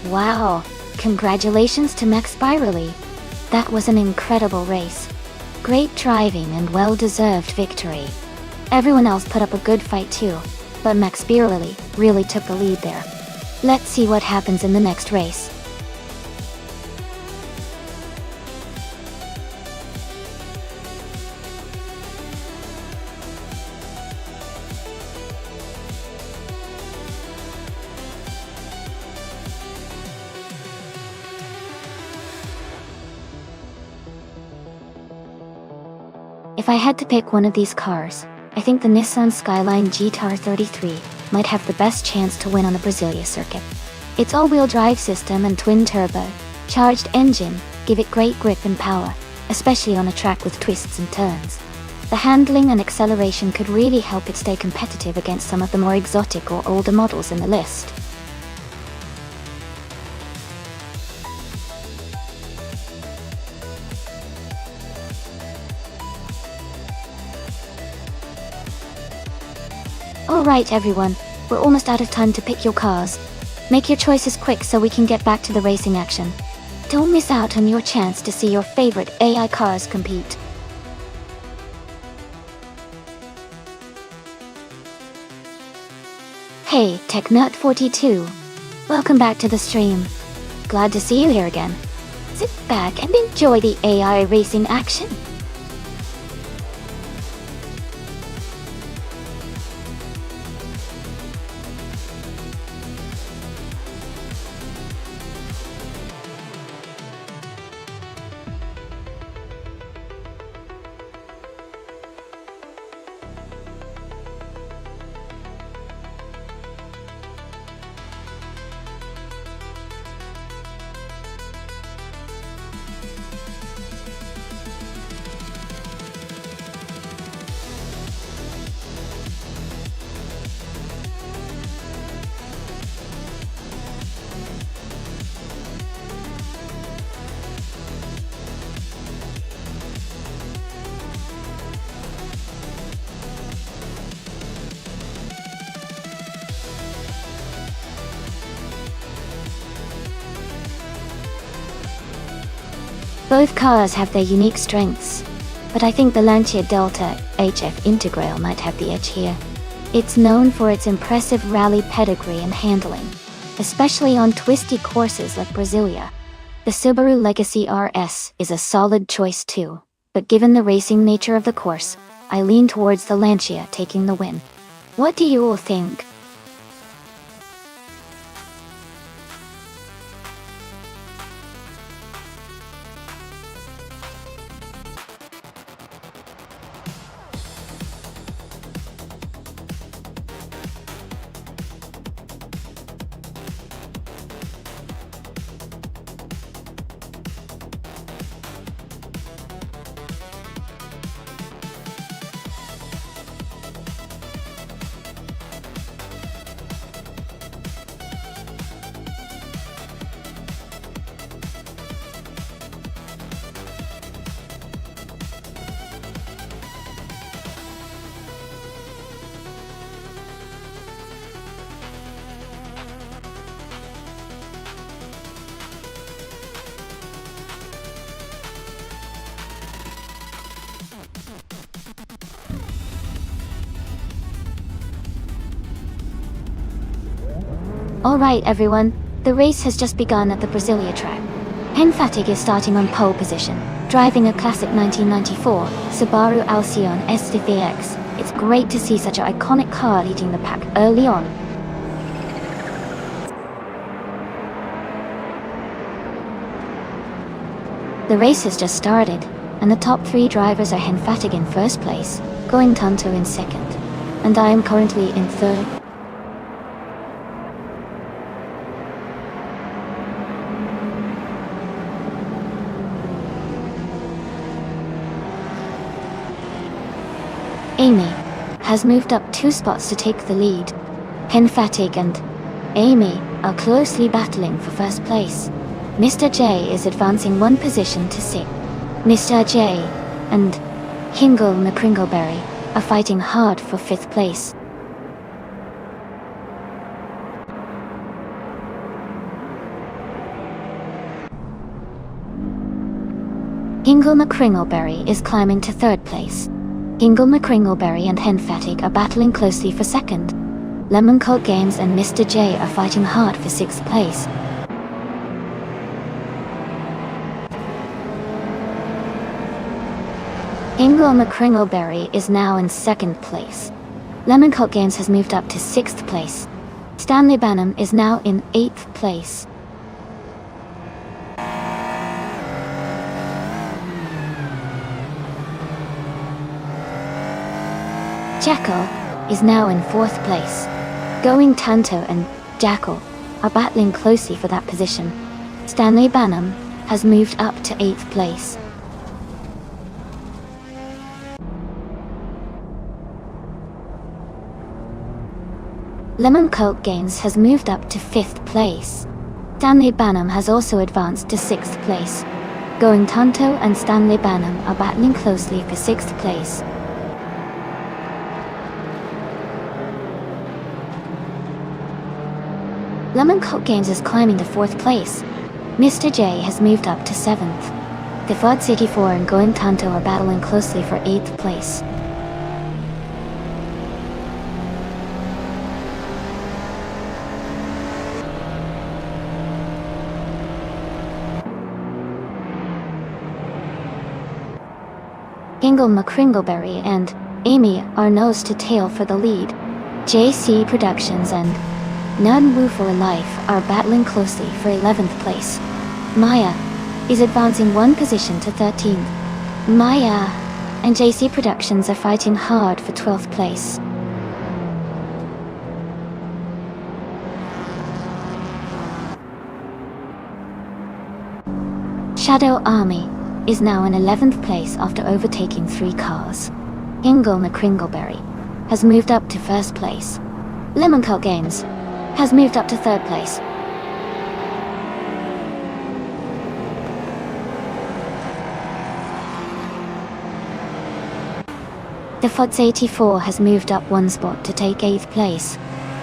[SPEAKER 1] Wow, congratulations to Max Spirally. That was an incredible race. Great driving and well-deserved victory. Everyone else put up a good fight too, but Max Spirally really took the lead there. Let's see what happens in the next race. If I had to pick one of these cars, I think the Nissan Skyline GTR 33 might have the best chance to win on the Brasilia circuit. Its all-wheel drive system and twin-turbo, charged engine give it great grip and power, especially on a track with twists and turns. The handling and acceleration could really help it stay competitive against some of the more exotic or older models in the list. Alright everyone, we're almost out of time to pick your cars. Make your choices quick so we can get back to the racing action. Don't miss out on your chance to see your favorite AI cars compete. Hey, TechNut42. Welcome back to the stream. Glad to see you here again. Sit back and enjoy the AI racing action. Both cars have their unique strengths, but I think the Lancia Delta HF Integral might have the edge here. It's known for its impressive rally pedigree and handling, especially on twisty courses like Brasilia. The Subaru Legacy RS is a solid choice too, but given the racing nature of the course, I lean towards the Lancia taking the win. What do you all think? Alright everyone, the race has just begun at the Brasilia track. Penfatig is starting on pole position, driving a classic 1994 Subaru Alcyon STVX. It's great to see such an iconic car leading the pack early on. The race has just started, and the top three drivers are Penfatig in first place, going Tanto in second, and I am currently in third. Amy has moved up 2 spots to take the lead. Penfatig and Amy are closely battling for first place. Mr. J is advancing 1 position to 6th. Mr. J and Hingle McCringleberry are fighting hard for 5th place. Hingle McCringleberry is climbing to 3rd place. Hingle McCringleberry and Henfatig are battling closely for 2nd. Lemon Cult Games and Mr. J are fighting hard for 6th place. Hingle McCringleberry is now in 2nd place. Lemon Cult Games has moved up to 6th place. Stanley Banham is now in 8th place. Jackal is now in 4th place. Going Tanto and Jackal are battling closely for that position. Stanley Banham has moved up to 8th place. Lemon Cult Games has moved up to 5th place. Stanley Banham has also advanced to 6th place. Going Tanto and Stanley Banham are battling closely for 6th place. Lemon Cult Games is climbing to 4th place. Mr. J has moved up to 7th. The Fod 84 and Going Tanto are battling closely for 8th place. Hingle McCringleberry and Amy are nose to tail for the lead. JC Productions and None Woo for Life are battling closely for 11th place. Maya is advancing 1 position to 13th. Maya and JC Productions are fighting hard for 12th place. Shadow Army is now in 11th place after overtaking 3 cars. Hingle McCringleberry has moved up to 1st place. Lemon Cult Games has moved up to 3rd place. The Fods 84 has moved up 1 spot to take 8th place.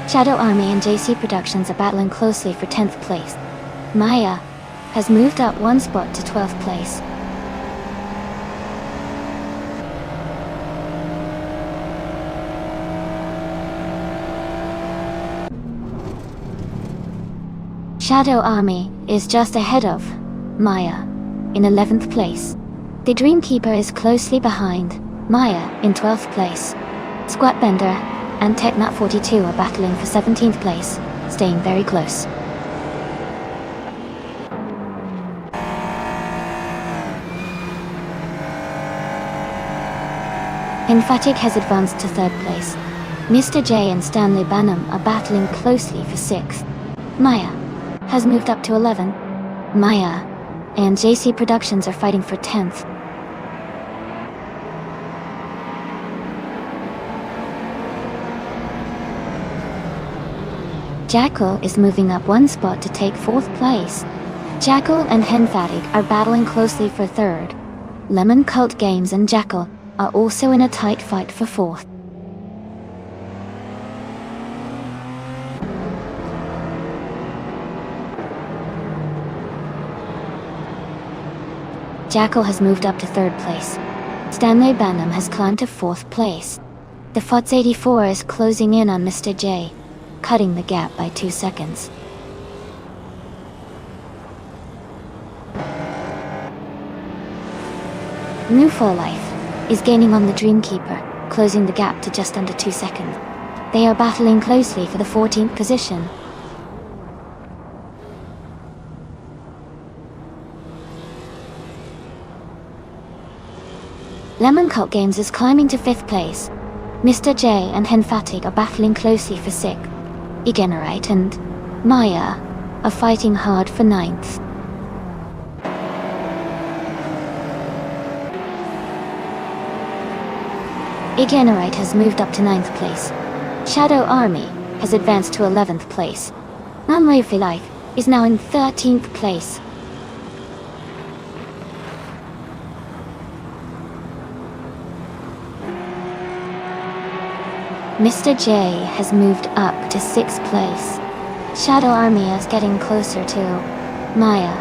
[SPEAKER 1] Shadow Army and JC Productions are battling closely for 10th place. Maya has moved up 1 spot to 12th place. Shadow Army is just ahead of Maya in 11th place. The Dreamkeeper is closely behind Maya in 12th place. Squatbender and Technut 42 are battling for 17th place, staying very close. Emphatic has advanced to 3rd place. Mr. J and Stanley Banham are battling closely for 6th. Maya has moved up to 11. Maya and JC Productions are fighting for 10th. Jackal is moving up 1 spot to take 4th place. Jackal and Henfatig are battling closely for 3rd. Lemon Cult Games and Jackal are also in a tight fight for 4th. Jackal has moved up to 3rd place. Stanley Banham has climbed to 4th place. The Fods 84 is closing in on Mr. J, cutting the gap by 2 seconds. New for Life is gaining on the Dreamkeeper, closing the gap to just under 2 seconds. They are battling closely for the 14th position. Lemon Cult Games is climbing to 5th place. Mr. J and Henfatig are battling closely for 6th. Igenerite and Maya are fighting hard for 9th. Igenerite has moved up to 9th place. Shadow Army has advanced to 11th place. Nonway for Life is now in 13th place. Mr. J has moved up to 6th place. Shadow Army is getting closer to Maya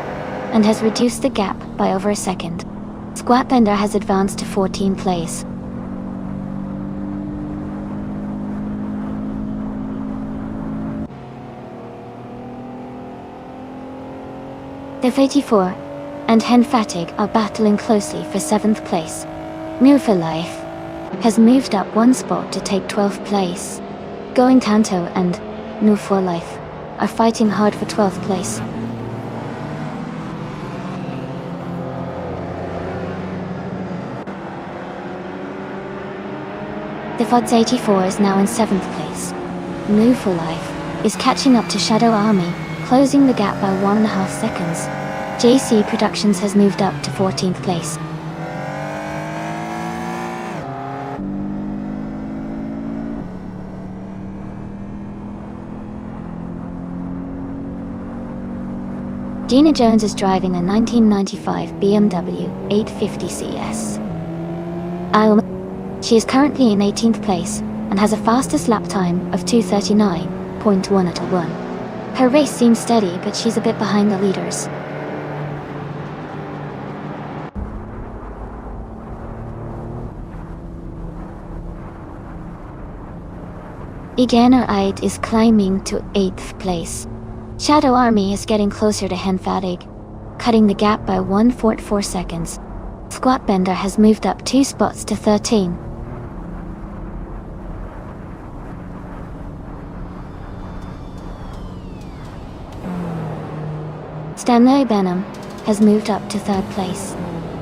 [SPEAKER 1] and has reduced the gap by over a second. Squat Bender has advanced to 14th place. The 84 and Hen Fatigue are battling closely for 7th place. New for Life has moved up one spot to take 12th place. Going Tanto and New for Life are fighting hard for 12th place. The Fods 84 is now in 7th place. New for Life is catching up to Shadow Army, closing the gap by 1.5 seconds. JC Productions has moved up to 14th place. Gina Jones is driving a 1995 BMW 850 CS. She is currently in 18th place and has a fastest lap time of 2:39.1 at a 1. Her race seems steady, but she's a bit behind the leaders. Iganer Eid is climbing to 8th place. Shadow Army is getting closer to Hen Fatigue, cutting the gap by 1.44 seconds. Squat Bender has moved up 2 spots to 13. Stanley Benham has moved up to 3rd place.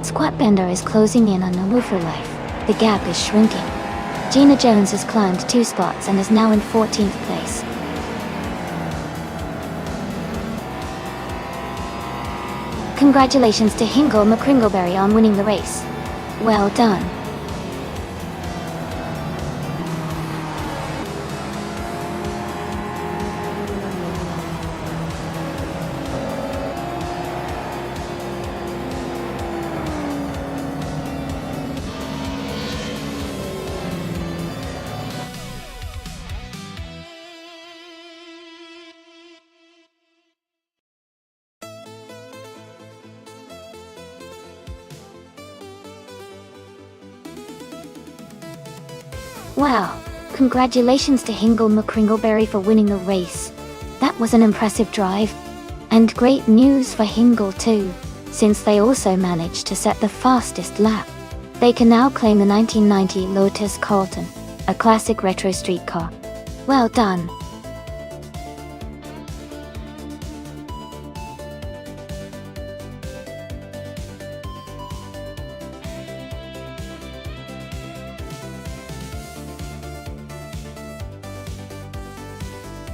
[SPEAKER 1] Squat Bender is closing in on Nulu for Life. The gap is shrinking. Gina Jones has climbed 2 spots and is now in 14th place. Congratulations to Hingle McCringleberry on winning the race. Well done. Wow, congratulations to Hingle McCringleberry for winning the race. That was an impressive drive. And great news for Hingle too, since they also managed to set the fastest lap. They can now claim the 1990 Lotus Carlton, a classic retro street car. Well done.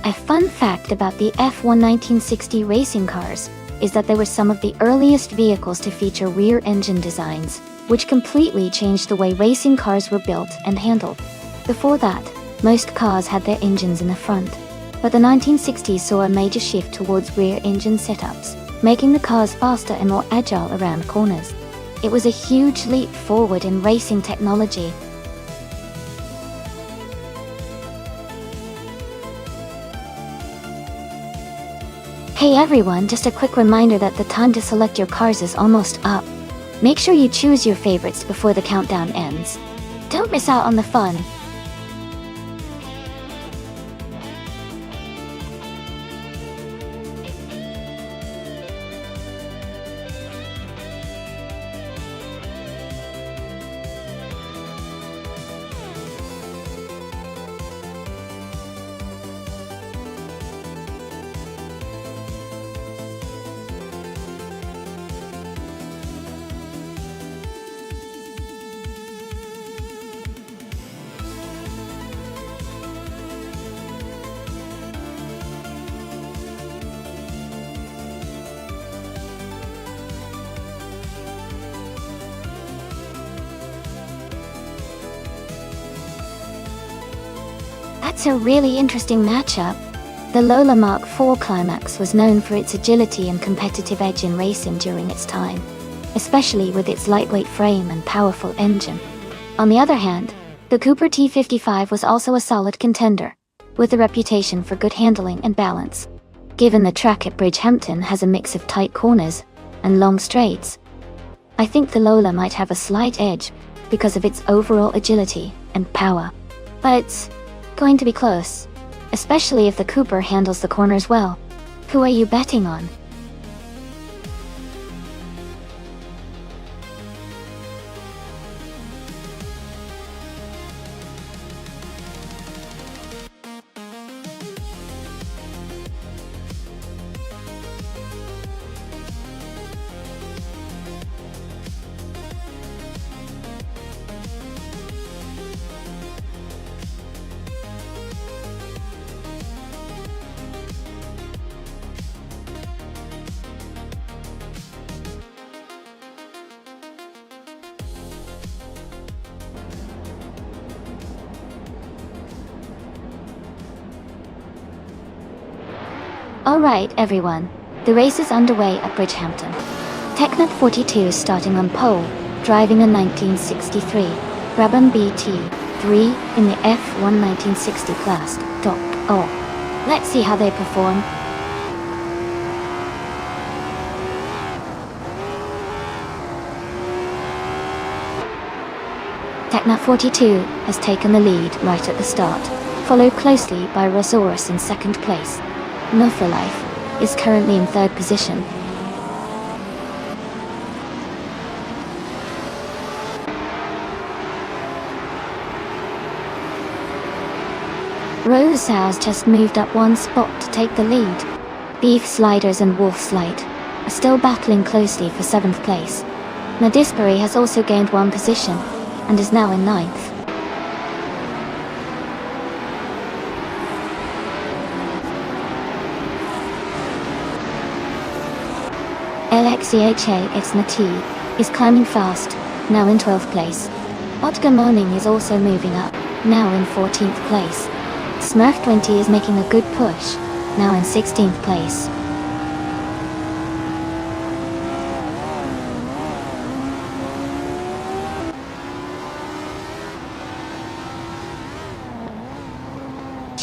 [SPEAKER 1] A fun fact about the F1 1960 racing cars is that they were some of the earliest vehicles to feature rear engine designs, which completely changed the way racing cars were built and handled. Before that, most cars had their engines in the front, but the 1960s saw a major shift towards rear engine setups, making the cars faster and more agile around corners. It was a huge leap forward in racing technology. Hey everyone, just a quick reminder that the time to select your cars is almost up. Make sure you choose your favorites before the countdown ends. Don't miss out on the fun. That's a really interesting matchup. The Lola Mark IV Climax was known for its agility and competitive edge in racing during its time, especially with its lightweight frame and powerful engine. On the other hand, the Cooper T55 was also a solid contender, with a reputation for good handling and balance. Given the track at Bridgehampton has a mix of tight corners and long straights, I think the Lola might have a slight edge because of its overall agility and power. But it's going to be close, especially if the Cooper handles the corners well. Who are you betting on? Alright everyone, the race is underway at Bridgehampton. Technut 42 is starting on pole, driving a 1963 Brabham BT3 in the F1 1960 class. Let's see how they perform. Technut 42 has taken the lead right at the start, followed closely by Rosaurus in second place. No for Life is currently in third position. Rose has just moved up one spot to take the lead. Beef Sliders and Wolf Slide are still battling closely for 7th place. Nadisbury has also gained one position and is now in 9th. LXCHA Nati is climbing fast, now in 12th place. Otga Morning is also moving up, now in 14th place. Smurf 20 is making a good push, now in 16th place.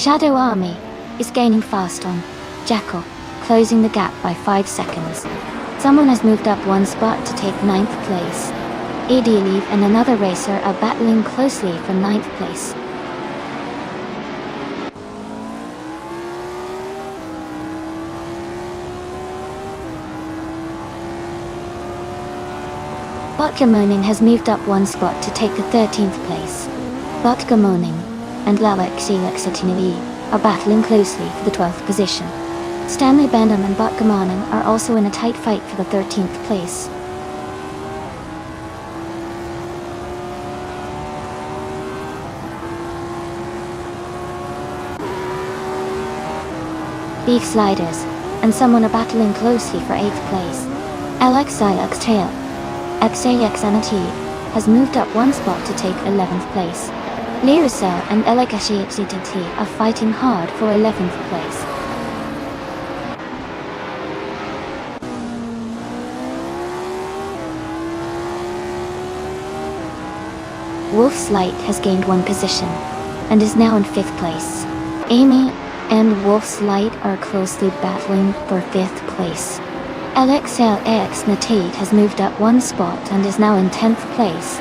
[SPEAKER 1] Shadow Army is gaining fast on Jackal, closing the gap by 5 seconds. Someone has moved up one spot to take 9th place. Leaf and another racer are battling closely for 9th place. Botgamoning has moved up one spot to take the 13th place. Botgamoning and Lalexilexatini are battling closely for the 12th position. Stanley Benham and Botgamoning are also in a tight fight for the 13th place. Beef Sliders and someone are battling closely for 8th place. LXIX XAXNT has moved up one spot to take 11th place. Liricel and LXHCTT are fighting hard for 11th place. Wolf's Light has gained one position and is now in 5th place. Amy and Wolf's Light are closely battling for 5th place. LXLX Natate has moved up one spot and is now in 10th place.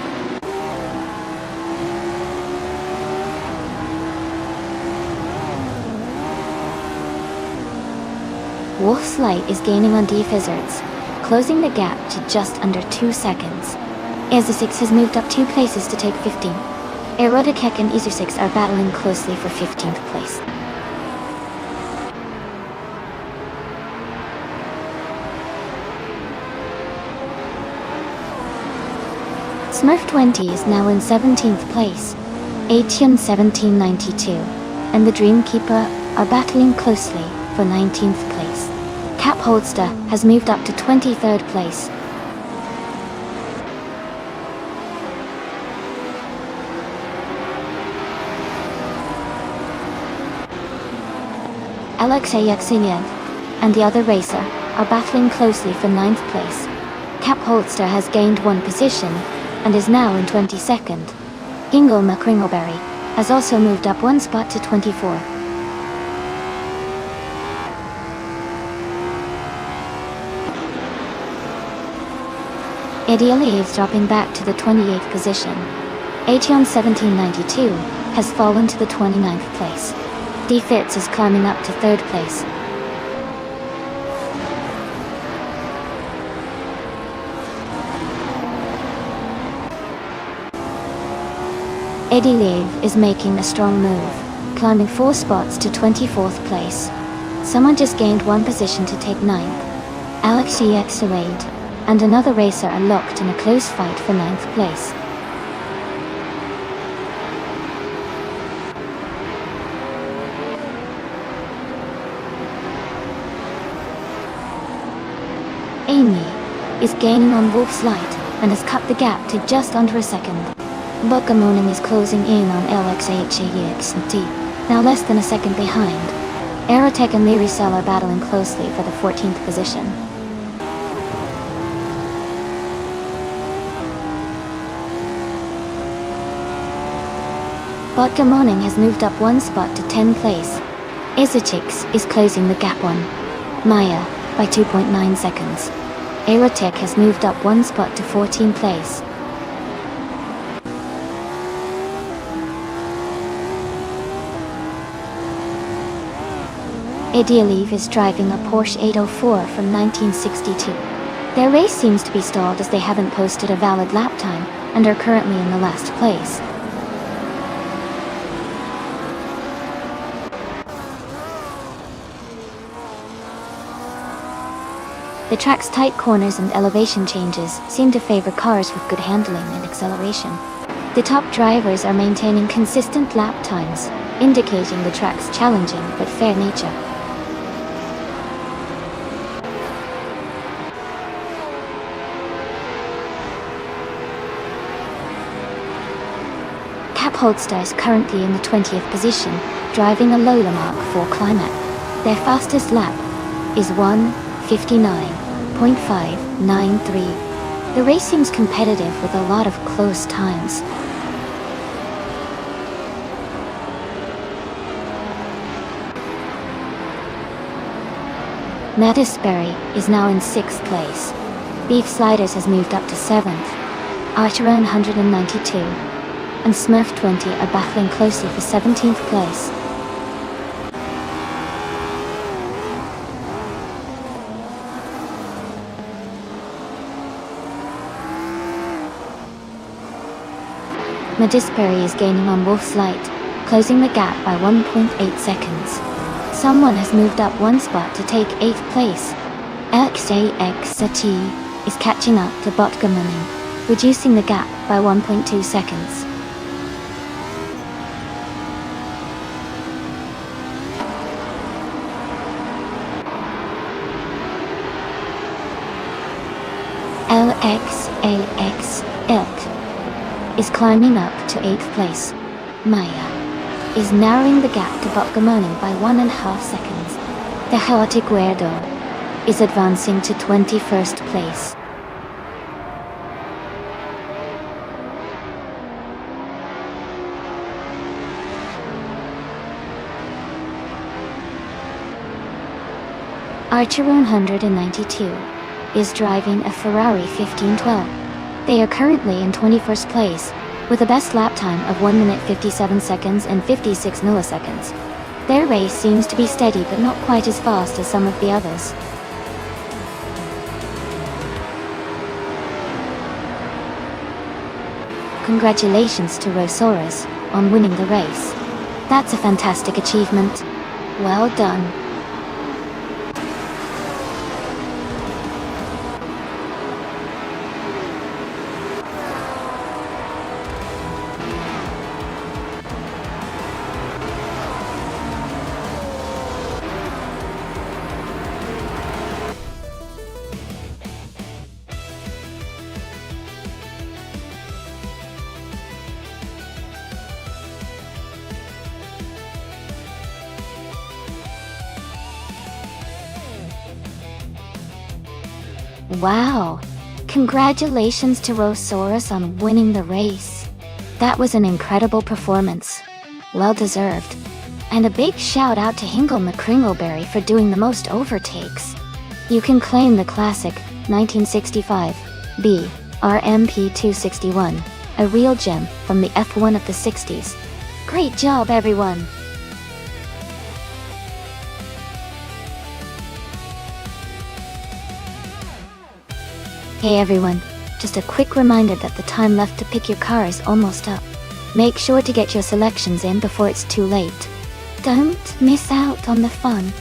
[SPEAKER 1] Wolf's Light is gaining on D-Fizzards, closing the gap to just under 2 seconds. Ezesix has moved up 2 places to take 15. Erodikek and Ezesix are battling closely for 15th place. Smurf 20 is now in 17th place. Atian 1792 and the Dreamkeeper are battling closely for 19th place. Cap Holdster has moved up to 23rd place. LXAXINIAN and the other racer are battling closely for 9th place. Cap Holdster has gained one position and is now in 22nd. Ingle McCringleberry has also moved up one spot to 24. Ideally is dropping back to the 28th position. Aetion 1792 has fallen to the 29th place. Defits is climbing up to 3rd place. Edilev is making a strong move, climbing 4 spots to 24th place. Someone just gained 1 position to take 9th. Alex EX08 and another racer are locked in a close fight for 9th place. Amy is gaining on Wolf's Light and has cut the gap to just under a second. Buckamoning is closing in on LXHAEXT, now less than a second behind. Aerotech and Lyricell are battling closely for the 14th position. Buckamoning has moved up 1 spot to 10th place. Isachix is closing the gap on Maya by 2.9 seconds. Aerotech has moved up 1 spot to 14th place. Idealev is driving a Porsche 804 from 1962. Their race seems to be stalled as they haven't posted a valid lap time and are currently in the last place. The track's tight corners and elevation changes seem to favor cars with good handling and acceleration. The top drivers are maintaining consistent lap times, indicating the track's challenging but fair nature. Holster is currently in the 20th position, driving a Lola Mark IV Climax. Their fastest lap is 1:59.593. The race seems competitive with a lot of close times. Mattisberry is now in 6th place. Beef Sliders has moved up to 7th. Archeron 192 and Smurf 20 are battling closely for 17th place. Mattisberry is gaining on Wolf's Light, closing the gap by 1.8 seconds. Someone has moved up 1 spot to take 8th place. LXAXT is catching up to Botgamoning, reducing the gap by 1.2 seconds. LXAXT is climbing up to 8th place. Maya is narrowing the gap to Botgamoning by 1.5 seconds. The Chaotic Weirdo is advancing to 21st place. Archeron 192 is driving a Ferrari 1512. They are currently in 21st place, with a best lap time of 1 minute 57 seconds and 56 milliseconds. Their race seems to be steady but not quite as fast as some of the others. Congratulations to Rosaurus on winning the race. That's a fantastic achievement. Well done. Wow! Congratulations to Rosaurus on winning the race. That was an incredible performance. Well deserved. And a big shout out to Hingle McCringleberry for doing the most overtakes. You can claim the classic 1965 B RMP261, a real gem from the F1 of the 60s. Great job, everyone! Hey everyone, just a quick reminder that the time left to pick your car is almost up. Make sure to get your selections in before it's too late. Don't miss out on the fun.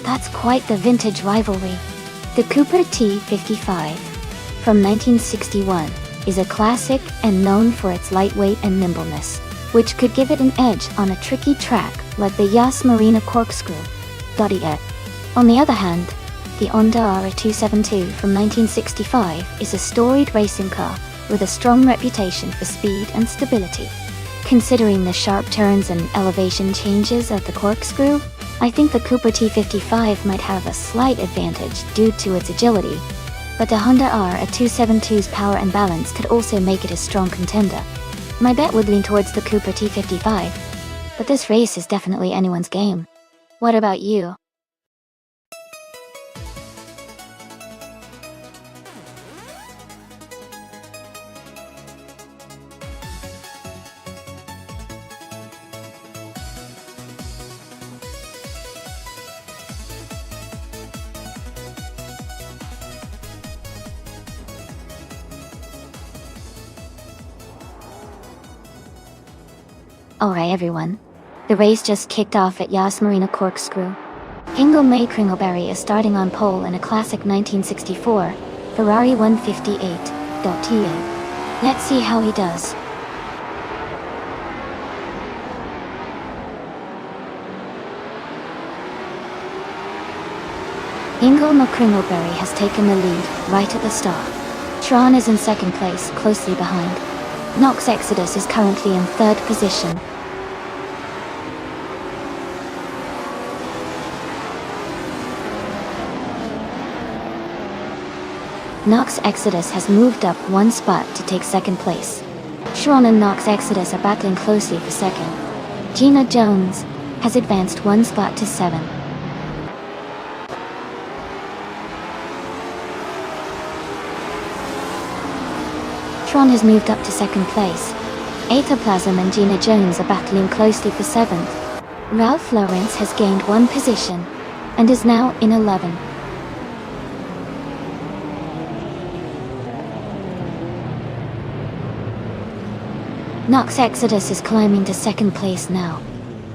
[SPEAKER 1] That's quite the vintage rivalry. The Cooper T55 from 1961 is a classic and known for its lightweight and nimbleness, which could give it an edge on a tricky track like the Yas Marina Corkscrew. On the other hand, the Honda RA272 from 1965 is a storied racing car with a strong reputation for speed and stability. Considering the sharp turns and elevation changes of the Corkscrew, I think the Cooper T55 might have a slight advantage due to its agility, but the Honda RA272's power and balance could also make it a strong contender. My bet would lean towards the Cooper T55, but this race is definitely anyone's game. What about you? Alright everyone, the race just kicked off at Yas Marina Corkscrew. Ingo May Kringleberry is starting on pole in a classic 1964 Ferrari 158.TA. Let's see how he does. Ingo Kringleberry has taken the lead right at the start. Tron is in second place, closely behind. Nox Exodus is currently in third position. Nox Exodus has moved up one spot to take second place. Tron and Nox Exodus are battling closely for second. Gina Jones has advanced one spot to 7. Tron has moved up to second place. Aetherplasm and Gina Jones are battling closely for 7th. Ralph Laurenz has gained one position and is now in 11. Nox Exodus is climbing to second place now.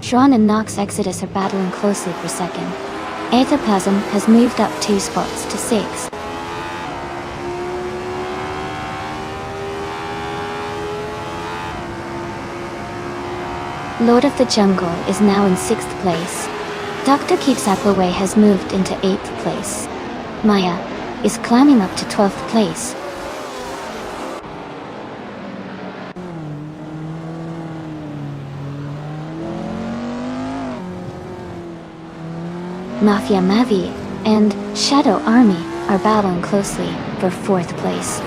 [SPEAKER 1] Tron and Nox Exodus are battling closely for second. Aetherplasm has moved up 2 spots to 6. Lord of the Jungle is now in 6th place. Dr. Keeps Appleway has moved into 8th place. Maya is climbing up to 12th place. Mafia Mavi and Shadow Army are battling closely for 4th place.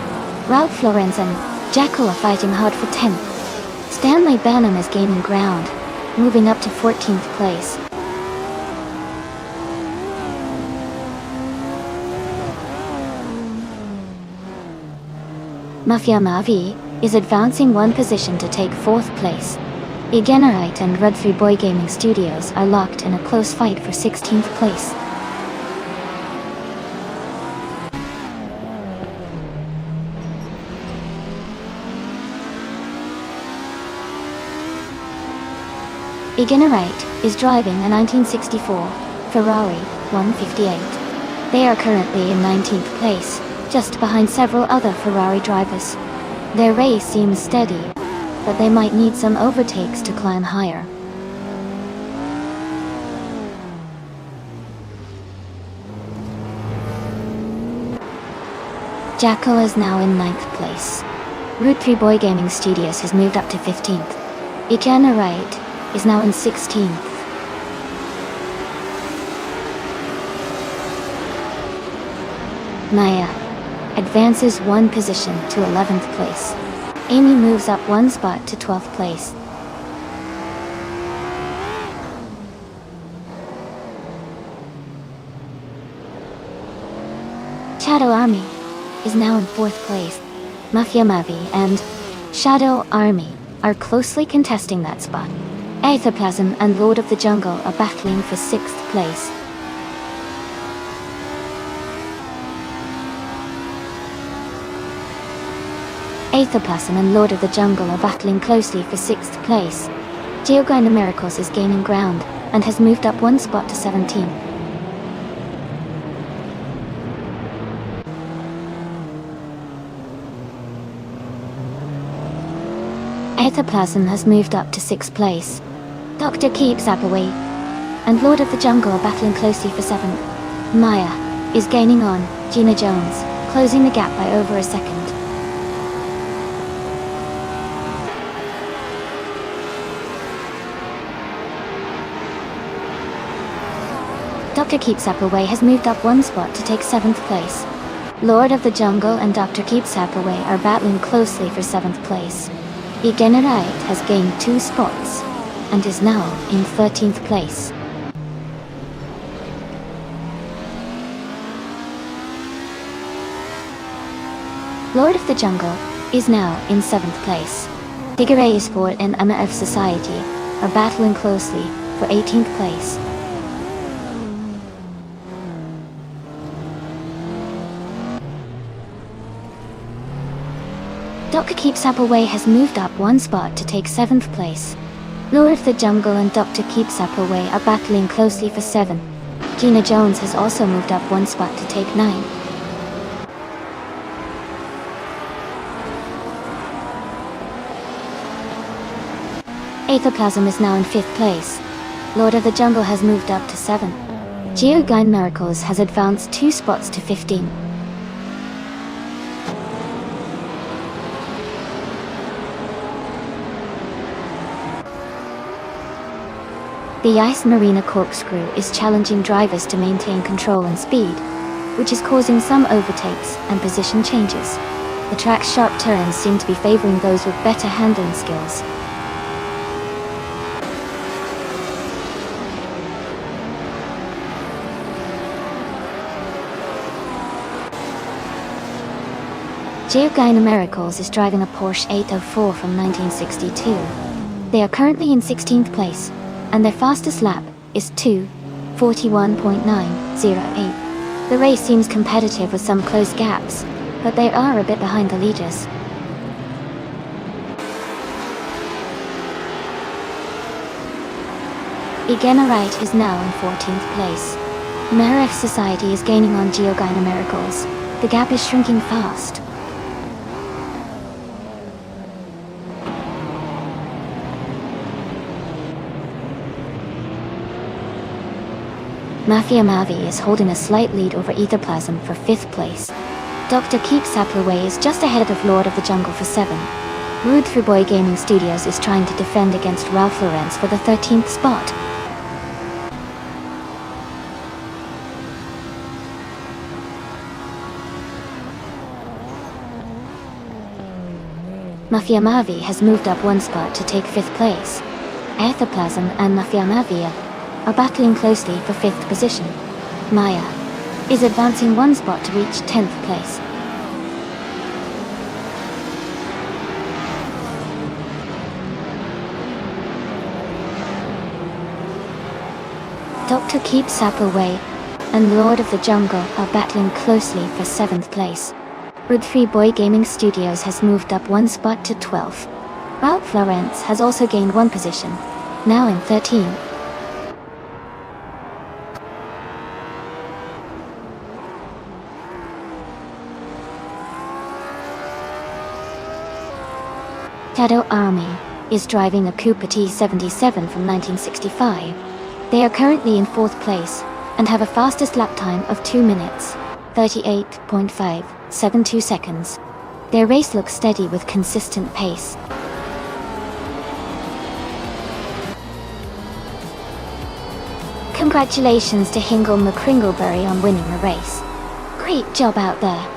[SPEAKER 1] Ralph Laurenz and Jacko are fighting hard for 10th. Stanley Banham is gaining ground, moving up to 14th place. Mafia Mavi is advancing one position to take 4th place. Igenite and Rudfree Boy Gaming Studios are locked in a close fight for 16th place. Igenite is driving a 1964 Ferrari 158. They are currently in 19th place, just behind several other Ferrari drivers. Their race seems steady, but they might need some overtakes to climb higher. Jacko is now in 9th place. Route 3 Boy Gaming Studios has moved up to 15th. Igenite is now in 16th. Maya advances one position to 11th place. Amy moves up one spot to 12th place. Shadow Army is now in 4th place. Mafia Mavi and Shadow Army are closely contesting that spot. Aetherplasm and Lord of the Jungle are battling for 6th place. Aetherplasm and Lord of the Jungle are battling closely for 6th place. Geogrinder Miracles is gaining ground and has moved up one spot to 17. Aetherplasm has moved up to 6th place. Dr. Keeps Appaway and Lord of the Jungle are battling closely for 7th. Maya is gaining on Gina Jones, closing the gap by over a second. Dr. Keeps Appaway has moved up one spot to take 7th place. Lord of the Jungle and Dr. Keeps Appaway are battling closely for 7th place. Igenite has gained 2 spots and is now in 13th place. Lord of the Jungle is now in 7th place. Tigray Sport and MF Society are battling closely for 18th place. Dr. Keeps Appaway has moved up one spot to take 7th place. Lord of the Jungle and Dr. Keeps Appaway are battling closely for 7. Gina Jones has also moved up one spot to take 9. Aetherplasm is now in 5th place. Lord of the Jungle has moved up to 7. Geogrinder Miracles has advanced 2 spots to 15. The Ice Marina Corkscrew is challenging drivers to maintain control and speed, which is causing some overtakes and position changes. The track's sharp turns seem to be favoring those with better handling skills. Geogrinder Miracles is driving a Porsche 804 from 1962. They are currently in 16th place, and their fastest lap is 2:41.908. The race seems competitive with some close gaps, but they are a bit behind the leaders. Igenite is now in 14th place. MF Society is gaining on Geogrinder Miracles. The gap is shrinking fast. Mafia Mavi is holding a slight lead over Aetherplasm for 5th place. Dr. Keeps Appaway is just ahead of Lord of the Jungle for 7. Rude 3 Boy Gaming Studios is trying to defend against Ralph Lauren's for the 13th spot. Mafia Mavi has moved up one spot to take 5th place. Aetherplasm and Mafia Mavi are battling closely for 5th position. Maya is advancing one spot to reach 10th place. Dr. Keep Sap away, and Lord of the Jungle are battling closely for 7th place. Rud 3 Boy Gaming Studios has moved up 1 spot to 12th. Ralph Lauren's has also gained 1 position, now in 13. Shadow Army is driving a Cooper T77 from 1965. They are currently in 4th place and have a fastest lap time of 2 minutes, 38.572 seconds. Their race looks steady with consistent pace. Congratulations to Hingle McCringleberry on winning the race. Great job out there.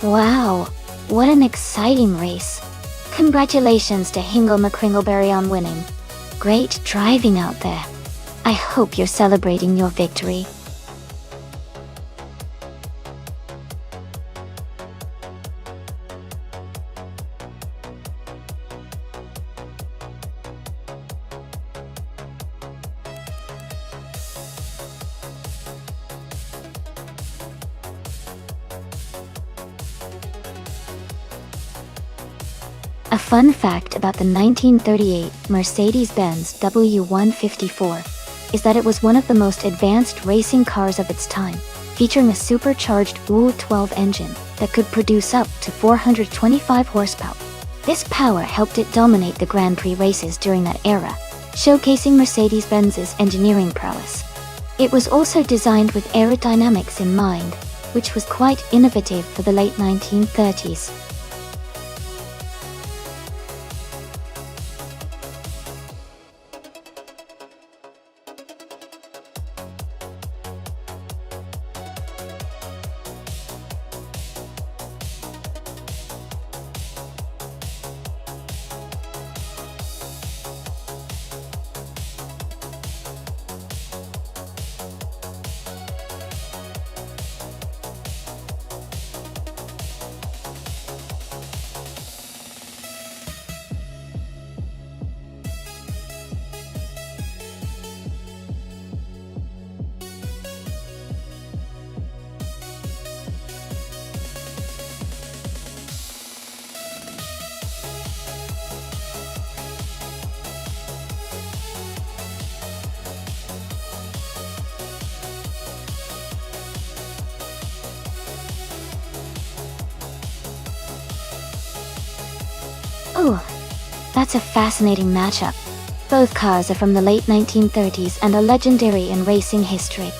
[SPEAKER 1] Wow, what an exciting race. Congratulations to Hingle McCringleberry on winning. Great driving out there. I hope you're celebrating your victory. A fun fact about the 1938 Mercedes-Benz W154 is that it was one of the most advanced racing cars of its time, featuring a supercharged W12 engine that could produce up to 425 horsepower. This power helped it dominate the Grand Prix races during that era, showcasing Mercedes-Benz's engineering prowess. It was also designed with aerodynamics in mind, which was quite innovative for the late 1930s. Oh, that's a fascinating matchup. Both cars are from the late 1930s and are legendary in racing history.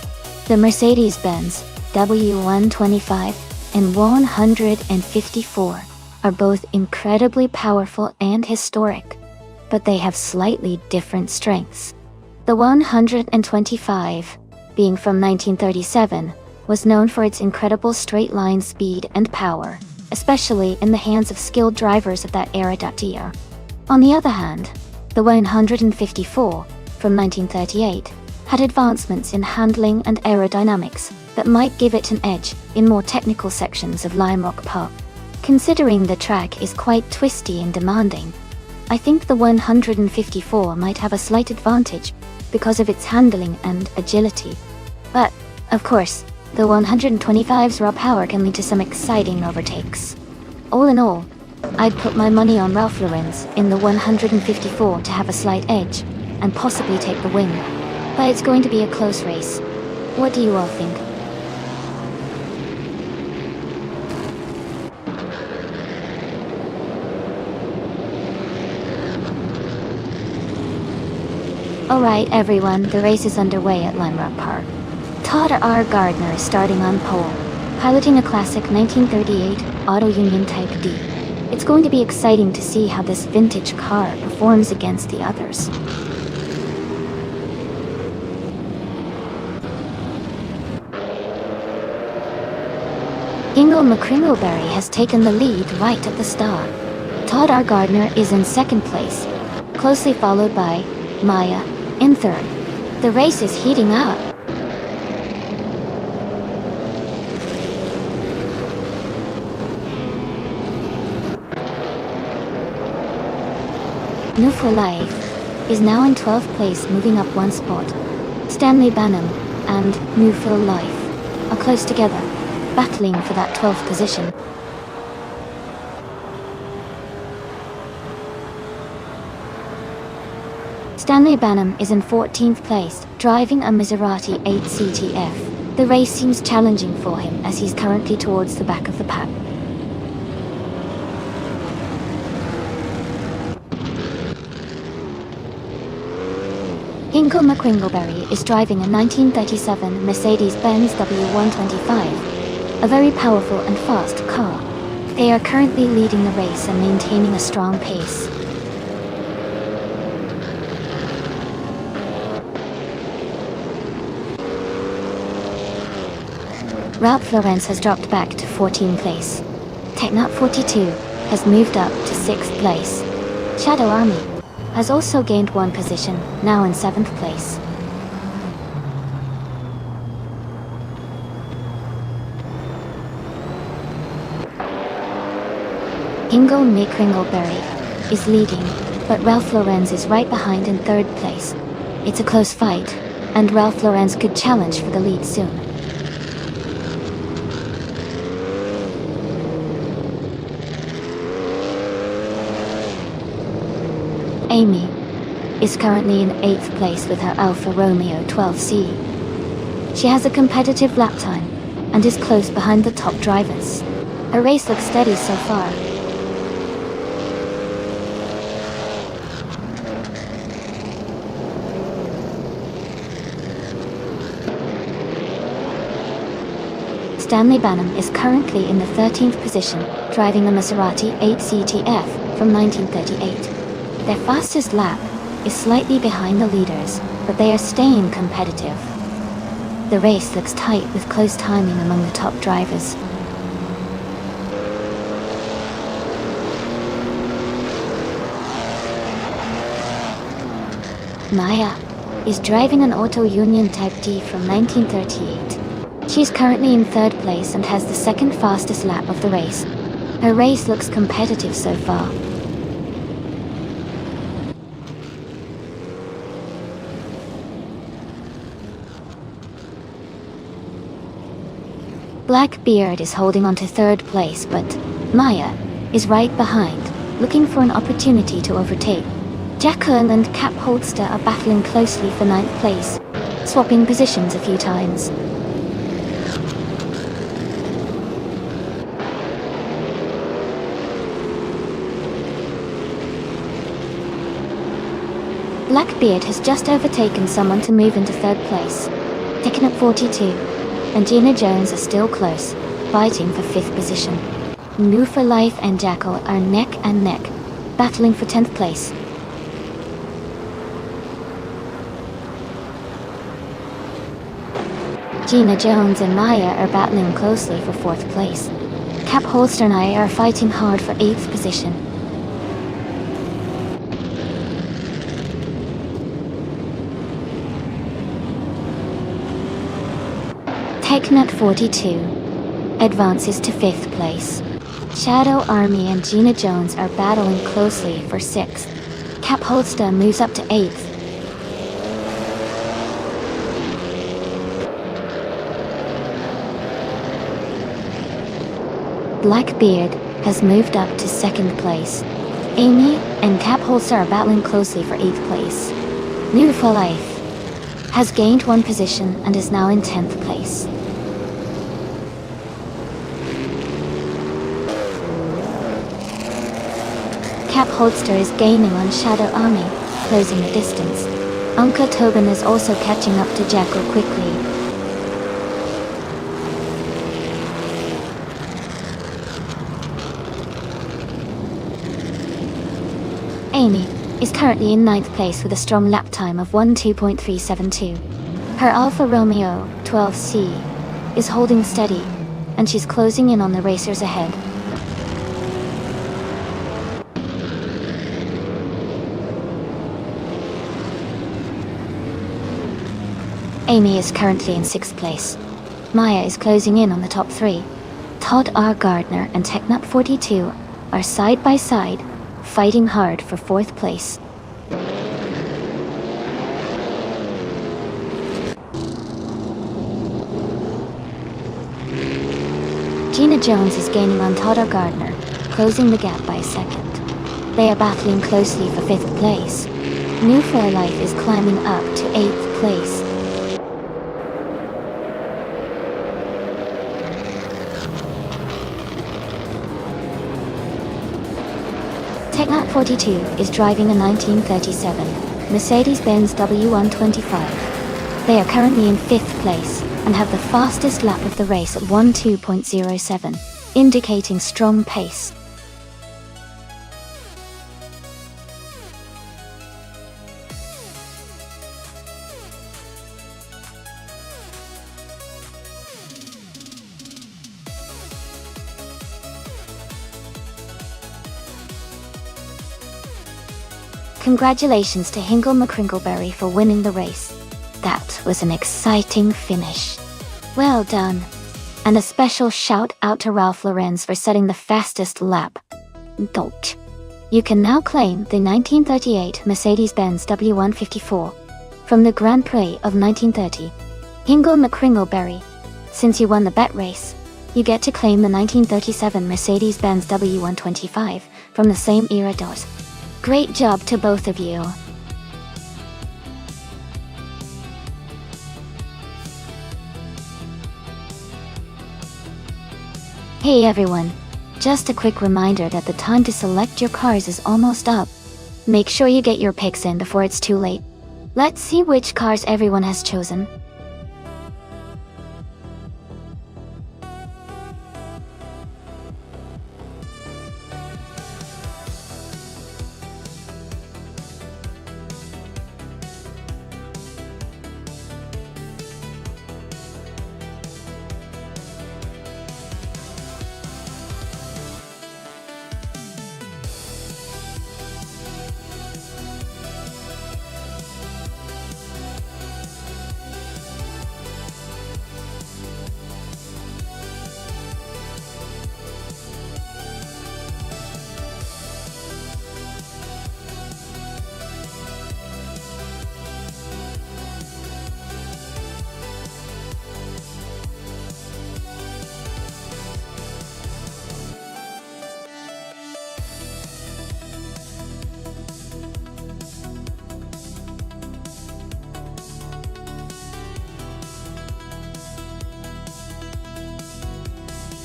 [SPEAKER 1] The Mercedes-Benz W125 and 154 are both incredibly powerful and historic, but they have slightly different strengths. The 125, being from 1937, was known for its incredible straight-line speed and power, especially in the hands of skilled drivers of that era. On the other hand, the 154, from 1938, had advancements in handling and aerodynamics that might give it an edge in more technical sections of Lime Rock Park. Considering the track is quite twisty and demanding, I think the 154 might have a slight advantage because of its handling and agility. But, of course, the 125's raw power can lead to some exciting overtakes. All in all, I'd put my money on Ralph Lauren's in the 154 to have a slight edge and possibly take the win. But it's going to be a close race. What do you all think? Alright everyone, the race is underway at Lime Rock Park. Todd R. Gardner is starting on pole, piloting a classic 1938 Auto Union Type D. It's going to be exciting to see how this vintage car performs against the others. Ingo McCringleberry has taken the lead right at the start. Todd R. Gardner is in second place, closely followed by Maya in third. The race is heating up. New for Life is now in 12th place, moving up one spot. Stanley Banham and New for Life are close together, battling for that 12th position. Stanley Banham is in 14th place, driving a Maserati 8CTF. The race seems challenging for him as he's currently towards the back of the pack. Ingo McCringleberry is driving a 1937 Mercedes-Benz W125, a very powerful and fast car. They are currently leading the race and maintaining a strong pace. Ralph Lauren has dropped back to 14th place. Technut 42 has moved up to 6th place. Shadow Army has also gained one position, now in 7th place. Ingo McCringleberry is leading, but Ralph Lauren is right behind in 3rd place. It's a close fight, and Ralph Lauren could challenge for the lead soon. Amy is currently in 8th place with her Alfa Romeo 12C. She has a competitive lap time and is close behind the top drivers. Her race looks steady so far. Stanley Banham is currently in the 13th position, driving a Maserati 8CTF from 1938. Their fastest lap is slightly behind the leaders, but they are staying competitive. The race looks tight with close timing among the top drivers. Maya is driving an Auto Union Type D from 1938. She is currently in 3rd place and has the 2nd fastest lap of the race. Her race looks competitive so far. Blackbeard is holding on to 3rd place, but Maya is right behind, looking for an opportunity to overtake. Jacqueline and Cap Holster are battling closely for 9th place, swapping positions a few times. Blackbeard has just overtaken someone to move into third place. Taken at 42. And Gina Jones are still close, fighting for 5th position. New for Life and Jackal are neck and neck, battling for 10th place. Gina Jones and Maya are battling closely for 4th place. Cap Holster and I are fighting hard for 8th position. Technut 42 advances to 5th place. Shadow Army and Gina Jones are battling closely for 6th. Cap Holster moves up to 8th. Blackbeard has moved up to 2nd place. Amy and Cap Holster are battling closely for 8th place. New for Life has gained 1 position and is now in 10th place. Cap Holster is gaining on Shadow Army, closing the distance. Uncle Tobin is also catching up to Jackal quickly. Amy is currently in 9th place with a strong lap time of 1:2.372. Her Alfa Romeo 12C is holding steady, and she's closing in on the racers ahead. Amy is currently in 6th place. Maya is closing in on the top 3. Todd R. Gardner and Technut 42 are side by side, fighting hard for 4th place. Gina Jones is gaining on Todd R. Gardner, closing the gap by a second. They are battling closely for 5th place. New for Life is climbing up to 8th place. Technut 42 is driving a 1937 Mercedes-Benz W125. They are currently in 5th place and have the fastest lap of the race at 1:2.07, indicating strong pace. Congratulations to Hingle McCringleberry for winning the race. That was an exciting finish. Well done. And a special shout out to Ralph Lorenz for setting the fastest lap. Dolch. You can now claim the 1938 Mercedes-Benz W154 from the Grand Prix of 1930. Hingle McCringleberry. Since you won the bet race, you get to claim the 1937 Mercedes-Benz W125 from the same era. Great job to both of you. Hey everyone, just a quick reminder that the time to select your cars is almost up. Make sure you get your picks in before it's too late. Let's see which cars everyone has chosen.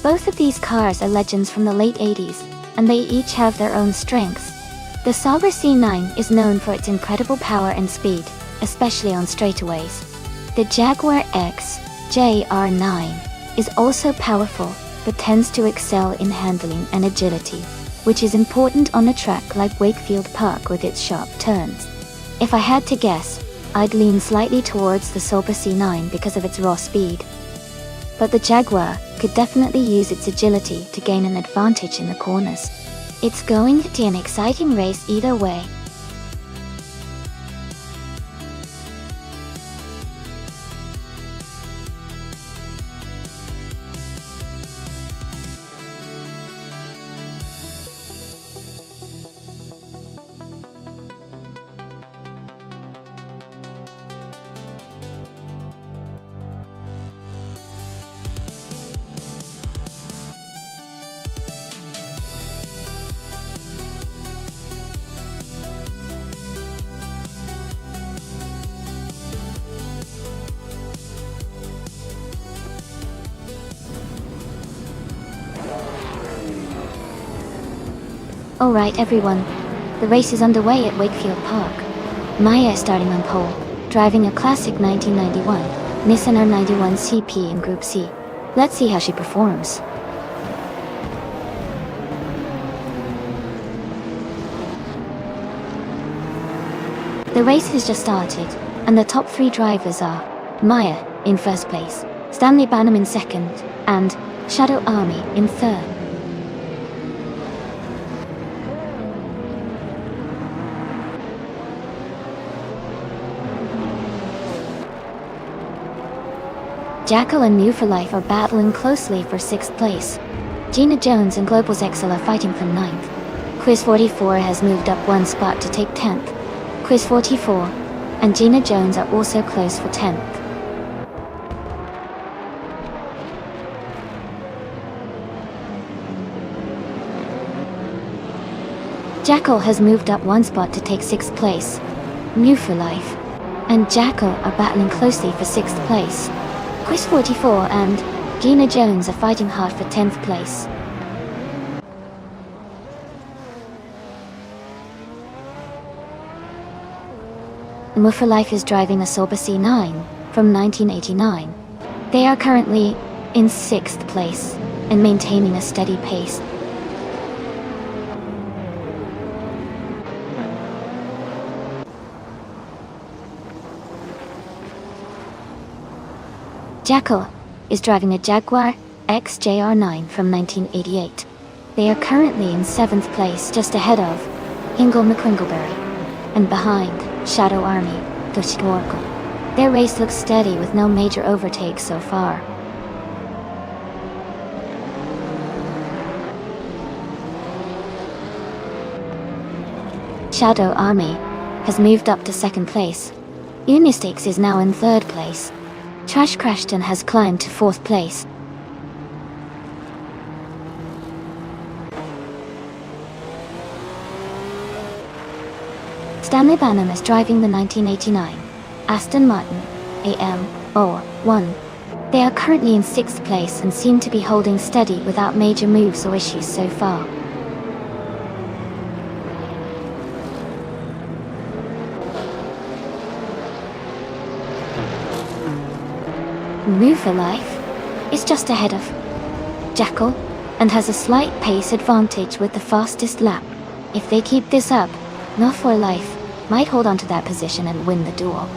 [SPEAKER 1] Both of these cars are legends from the late 80s, and they each have their own strengths. The Sauber C9 is known for its incredible power and speed, especially on straightaways. The Jaguar XJR9 is also powerful, but tends to excel in handling and agility, which is important on a track like Wakefield Park with its sharp turns. If I had to guess, I'd lean slightly towards the Sauber C9 because of its raw speed. But the Jaguar could definitely use its agility to gain an advantage in the corners. It's going to be an exciting race either way. Alright everyone, the race is underway at Wakefield Park. Maya is starting on pole, driving a classic 1991 Nissan R91 CP in Group C. Let's see how she performs. The race has just started, and the top 3 drivers are Maya in first place, Stanley Banham in second, and Shadow Army in third. Jackal and Mew for Life are battling closely for 6th place. Gina Jones and Global's Excel are fighting for 9th. Quiz 44 has moved up 1 spot to take 10th. Quiz 44 and Gina Jones are also close for 10th. Jackal has moved up 1 spot to take 6th place. Mew for Life and Jackal are battling closely for 6th place. Quiz 44 and Gina Jones are fighting hard for 10th place. Mew for Life is driving a Sauber C9 from 1989. They are currently in 6th place and maintaining a steady pace. Jackal is driving a Jaguar XJR9 from 1988. They are currently in 7th place, just ahead of Ingle McQuingleberry, and behind Shadow Army, Tushtorko. Their race looks steady with no major overtakes so far. Shadow Army has moved up to 2nd place. Unistix is now in 3rd place. Trash Crashton has climbed to 4th place. Stanley Banham is driving the 1989 Aston Martin AM01. They are currently in 6th place and seem to be holding steady without major moves or issues so far. Mew for Life is just ahead of Jackal and has a slight pace advantage with the fastest lap. If they keep this up, Mew for Life might hold on to that position and win the duel.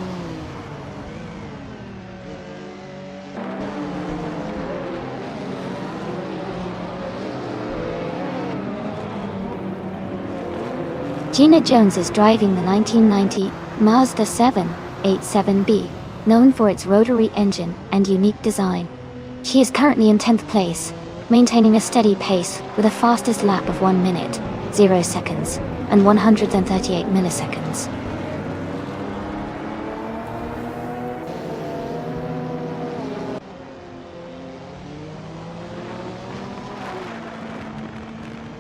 [SPEAKER 1] Gina Jones is driving the 1990 Mazda 787B, known for its rotary engine and unique design. She is currently in 10th place, maintaining a steady pace with a fastest lap of 1 minute, 0 seconds, and 138 milliseconds.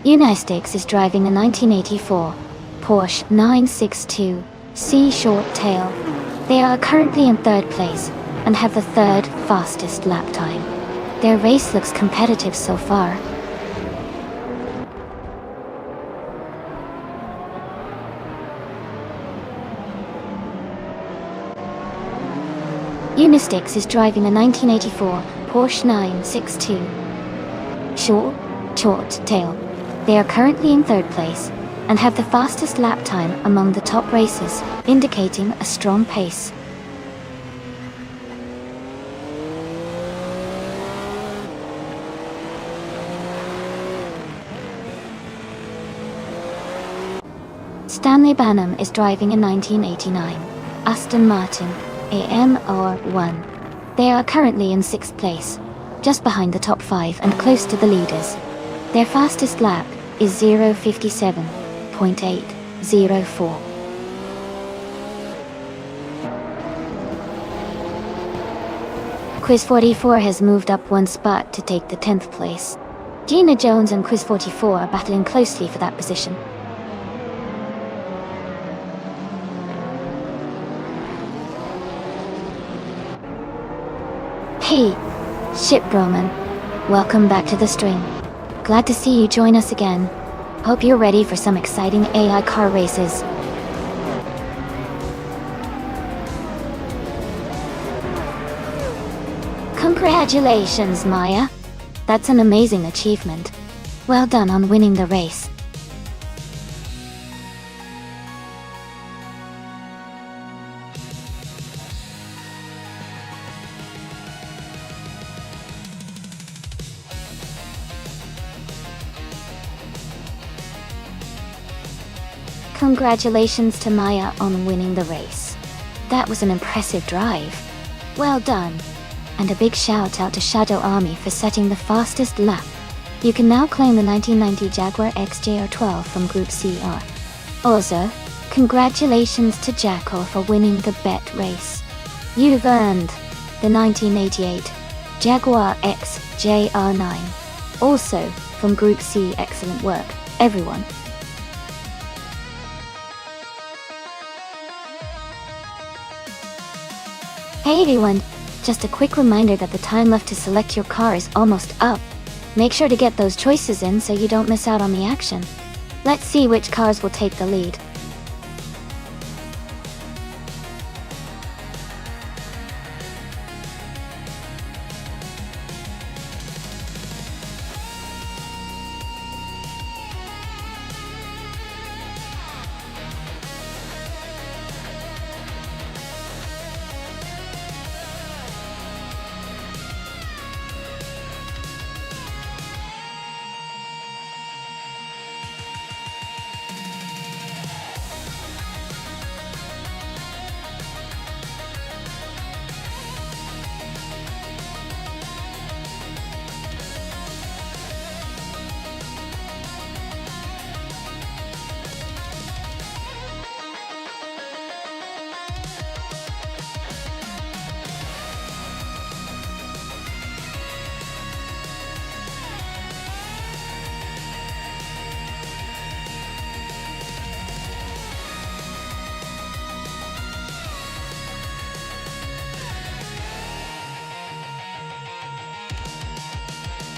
[SPEAKER 1] Unistix is driving a 1984 Porsche 962 C Short Tail. They are currently in 3rd place and have the 3rd fastest lap time. Their race looks competitive so far. Unistix is driving a 1984 Porsche 962 Short Tail. They are currently in third place and have the fastest lap time among the top racers, indicating a strong pace. Stanley Banham is driving a 1989 Aston Martin AMR1. They are currently in sixth place, just behind the top 5 and close to the leaders. Their fastest lap is 0:57.804. Quiz 44 has moved up one spot to take the 10th place. Gina Jones and Quiz 44 are battling closely for that position. Hey, Ship Broman. Welcome back to the stream. Glad to see you join us again. Hope you're ready for some exciting AI car races. Congratulations, Maya. That's an amazing achievement. Well done on winning the race. Congratulations to Maya on winning the race. That was an impressive drive. Well done. And a big shout out to Shadow Army for setting the fastest lap. You can now claim the 1990 Jaguar XJR12 from Group CR. Also, congratulations to Jackal for winning the bet race. You've earned the 1988 Jaguar XJR9. Also, from Group C. Excellent work, everyone. Hey everyone, just a quick reminder that the time left to select your car is almost up. Make sure to get those choices in so you don't miss out on the action. Let's see which cars will take the lead.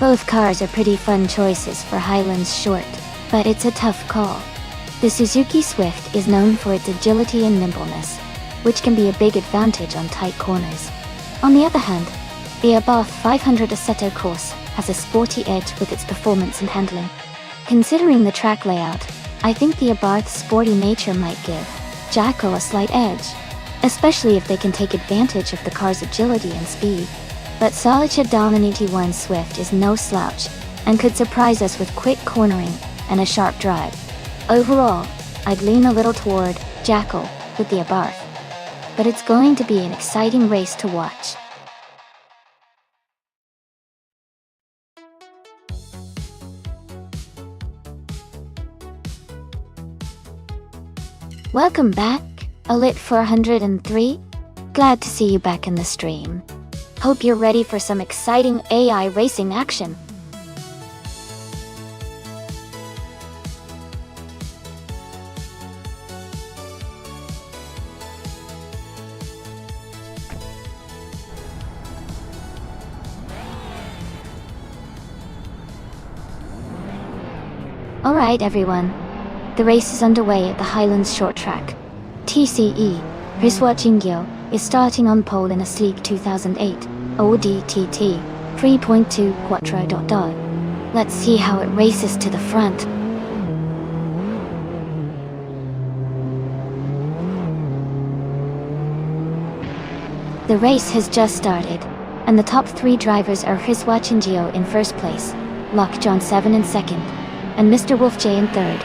[SPEAKER 1] Both cars are pretty fun choices for Highlands Short, but it's a tough call. The Suzuki Swift is known for its agility and nimbleness, which can be a big advantage on tight corners. On the other hand, the Abarth 500 Assetto Corse has a sporty edge with its performance and handling. Considering the track layout, I think the Abarth's sporty nature might give Jackal a slight edge, especially if they can take advantage of the car's agility and speed. But Solitude Dominity 1 Swift is no slouch, and could surprise us with quick cornering and a sharp drive. Overall, I'd lean a little toward Jackal with the Abarth. But it's going to be an exciting race to watch. Welcome back, Alit 403. Glad to see you back in the stream. Hope you're ready for some exciting AI racing action. Alright everyone, the race is underway at the Highlands Short Track. TCE, Riswa Jingyo, is starting on pole in a sleek 2008 Audi TT 3.2 Quattro. Let's see how it races to the front. The race has just started, and the top three drivers are Hiswa Chinjio in first place, Lockjohn 7 in second, and Mr. Wolf J in third.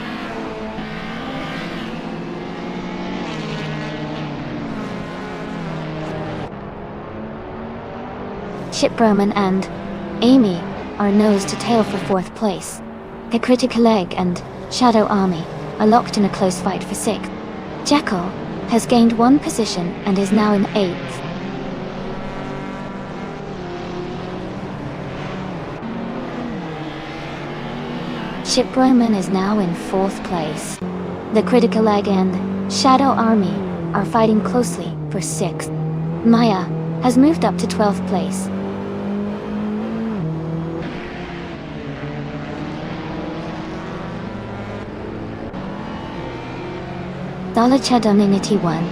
[SPEAKER 1] Chip Broman and Amy are nose to tail for fourth place. The Critical Egg and Shadow Army are locked in a close fight for sixth. Jackal has gained one position and is now in eighth. Chip Broman is now in fourth place. The Critical Egg and Shadow Army are fighting closely for sixth. Maya has moved up to 12th place. Dollar 1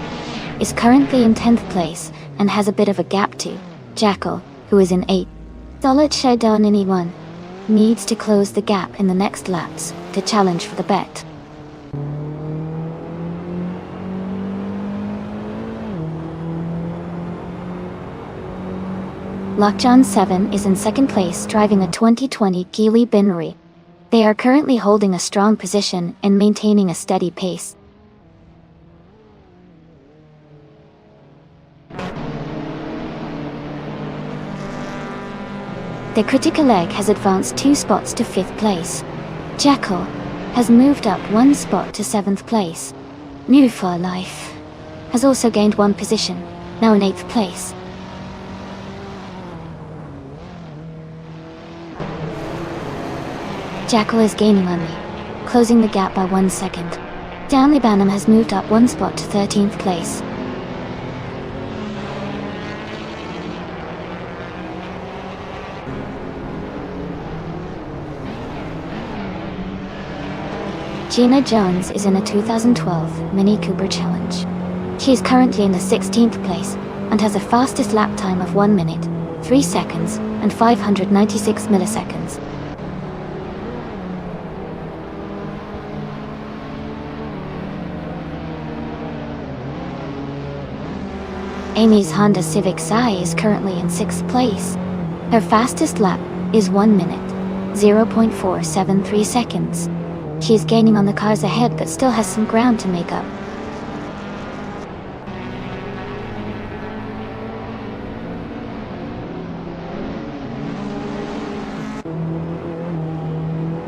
[SPEAKER 1] is currently in 10th place and has a bit of a gap to Jackal, who is in 8th. Dollar 1 needs to close the gap in the next laps to challenge for the bet. Lockjohn 7 is in second place driving a 2020 Geely Binary. They are currently holding a strong position and maintaining a steady pace. The Critical Egg has advanced 2 spots to 5th place. Jackal has moved up 1 spot to 7th place. New for Life has also gained 1 position, now in 8th place. Jackal is gaining on me, closing the gap by 1 second. Downley Banham has moved up 1 spot to 13th place. Gina Jones is in a 2012 Mini Cooper Challenge. She is currently in the 16th place and has a fastest lap time of 1 minute, 3 seconds, and 596 milliseconds. Amy's Honda Civic Sai is currently in 6th place. Her fastest lap is 1 minute, 0.473 seconds. She is gaining on the cars ahead but still has some ground to make up.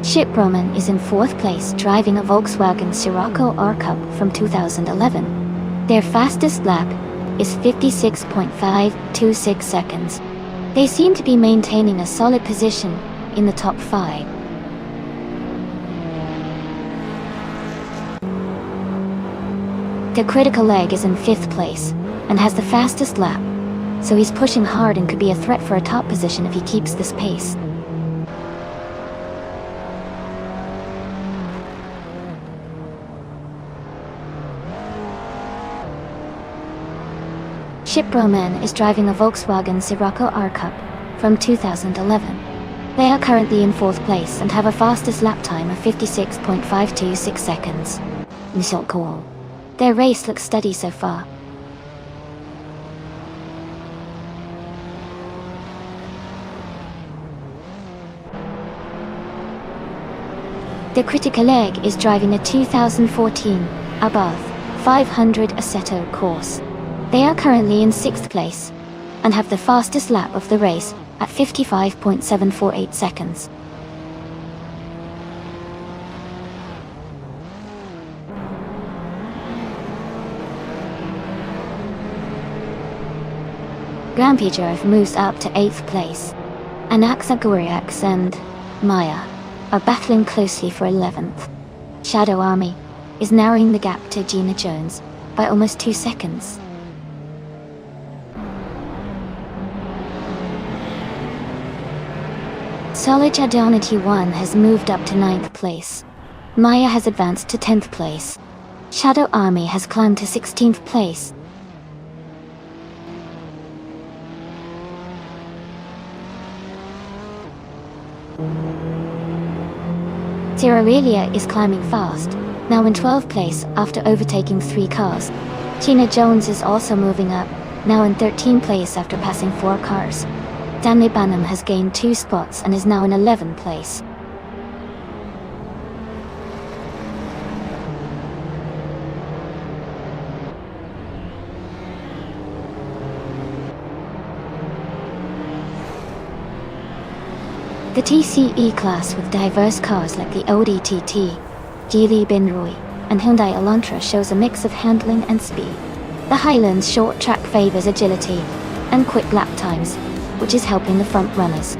[SPEAKER 1] Chip Broman is in 4th place driving a Volkswagen Scirocco R-Cup from 2011. Their fastest lap is 56.526 seconds. They seem to be maintaining a solid position in the top 5. The Critical Egg is in 5th place and has the fastest lap, so he's pushing hard and could be a threat for a top position if he keeps this pace. Chip Broman is driving a Volkswagen Scirocco R-Cup from 2011. They are currently in 4th place and have a fastest lap time of 56.526 seconds. Their race looks steady so far. The Critical Egg is driving a 2014 Abarth 500 Assetto course. They are currently in 6th place and have the fastest lap of the race at 55.748 seconds. Grampijov moves up to 8th place. Anaxa Guriaks and Maya are battling closely for 11th. Shadow Army is narrowing the gap to Gina Jones by almost 2 seconds. Solid Adonity 1 has moved up to 9th place. Maya has advanced to 10th place. Shadow Army has climbed to 16th place. Tirarelia is climbing fast, now in 12th place after overtaking 3 cars. Gina Jones is also moving up, now in 13th place after passing 4 cars. Danny Bannum has gained 2 spots and is now in 11th place. The TCE class with diverse cars like the Audi TT, Geely Binroy, and Hyundai Elantra shows a mix of handling and speed. The Highlands short track favors agility and quick lap times, which is helping the front runners.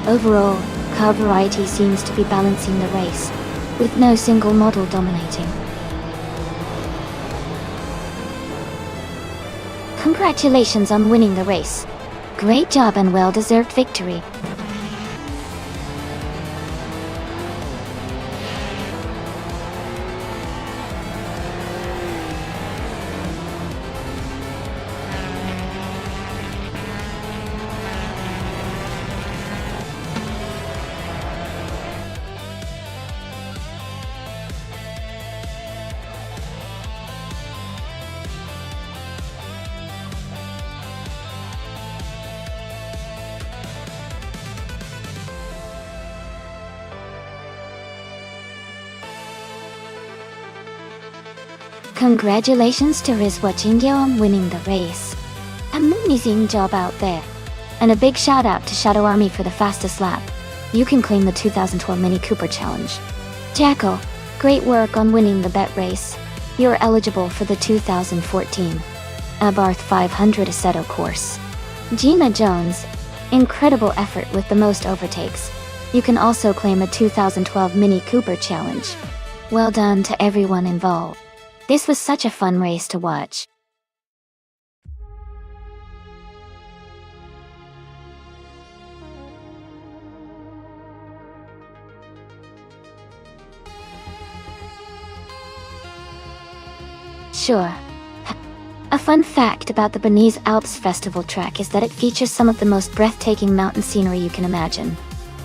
[SPEAKER 1] Overall, car variety seems to be balancing the race, with no single model dominating. Congratulations on winning the race. Great job and well-deserved victory. Congratulations to Rizwa Chingyo on winning the race. Amazing job out there. And a big shout out to Shadow Army for the fastest lap. You can claim the 2012 Mini Cooper Challenge. Jacko, great work on winning the bet race. You're eligible for the 2014 Abarth 500 Assetto course. Gina Jones, incredible effort with the most overtakes. You can also claim a 2012 Mini Cooper Challenge. Well done to everyone involved. This was such a fun race to watch. Sure. A fun fact about the Bernese Alps Festival track is that it features some of the most breathtaking mountain scenery you can imagine.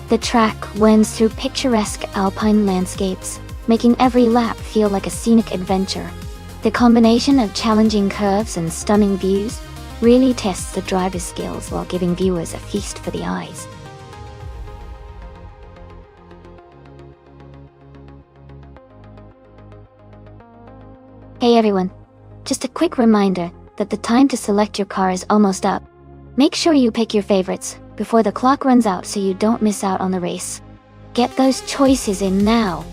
[SPEAKER 1] The track winds through picturesque alpine landscapes, making every lap feel like a scenic adventure. The combination of challenging curves and stunning views really tests the driver's skills while giving viewers a feast for the eyes. Hey everyone, just a quick reminder that the time to select your car is almost up. Make sure you pick your favorites before the clock runs out so you don't miss out on the race. Get those choices in now.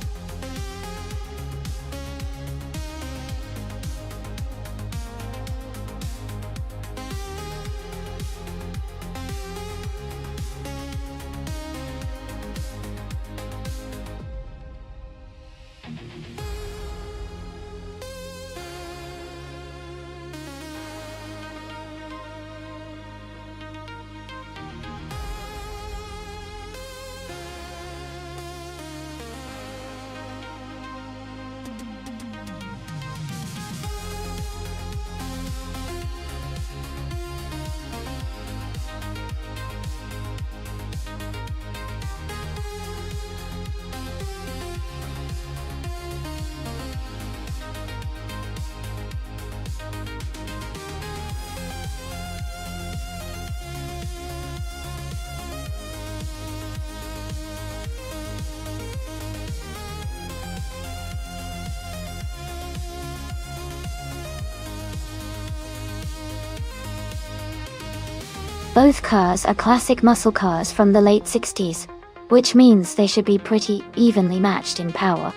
[SPEAKER 1] Both cars are classic muscle cars from the late 60s, which means they should be pretty evenly matched in power.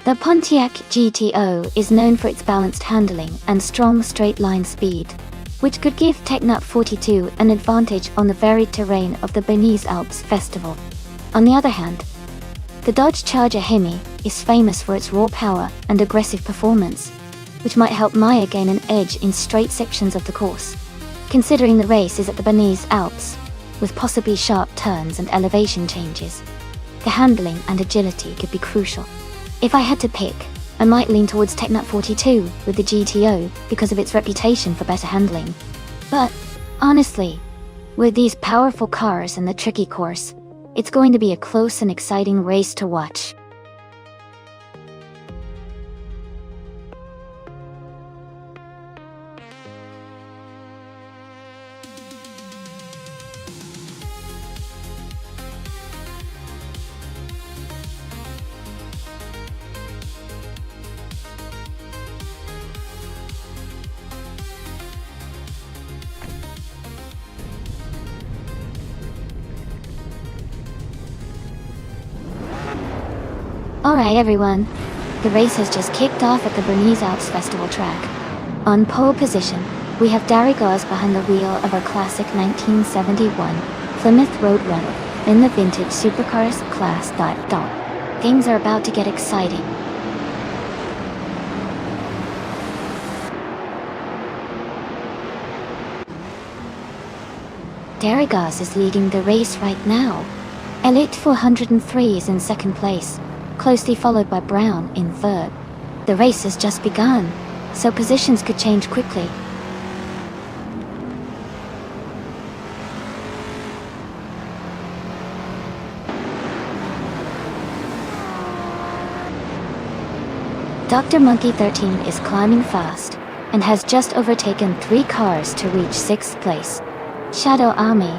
[SPEAKER 1] The Pontiac GTO is known for its balanced handling and strong straight-line speed, which could give Technut 42 an advantage on the varied terrain of the Bernese Alps Festival. On the other hand, the Dodge Charger Hemi is famous for its raw power and aggressive performance, which might help Maya gain an edge in straight sections of the course. Considering the race is at the Bernese Alps, with possibly sharp turns and elevation changes, the handling and agility could be crucial. If I had to pick, I might lean towards Technut 42 with the GTO because of its reputation for better handling. But, honestly, with these powerful cars and the tricky course, It's going to be a close and exciting race to watch. Alright everyone, the race has just kicked off at the Bernese Alps Festival track. On pole position, we have Darigaz behind the wheel of our classic 1971 Plymouth Roadrunner in the vintage supercars class. Things are about to get exciting. Darigaz is leading the race right now. Elite 403 is in second place, closely followed by Brown in third. The race has just begun, so positions could change quickly. Dr. Monkey 13 is climbing fast and has just overtaken 3 cars to reach 6th place. Shadow Army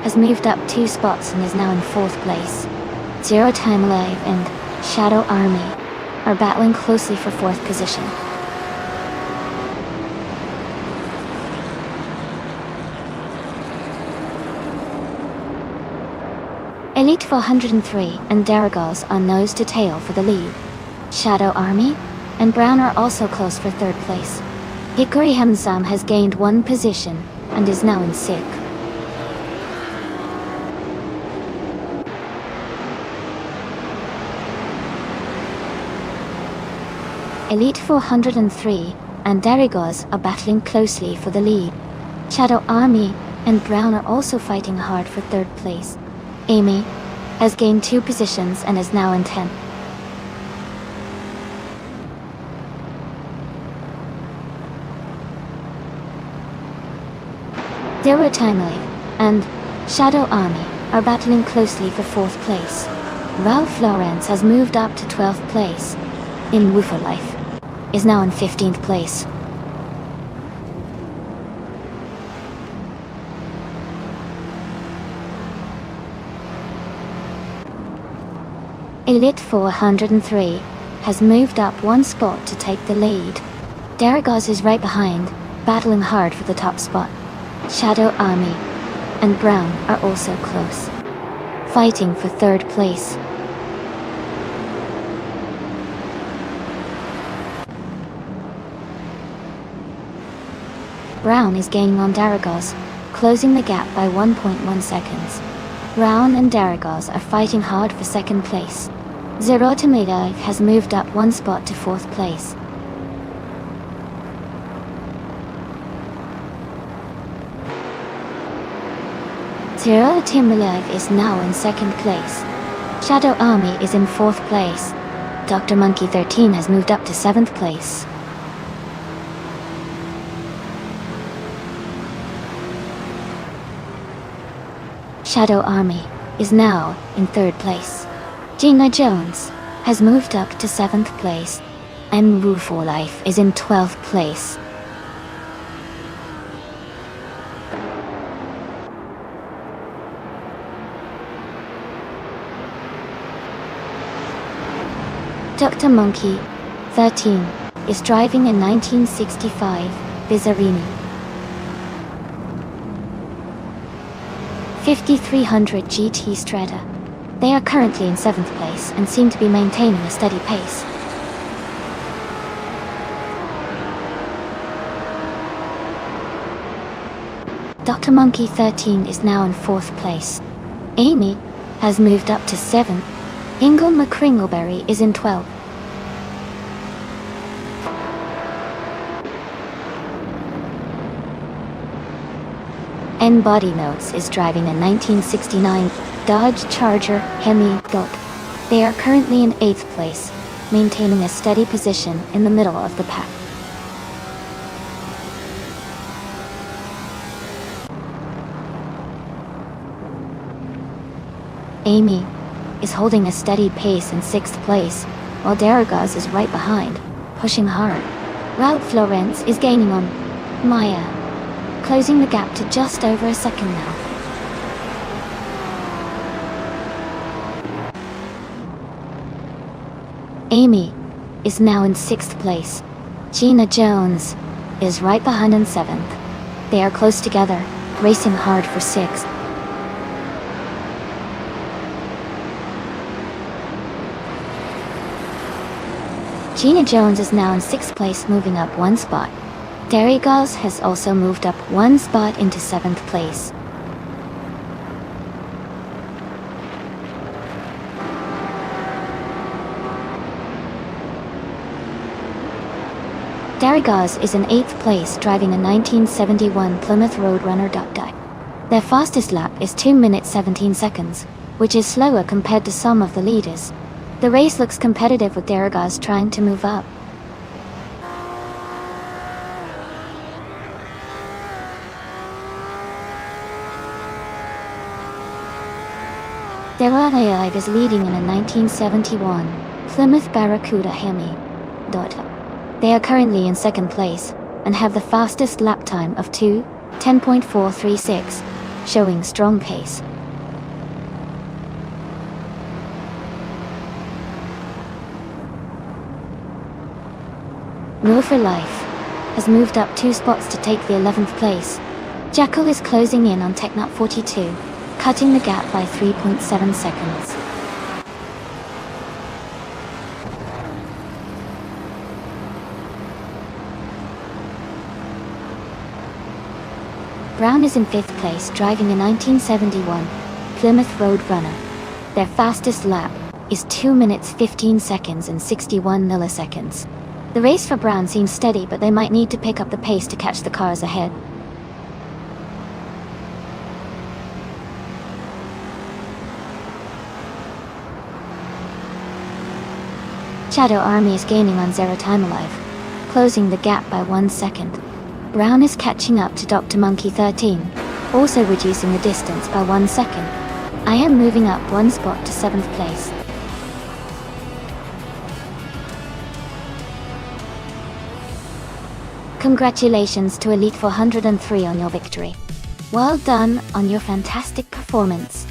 [SPEAKER 1] has moved up 2 spots and is now in 4th place. Zero Time Alive and Shadow Army are battling closely for 4th position. Elite 403 and Darigaz are nose to tail for the lead. Shadow Army and Brown are also close for 3rd place. Hikori Hamzam has gained 1 position and is now in 6th. Elite 403 and Darigaz are battling closely for the lead. Shadow Army and Brown are also fighting hard for 3rd place. Amy has gained 2 positions and is now in 10th. Zero Time Life and Shadow Army are battling closely for 4th place. Ralph Lawrence has moved up to 12th place. In Woofer Life is now in 15th place. Elite 403 has moved up 1 spot to take the lead. Darigaz is right behind, battling hard for the top spot. Shadow Army and Brown are also close, fighting for 3rd place. Brown is gaining on Darigaz, closing the gap by 1.1 seconds. Brown and Darigaz are fighting hard for 2nd place. Zero Tomato has moved up 1 spot to 4th place. Zero Timberlife is now in 2nd place. Shadow Army is in 4th place. Dr. Monkey 13 has moved up to 7th place. Shadow Army is now in 3rd place. Gina Jones has moved up to 7th place, and Rufo Life is in 12th place. Dr. Monkey 13 is driving a 1965 Bizzarini 5300 GT Strata. They are currently in 7th place and seem to be maintaining a steady pace. Dr. Monkey 13 is now in 4th place. Amy has moved up to 7th. Ingle McCringleberry is in 12th. N Body Notes is driving a 1969 Dodge Charger Hemi Goat. They are currently in 8th place, maintaining a steady position in the middle of the pack. Amy is holding a steady pace in 6th place, while Daragaz is right behind, pushing hard. Ralph Florence is gaining on Maya, closing the gap to just over a second now. Amy is now in 6th place. Gina Jones is right behind in 7th. They are close together, racing hard for 6th. Gina Jones is now in 6th place, moving up 1 spot. Daragaz has also moved up 1 spot into 7th place. Daragaz is in 8th place, driving a 1971 Plymouth Roadrunner Duck. Their fastest lap is 2 minutes 17 seconds, which is slower compared to some of the leaders. The race looks competitive with Daragaz trying to move up. Daragaz is leading in a 1971 Plymouth Barracuda Hemi. They are currently in 2nd place and have the fastest lap time of 2:10.436, showing strong pace. Will for Life has moved up 2 spots to take the 11th place. Jackal is closing in on Technut 42, cutting the gap by 3.7 seconds. Brown is in 5th place, driving a 1971 Plymouth Roadrunner. Their fastest lap is 2 minutes 15 seconds and 61 milliseconds. The race for Brown seems steady, but they might need to pick up the pace to catch the cars ahead. Shadow Army is gaining on Zero Time Alive, closing the gap by 1 second. Brown is catching up to Dr. Monkey 13, also reducing the distance by 1 second. I am moving up 1 spot to 7th place. Congratulations to Elite 403 on your victory. Well done on your fantastic performance.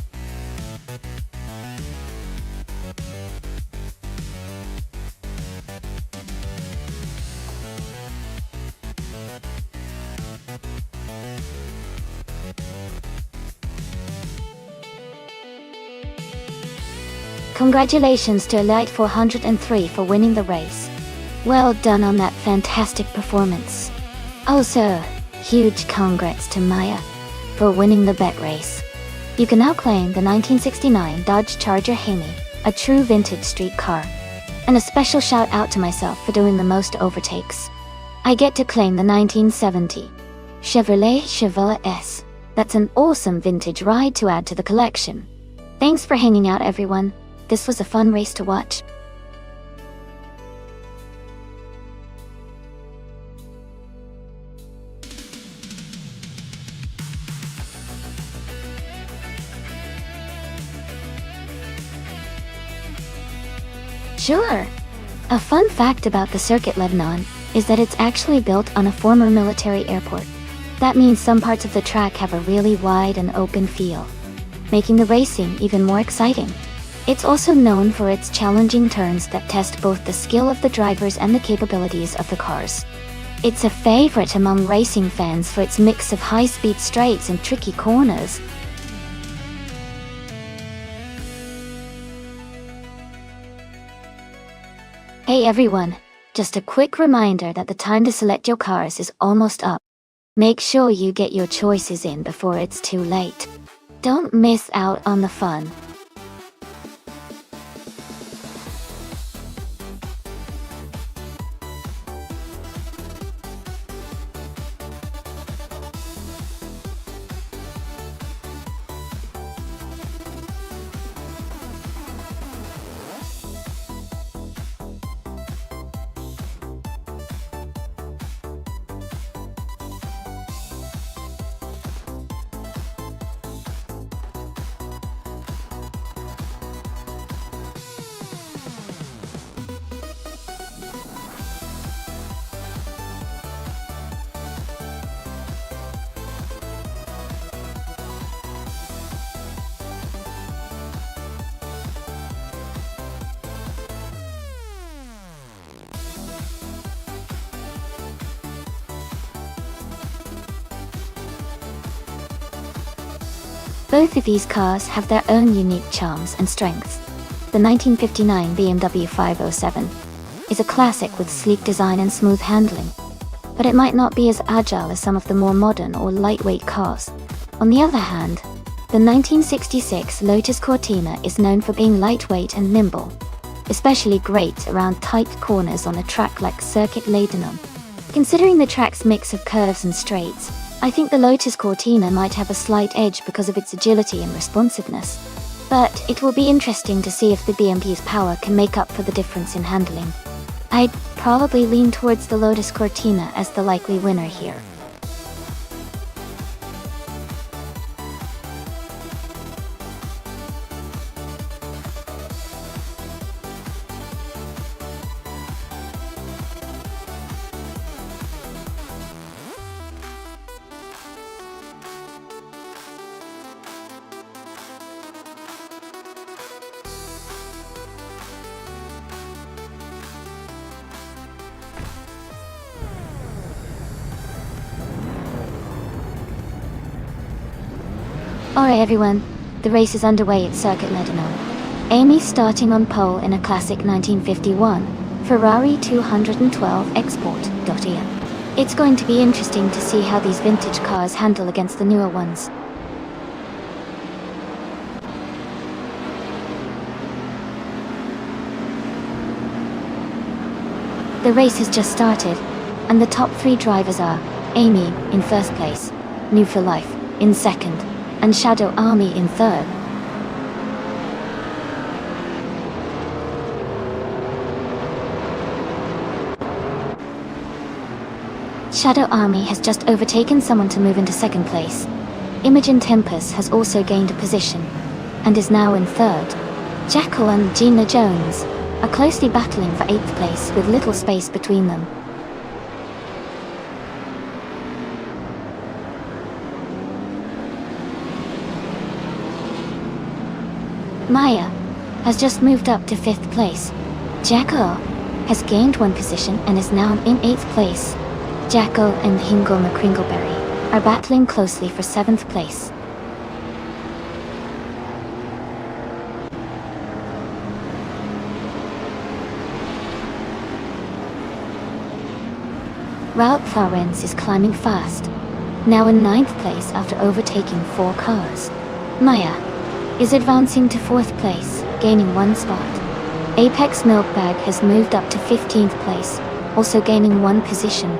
[SPEAKER 1] Congratulations to Elite 403 for winning the race. Well done on that fantastic performance. Also, huge congrats to Maya for winning the bet race. You can now claim the 1969 Dodge Charger Hemi, a true vintage street car. And a special shout out to myself for doing the most overtakes. I get to claim the 1970 Chevrolet Chevelle S. That's an awesome vintage ride to add to the collection. Thanks for hanging out, everyone. This was a fun race to watch. Sure. A fun fact about the Circuit Lebanon is that it's actually built on a former military airport. That means some parts of the track have a really wide and open feel, making the racing even more exciting. It's also known for its challenging turns that test both the skill of the drivers and the capabilities of the cars. It's a favorite among racing fans for its mix of high-speed straights and tricky corners. Hey everyone, just a quick reminder that the time to select your cars is almost up. Make sure you get your choices in before it's too late. Don't miss out on the fun. Both of these cars have their own unique charms and strengths. The 1959 BMW 507 is a classic with sleek design and smooth handling, but it might not be as agile as some of the more modern or lightweight cars. On the other hand, the 1966 Lotus Cortina is known for being lightweight and nimble, especially great around tight corners on a track like Circuit Leydenum. Considering the track's mix of curves and straights, I think the Lotus Cortina might have a slight edge because of its agility and responsiveness. But it will be interesting to see if the BMP's power can make up for the difference in handling. I'd probably lean towards the Lotus Cortina as the likely winner here. Alright everyone, the race is underway at Circuit Leydenum. Amy starting on pole in a classic 1951 Ferrari 212 Export.EM. It's going to be interesting to see how these vintage cars handle against the newer ones. The race has just started, and the top three drivers are Amy in first place, New for Life in second, and Shadow Army in third. Shadow Army has just overtaken someone to move into second place. Imogen Tempest has also gained a position, and is now in third. Jackal and Gina Jones are closely battling for 8th place with little space between them. Maya has just moved up to 5th place. Jackal has gained 1 position and is now in 8th place. Jackal and Hingle McCringleberry are battling closely for 7th place. Ralph Laurenz is climbing fast, now in 9th place after overtaking 4 cars. Maya is advancing to 4th place, gaining 1 spot. Apex Milkbag has moved up to 15th place, also gaining 1 position.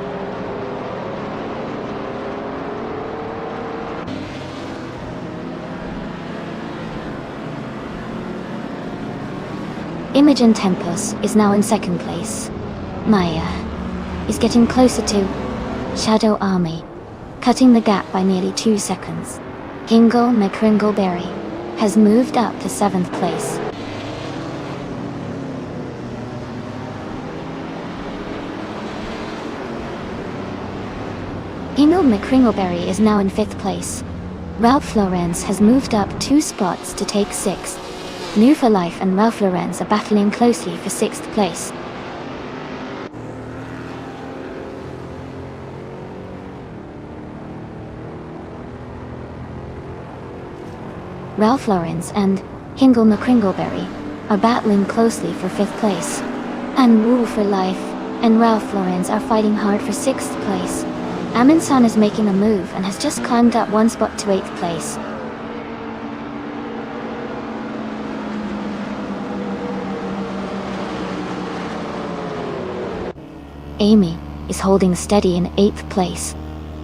[SPEAKER 1] Imogen Tempest is now in 2nd place. Maya is getting closer to Shadow Army, cutting the gap by nearly 2 seconds. Hingle McCringleberry has moved up to 7th place. Hingle McCringleberry is now in 5th place. Ralph Laurenz has moved up 2 spots to take 6th. New for Life and Ralph Laurenz are battling closely for 6th place. Ralph Laurenz and Hingle McCringleberry are battling closely for 5th place. And New for Life and Ralph Laurenz are fighting hard for 6th place. Amin-san is making a move and has just climbed up 1 spot to 8th place. Amy is holding steady in 8th place.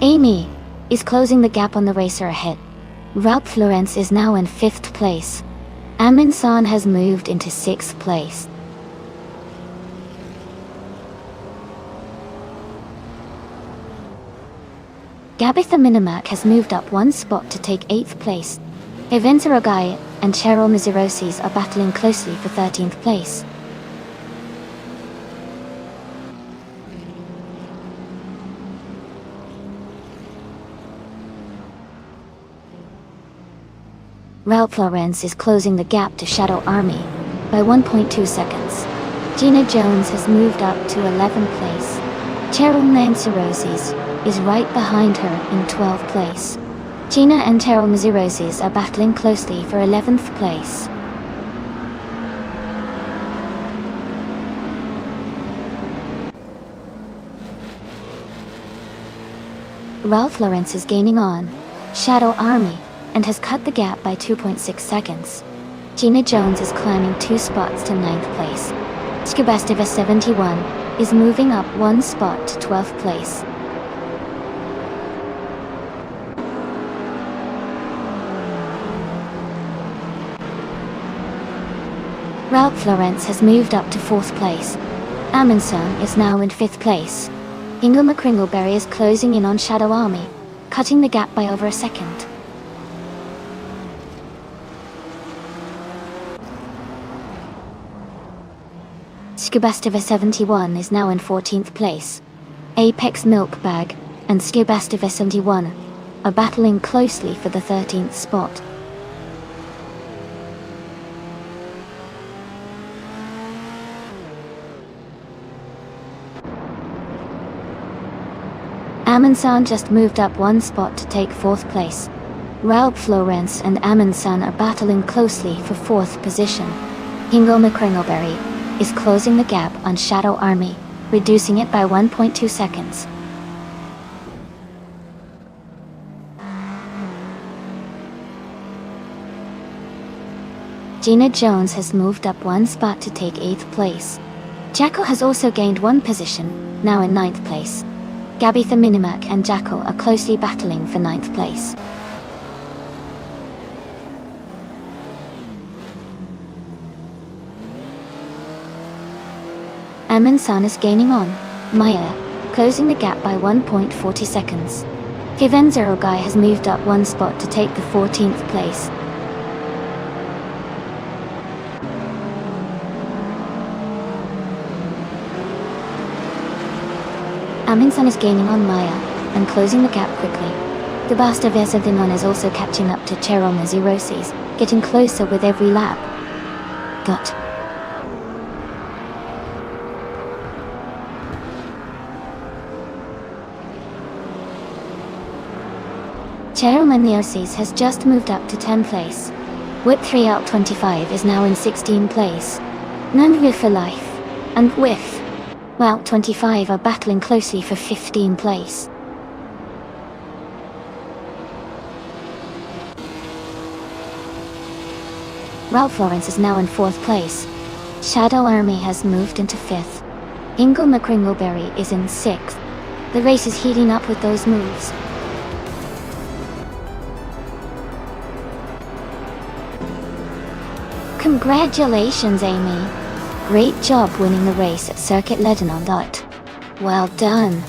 [SPEAKER 1] Amy is closing the gap on the racer ahead. Ralph Laurenz is now in 5th place. Amin-san has moved into 6th place. Gabitha Minimak has moved up 1 spot to take 8th place. Eventa Rogai and Cheryl Mizirosis are battling closely for 13th place. Ralph Laurenz is closing the gap to Shadow Army by 1.2 seconds. Gina Jones has moved up to 11th place. Cheryl Mizirosis is right behind her in 12th place. Gina and Cheryl Mazuroses are battling closely for 11th place. Ralph Lauren is gaining on Shadow Army and has cut the gap by 2.6 seconds. Gina Jones is climbing 2 spots to 9th place. Skubastiva 71 is moving up 1 spot to 12th place. Ralph Lauren has moved up to 4th place. Amundsen is now in 5th place. Ingo McCringleberry is closing in on Shadow Army, cutting the gap by over a second. Skubastiva 71 is now in 14th place. Apex Milkbag and Skubastiva 71 are battling closely for the 13th spot. Amundsen just moved up 1 spot to take 4th place. Ralph Lauren and Amundsen are battling closely for 4th position. Ingo McCringleberry is closing the gap on Shadow Army, reducing it by 1.2 seconds. Gina Jones has moved up 1 spot to take 8th place. Jacko has also gained 1 position, now in 9th place. Gabitha Minimak and Jacko are closely battling for 9th place. Amundsen is gaining on Maya, closing the gap by 1.40 seconds. Kivenzerogai has moved up 1 spot to take the 14th place. Amundsen is gaining on Maya and closing the gap quickly. Gubasta Versadinon is also catching up to Cheryl Mazuroses, getting closer with every lap. Gut. Cheryl Mazuroses has just moved up to 10th place. Whip 3 out 25 is now in 16th place. Nunville for life and Whiff Well, 25 are battling closely for 15th place. Ralph Lauren is now in 4th place. Shadow Army has moved into 5th. Ingo McCringleberry is in 6th. The race is heating up with those moves. Congratulations, Amy! Great job winning the race at Circuit Lebanon. Well done.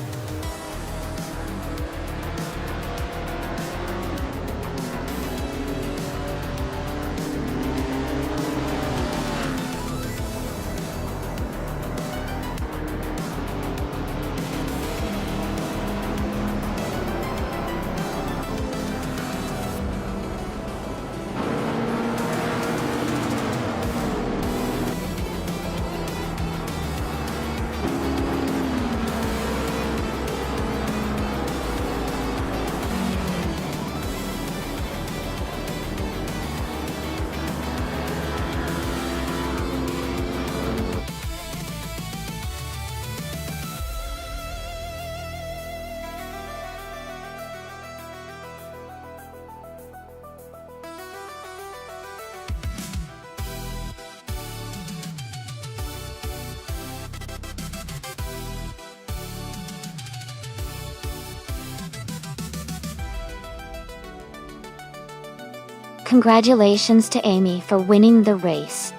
[SPEAKER 1] Congratulations to Amy for winning the race.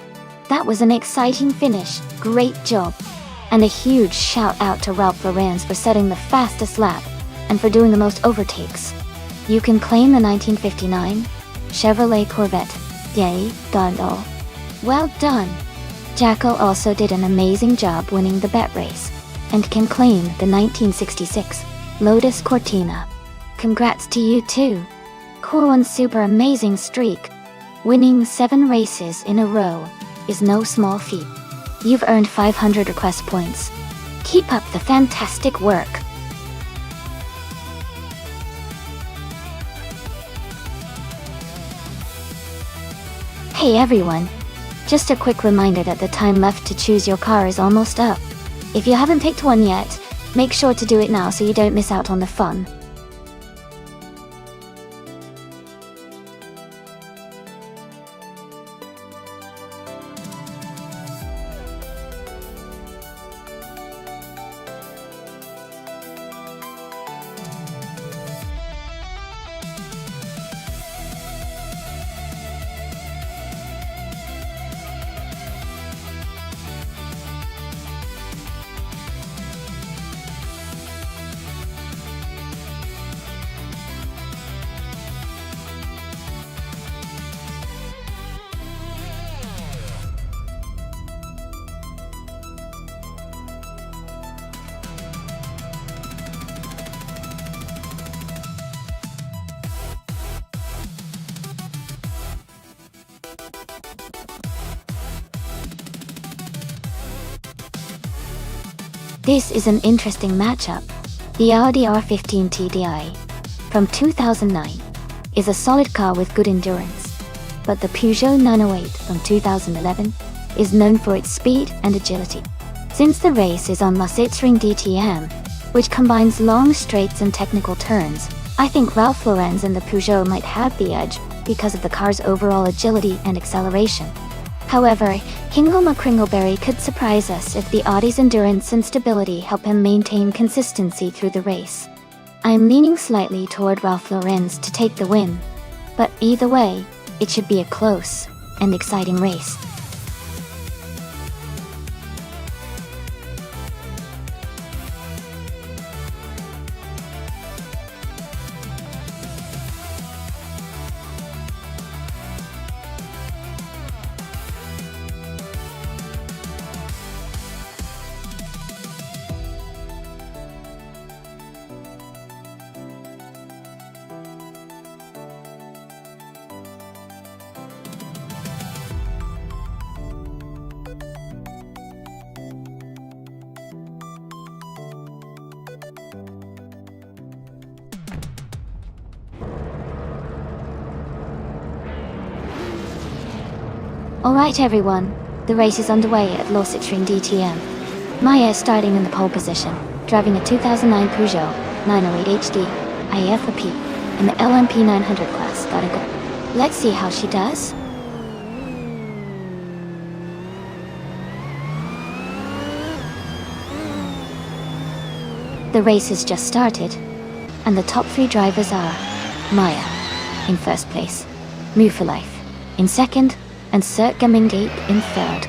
[SPEAKER 1] That was an exciting finish, great job. And a huge shout out to Ralph Lauren for setting the fastest lap, and for doing the most overtakes. You can claim the 1959 Chevrolet Corvette. Yay, Gondol. Well done. Jacko also did an amazing job winning the bet race, and can claim the 1966 Lotus Cortina. Congrats to you too. Corwin's super amazing streak. Winning 7 races in a row is no small feat. You've earned 500 request points. Keep up the fantastic work. Hey everyone! Just a quick reminder that the time left to choose your car is almost up. If you haven't picked one yet, make sure to do it now so you don't miss out on the fun. This is an interesting matchup. The Audi R15 TDI from 2009 is a solid car with good endurance, but the Peugeot 908 from 2011 is known for its speed and agility. Since the race is on Nürburgring DTM, which combines long straights and technical turns, I think Ralph Lauren's and the Peugeot might have the edge because of the car's overall agility and acceleration. However, Hingle McCringleberry could surprise us if the Audi's endurance and stability help him maintain consistency through the race. I'm leaning slightly toward Ralph Lauren's to take the win, but either way, it should be a close and exciting race. Alright everyone, the race is underway at Nürburgring DTM. Maya is starting in the pole position, driving a 2009 Peugeot 908 HD IFAP in the LMP 900 class. Gotta go. Let's see how she does. The race has just started, and the top three drivers are Maya in first place, Move for Life in second, and Sert Gemingate in third.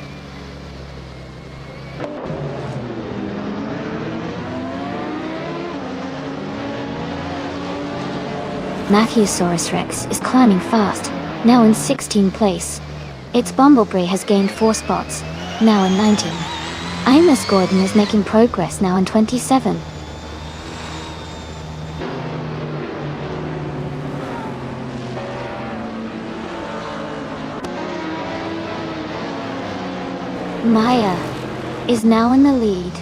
[SPEAKER 1] Matthewsaurus Rex is climbing fast, now in 16th place. Its Bumblebee has gained 4 spots, now in 19. Imus Gordon is making progress, now in 27. Maya is now in the lead,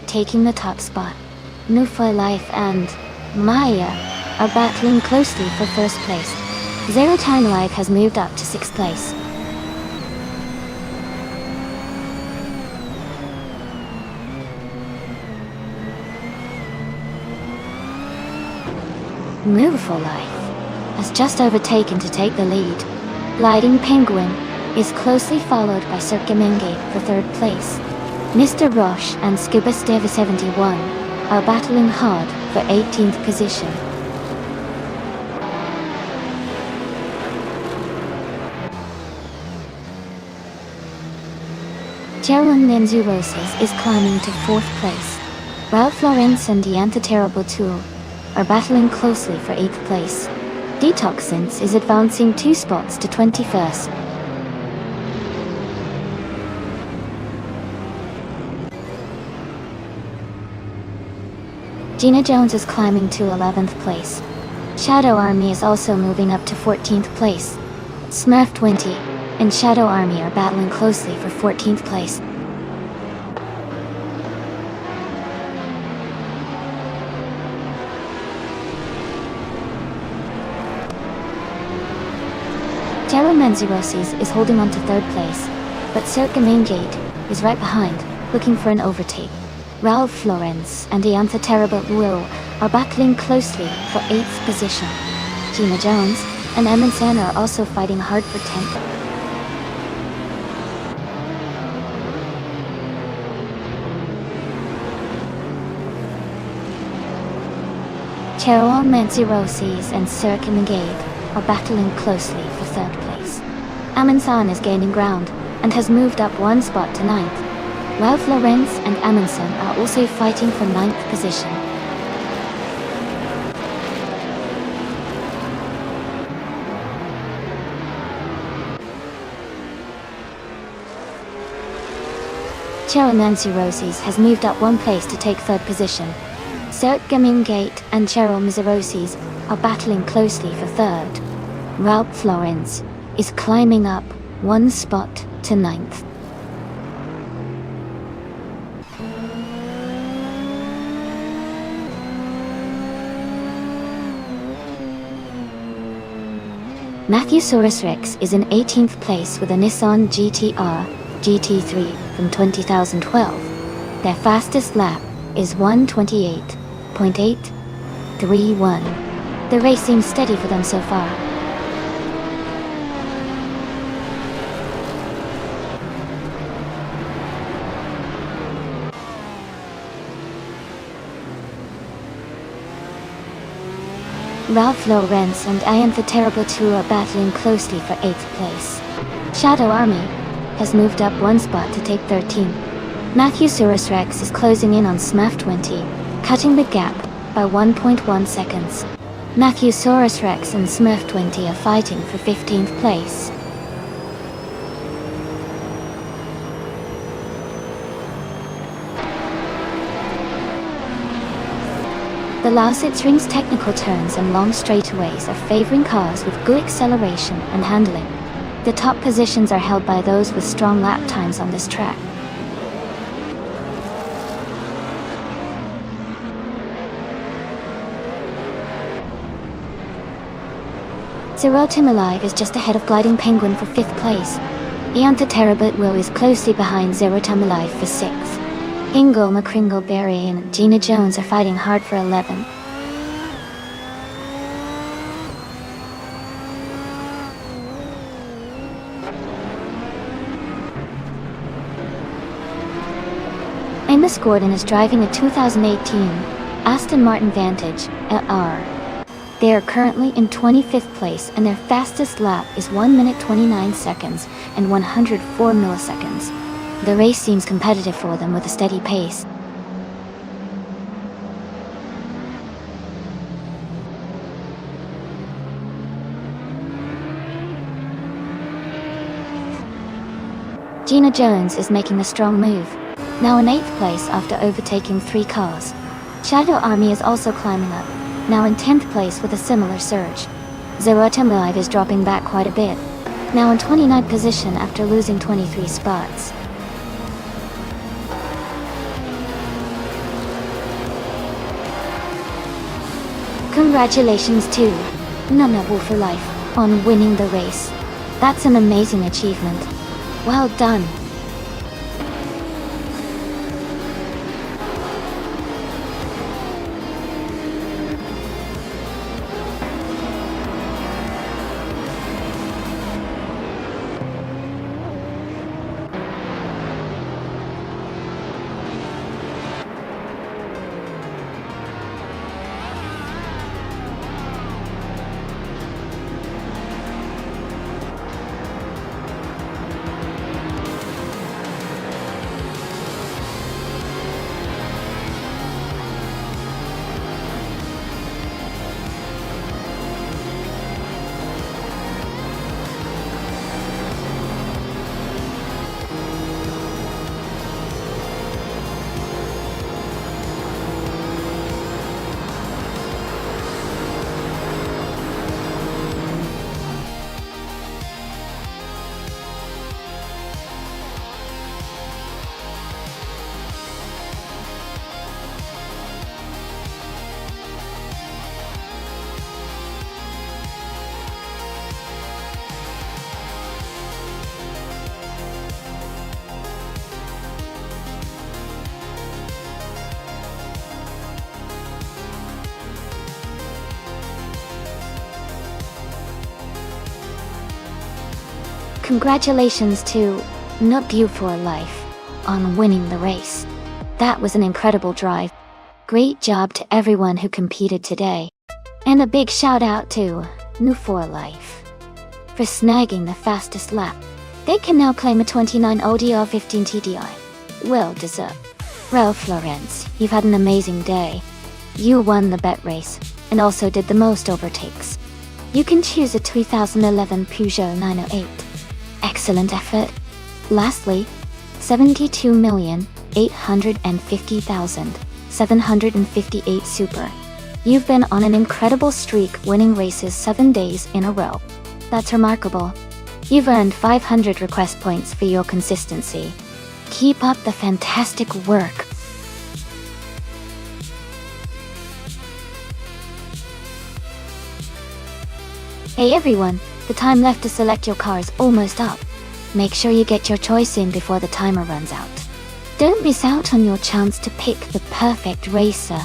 [SPEAKER 1] taking the top spot. Move for Life and Maya are battling closely for first place. Zero Time Life has moved up to 6th place. Move for Life has just overtaken to take the lead. Gliding Penguin is closely followed by Sert Gemingate for 3rd place. Mr. Roche and Scuba Steva 71 are battling hard for 18th position. Geraldine Lindsay Roses is climbing to 4th place. Ralph Lauren's and Deanta Terrible Tool are battling closely for 8th place. Detoxins is advancing 2 spots to 21st. Gina Jones is climbing to 11th place. Shadow Army is also moving up to 14th place. Smurf 20 and Shadow Army are battling closely for 14th place. Taro Manzirosis is holding on to third place, but Cirque Gate is right behind, looking for an overtake. Ralph Lauren's and Iantha Terrible Will are battling closely for 8th position. Gina Jones and Amundsen are also fighting hard for 10th. Cheryl Manzirosis and Cirque Gate are battling closely for 3rd place. Amundsen is gaining ground and has moved up 1 spot to 9th. Ralph Lauren and Amundsen are also fighting for 9th position. Cheryl Manzirosis has moved up 1 place to take 3rd position. Cirque Gate and Cheryl Manzirosis are battling closely for 3rd. Ralph Lauren is climbing up 1 spot to 9th. Matthew Saurus Rex is in 18th place with a Nissan GT-R GT3 from 2012. Their fastest lap is 1:28.831. The race seems steady for them so far. Ralph Lauren and Iantha Terrible 2 are battling closely for 8th place. Shadow Army has moved up 1 spot to take 13. Matthew Saurus Rex is closing in on Smaf 20, cutting the gap by 1.1 seconds. Matthew Saurus Rex and Smurf 20 are fighting for 15th place. The Lausitz Ring's technical turns and long straightaways are favoring cars with good acceleration and handling. The top positions are held by those with strong lap times on this track. Zero Timalive is just ahead of Gliding Penguin for 5th place. Iantha Terrible Will is closely behind Zero Timalive for 6th. Ingle McCringleberry and Gina Jones are fighting hard for 11th. Amos Gordon is driving a 2018 Aston Martin Vantage LR. They are currently in 25th place and their fastest lap is 1 minute 29 seconds and 104 milliseconds. The race seems competitive for them with a steady pace. Gina Jones is making a strong move, now in 8th place after overtaking 3 cars. Shadow Army is also climbing up, now in 10th place with a similar surge. Zero Timalive is dropping back quite a bit, now in 29th position after losing 23 spots. Congratulations to Nana for Life on winning the race. That's an amazing achievement. Well done. Congratulations to Not You for Life on winning the race. That was an incredible drive. Great job to everyone who competed today. And a big shout out to Nu for Life for snagging the fastest lap. They can now claim a 29 ODR 15 TDI. Well deserved. Ralph Laurenz, you've had an amazing day. You won the bet race, and also did the most overtakes. You can choose a 2011 Peugeot 908. Excellent effort. Lastly, 72,850,758 Super. You've been on an incredible streak, winning races 7 days in a row. That's remarkable. You've earned 500 request points for your consistency. Keep up the fantastic work. Hey everyone, the time left to select your car is almost up. Make sure you get your choice in before the timer runs out. Don't miss out on your chance to pick the perfect racer.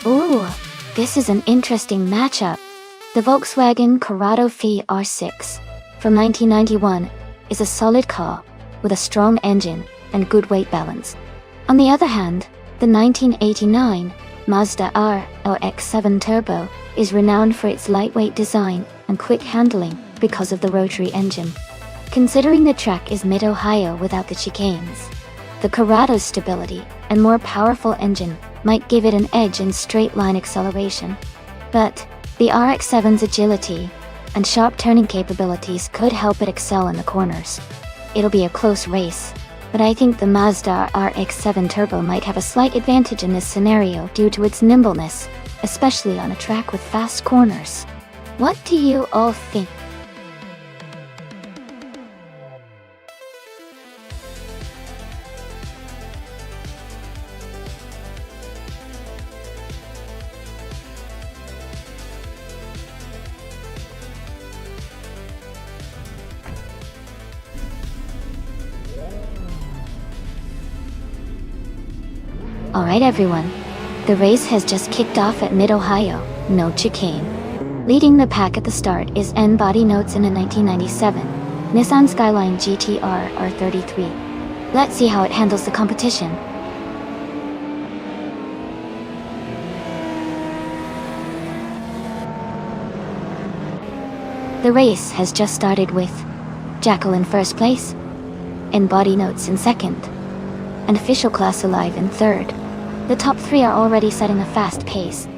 [SPEAKER 1] Ooh, this is an interesting matchup. The Volkswagen Corrado Phi R6 from 1991 is a solid car with a strong engine and good weight balance. On the other hand, the 1989 Mazda RX-7 Turbo is renowned for its lightweight design and quick handling because of the rotary engine. Considering the track is mid-Ohio without the chicanes, the Corrado's stability and more powerful engine might give it an edge in straight-line acceleration. But the RX-7's agility and sharp turning capabilities could help it excel in the corners. It'll be a close race, but I think the Mazda RX-7 Turbo might have a slight advantage in this scenario due to its nimbleness, especially on a track with fast corners. What do you all think? Alright everyone, the race has just kicked off at Mid-Ohio, no chicane. Leading the pack at the start is N-Body Notes in a 1997 Nissan Skyline GTR R33. Let's see how it handles the competition. The race has just started with Jackal in first place, N-Body Notes in second, and Official Class Alive in third. The top three are already setting a fast pace.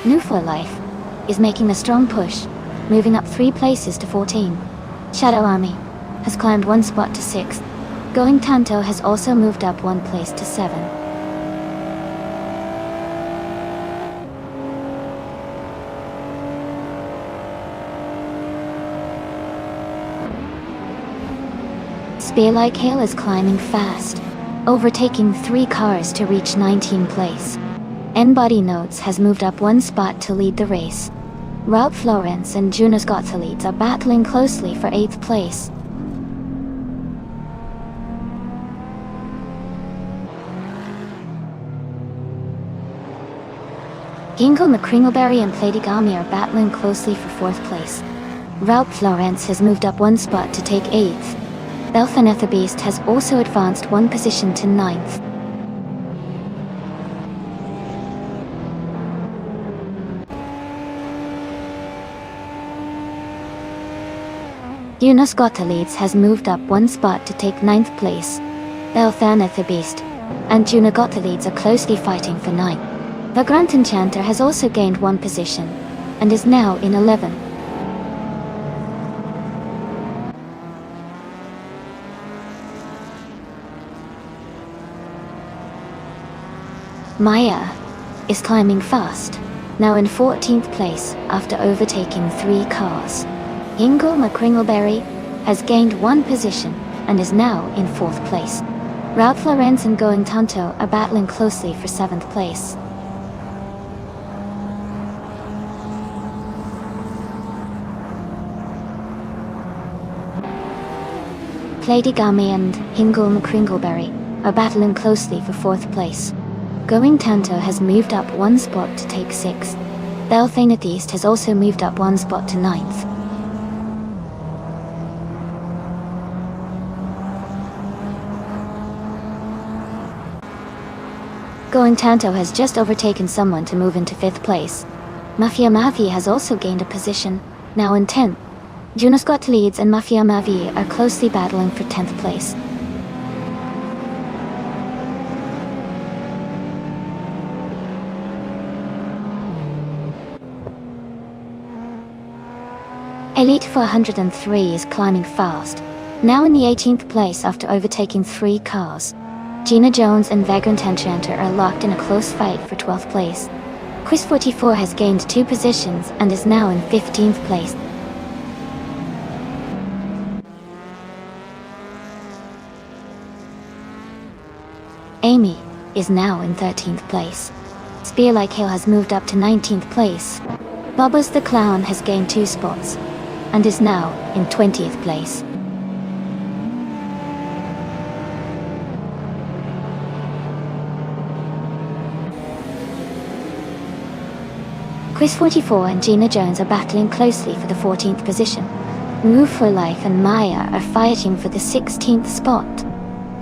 [SPEAKER 1] Nu for Life is making a strong push, moving up 3 places to 14. Shadow Army has climbed 1 spot to 6th. Going Tanto has also moved up 1 place to 7. Spear Like Hail is climbing fast, overtaking 3 cars to reach 19th place. N-Body Notes has moved up 1 spot to lead the race. Ralph Laurenz and Jonas Gottlieb are battling closely for 8th place. Gingle McCringleberry and Platigami are battling closely for 4th place. Ralph Lawrence has moved up 1 spot to take 8th. Belthanether Beast has also advanced 1 position to 9th. Yunus Gottlieds has moved up 1 spot to take 9th place. Belthanether Beast and Juna Gottlieds are closely fighting for 9th. The Grunt Enchanter has also gained 1 position and is now in 11th. Maya is climbing fast, now in 14th place after overtaking 3 cars. Gingle McCringleberry has gained 1 position and is now in 4th place. Ralph Laurenz and Going Tanto are battling closely for 7th place. Platigami and Gingle McCringleberry are battling closely for 4th place. Going Tanto has moved up 1 spot to take 6th. Belthanethist has also moved up 1 spot to 9th. Going Tanto has just overtaken someone to move into 5th place. Mafia Mavi has also gained a position, now in 10th. Jonas Gottlieds and Mafia Mavi are closely battling for 10th place. Elite 403 is climbing fast, now in the 18th place after overtaking 3 cars. Gina Jones and Vagrant Enchanter are locked in a close fight for 12th place. Quiz 44 has gained 2 positions and is now in 15th place. Amy is now in 13th place. Spear Like Hail has moved up to 19th place. Bubbles the Clown has gained 2 spots and is now in 20th place. Quiz 44 and Gina Jones are battling closely for the 14th position. Move for Life and Maya are fighting for the 16th spot.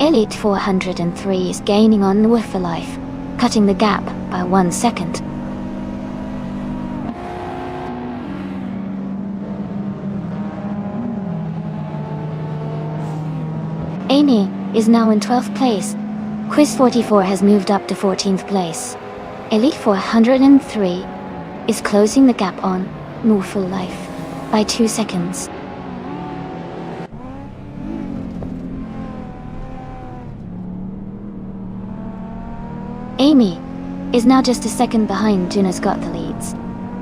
[SPEAKER 1] Elite 403 is gaining on Move for Life, cutting the gap by 1 second. Amy is now in 12th place. Quiz 44 has moved up to 14th place. Elite 403 is closing the gap on Move for Life by 2 seconds. Amy is now just a second behind Juna's got the leads.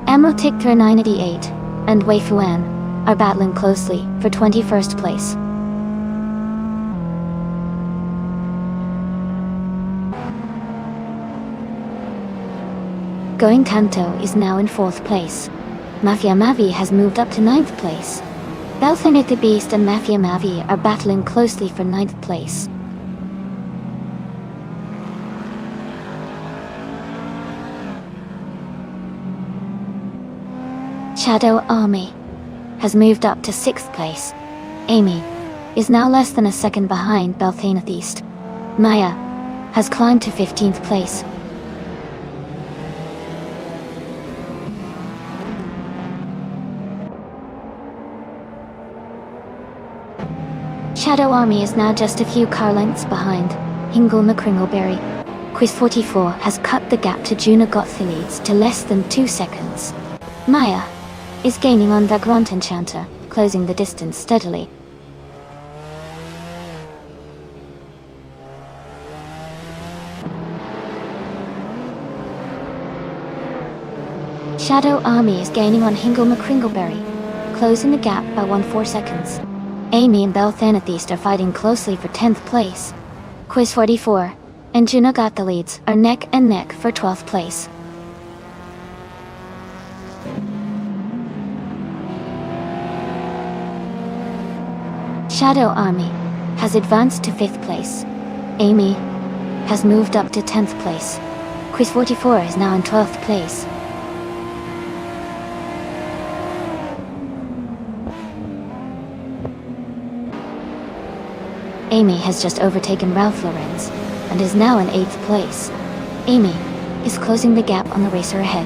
[SPEAKER 1] Emotic 988 and Wei Fuan are battling closely for 21st place. Going Tanto is now in 4th place. Mafia Mavi has moved up to 9th place. Belthaneth the Beast and Mafia Mavi are battling closely for 9th place. Shadow Army has moved up to 6th place. Amy is now less than a second behind Belthaneth East. Maya has climbed to 15th place. Shadow Army is now just a few car lengths behind Gingle McCringleberry. Quiz 44 has cut the gap to Juna Gottlieds to less than 2 seconds. Maya is gaining on Vagrant Enchanter, closing the distance steadily. Shadow Army is gaining on Gingle McCringleberry, closing the gap by 1/4 seconds. Amy and Belthaneth East are fighting closely for 10th place. Quiz 44 and Juna Gottlieds are neck and neck for 12th place. Shadow Army has advanced to 5th place. Amy has moved up to 10th place. Quiz 44 is now in 12th place. Amy has just overtaken Ralph Lauren's and is now in 8th place. Amy is closing the gap on the racer ahead.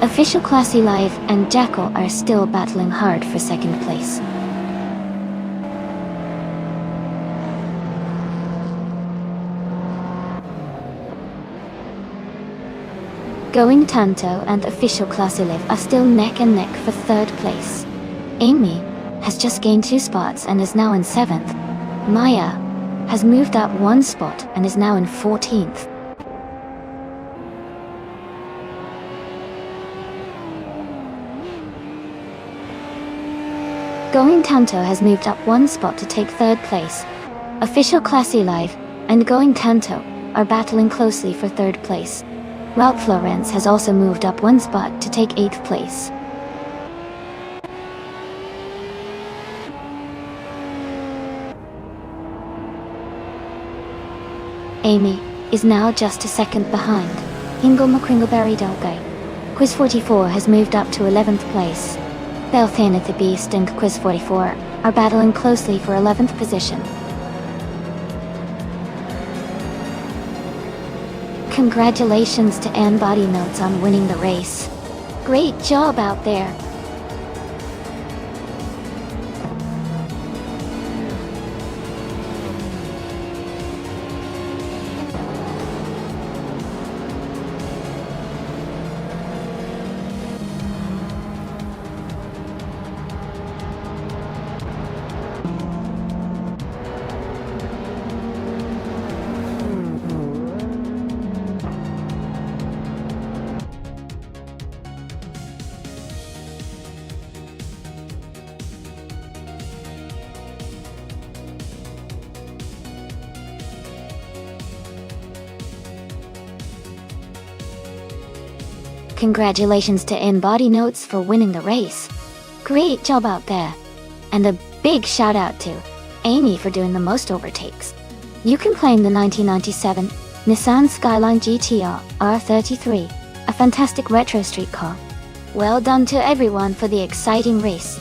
[SPEAKER 1] Official Classy Life and Jackal are still battling hard for 2nd place. Going Tanto and Official Classy Life are still neck and neck for 3rd place. Amy has just gained 2 spots and is now in 7th. Maya has moved up 1 spot and is now in 14th. Going Tanto has moved up 1 spot to take 3rd place. Official Classy Life and Going Tanto are battling closely for 3rd place. Ralph Lauren has also moved up 1 spot to take 8th place. Amy is now just a 2nd behind Hingle McCringleberry Delgay. Quiz 44 has moved up to 11th place. Belthanet the Beast and Quiz 44 are battling closely for 11th position. Congratulations to Ann Body Notes on winning the race. Great job out there. Congratulations to Ann Body Notes for winning the race. Great job out there. And a big shout out to Amy for doing the most overtakes. You can claim the 1997 Nissan Skyline GTR R33, a fantastic retro street car. Well done to everyone for the exciting race.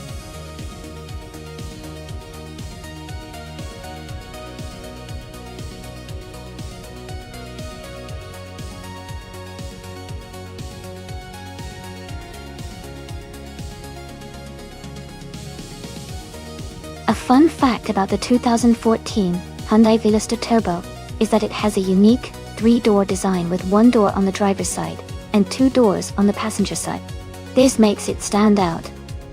[SPEAKER 1] A fun fact about the 2014 Hyundai Veloster Turbo is that it has a unique 3-door design with 1 door on the driver's side and 2 doors on the passenger side. This makes it stand out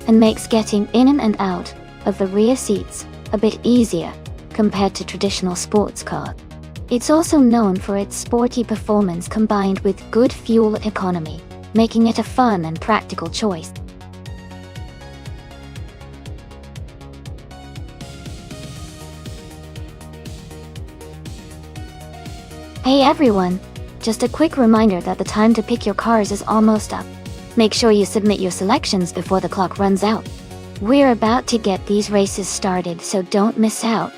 [SPEAKER 1] and makes getting in and out of the rear seats a bit easier compared to traditional sports cars. It's also known for its sporty performance combined with good fuel economy, making it a fun and practical choice. Hey everyone! Just a quick reminder that the time to pick your cars is almost up. Make sure you submit your selections before the clock runs out. We're about to get these races started, so don't miss out.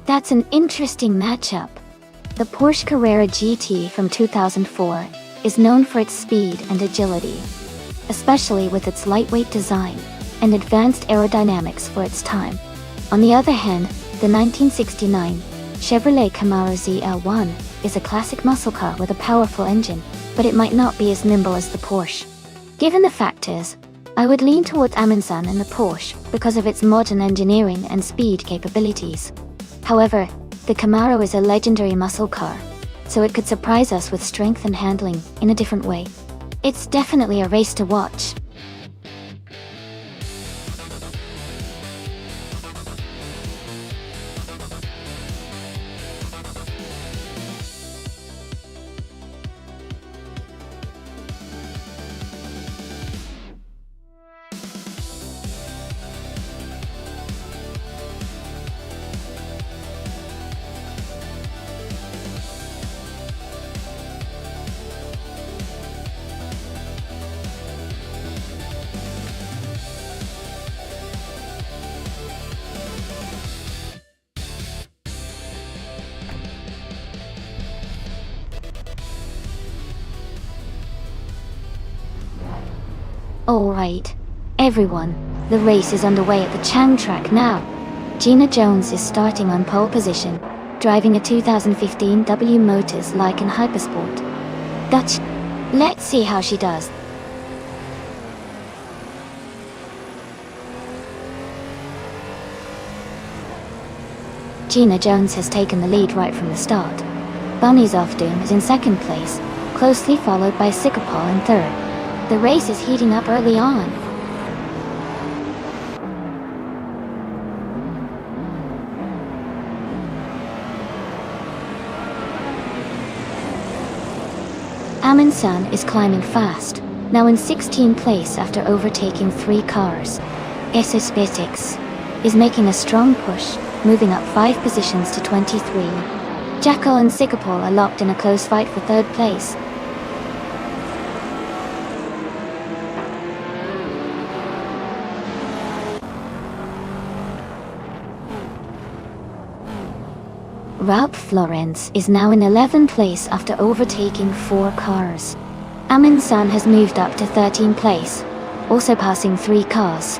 [SPEAKER 1] That's an interesting matchup. The Porsche Carrera GT from 2004 is known for its speed and agility, especially with its lightweight design and advanced aerodynamics for its time. On the other hand, the 1969 Chevrolet Camaro ZL1 is a classic muscle car with a powerful engine, but it might not be as nimble as the Porsche. Given the factors, I would lean towards Amundsen and the Porsche because of its modern engineering and speed capabilities. However, the Camaro is a legendary muscle car, so it could surprise us with strength and handling in a different way. It's definitely a race to watch. Alright, everyone, the race is underway at the Chang track now. Gina Jones is starting on pole position, driving a 2015 W Motors Lykan Hypersport. Dutch. Let's see how she does. Gina Jones has taken the lead right from the start. Bunny Zofdoom is in second place, closely followed by Sikapol in third. The race is heating up early on. Amundsen is climbing fast, now in 16th place after overtaking 3 cars. SS is making a strong push, moving up 5 positions to 23. Jackal and Sikapol are locked in a close fight for 3rd place. Ralph Florence is now in 11th place after overtaking 4 cars. Amundsen has moved up to 13th place, also passing 3 cars.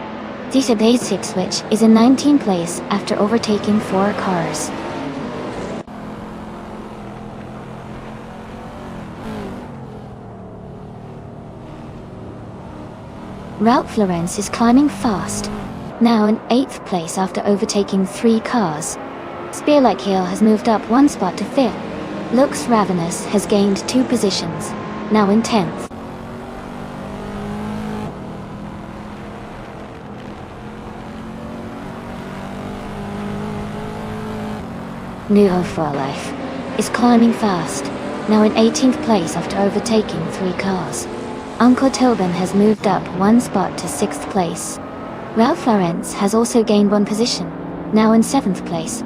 [SPEAKER 1] Dieter Switch is in 19th place after overtaking 4 cars. Ralph Florence is climbing fast, now in 8th place after overtaking 3 cars. Spearlike Hill has moved up 1 spot to 5th. Looks Ravenous has gained 2 positions, now in 10th. Nuho for Life is climbing fast, now in 18th place after overtaking 3 cars. Uncle Tobin has moved up 1 spot to 6th place. Ralph Florence has also gained 1 position, now in 7th place.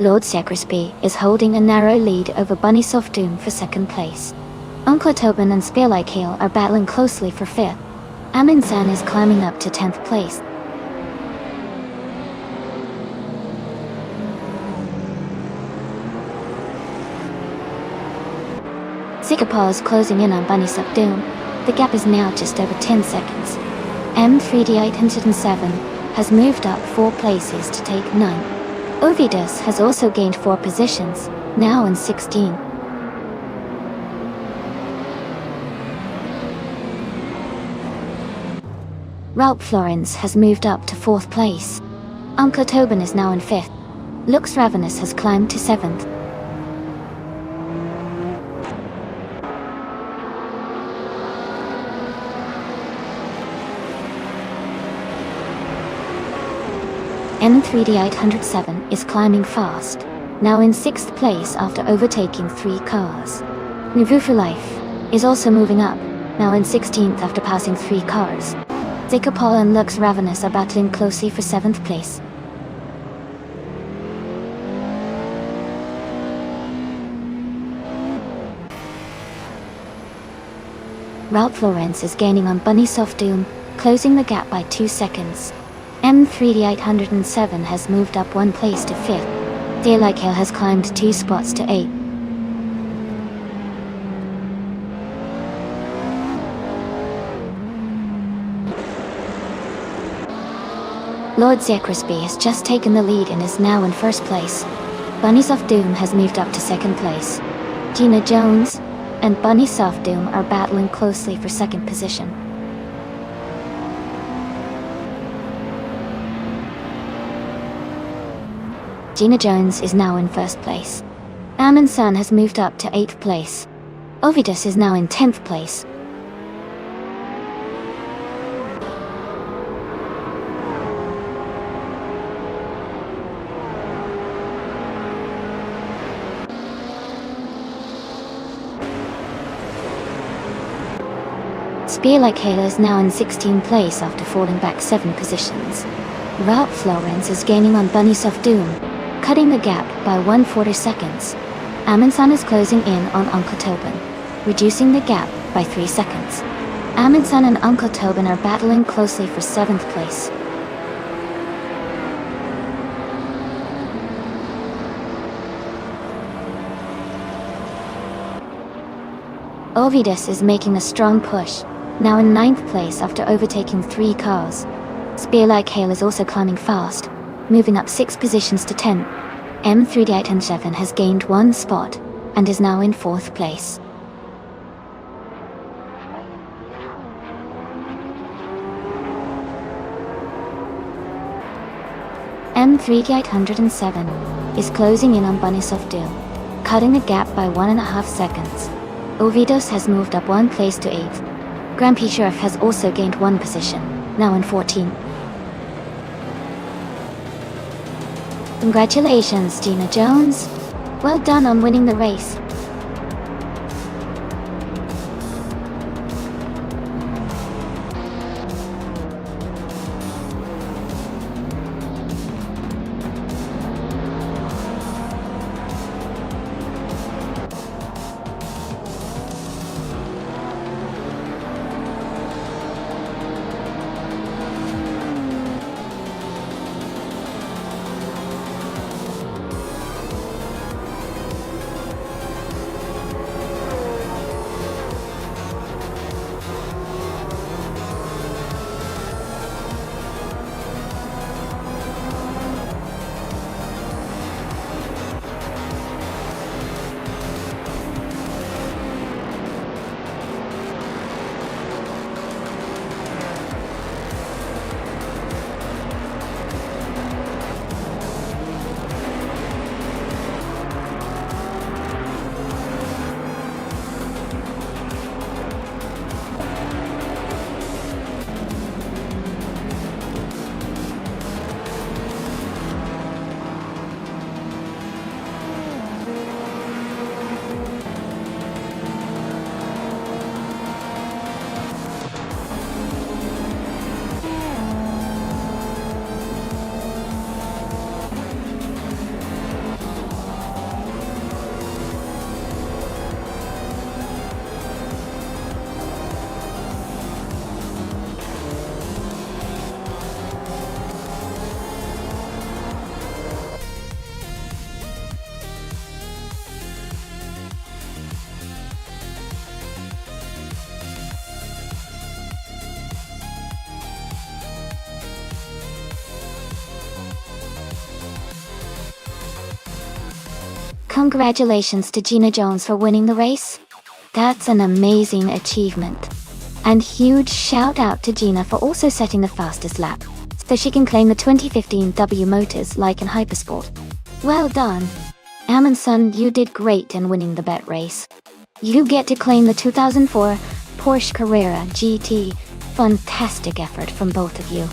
[SPEAKER 1] Lord Secresby is holding a narrow lead over Bunny Softdoom for 2nd place. Uncle Tobin and Spearlike Hill are battling closely for 5th. Amundsen is climbing up to 10th place. Sikapol is closing in on Bunny Softdoom. The gap is now just over 10 seconds. M3D807 has moved up 4 places to take 9th. Ovidus has also gained 4 positions, now in 16. Ralph Florence has moved up to 4th place. Uncle Tobin is now in 5th. Lux Ravenous has climbed to 7th. M3D807 is climbing fast, now in 6th place after overtaking 3 cars. Nuvu for Life is also moving up, now in 16th after passing 3 cars. Sikapol and Lux Ravenous are battling closely for 7th place. Ralph Florence is gaining on Bunny Softdoom, closing the gap by 2 seconds. M3D807 has moved up 1 place to 5th. Daylight Hill has climbed 2 spots to 8th. Lord Zekrisby has just taken the lead and is now in first place. Bunnies of Doom has moved up to second place. Gina Jones and Bunnies of Doom are battling closely for second position. Gina Jones is now in first place. Amundsen has moved up to 8th place. Ovidus is now in 10th place. Spear Like Halo is now in 16th place after falling back 7 positions. Ralph Florence is gaining on Bunnies of Doom, cutting the gap by 1/4 seconds. Amundsen is closing in on Uncle Tobin, reducing the gap by 3 seconds. Amundsen and Uncle Tobin are battling closely for 7th place. Ovidus is making a strong push, now in 9th place after overtaking 3 cars. Spear Like Hail is also climbing fast, moving up 6 positions to 10. M3807 has gained 1 spot, and is now in 4th place. M3807 is closing in on Bunnies of Doom, cutting the gap by 1.5 seconds. Ovidus has moved up 1 place to 8th. Grampy Sheriff has also gained 1 position, now in 14th. Congratulations, Gina Jones. Well done on winning the race. Congratulations to Gina Jones for winning the race. That's an amazing achievement. And huge shout out to Gina for also setting the fastest lap, so she can claim the 2015 W Motors Lycan Hypersport. Well done. Amundsen, you did great in winning the bet race. You get to claim the 2004 Porsche Carrera GT. Fantastic effort from both of you.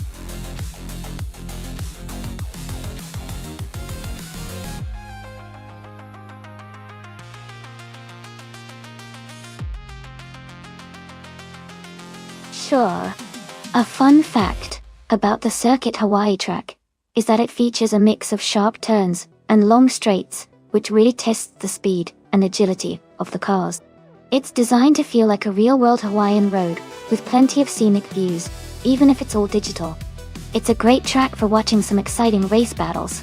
[SPEAKER 1] Sure. A fun fact about the Circuit Hawaii track is that it features a mix of sharp turns and long straights, which really tests the speed and agility of the cars. It's designed to feel like a real-world Hawaiian road, with plenty of scenic views, even if it's all digital. It's a great track for watching some exciting race battles.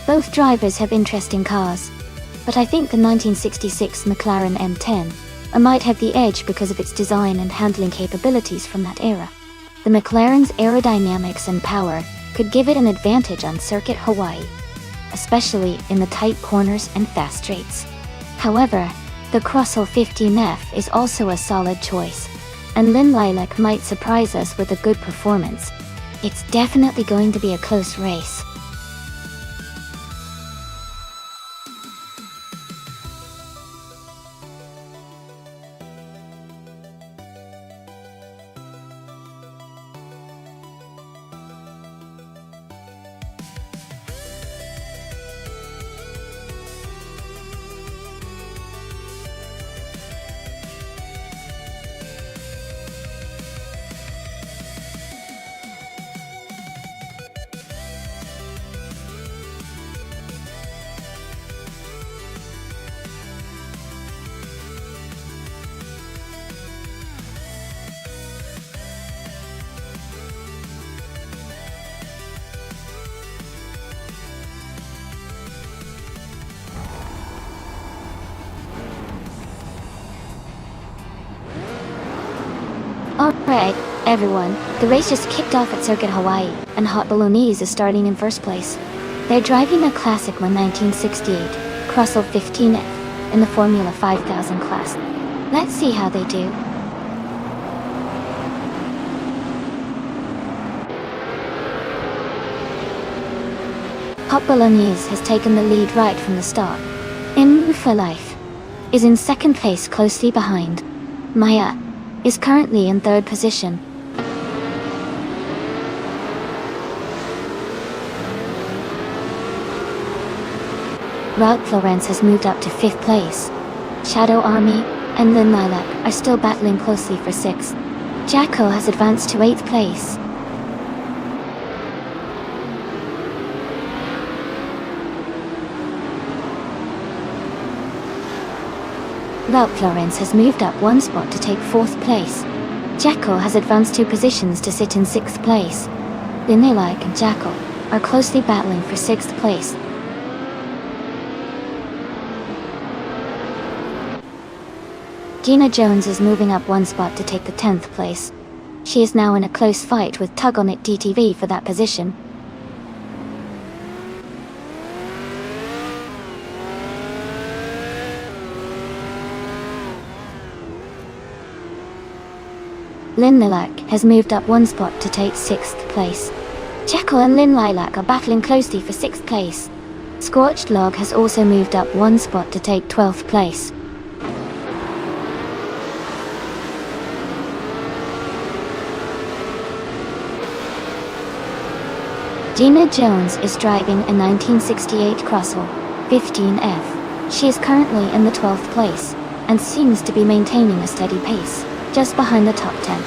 [SPEAKER 1] Both drivers have interesting cars, but I think the 1966 McLaren M10 might have the edge because of its design and handling capabilities from that era. The McLaren's aerodynamics and power could give it an advantage on Circuit Hawaii, especially in the tight corners and fast straights. However, the Crossell 15F is also a solid choice, and Lynn Lilac might surprise us with a good performance. It's definitely going to be a close race. Alright, everyone, the race just kicked off at Circuit Hawaii, and Hot Bolognese is starting in first place. They're driving a classic 1968 Crossell 15F in the Formula 5000 class. Let's see how they do. Hot Bolognese has taken the lead right from the start. In for Life is in second place closely behind. Maya is currently in third position. Ralph Florence has moved up to fifth place. Shadow Army and Lynn Lilac are still battling closely for sixth. Jacko has advanced to eighth place. Ralph Florence has moved up one spot to take fourth place. Jacko has advanced two positions to sit in sixth place. Lynn Lilac and Jacko are closely battling for sixth place. Gina Jones is moving up one spot to take the 10th place. She is now in a close fight with Tug on It DTV for that position. Lynn Lilac has moved up one spot to take sixth place. Jacko and Lynn Lilac are battling closely for sixth place. Scorched Log has also moved up one spot to take 12th place. Gina Jones is driving a 1968 Crossell 15F. She is currently in the 12th place, and seems to be maintaining a steady pace, just behind the top 10.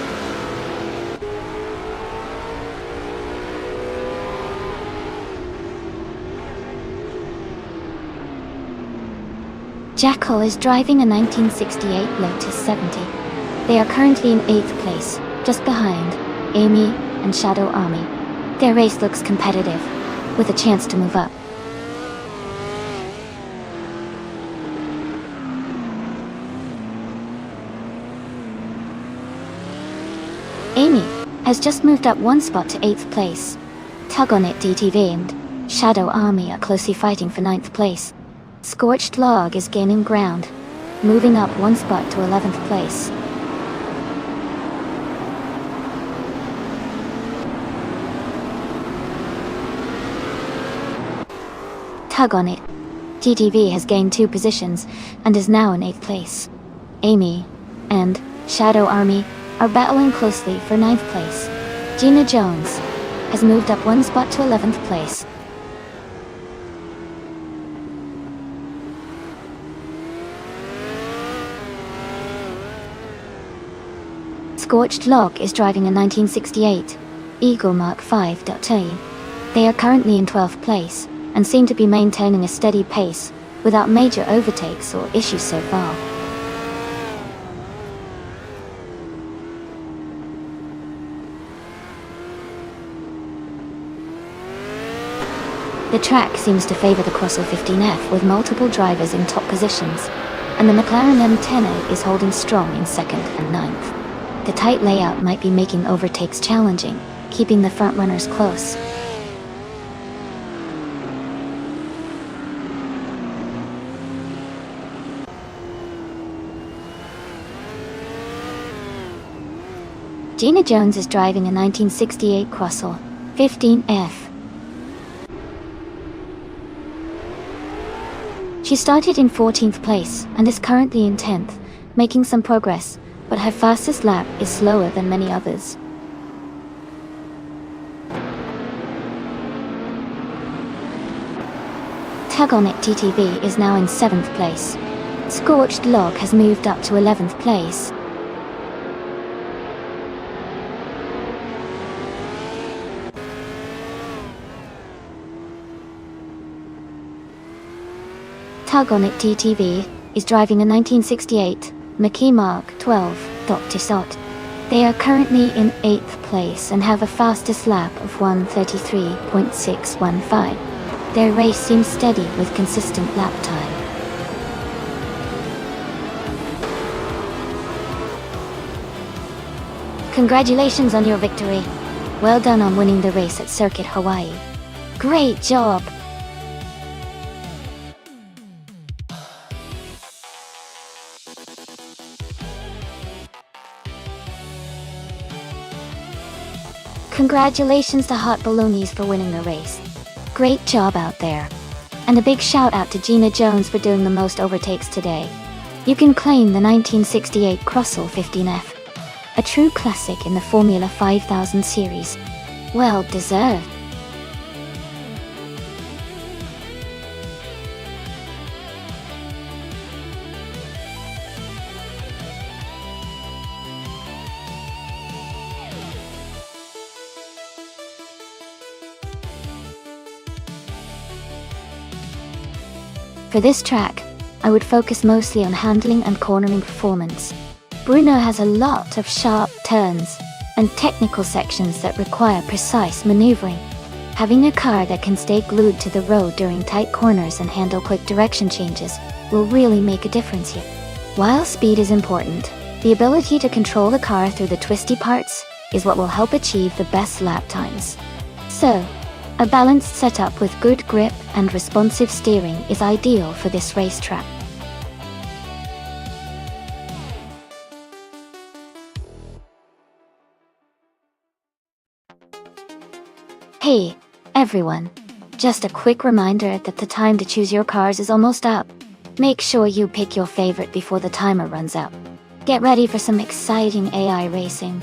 [SPEAKER 1] Jacko is driving a 1968 Lotus 70. They are currently in 8th place, just behind Amy and Shadow Army. Their race looks competitive, with a chance to move up. Amy has just moved up one spot to 8th place. Tug on It DTV and Shadow Army are closely fighting for 9th place. Scorched Log is gaining ground, moving up one spot to 11th place. Tug on It DTV has gained 2 positions and is now in 8th place. Amy and Shadow Army are battling closely for 9th place. Gina Jones has moved up one spot to 11th place. Scorched Log is driving a 1968 Eagle Mark 5.2. They are currently in 12th place, and seem to be maintaining a steady pace, without major overtakes or issues so far. The track seems to favor the Crossel 15F with multiple drivers in top positions, and the McLaren M10 is holding strong in 2nd and 9th. The tight layout might be making overtakes challenging, keeping the front runners close. Gina Jones is driving a 1968 Crossel 15F. She started in 14th place and is currently in 10th, making some progress, but her fastest lap is slower than many others. Tug On It TTV is now in 7th place. Scorched Log has moved up to 11th place. Tug On It TTV is driving a 1968 Mackie Mark 12 Dr. Sot. They are currently in 8th place and have a fastest lap of 1:33.615. Their race seems steady with consistent lap time. Congratulations on your victory. Well done on winning the race at Circuit Hawaii. Great job! Congratulations to Hot Balloonies for winning the race. Great job out there. And a big shout out to Gina Jones for doing the most overtakes today. You can claim the 1968 Crossel 15F, a true classic in the Formula 5000 series. Well deserved. For this track, I would focus mostly on handling and cornering performance. Bruno has a lot of sharp turns and technical sections that require precise maneuvering. Having a car that can stay glued to the road during tight corners and handle quick direction changes will really make a difference here. While speed is important, the ability to control the car through the twisty parts is what will help achieve the best lap times. So, a balanced setup with good grip and responsive steering is ideal for this racetrack. Hey, everyone. Just a quick reminder that the time to choose your cars is almost up. Make sure you pick your favorite before the timer runs out. Get ready for some exciting AI racing.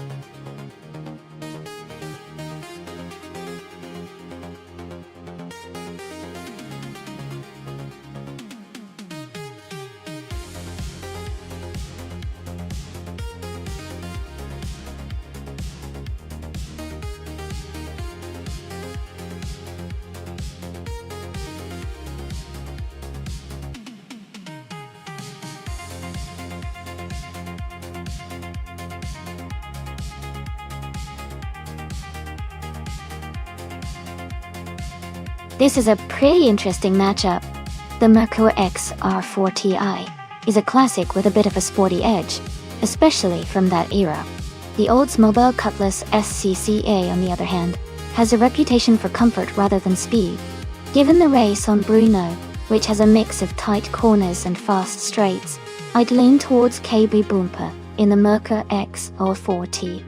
[SPEAKER 1] This is a pretty interesting matchup. The Merkur X R4 Ti is a classic with a bit of a sporty edge, especially from that era. The Oldsmobile Cutlass SCCA, on the other hand, has a reputation for comfort rather than speed. Given the race on Bruno, which has a mix of tight corners and fast straights, I'd lean towards KB Boompa in the Merkur X R4 Ti.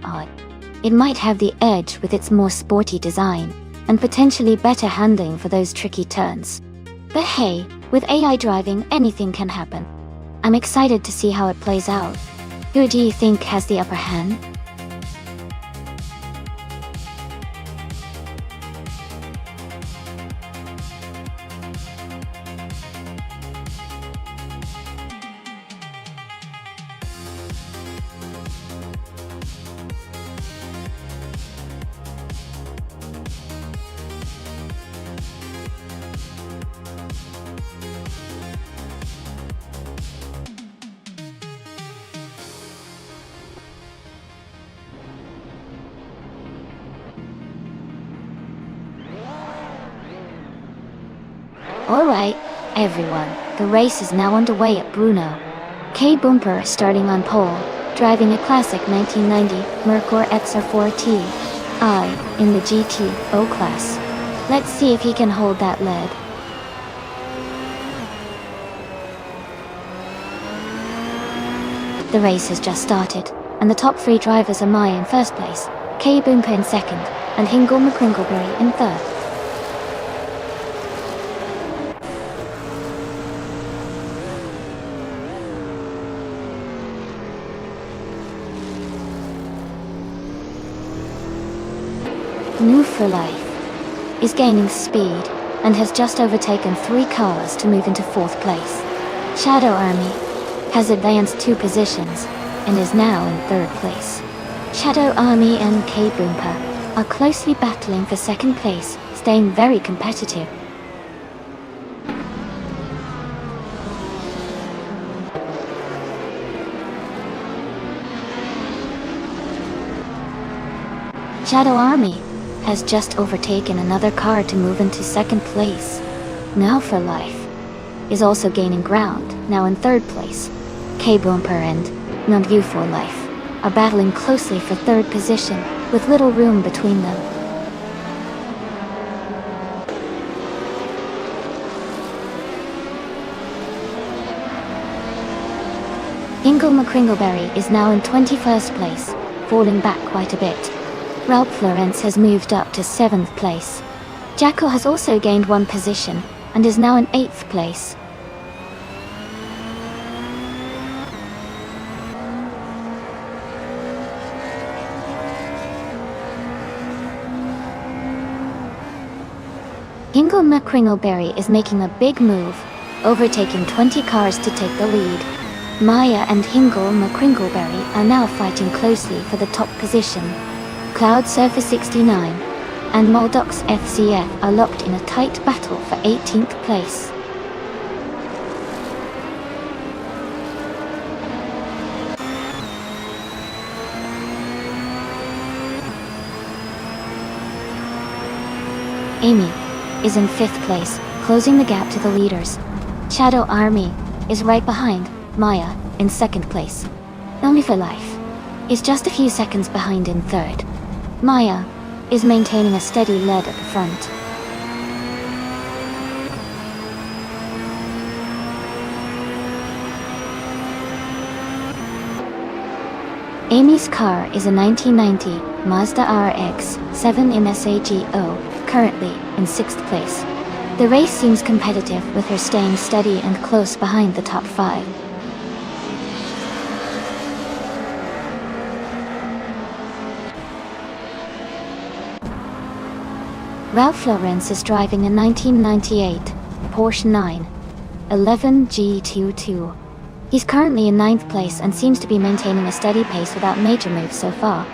[SPEAKER 1] It might have the edge with its more sporty design, and potentially better handling for those tricky turns. But hey, with AI driving, anything can happen. I'm excited to see how it plays out. Who do you think has the upper hand? Alright, everyone, the race is now underway at Bruno. K Bumper is starting on pole, driving a classic 1990 Merkur XR4Ti in the GTO class. Let's see if he can hold that lead. The race has just started, and the top three drivers are Maya in first place, K Bumper in second, and Hingle McCringleberry in third. Move for Life is gaining speed and has just overtaken 3 cars to move into 4th place. Shadow Army has advanced 2 positions and is now in 3rd place. Shadow Army and K Bumper are closely battling for 2nd place, staying very competitive. Shadow Army has just overtaken another car to move into 2nd place. Now for Life is also gaining ground, now in 3rd place. K Bumper and Nonstop for Life are battling closely for 3rd position, with little room between them. Hingle McCringleberry is now in 21st place, falling back quite a bit. Ralph Laurenz has moved up to 7th place. Jacko has also gained 1 position and is now in 8th place. Hingle McCringleberry is making a big move, overtaking 20 cars to take the lead. Maya and Hingle McCringleberry are now fighting closely for the top position. Cloud Surfer 69 and Moldox FCF are locked in a tight battle for 18th place. Amy is in 5th place, closing the gap to the leaders. Shadow Army is right behind Maya in 2nd place. Only for Life is just a few seconds behind in 3rd. Maya is maintaining a steady lead at the front. Amy's car is a 1990 Mazda RX 7 in SAGO, currently in 6th place. The race seems competitive, with her staying steady and close behind the top 5. Ralph Laurenz is driving a 1998 Porsche 911 G22. He's currently in 9th place and seems to be maintaining a steady pace without major moves so far.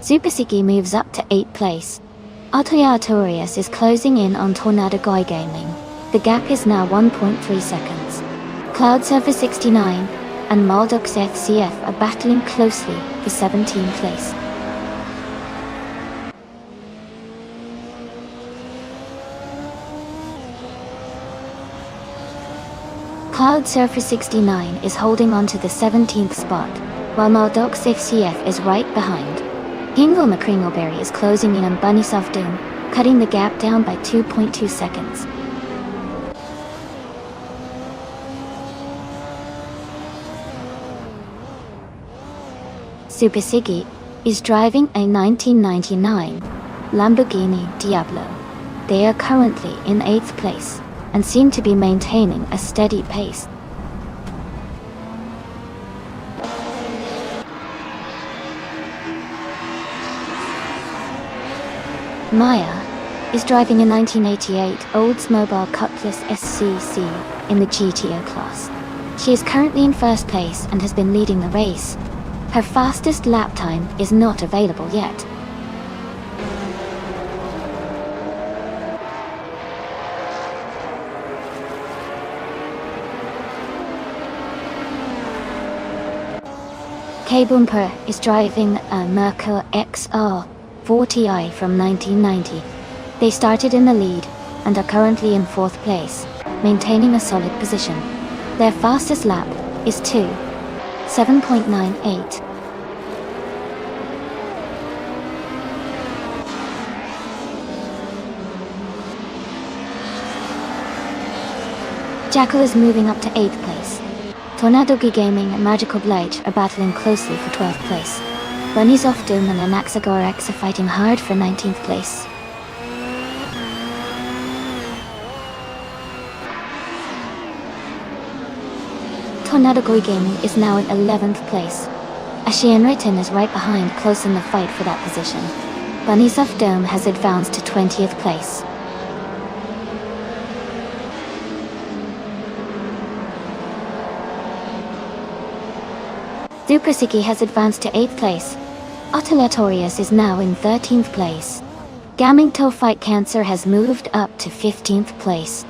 [SPEAKER 1] Supersiki moves up to 8th place. Atoya Artorias is closing in on Tornado Guy Gaming. The gap is now 1.3 seconds. Cloud Surfer 69 and Moldox FCF are battling closely for 17th place. Cloud Surfer 69 is holding on to the 17th spot, while Moldox FCF is right behind. Hingle McCringleberry is closing in on Bunnysoft Doom, cutting the gap down by 2.2 seconds. Super Siggy is driving a 1999 Lamborghini Diablo. They are currently in 8th place and seem to be maintaining a steady pace. Maya is driving a 1988 Oldsmobile Cutlass SCC in the GTO class. She is currently in 1st place and has been leading the race. Her fastest lap time is not available yet. K Bumper is driving a Merkur XR40i from 1990. They started in the lead and are currently in 4th place, maintaining a solid position. Their fastest lap is 7.98. Jackal is moving up to 8th place. Tornadogi Gaming and Magical Blade are battling closely for 12th place. Bunnies Off Doom and Anaxagor X are fighting hard for 19th place. Tornadogi Gaming is now in 11th place. Ashian Written is right behind, close in the fight for that position. Bunnies Off Dome has advanced to 20th place. Duprasiki has advanced to 8th place. Otolatorius is now in 13th place. Gaming Toe Fight Cancer has moved up to 15th place.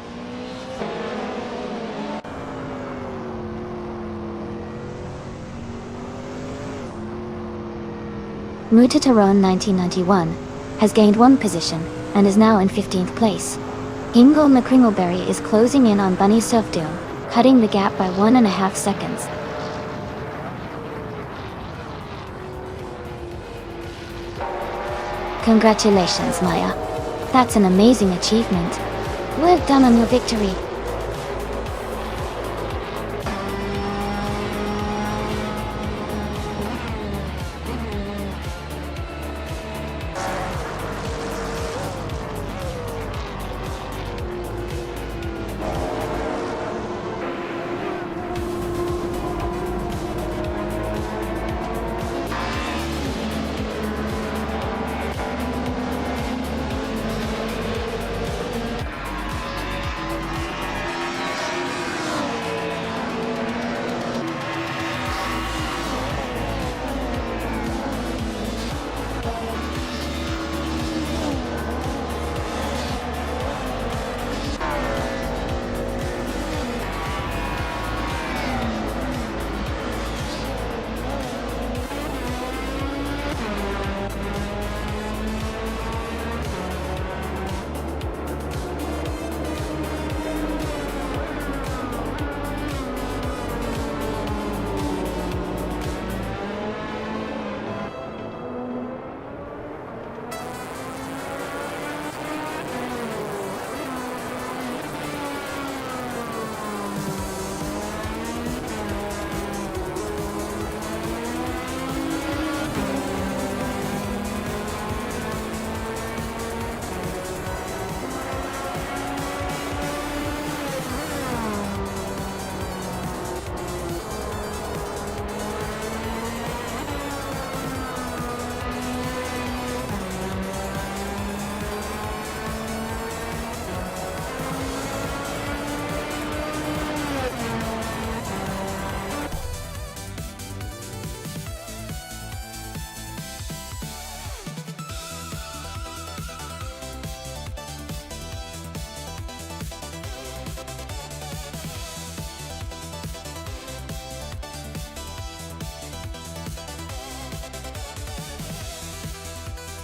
[SPEAKER 1] Mutataron 1991 has gained 1 position and is now in 15th place. Hingle McCringleberry is closing in on Bunny Sofdoom, cutting the gap by 1.5 seconds. Congratulations, Maya. That's an amazing achievement. Well done on your victory.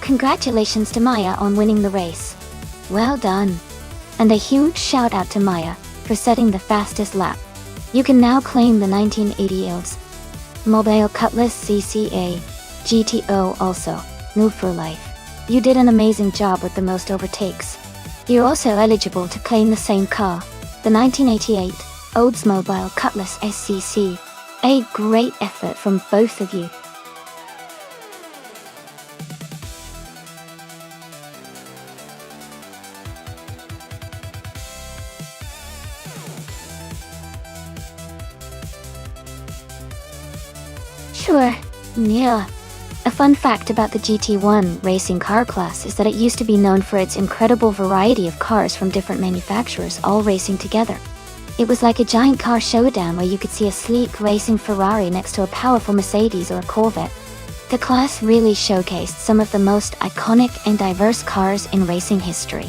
[SPEAKER 1] Congratulations to Maya on winning the race. Well done. And a huge shout out to Maya for setting the fastest lap. You can now claim the 1980 Olds Mobile Cutlass CCA GTO also. Move for life. You did an amazing job with the most overtakes. You're also eligible to claim the same car, the 1988 Oldsmobile Cutlass SCC. A great effort from both of you. Sure, yeah. A fun fact about the GT1 racing car class is that it used to be known for its incredible variety of cars from different manufacturers all racing together. It was like a giant car showdown where you could see a sleek racing Ferrari next to a powerful Mercedes or a Corvette. The class really showcased some of the most iconic and diverse cars in racing history.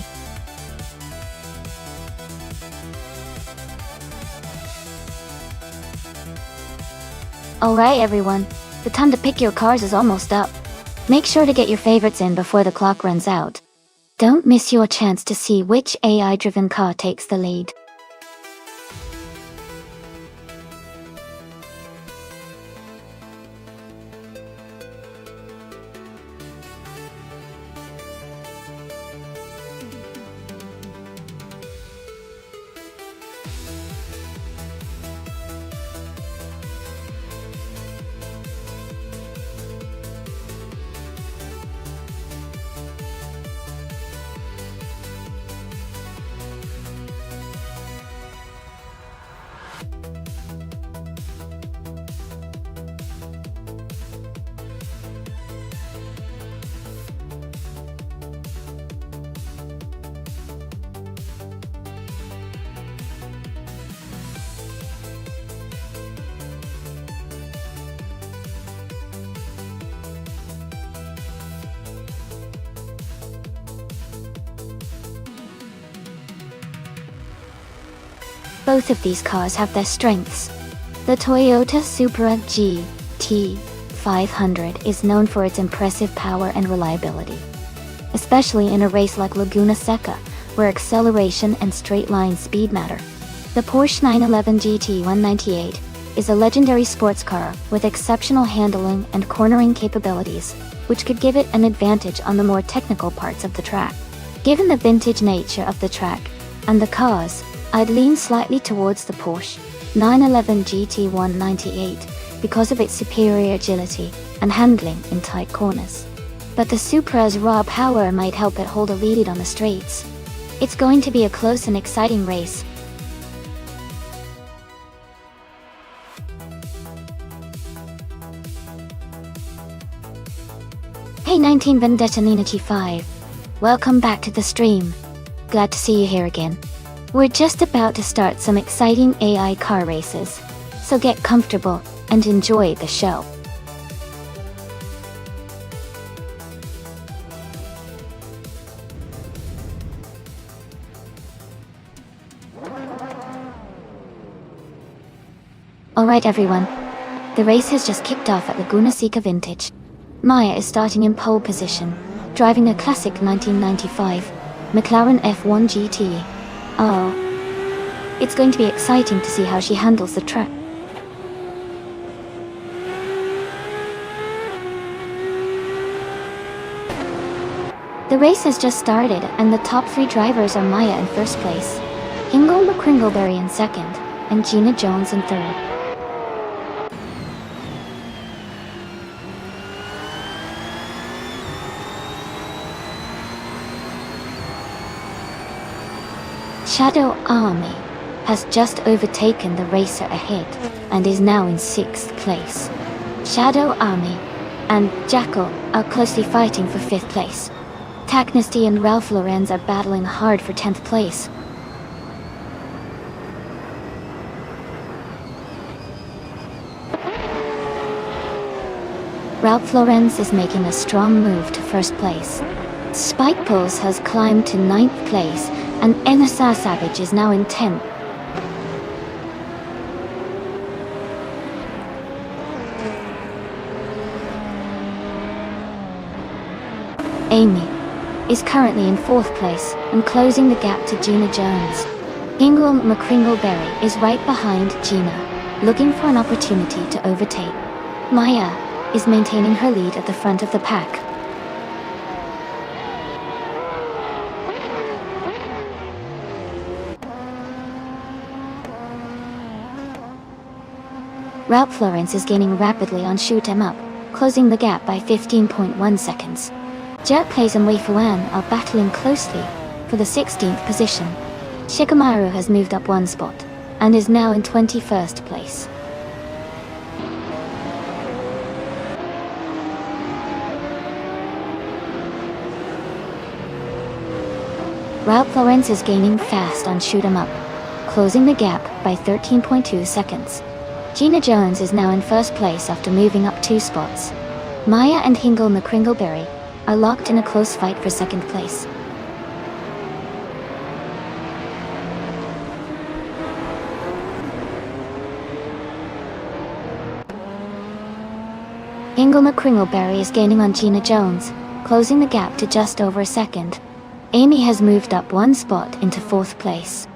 [SPEAKER 1] Alright everyone, The time to pick your cars is almost up. Make sure to get your favorites in before the clock runs out. Don't miss your chance to see which AI-driven car takes the lead. Both of these cars have their strengths. The Toyota Supra GT500 is known for its impressive power and reliability, especially in a race like Laguna Seca, where acceleration and straight-line speed matter. The Porsche 911 GT198 is a legendary sports car with exceptional handling and cornering capabilities, which could give it an advantage on the more technical parts of the track. Given the vintage nature of the track and the cars, I'd lean slightly towards the Porsche 911 GT198 because of its superior agility and handling in tight corners. But the Supra's raw power might help it hold a lead on the straights. It's going to be a close and exciting race. Hey 19 Vendetta Nina T5. Welcome back to the stream. Glad to see you here again. We're just about to start some exciting AI car races, so get comfortable and enjoy the show. Alright everyone, the race has just kicked off at Laguna Seca Vintage. Maya is starting in pole position, driving a classic 1995 McLaren F1 GT. Oh, it's going to be exciting to see how she handles the track. The race has just started and the top three drivers are Maya in first place, Ingo McCringleberry in second, and Gina Jones in third. Shadow Army has just overtaken the racer ahead and is now in 6th place. Shadow Army and Jackal are closely fighting for 5th place. Taknesty and Ralph Lorenz are battling hard for 10th place. Ralph Lorenz is making a strong move to 1st place. Spike Pulse has climbed to 9th place and NSA Savage is now in 10th. Amy is currently in 4th place and closing the gap to Gina Jones. Ingram McCringleberry is right behind Gina, looking for an opportunity to overtake. Maya is maintaining her lead at the front of the pack. Ralph Lauren is gaining rapidly on Shoot 'em Up, closing the gap by 15.1 seconds. Jerk Plays and Wei Fuan are battling closely for the 16th position. Shikamaru has moved up 1 spot and is now in 21st place. Ralph Lauren is gaining fast on Shoot 'em Up, closing the gap by 13.2 seconds. Gina Jones is now in 1st place after moving up 2 spots. Maya and Hingle McCringleberry are locked in a close fight for 2nd place. Ingle McCringleberry is gaining on Gina Jones, closing the gap to just over a second. Amy has moved up one spot into 4th place.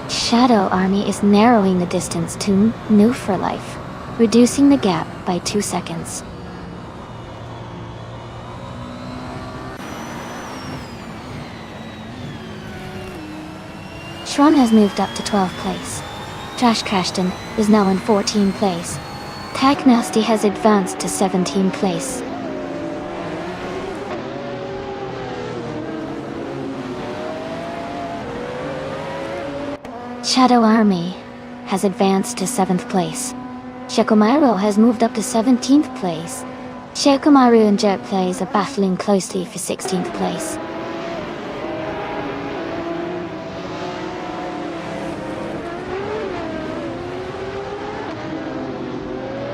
[SPEAKER 1] Shadow Army is narrowing the distance to New for Life, reducing the gap by 2 seconds. Shron has moved up to 12th place. Trash Crashton is now in 14th place. Tag Nasty has advanced to 17th place. Shadow Army has advanced to 7th place. Shekomaru has moved up to 17th place. Shekomaru and Jerk Plays are battling closely for 16th place.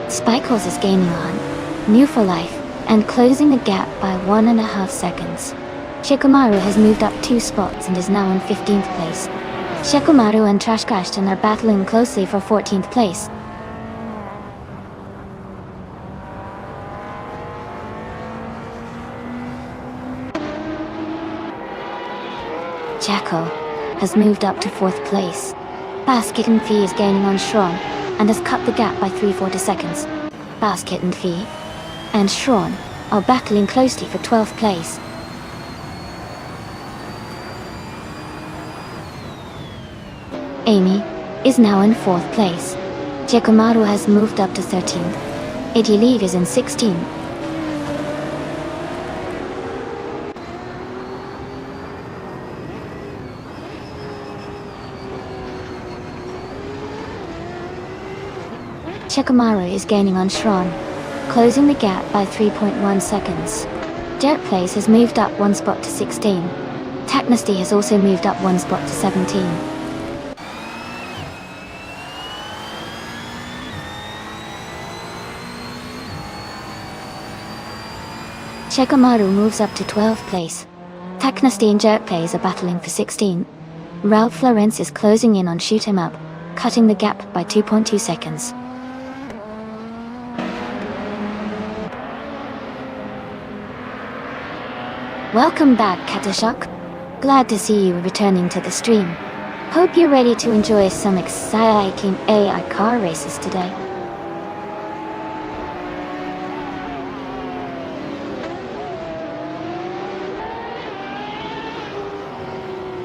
[SPEAKER 1] Spikles is gaining on New for Life and closing the gap by 1.5 seconds. Shikomaru has moved up 2 spots and is now in 15th place. Shikomaru and Trash Crashton are battling closely for 14th place. Jacko has moved up to 4th place. Basket and Fee is gaining on Shron and has cut the gap by 3/4 seconds. Basket and Fee and Shron are battling closely for 12th place. Amy is now in 4th place. Jekomaru has moved up to 13th. Eddie Leave is in 16th. Shikomaru is gaining on Shron, closing the gap by 3.1 seconds. Jerk Place has moved up 1 spot to 16. Taknasty has also moved up 1 spot to 17. Shikomaru moves up to 12th place. Taknasty and Jerk Plays are battling for 16. Ralph Lawrence is closing in on Shoot 'em Up, cutting the gap by 2.2 seconds. Welcome back, Katashock. Glad to see you returning to the stream. Hope you're ready to enjoy some exciting AI car races today.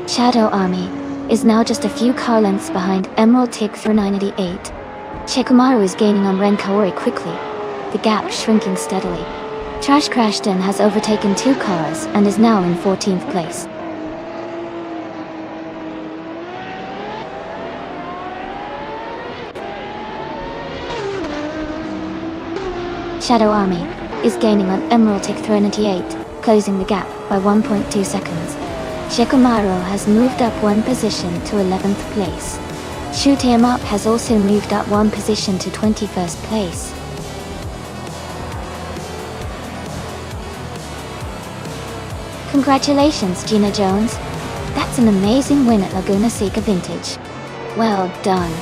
[SPEAKER 1] Shadow Army is now just a few car lengths behind Emerald Tick through 988. Shikomaru is gaining on Ren Kaori quickly, the gap shrinking steadily. Trash Crashton has overtaken 2 cars and is now in 14th place. Shadow Army is gaining on Emerald Tick 398, closing the gap by 1.2 seconds. Shikomaru has moved up 1 position to 11th place. Shoot 'em Up has also moved up 1 position to 21st place. Congratulations, Gina Jones. That's an amazing win at Laguna Seca Vintage. Well done.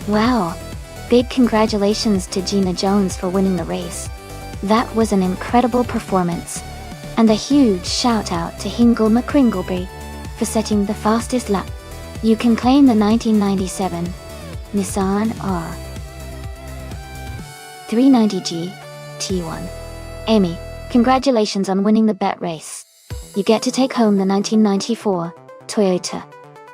[SPEAKER 1] Wow! Big congratulations to Gina Jones for winning the race. That was an incredible performance. And a huge shout out to Hingle McCringleberry for setting the fastest lap. You can claim the 1997 Nissan R390G T1. Amy, congratulations on winning the bet race. You get to take home the 1994 Toyota.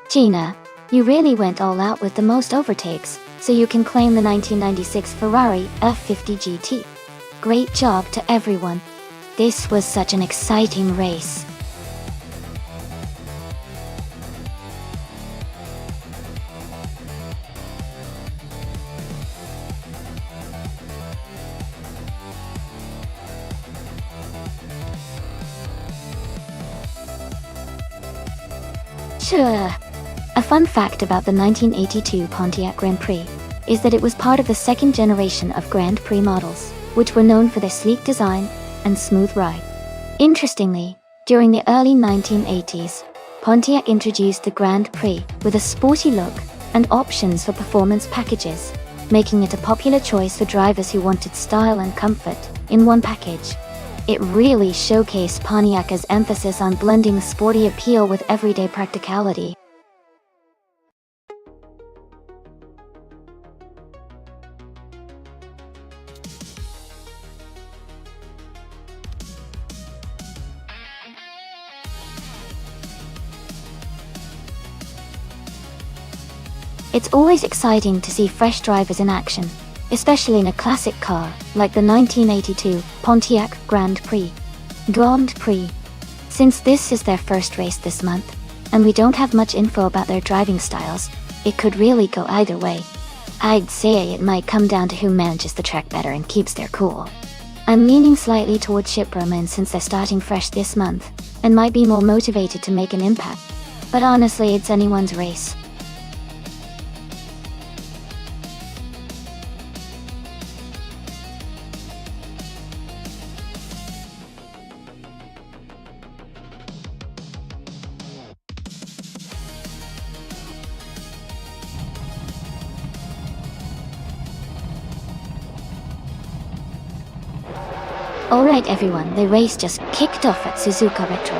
[SPEAKER 1] Gina, you really went all out with the most overtakes, so you can claim the 1996 Ferrari F50 GT. Great job to everyone. This was such an exciting race. Sure. A fun fact about the 1982 Pontiac Grand Prix is that it was part of the second generation of Grand Prix models, which were known for their sleek design and smooth ride. Interestingly, during the early 1980s, Pontiac introduced the Grand Prix with a sporty look and options for performance packages, making it a popular choice for drivers who wanted style and comfort in one package. It really showcased Pontiac's emphasis on blending sporty appeal with everyday practicality. It's always exciting to see fresh drivers in action, especially in a classic car like the 1982 Pontiac Grand Prix. Since this is their first race this month, and we don't have much info about their driving styles, it could really go either way. I'd say it might come down to who manages the track better and keeps their cool. I'm leaning slightly towards Chip Roman since they're starting fresh this month, and might be more motivated to make an impact. But honestly, it's anyone's race. Alright everyone, the race just kicked off at Suzuka Retro.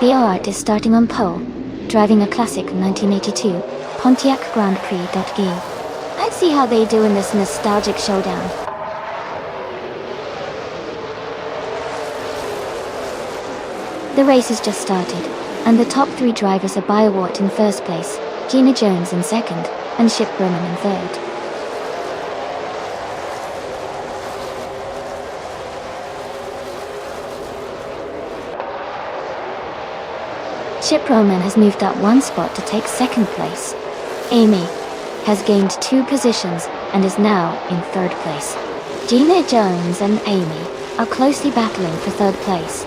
[SPEAKER 1] The art is starting on pole, driving a classic 1982 Pontiac Grand Prix.G. Let's see how they do in this nostalgic showdown. The race has just started, and the top three drivers are Biowart in first place, Gina Jones in second, and Chip Roman in third. Chip Roman has moved up one spot to take second place. Amy has gained 2 positions and is now in third place. Gina Jones and Amy are closely battling for third place.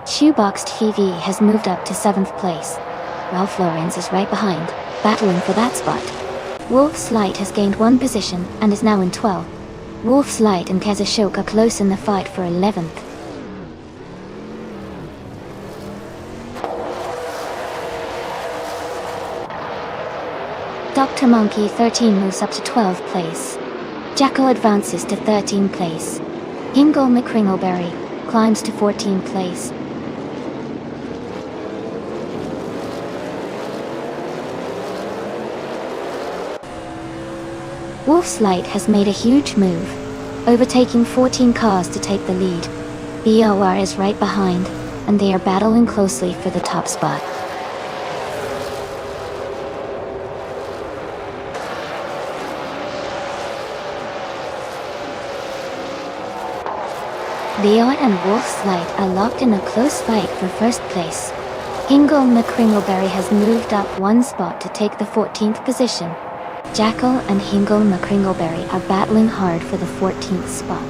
[SPEAKER 1] Shoebox TV has moved up to 7th place. Ralph Lauren is right behind, battling for that spot. Wolf's Light has gained 1 position and is now in 12th. Wolf's Light and Kazashok are close in the fight for 11th. Dr. Monkey 13 moves up to 12th place. Jackal advances to 13th place. Hingle McCringleberry climbs to 14th place. Wolf's Light has made a huge move, overtaking 14 cars to take the lead. BOR is right behind, and they are battling closely for the top spot. BOR and Wolf's Light are locked in a close fight for first place. Hingle McCringleberry has moved up 1 spot to take the 14th position. Jackal and Hingle McCringleberry are battling hard for the 14th spot.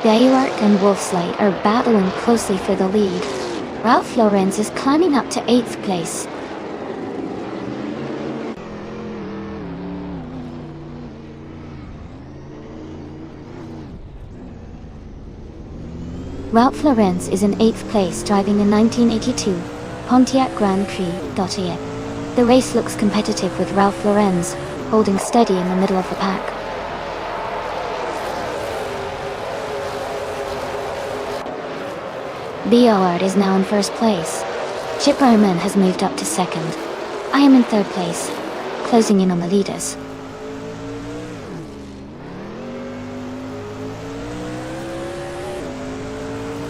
[SPEAKER 1] Bayard and Wolf's Light are battling closely for the lead. Ralph Lauren is climbing up to 8th place. Ralph Lauren is in 8th place driving a 1982 Pontiac Grand Prix.G. The race looks competitive with Ralph Lauren's holding steady in the middle of the pack. Beoward is now in first place. Chip Roman has moved up to second. I am in third place, closing in on the leaders.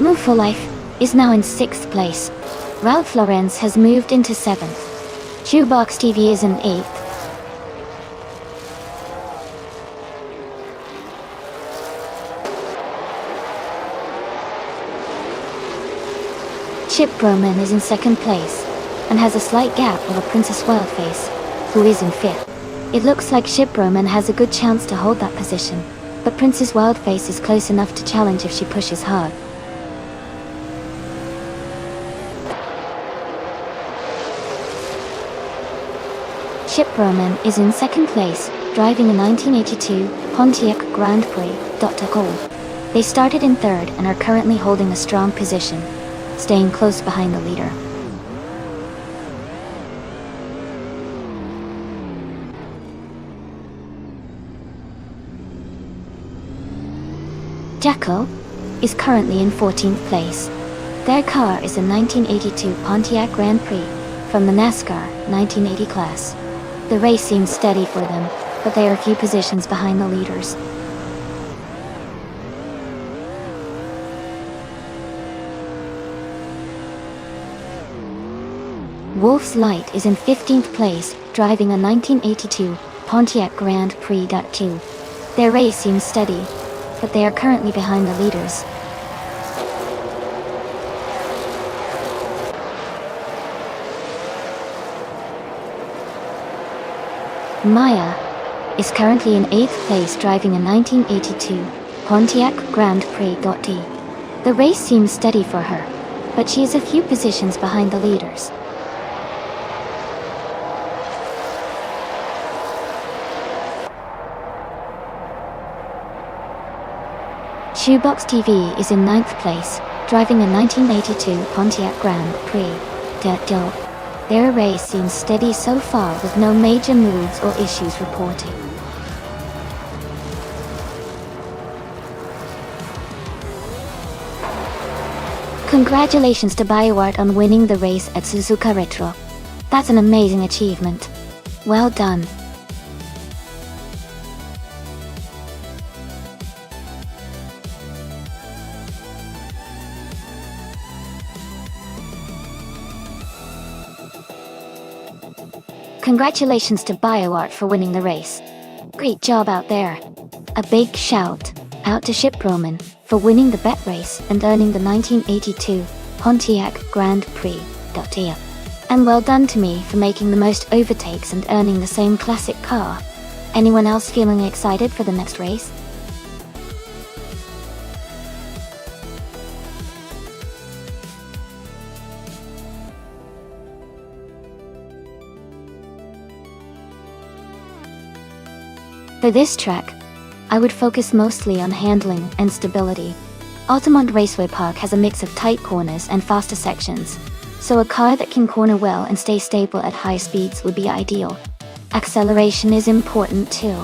[SPEAKER 1] Move for Life is now in sixth place. Ralph Lauren's has moved into seventh. Shoebox TV is in eighth. Chip Roman is in second place, and has a slight gap over Princess Wildface, who is in fifth. It looks like Chip Roman has a good chance to hold that position, but Princess Wildface is close enough to challenge if she pushes hard. Chip Roman is in second place, driving a 1982 Pontiac Grand Prix Dr. Gold. They started in third and are currently holding a strong position, staying close behind the leader. Jackal is currently in 14th place. Their car is a 1982 Pontiac Grand Prix from the NASCAR 1980 class. The race seems steady for them, but they are a few positions behind the leaders. Wolf's Light is in 15th place, driving a 1982 Pontiac Grand Prix .2. Their race seems steady, but they are currently behind the leaders. Maya is currently in 8th place, driving a 1982 Pontiac Grand Prix .D. The race seems steady for her, but she is a few positions behind the leaders. Shoebox TV is in 9th place, driving a 1982 Pontiac Grand Prix .D. Their race seems steady so far, with no major moves or issues reported. Congratulations to Beoward on winning the race at Suzuka Retro. That's an amazing achievement. Well done. Congratulations to Beoward for winning the race. Great job out there. A big shout out to Chip Roman for winning the bet race and earning the 1982 Pontiac Grand Prix .D. And well done to me for making the most overtakes and earning the same classic car. Anyone else feeling excited for the next race? For this track, I would focus mostly on handling and stability. Altamont Raceway Park has a mix of tight corners and faster sections, so a car that can corner well and stay stable at high speeds would be ideal. Acceleration is important too,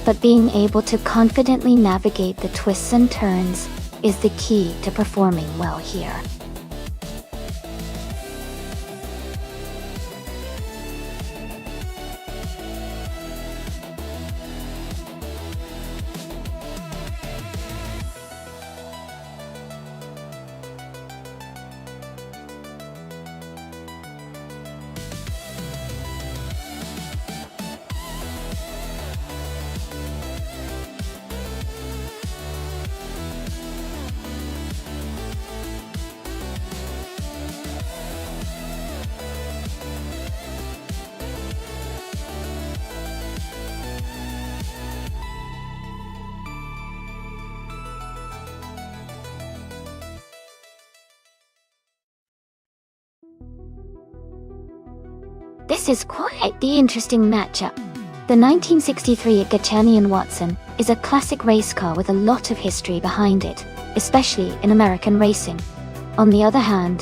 [SPEAKER 1] but being able to confidently navigate the twists and turns is the key to performing well here. This is quite the interesting matchup. The 1963 Gachani Watson is a classic race car with a lot of history behind it, especially in American racing. On the other hand,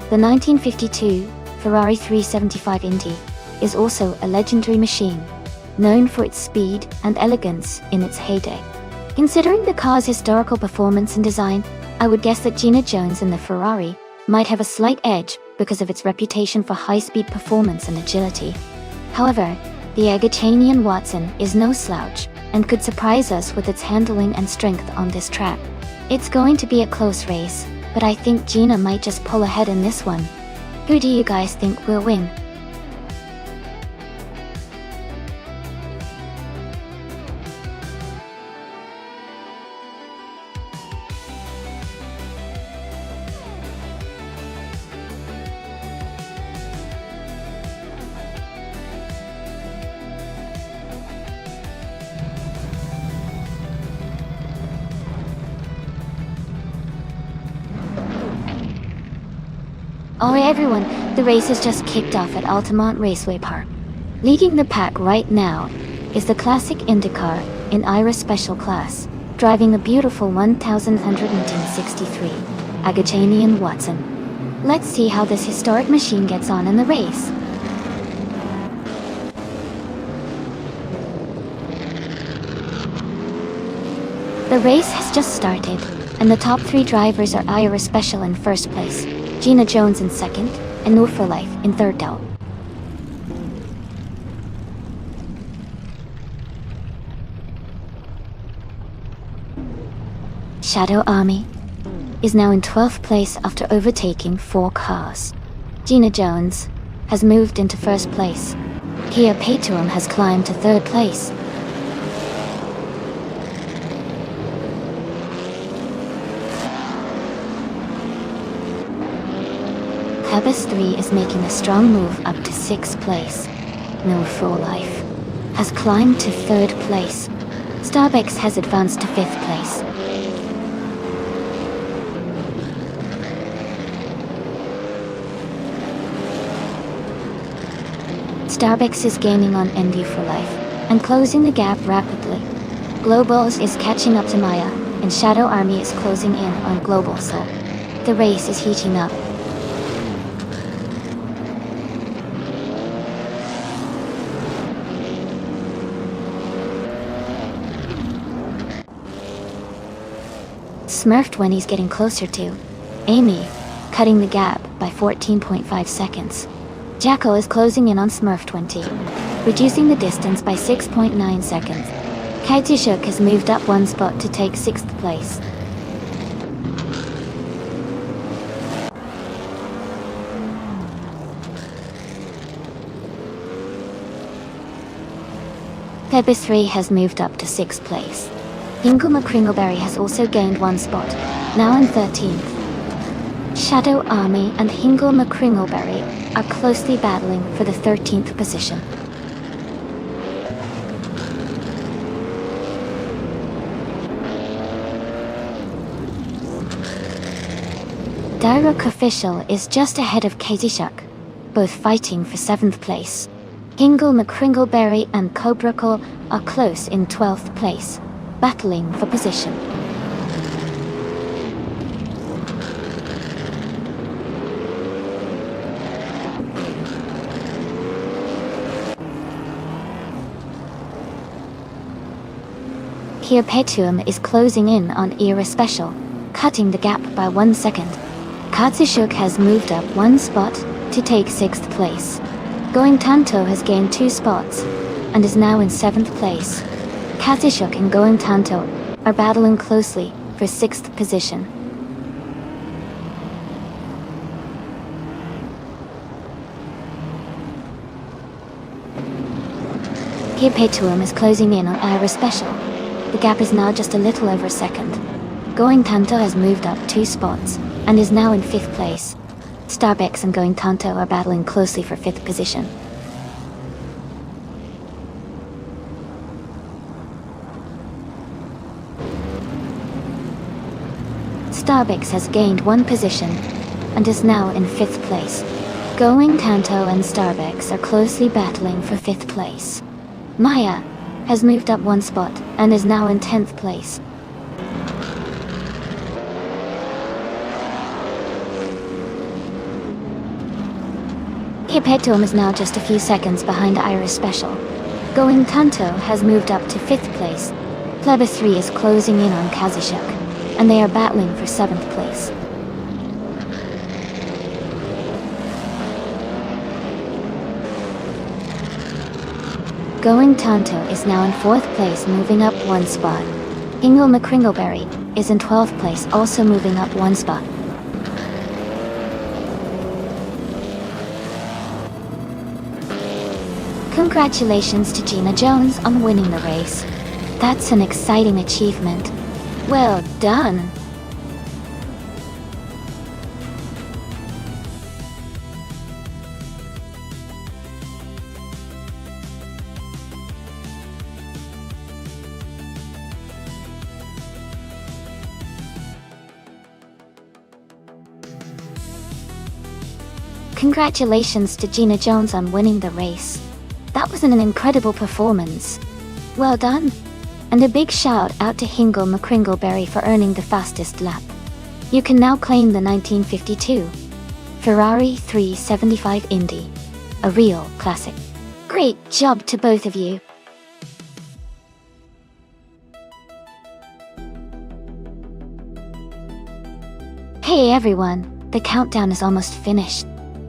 [SPEAKER 1] the 1952 Ferrari 375 Indy is also a legendary machine, known for its speed and elegance in its heyday. Considering the car's historical performance and design, I would guess that Gina Jones in the Ferrari might have a slight edge because of its reputation for high-speed performance and agility. However, the Argentinian Watson is no slouch and could surprise us with its handling and strength on this track. It's going to be a close race, but I think Gina might just pull ahead in this one. Who do you guys think will win? Alright everyone, the race has just kicked off at Altamont Raceway Park. Leading the pack right now is the classic IndyCar in IRA Special Class, driving the beautiful 1163 Argentinian Watson. Let's see how this historic machine gets on in the race. The race has just started, and the top 3 drivers are IRA Special in first place, Gina Jones in second, and Nur for Life in third out. Shadow Army is now in 12th place after overtaking 4 cars. Gina Jones has moved into first place. Kia Paytuum has climbed to third place. Cabas 3 is making a strong move up to 6th place. No For Life has climbed to 3rd place. Starbucks has advanced to 5th place. Starbucks is gaining on Indy For Life and closing the gap rapidly. Globals is catching up to Maya, and Shadow Army is closing in on Global, so the race is heating up. Smurfed when he's getting closer to Amy, cutting the gap by 14.5 seconds. Jacko is closing in on Smurf 20, reducing the distance by 6.9 seconds. Kaitishuk has moved up 1 spot to take 6th place. Pebis 3 has moved up to 6th place. Hingle McCringleberry has also gained 1 spot, now in 13th. Shadow Army and Hingle McCringleberry are closely battling for the 13th position. Direk Official is just ahead of Kaitishuk, both fighting for 7th place. Hingle McCringleberry and Cobrakle are close in 12th place, battling for position. Kia Paytuum is closing in on Era Special, cutting the gap by 1 second. Katsishuk has moved up 1 spot to take 6th place. Going Tanto has gained 2 spots and is now in 7th place. Katsishuk and Going Tanto are battling closely for 6th position. Kia Paytuum is closing in on Ira Special. The gap is now just a little over a second. Going Tanto has moved up 2 spots and is now in 5th place. Starbucks and Going Tanto are battling closely for 5th position. Starbucks has gained 1 position and is now in 5th place. Going Tanto and Starbucks are closely battling for 5th place. Maya has moved up 1 spot and is now in 10th place. Hipetum is now just a few seconds behind Iris Special. Going Tanto has moved up to 5th place. Pleba 3 is closing in on Kazushuk, and they are battling for 7th place. Going Tanto is now in 4th place, moving up 1 spot. Ingle McCringleberry is in 12th place, also moving up 1 spot. Congratulations to Gina Jones on winning the race. That's an exciting achievement. Well done! Congratulations to Gina Jones on winning the race. That was an incredible performance. Well done. And a big shout out to Hingle McCringleberry for earning the fastest lap. You can now claim the 1952 Ferrari 375 Indy. A real classic. Great job to both of you. Hey everyone, the countdown is almost finished.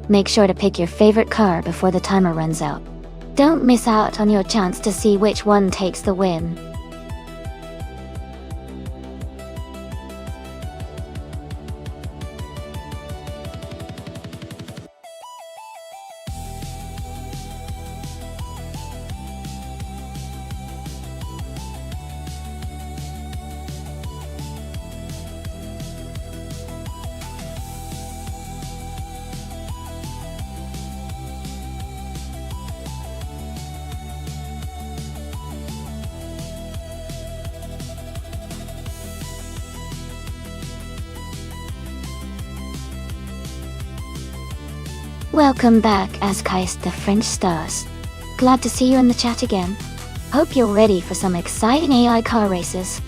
[SPEAKER 1] Make sure to pick your favorite car before the timer runs out. Don't miss out on your chance to see which one takes the win. Welcome back, Askheist the French Stars. Glad to see you in the chat again. Hope you're ready for some exciting AI car races.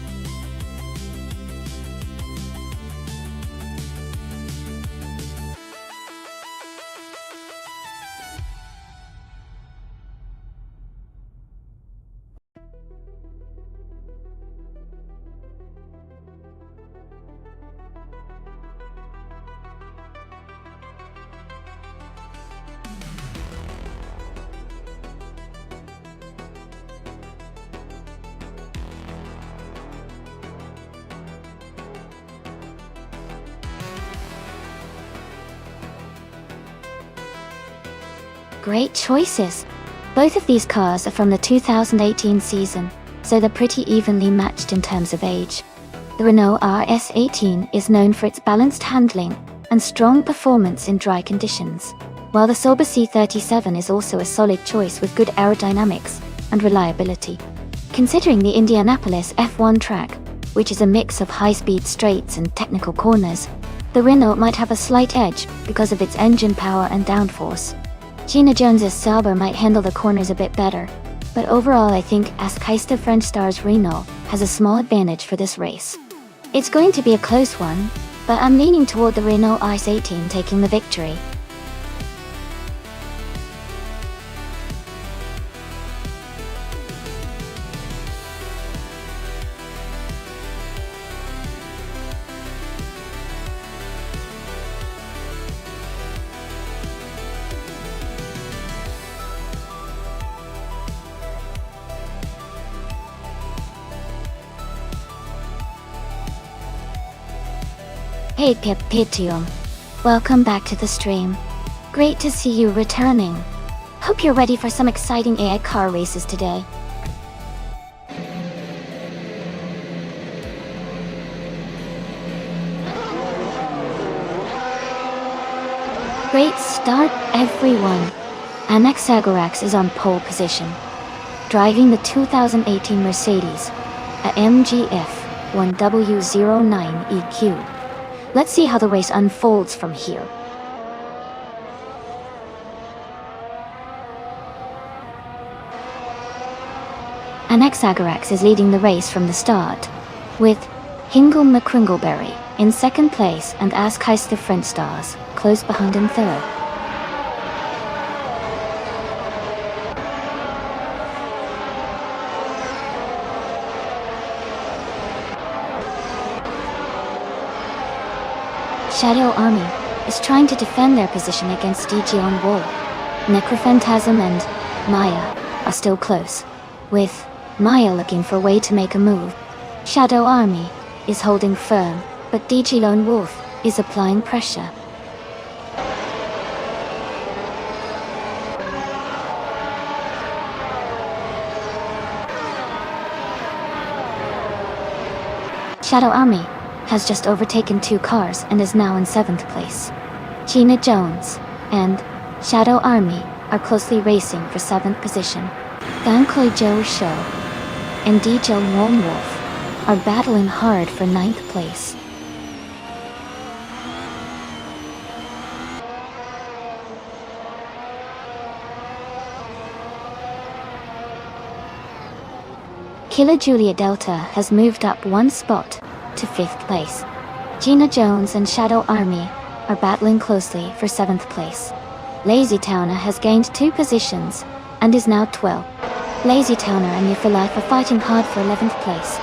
[SPEAKER 1] Great choices! Both of these cars are from the 2018 season, so they're pretty evenly matched in terms of age. The Renault RS18 is known for its balanced handling and strong performance in dry conditions, while the Sauber C37 is also a solid choice with good aerodynamics and reliability. Considering the Indianapolis F1 track, which is a mix of high-speed straights and technical corners, the Renault might have a slight edge because of its engine power and downforce. Gina Jones's Sauber might handle the corners a bit better, but overall I think Askheist the French Stars Renault has a small advantage for this race. It's going to be a close one, but I'm leaning toward the Renault RS18 taking the victory. Hey Pitium. Welcome back to the stream. Great to see you returning. Hope you're ready for some exciting AI car races today. Great start, everyone. Anaxagorax is on pole position, driving the 2018 Mercedes, a MGF 1W09EQ. Let's see how the race unfolds from here. Anaxagorax is leading the race from the start, with Hingle McCringleberry in second place and Askheist the French Stars close behind in third. Shadow Army is trying to defend their position against DG on wall. Necrophantasm and Maya are still close, with Maya looking for a way to make a move. Shadow Army is holding firm, but DG Lone Wolf is applying pressure. Shadow Army has just overtaken 2 cars and is now in 7th place. Gina Jones and Shadow Army are closely racing for 7th position. Fan Koi Joe Show and DJ Lone Wolf are battling hard for 9th place. Killer Julia Delta has moved up 1 spot to 5th place. Gina Jones and Shadow Army are battling closely for 7th place. Lazy Towner has gained 2 positions and is now 12. Lazy Towner and You for Life are fighting hard for 11th place.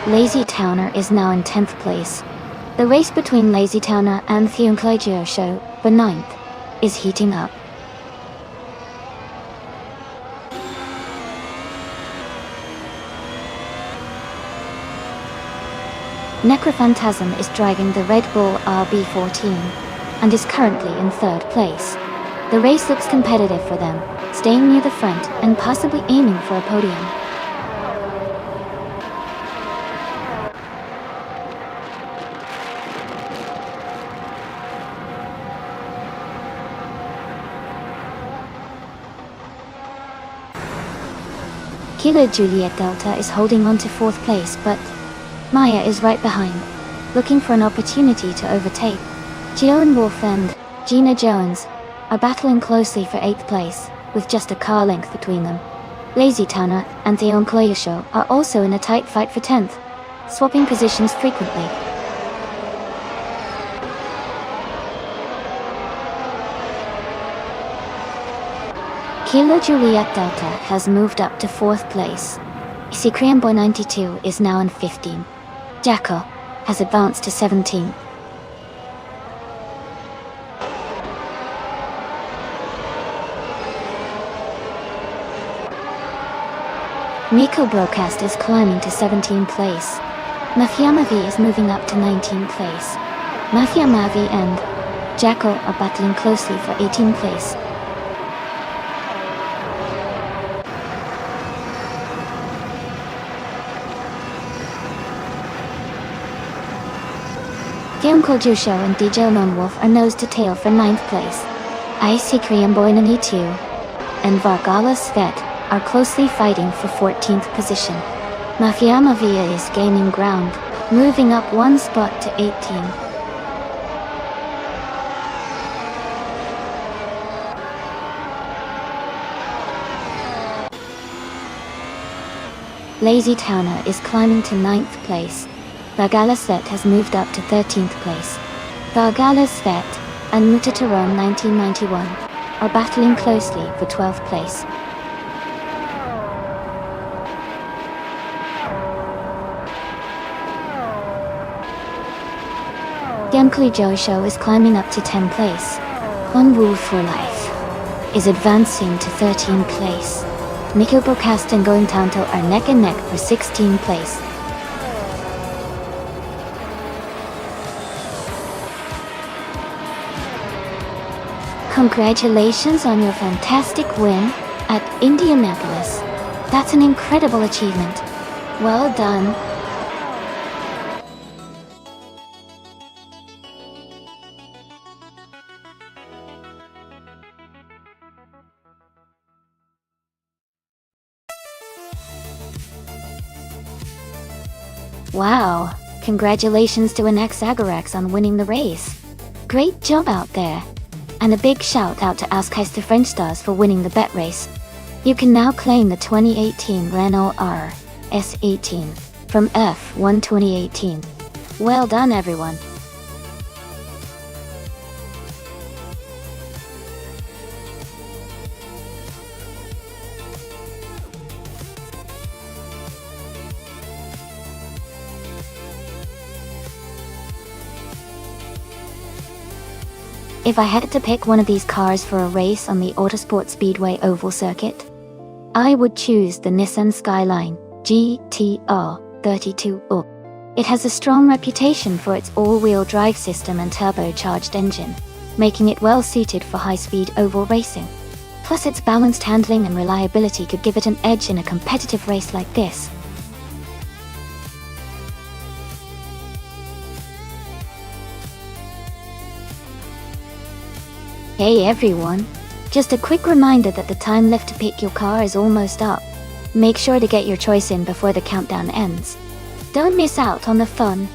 [SPEAKER 1] Lazy Towner is now in 10th place. The race between Lazy Towner and Theonclagio Show for 9th is heating up. Necrophantasm is driving the Red Bull RB14 and is currently in 3rd place. The race looks competitive for them, staying near the front and possibly aiming for a podium. Killer Juliet Delta is holding on to 4th place, but Maya is right behind, looking for an opportunity to overtake. Lone Wolf and Gina Jones are battling closely for 8th place, with just a car length between them. Lazy Towner and Theonclagio Show are also in a tight fight for 10th, swapping positions frequently. Killer Juliet Delta has moved up to 4th place. Korean Boy 92 is now in 15th. Jacko has advanced to 17th. Miko Broadcast is climbing to 17th place. Mafia Mavi is moving up to 19th place. Mafia Mavi and Jacko are battling closely for 18th place. Theonclagio Show and DJ Lone Wolf are nose to tail for 9th place. Icy Korean Boy 92 and Vargala Svet are closely fighting for 14th position. Mafia Mavia is gaining ground, moving up 1 spot to 18. Lazy Towner is climbing to 9th place. Vargala Svet has moved up to 13th place. Vargala Svet and Mutataron 1991 are battling closely for 12th place. Theonclagio Show is climbing up to 10th place. Lone Wolf for Life is advancing to 13th place. Miko Broadcast and Going Tanto are neck and neck for 16th place. Congratulations on your fantastic win at Indianapolis. That's an incredible achievement. Well done. Wow, congratulations to Anex Agarax on winning the race. Great job out there. And a big shout out to Askeister French Stars for winning the bet race. You can now claim the 2018 Renault R S18 from F1 2018. Well done everyone. If I had to pick one of these cars for a race on the Autosport Speedway oval circuit, I would choose the Nissan Skyline GTR 32U. It has a strong reputation for its all-wheel drive system and turbocharged engine, making it well suited for high-speed oval racing. Plus its balanced handling and reliability could give it an edge in a competitive race like this. Hey everyone! Just a quick reminder that the time left to pick your car is almost up. Make sure to get your choice in before the countdown ends. Don't miss out on the fun.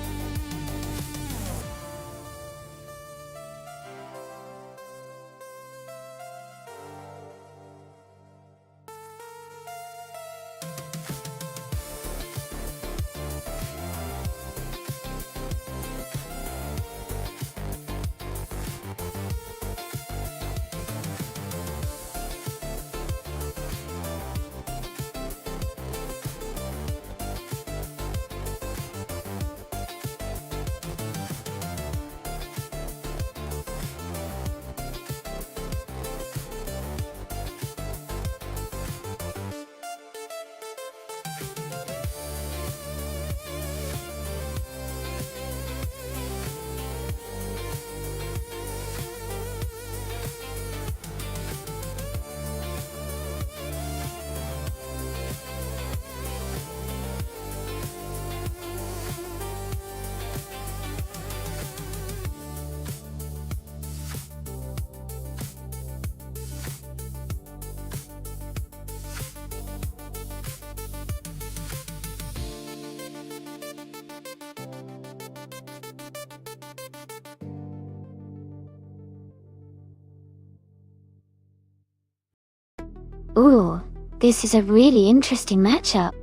[SPEAKER 1] Ooh, this is a really interesting matchup.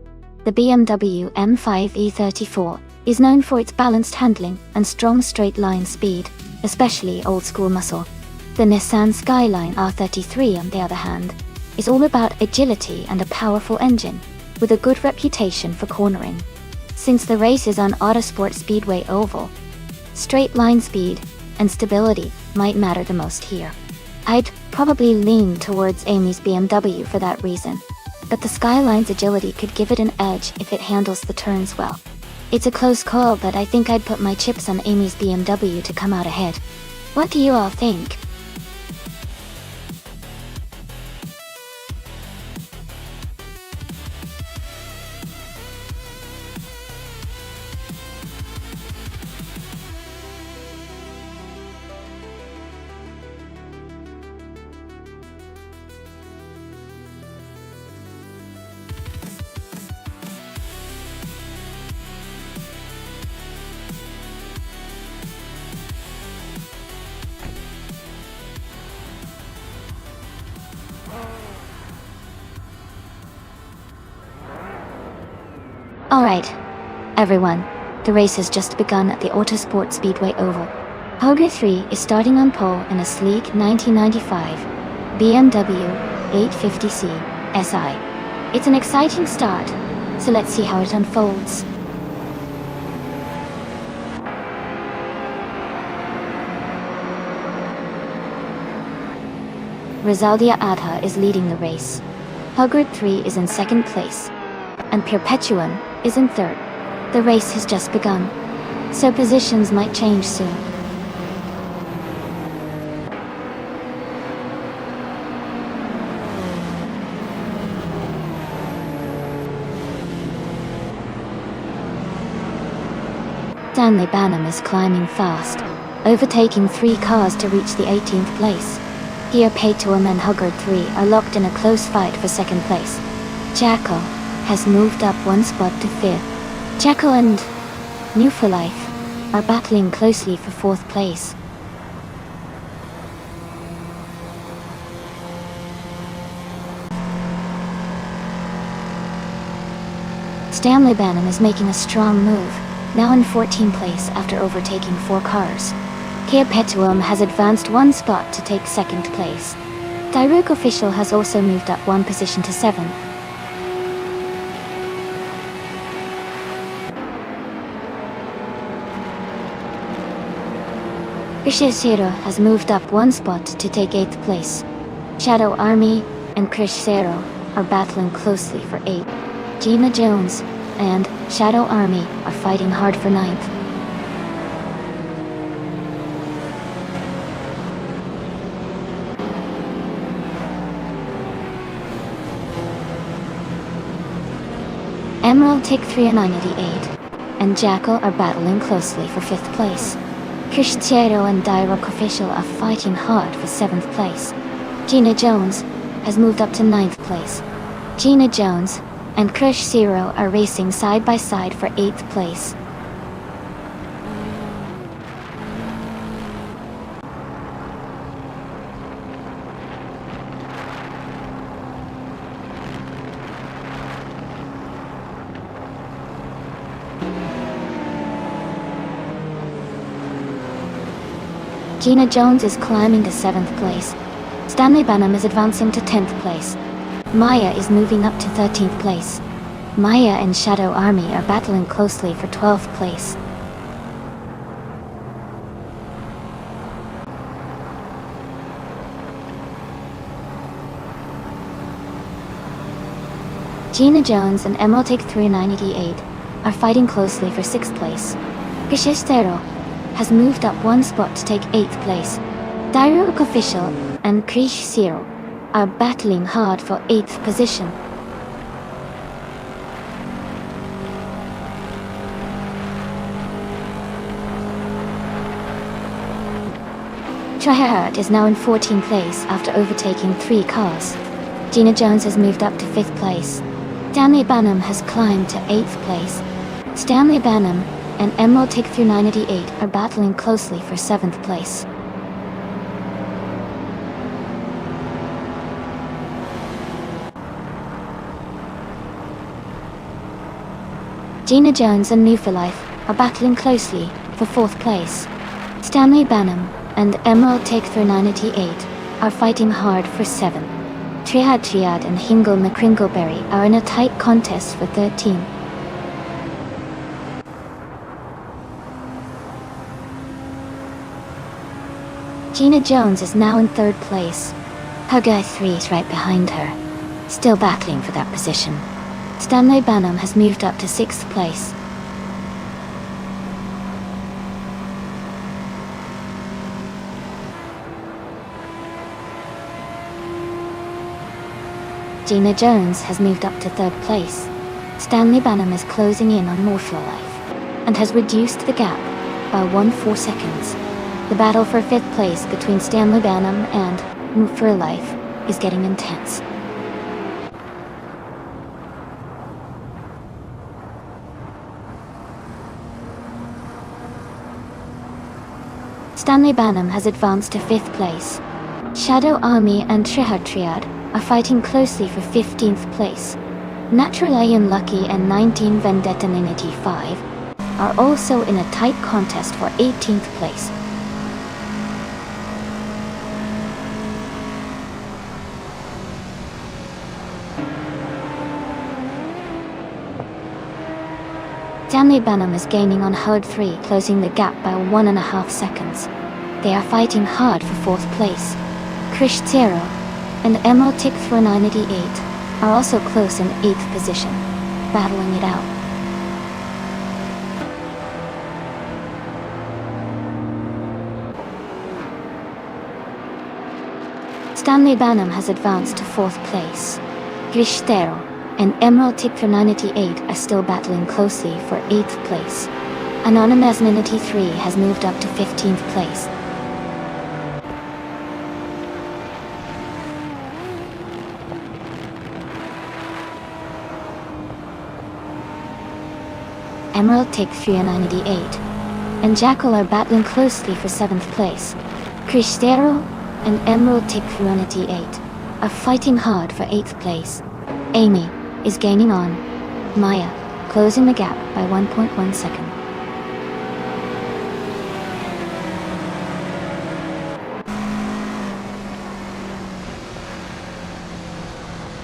[SPEAKER 1] The BMW M5 E34 is known for its balanced handling and strong straight-line speed, especially old-school muscle. The Nissan Skyline R33, on the other hand, is all about agility and a powerful engine, with a good reputation for cornering. Since the race is on Autosport Speedway Oval, straight-line speed and stability might matter the most here. I'd probably lean towards Amy's BMW for that reason, but the Skyline's agility could give it an edge if it handles the turns well. It's a close call, but I think I'd put my chips on Amy's BMW to come out ahead. What do you all think? Alright, everyone, the race has just begun at the Autosport Speedway Oval. Hauger 3 is starting on pole in a sleek 1995 BMW 850C SI. It's an exciting start, so let's see how it unfolds. Rosaldia Adha is leading the race. Hauger 3 is in second place, and Perpetuum is in third. The race has just begun, so positions might change soon. Stanley Banham is climbing fast, overtaking 3 cars to reach the 18th place. Here Perpetuum and Hauger 3 are locked in a close fight for second place. Jacko has moved up 1 spot to 5th. Jacko and New for Life are battling closely for 4th place. Stanley Banham is making a strong move, now in 14th place after overtaking 4 cars. Perpetuum has advanced 1 spot to take 2nd place. Dairuk Official has also moved up 1 position to 7th. Krish Zero has moved up one spot to take 8th place. Shadow Army and Krish Zero are battling closely for 8th. Gina Jones and Shadow Army are fighting hard for 9th. Emerald Take 3 and 988 and Jackal are battling closely for 5th place. Krish Zero and Dirok Official are fighting hard for 7th place. Gina Jones has moved up to 9th place. Gina Jones and Krish Zero are racing side by side for 8th place. Gina Jones is climbing to 7th place. Stanley Banham is advancing to 10th place. Maya is moving up to 13th place. Maya and Shadow Army are battling closely for 12th place. Gina Jones and Emerald Take 3 988 are fighting closely for 6th place. Krish Zero has moved up one spot to take 8th place. Dirok Official and Krish Zero are battling hard for 8th position. Tryhard is now in 14th place after overtaking 3 cars. Gina Jones has moved up to 5th place. Stanley Banham has climbed to 8th place. Stanley Banham and Emerald Take 3 988 are battling closely for 7th place. Gina Jones and New for Life are battling closely for 4th place. Stanley Banham and Emerald Take 3 988 are fighting hard for 7th. Triad and Hingle McCringleberry are in a tight contest for 13th. Gina Jones is now in 3rd place. Her guy 3 is right behind her, still battling for that position. Stanley Banham has moved up to 6th place. Gina Jones has moved up to 3rd place. Stanley Banham is closing in on More for Life and has reduced the gap by 1/4 seconds. The battle for 5th place between Stanley Banham and Move for Life is getting intense. Stanley Banham has advanced to 5th place. Shadow Army and Triad are fighting closely for 15th place. Naturally Unlucky and 19 Vendetta 985 are also in a tight contest for 18th place. Stanley Banham is gaining on Herd 3, closing the gap by 1.5 seconds. They are fighting hard for 4th place. Krish Zero and Emerald Tick 988 are also close in 8th position, battling it out. Stanley Banham has advanced to 4th place. Krish Zero and Emerald Tick 988 are still battling closely for 8th place. Anonymous 93 has moved up to 15th place. Emerald Tick 988 and Jackal are battling closely for 7th place. Krish Zero and Emerald Tick 988 are fighting hard for 8th place. Amy is gaining on Maya, closing the gap by 1.1 second.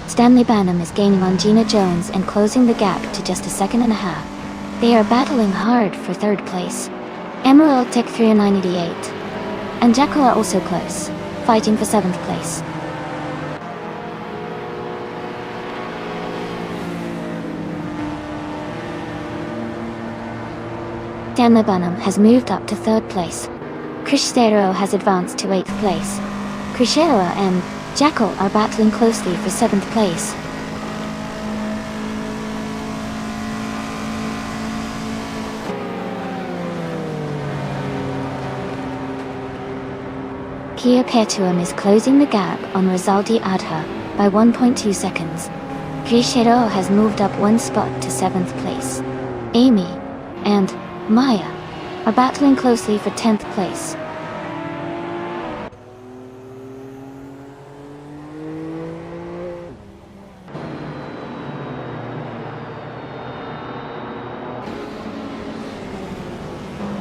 [SPEAKER 1] Stanley Banham is gaining on Gina Jones and closing the gap to just 1.5 seconds. They are battling hard for 3rd place. Emerald Tech 988 and Jackal are also close, fighting for 7th place. Danlabanam has moved up to 3rd place. Krishero has advanced to 8th place. Krishero and Jackal are battling closely for 7th place. Kia Petuum is closing the gap on Rizaldi Adha by 1.2 seconds. Krishero has moved up 1 spot to 7th place. Amy and Maya are battling closely for 10th place.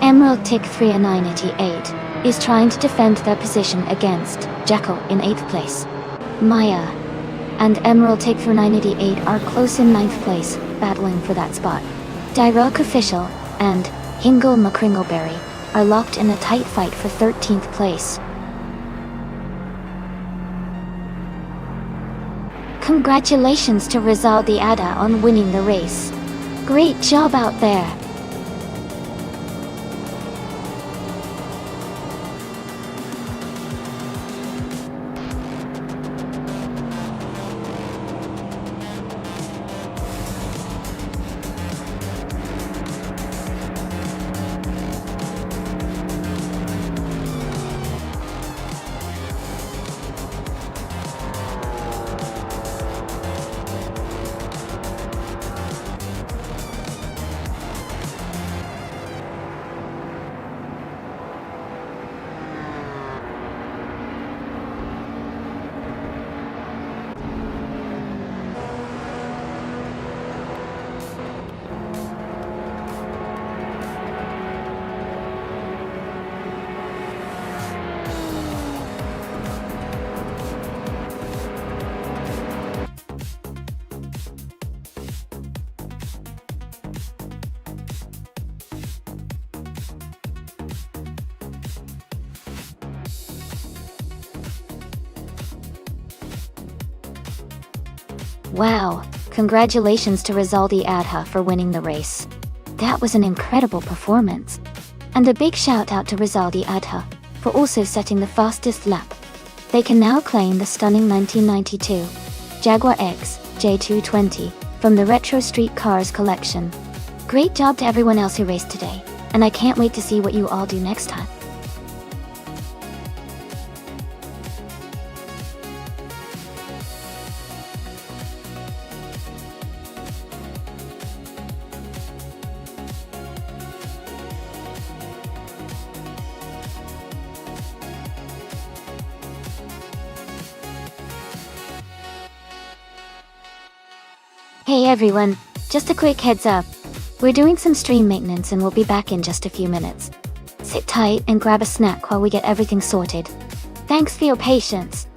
[SPEAKER 1] Emerald Tick 3988 is trying to defend their position against Jackal in 8th place. Maya and Emerald Tick 3988 are close in 9th place, battling for that spot. Dirok Official and Hingle McCringleberry are locked in a tight fight for 13th place. Congratulations to Rizaldi Ada on winning the race. Great job out there! Wow, congratulations to Rizaldi Adha for winning the race. That was an incredible performance. And a big shout out to Rizaldi Adha for also setting the fastest lap. They can now claim the stunning 1992 Jaguar X J220 from the Retro Street Cars collection. Great job to everyone else who raced today, and I can't wait to see what you all do next time. Hey everyone, just a quick heads up. We're doing some stream maintenance and we'll be back in just a few minutes. Sit tight and grab a snack while we get everything sorted. Thanks for your patience.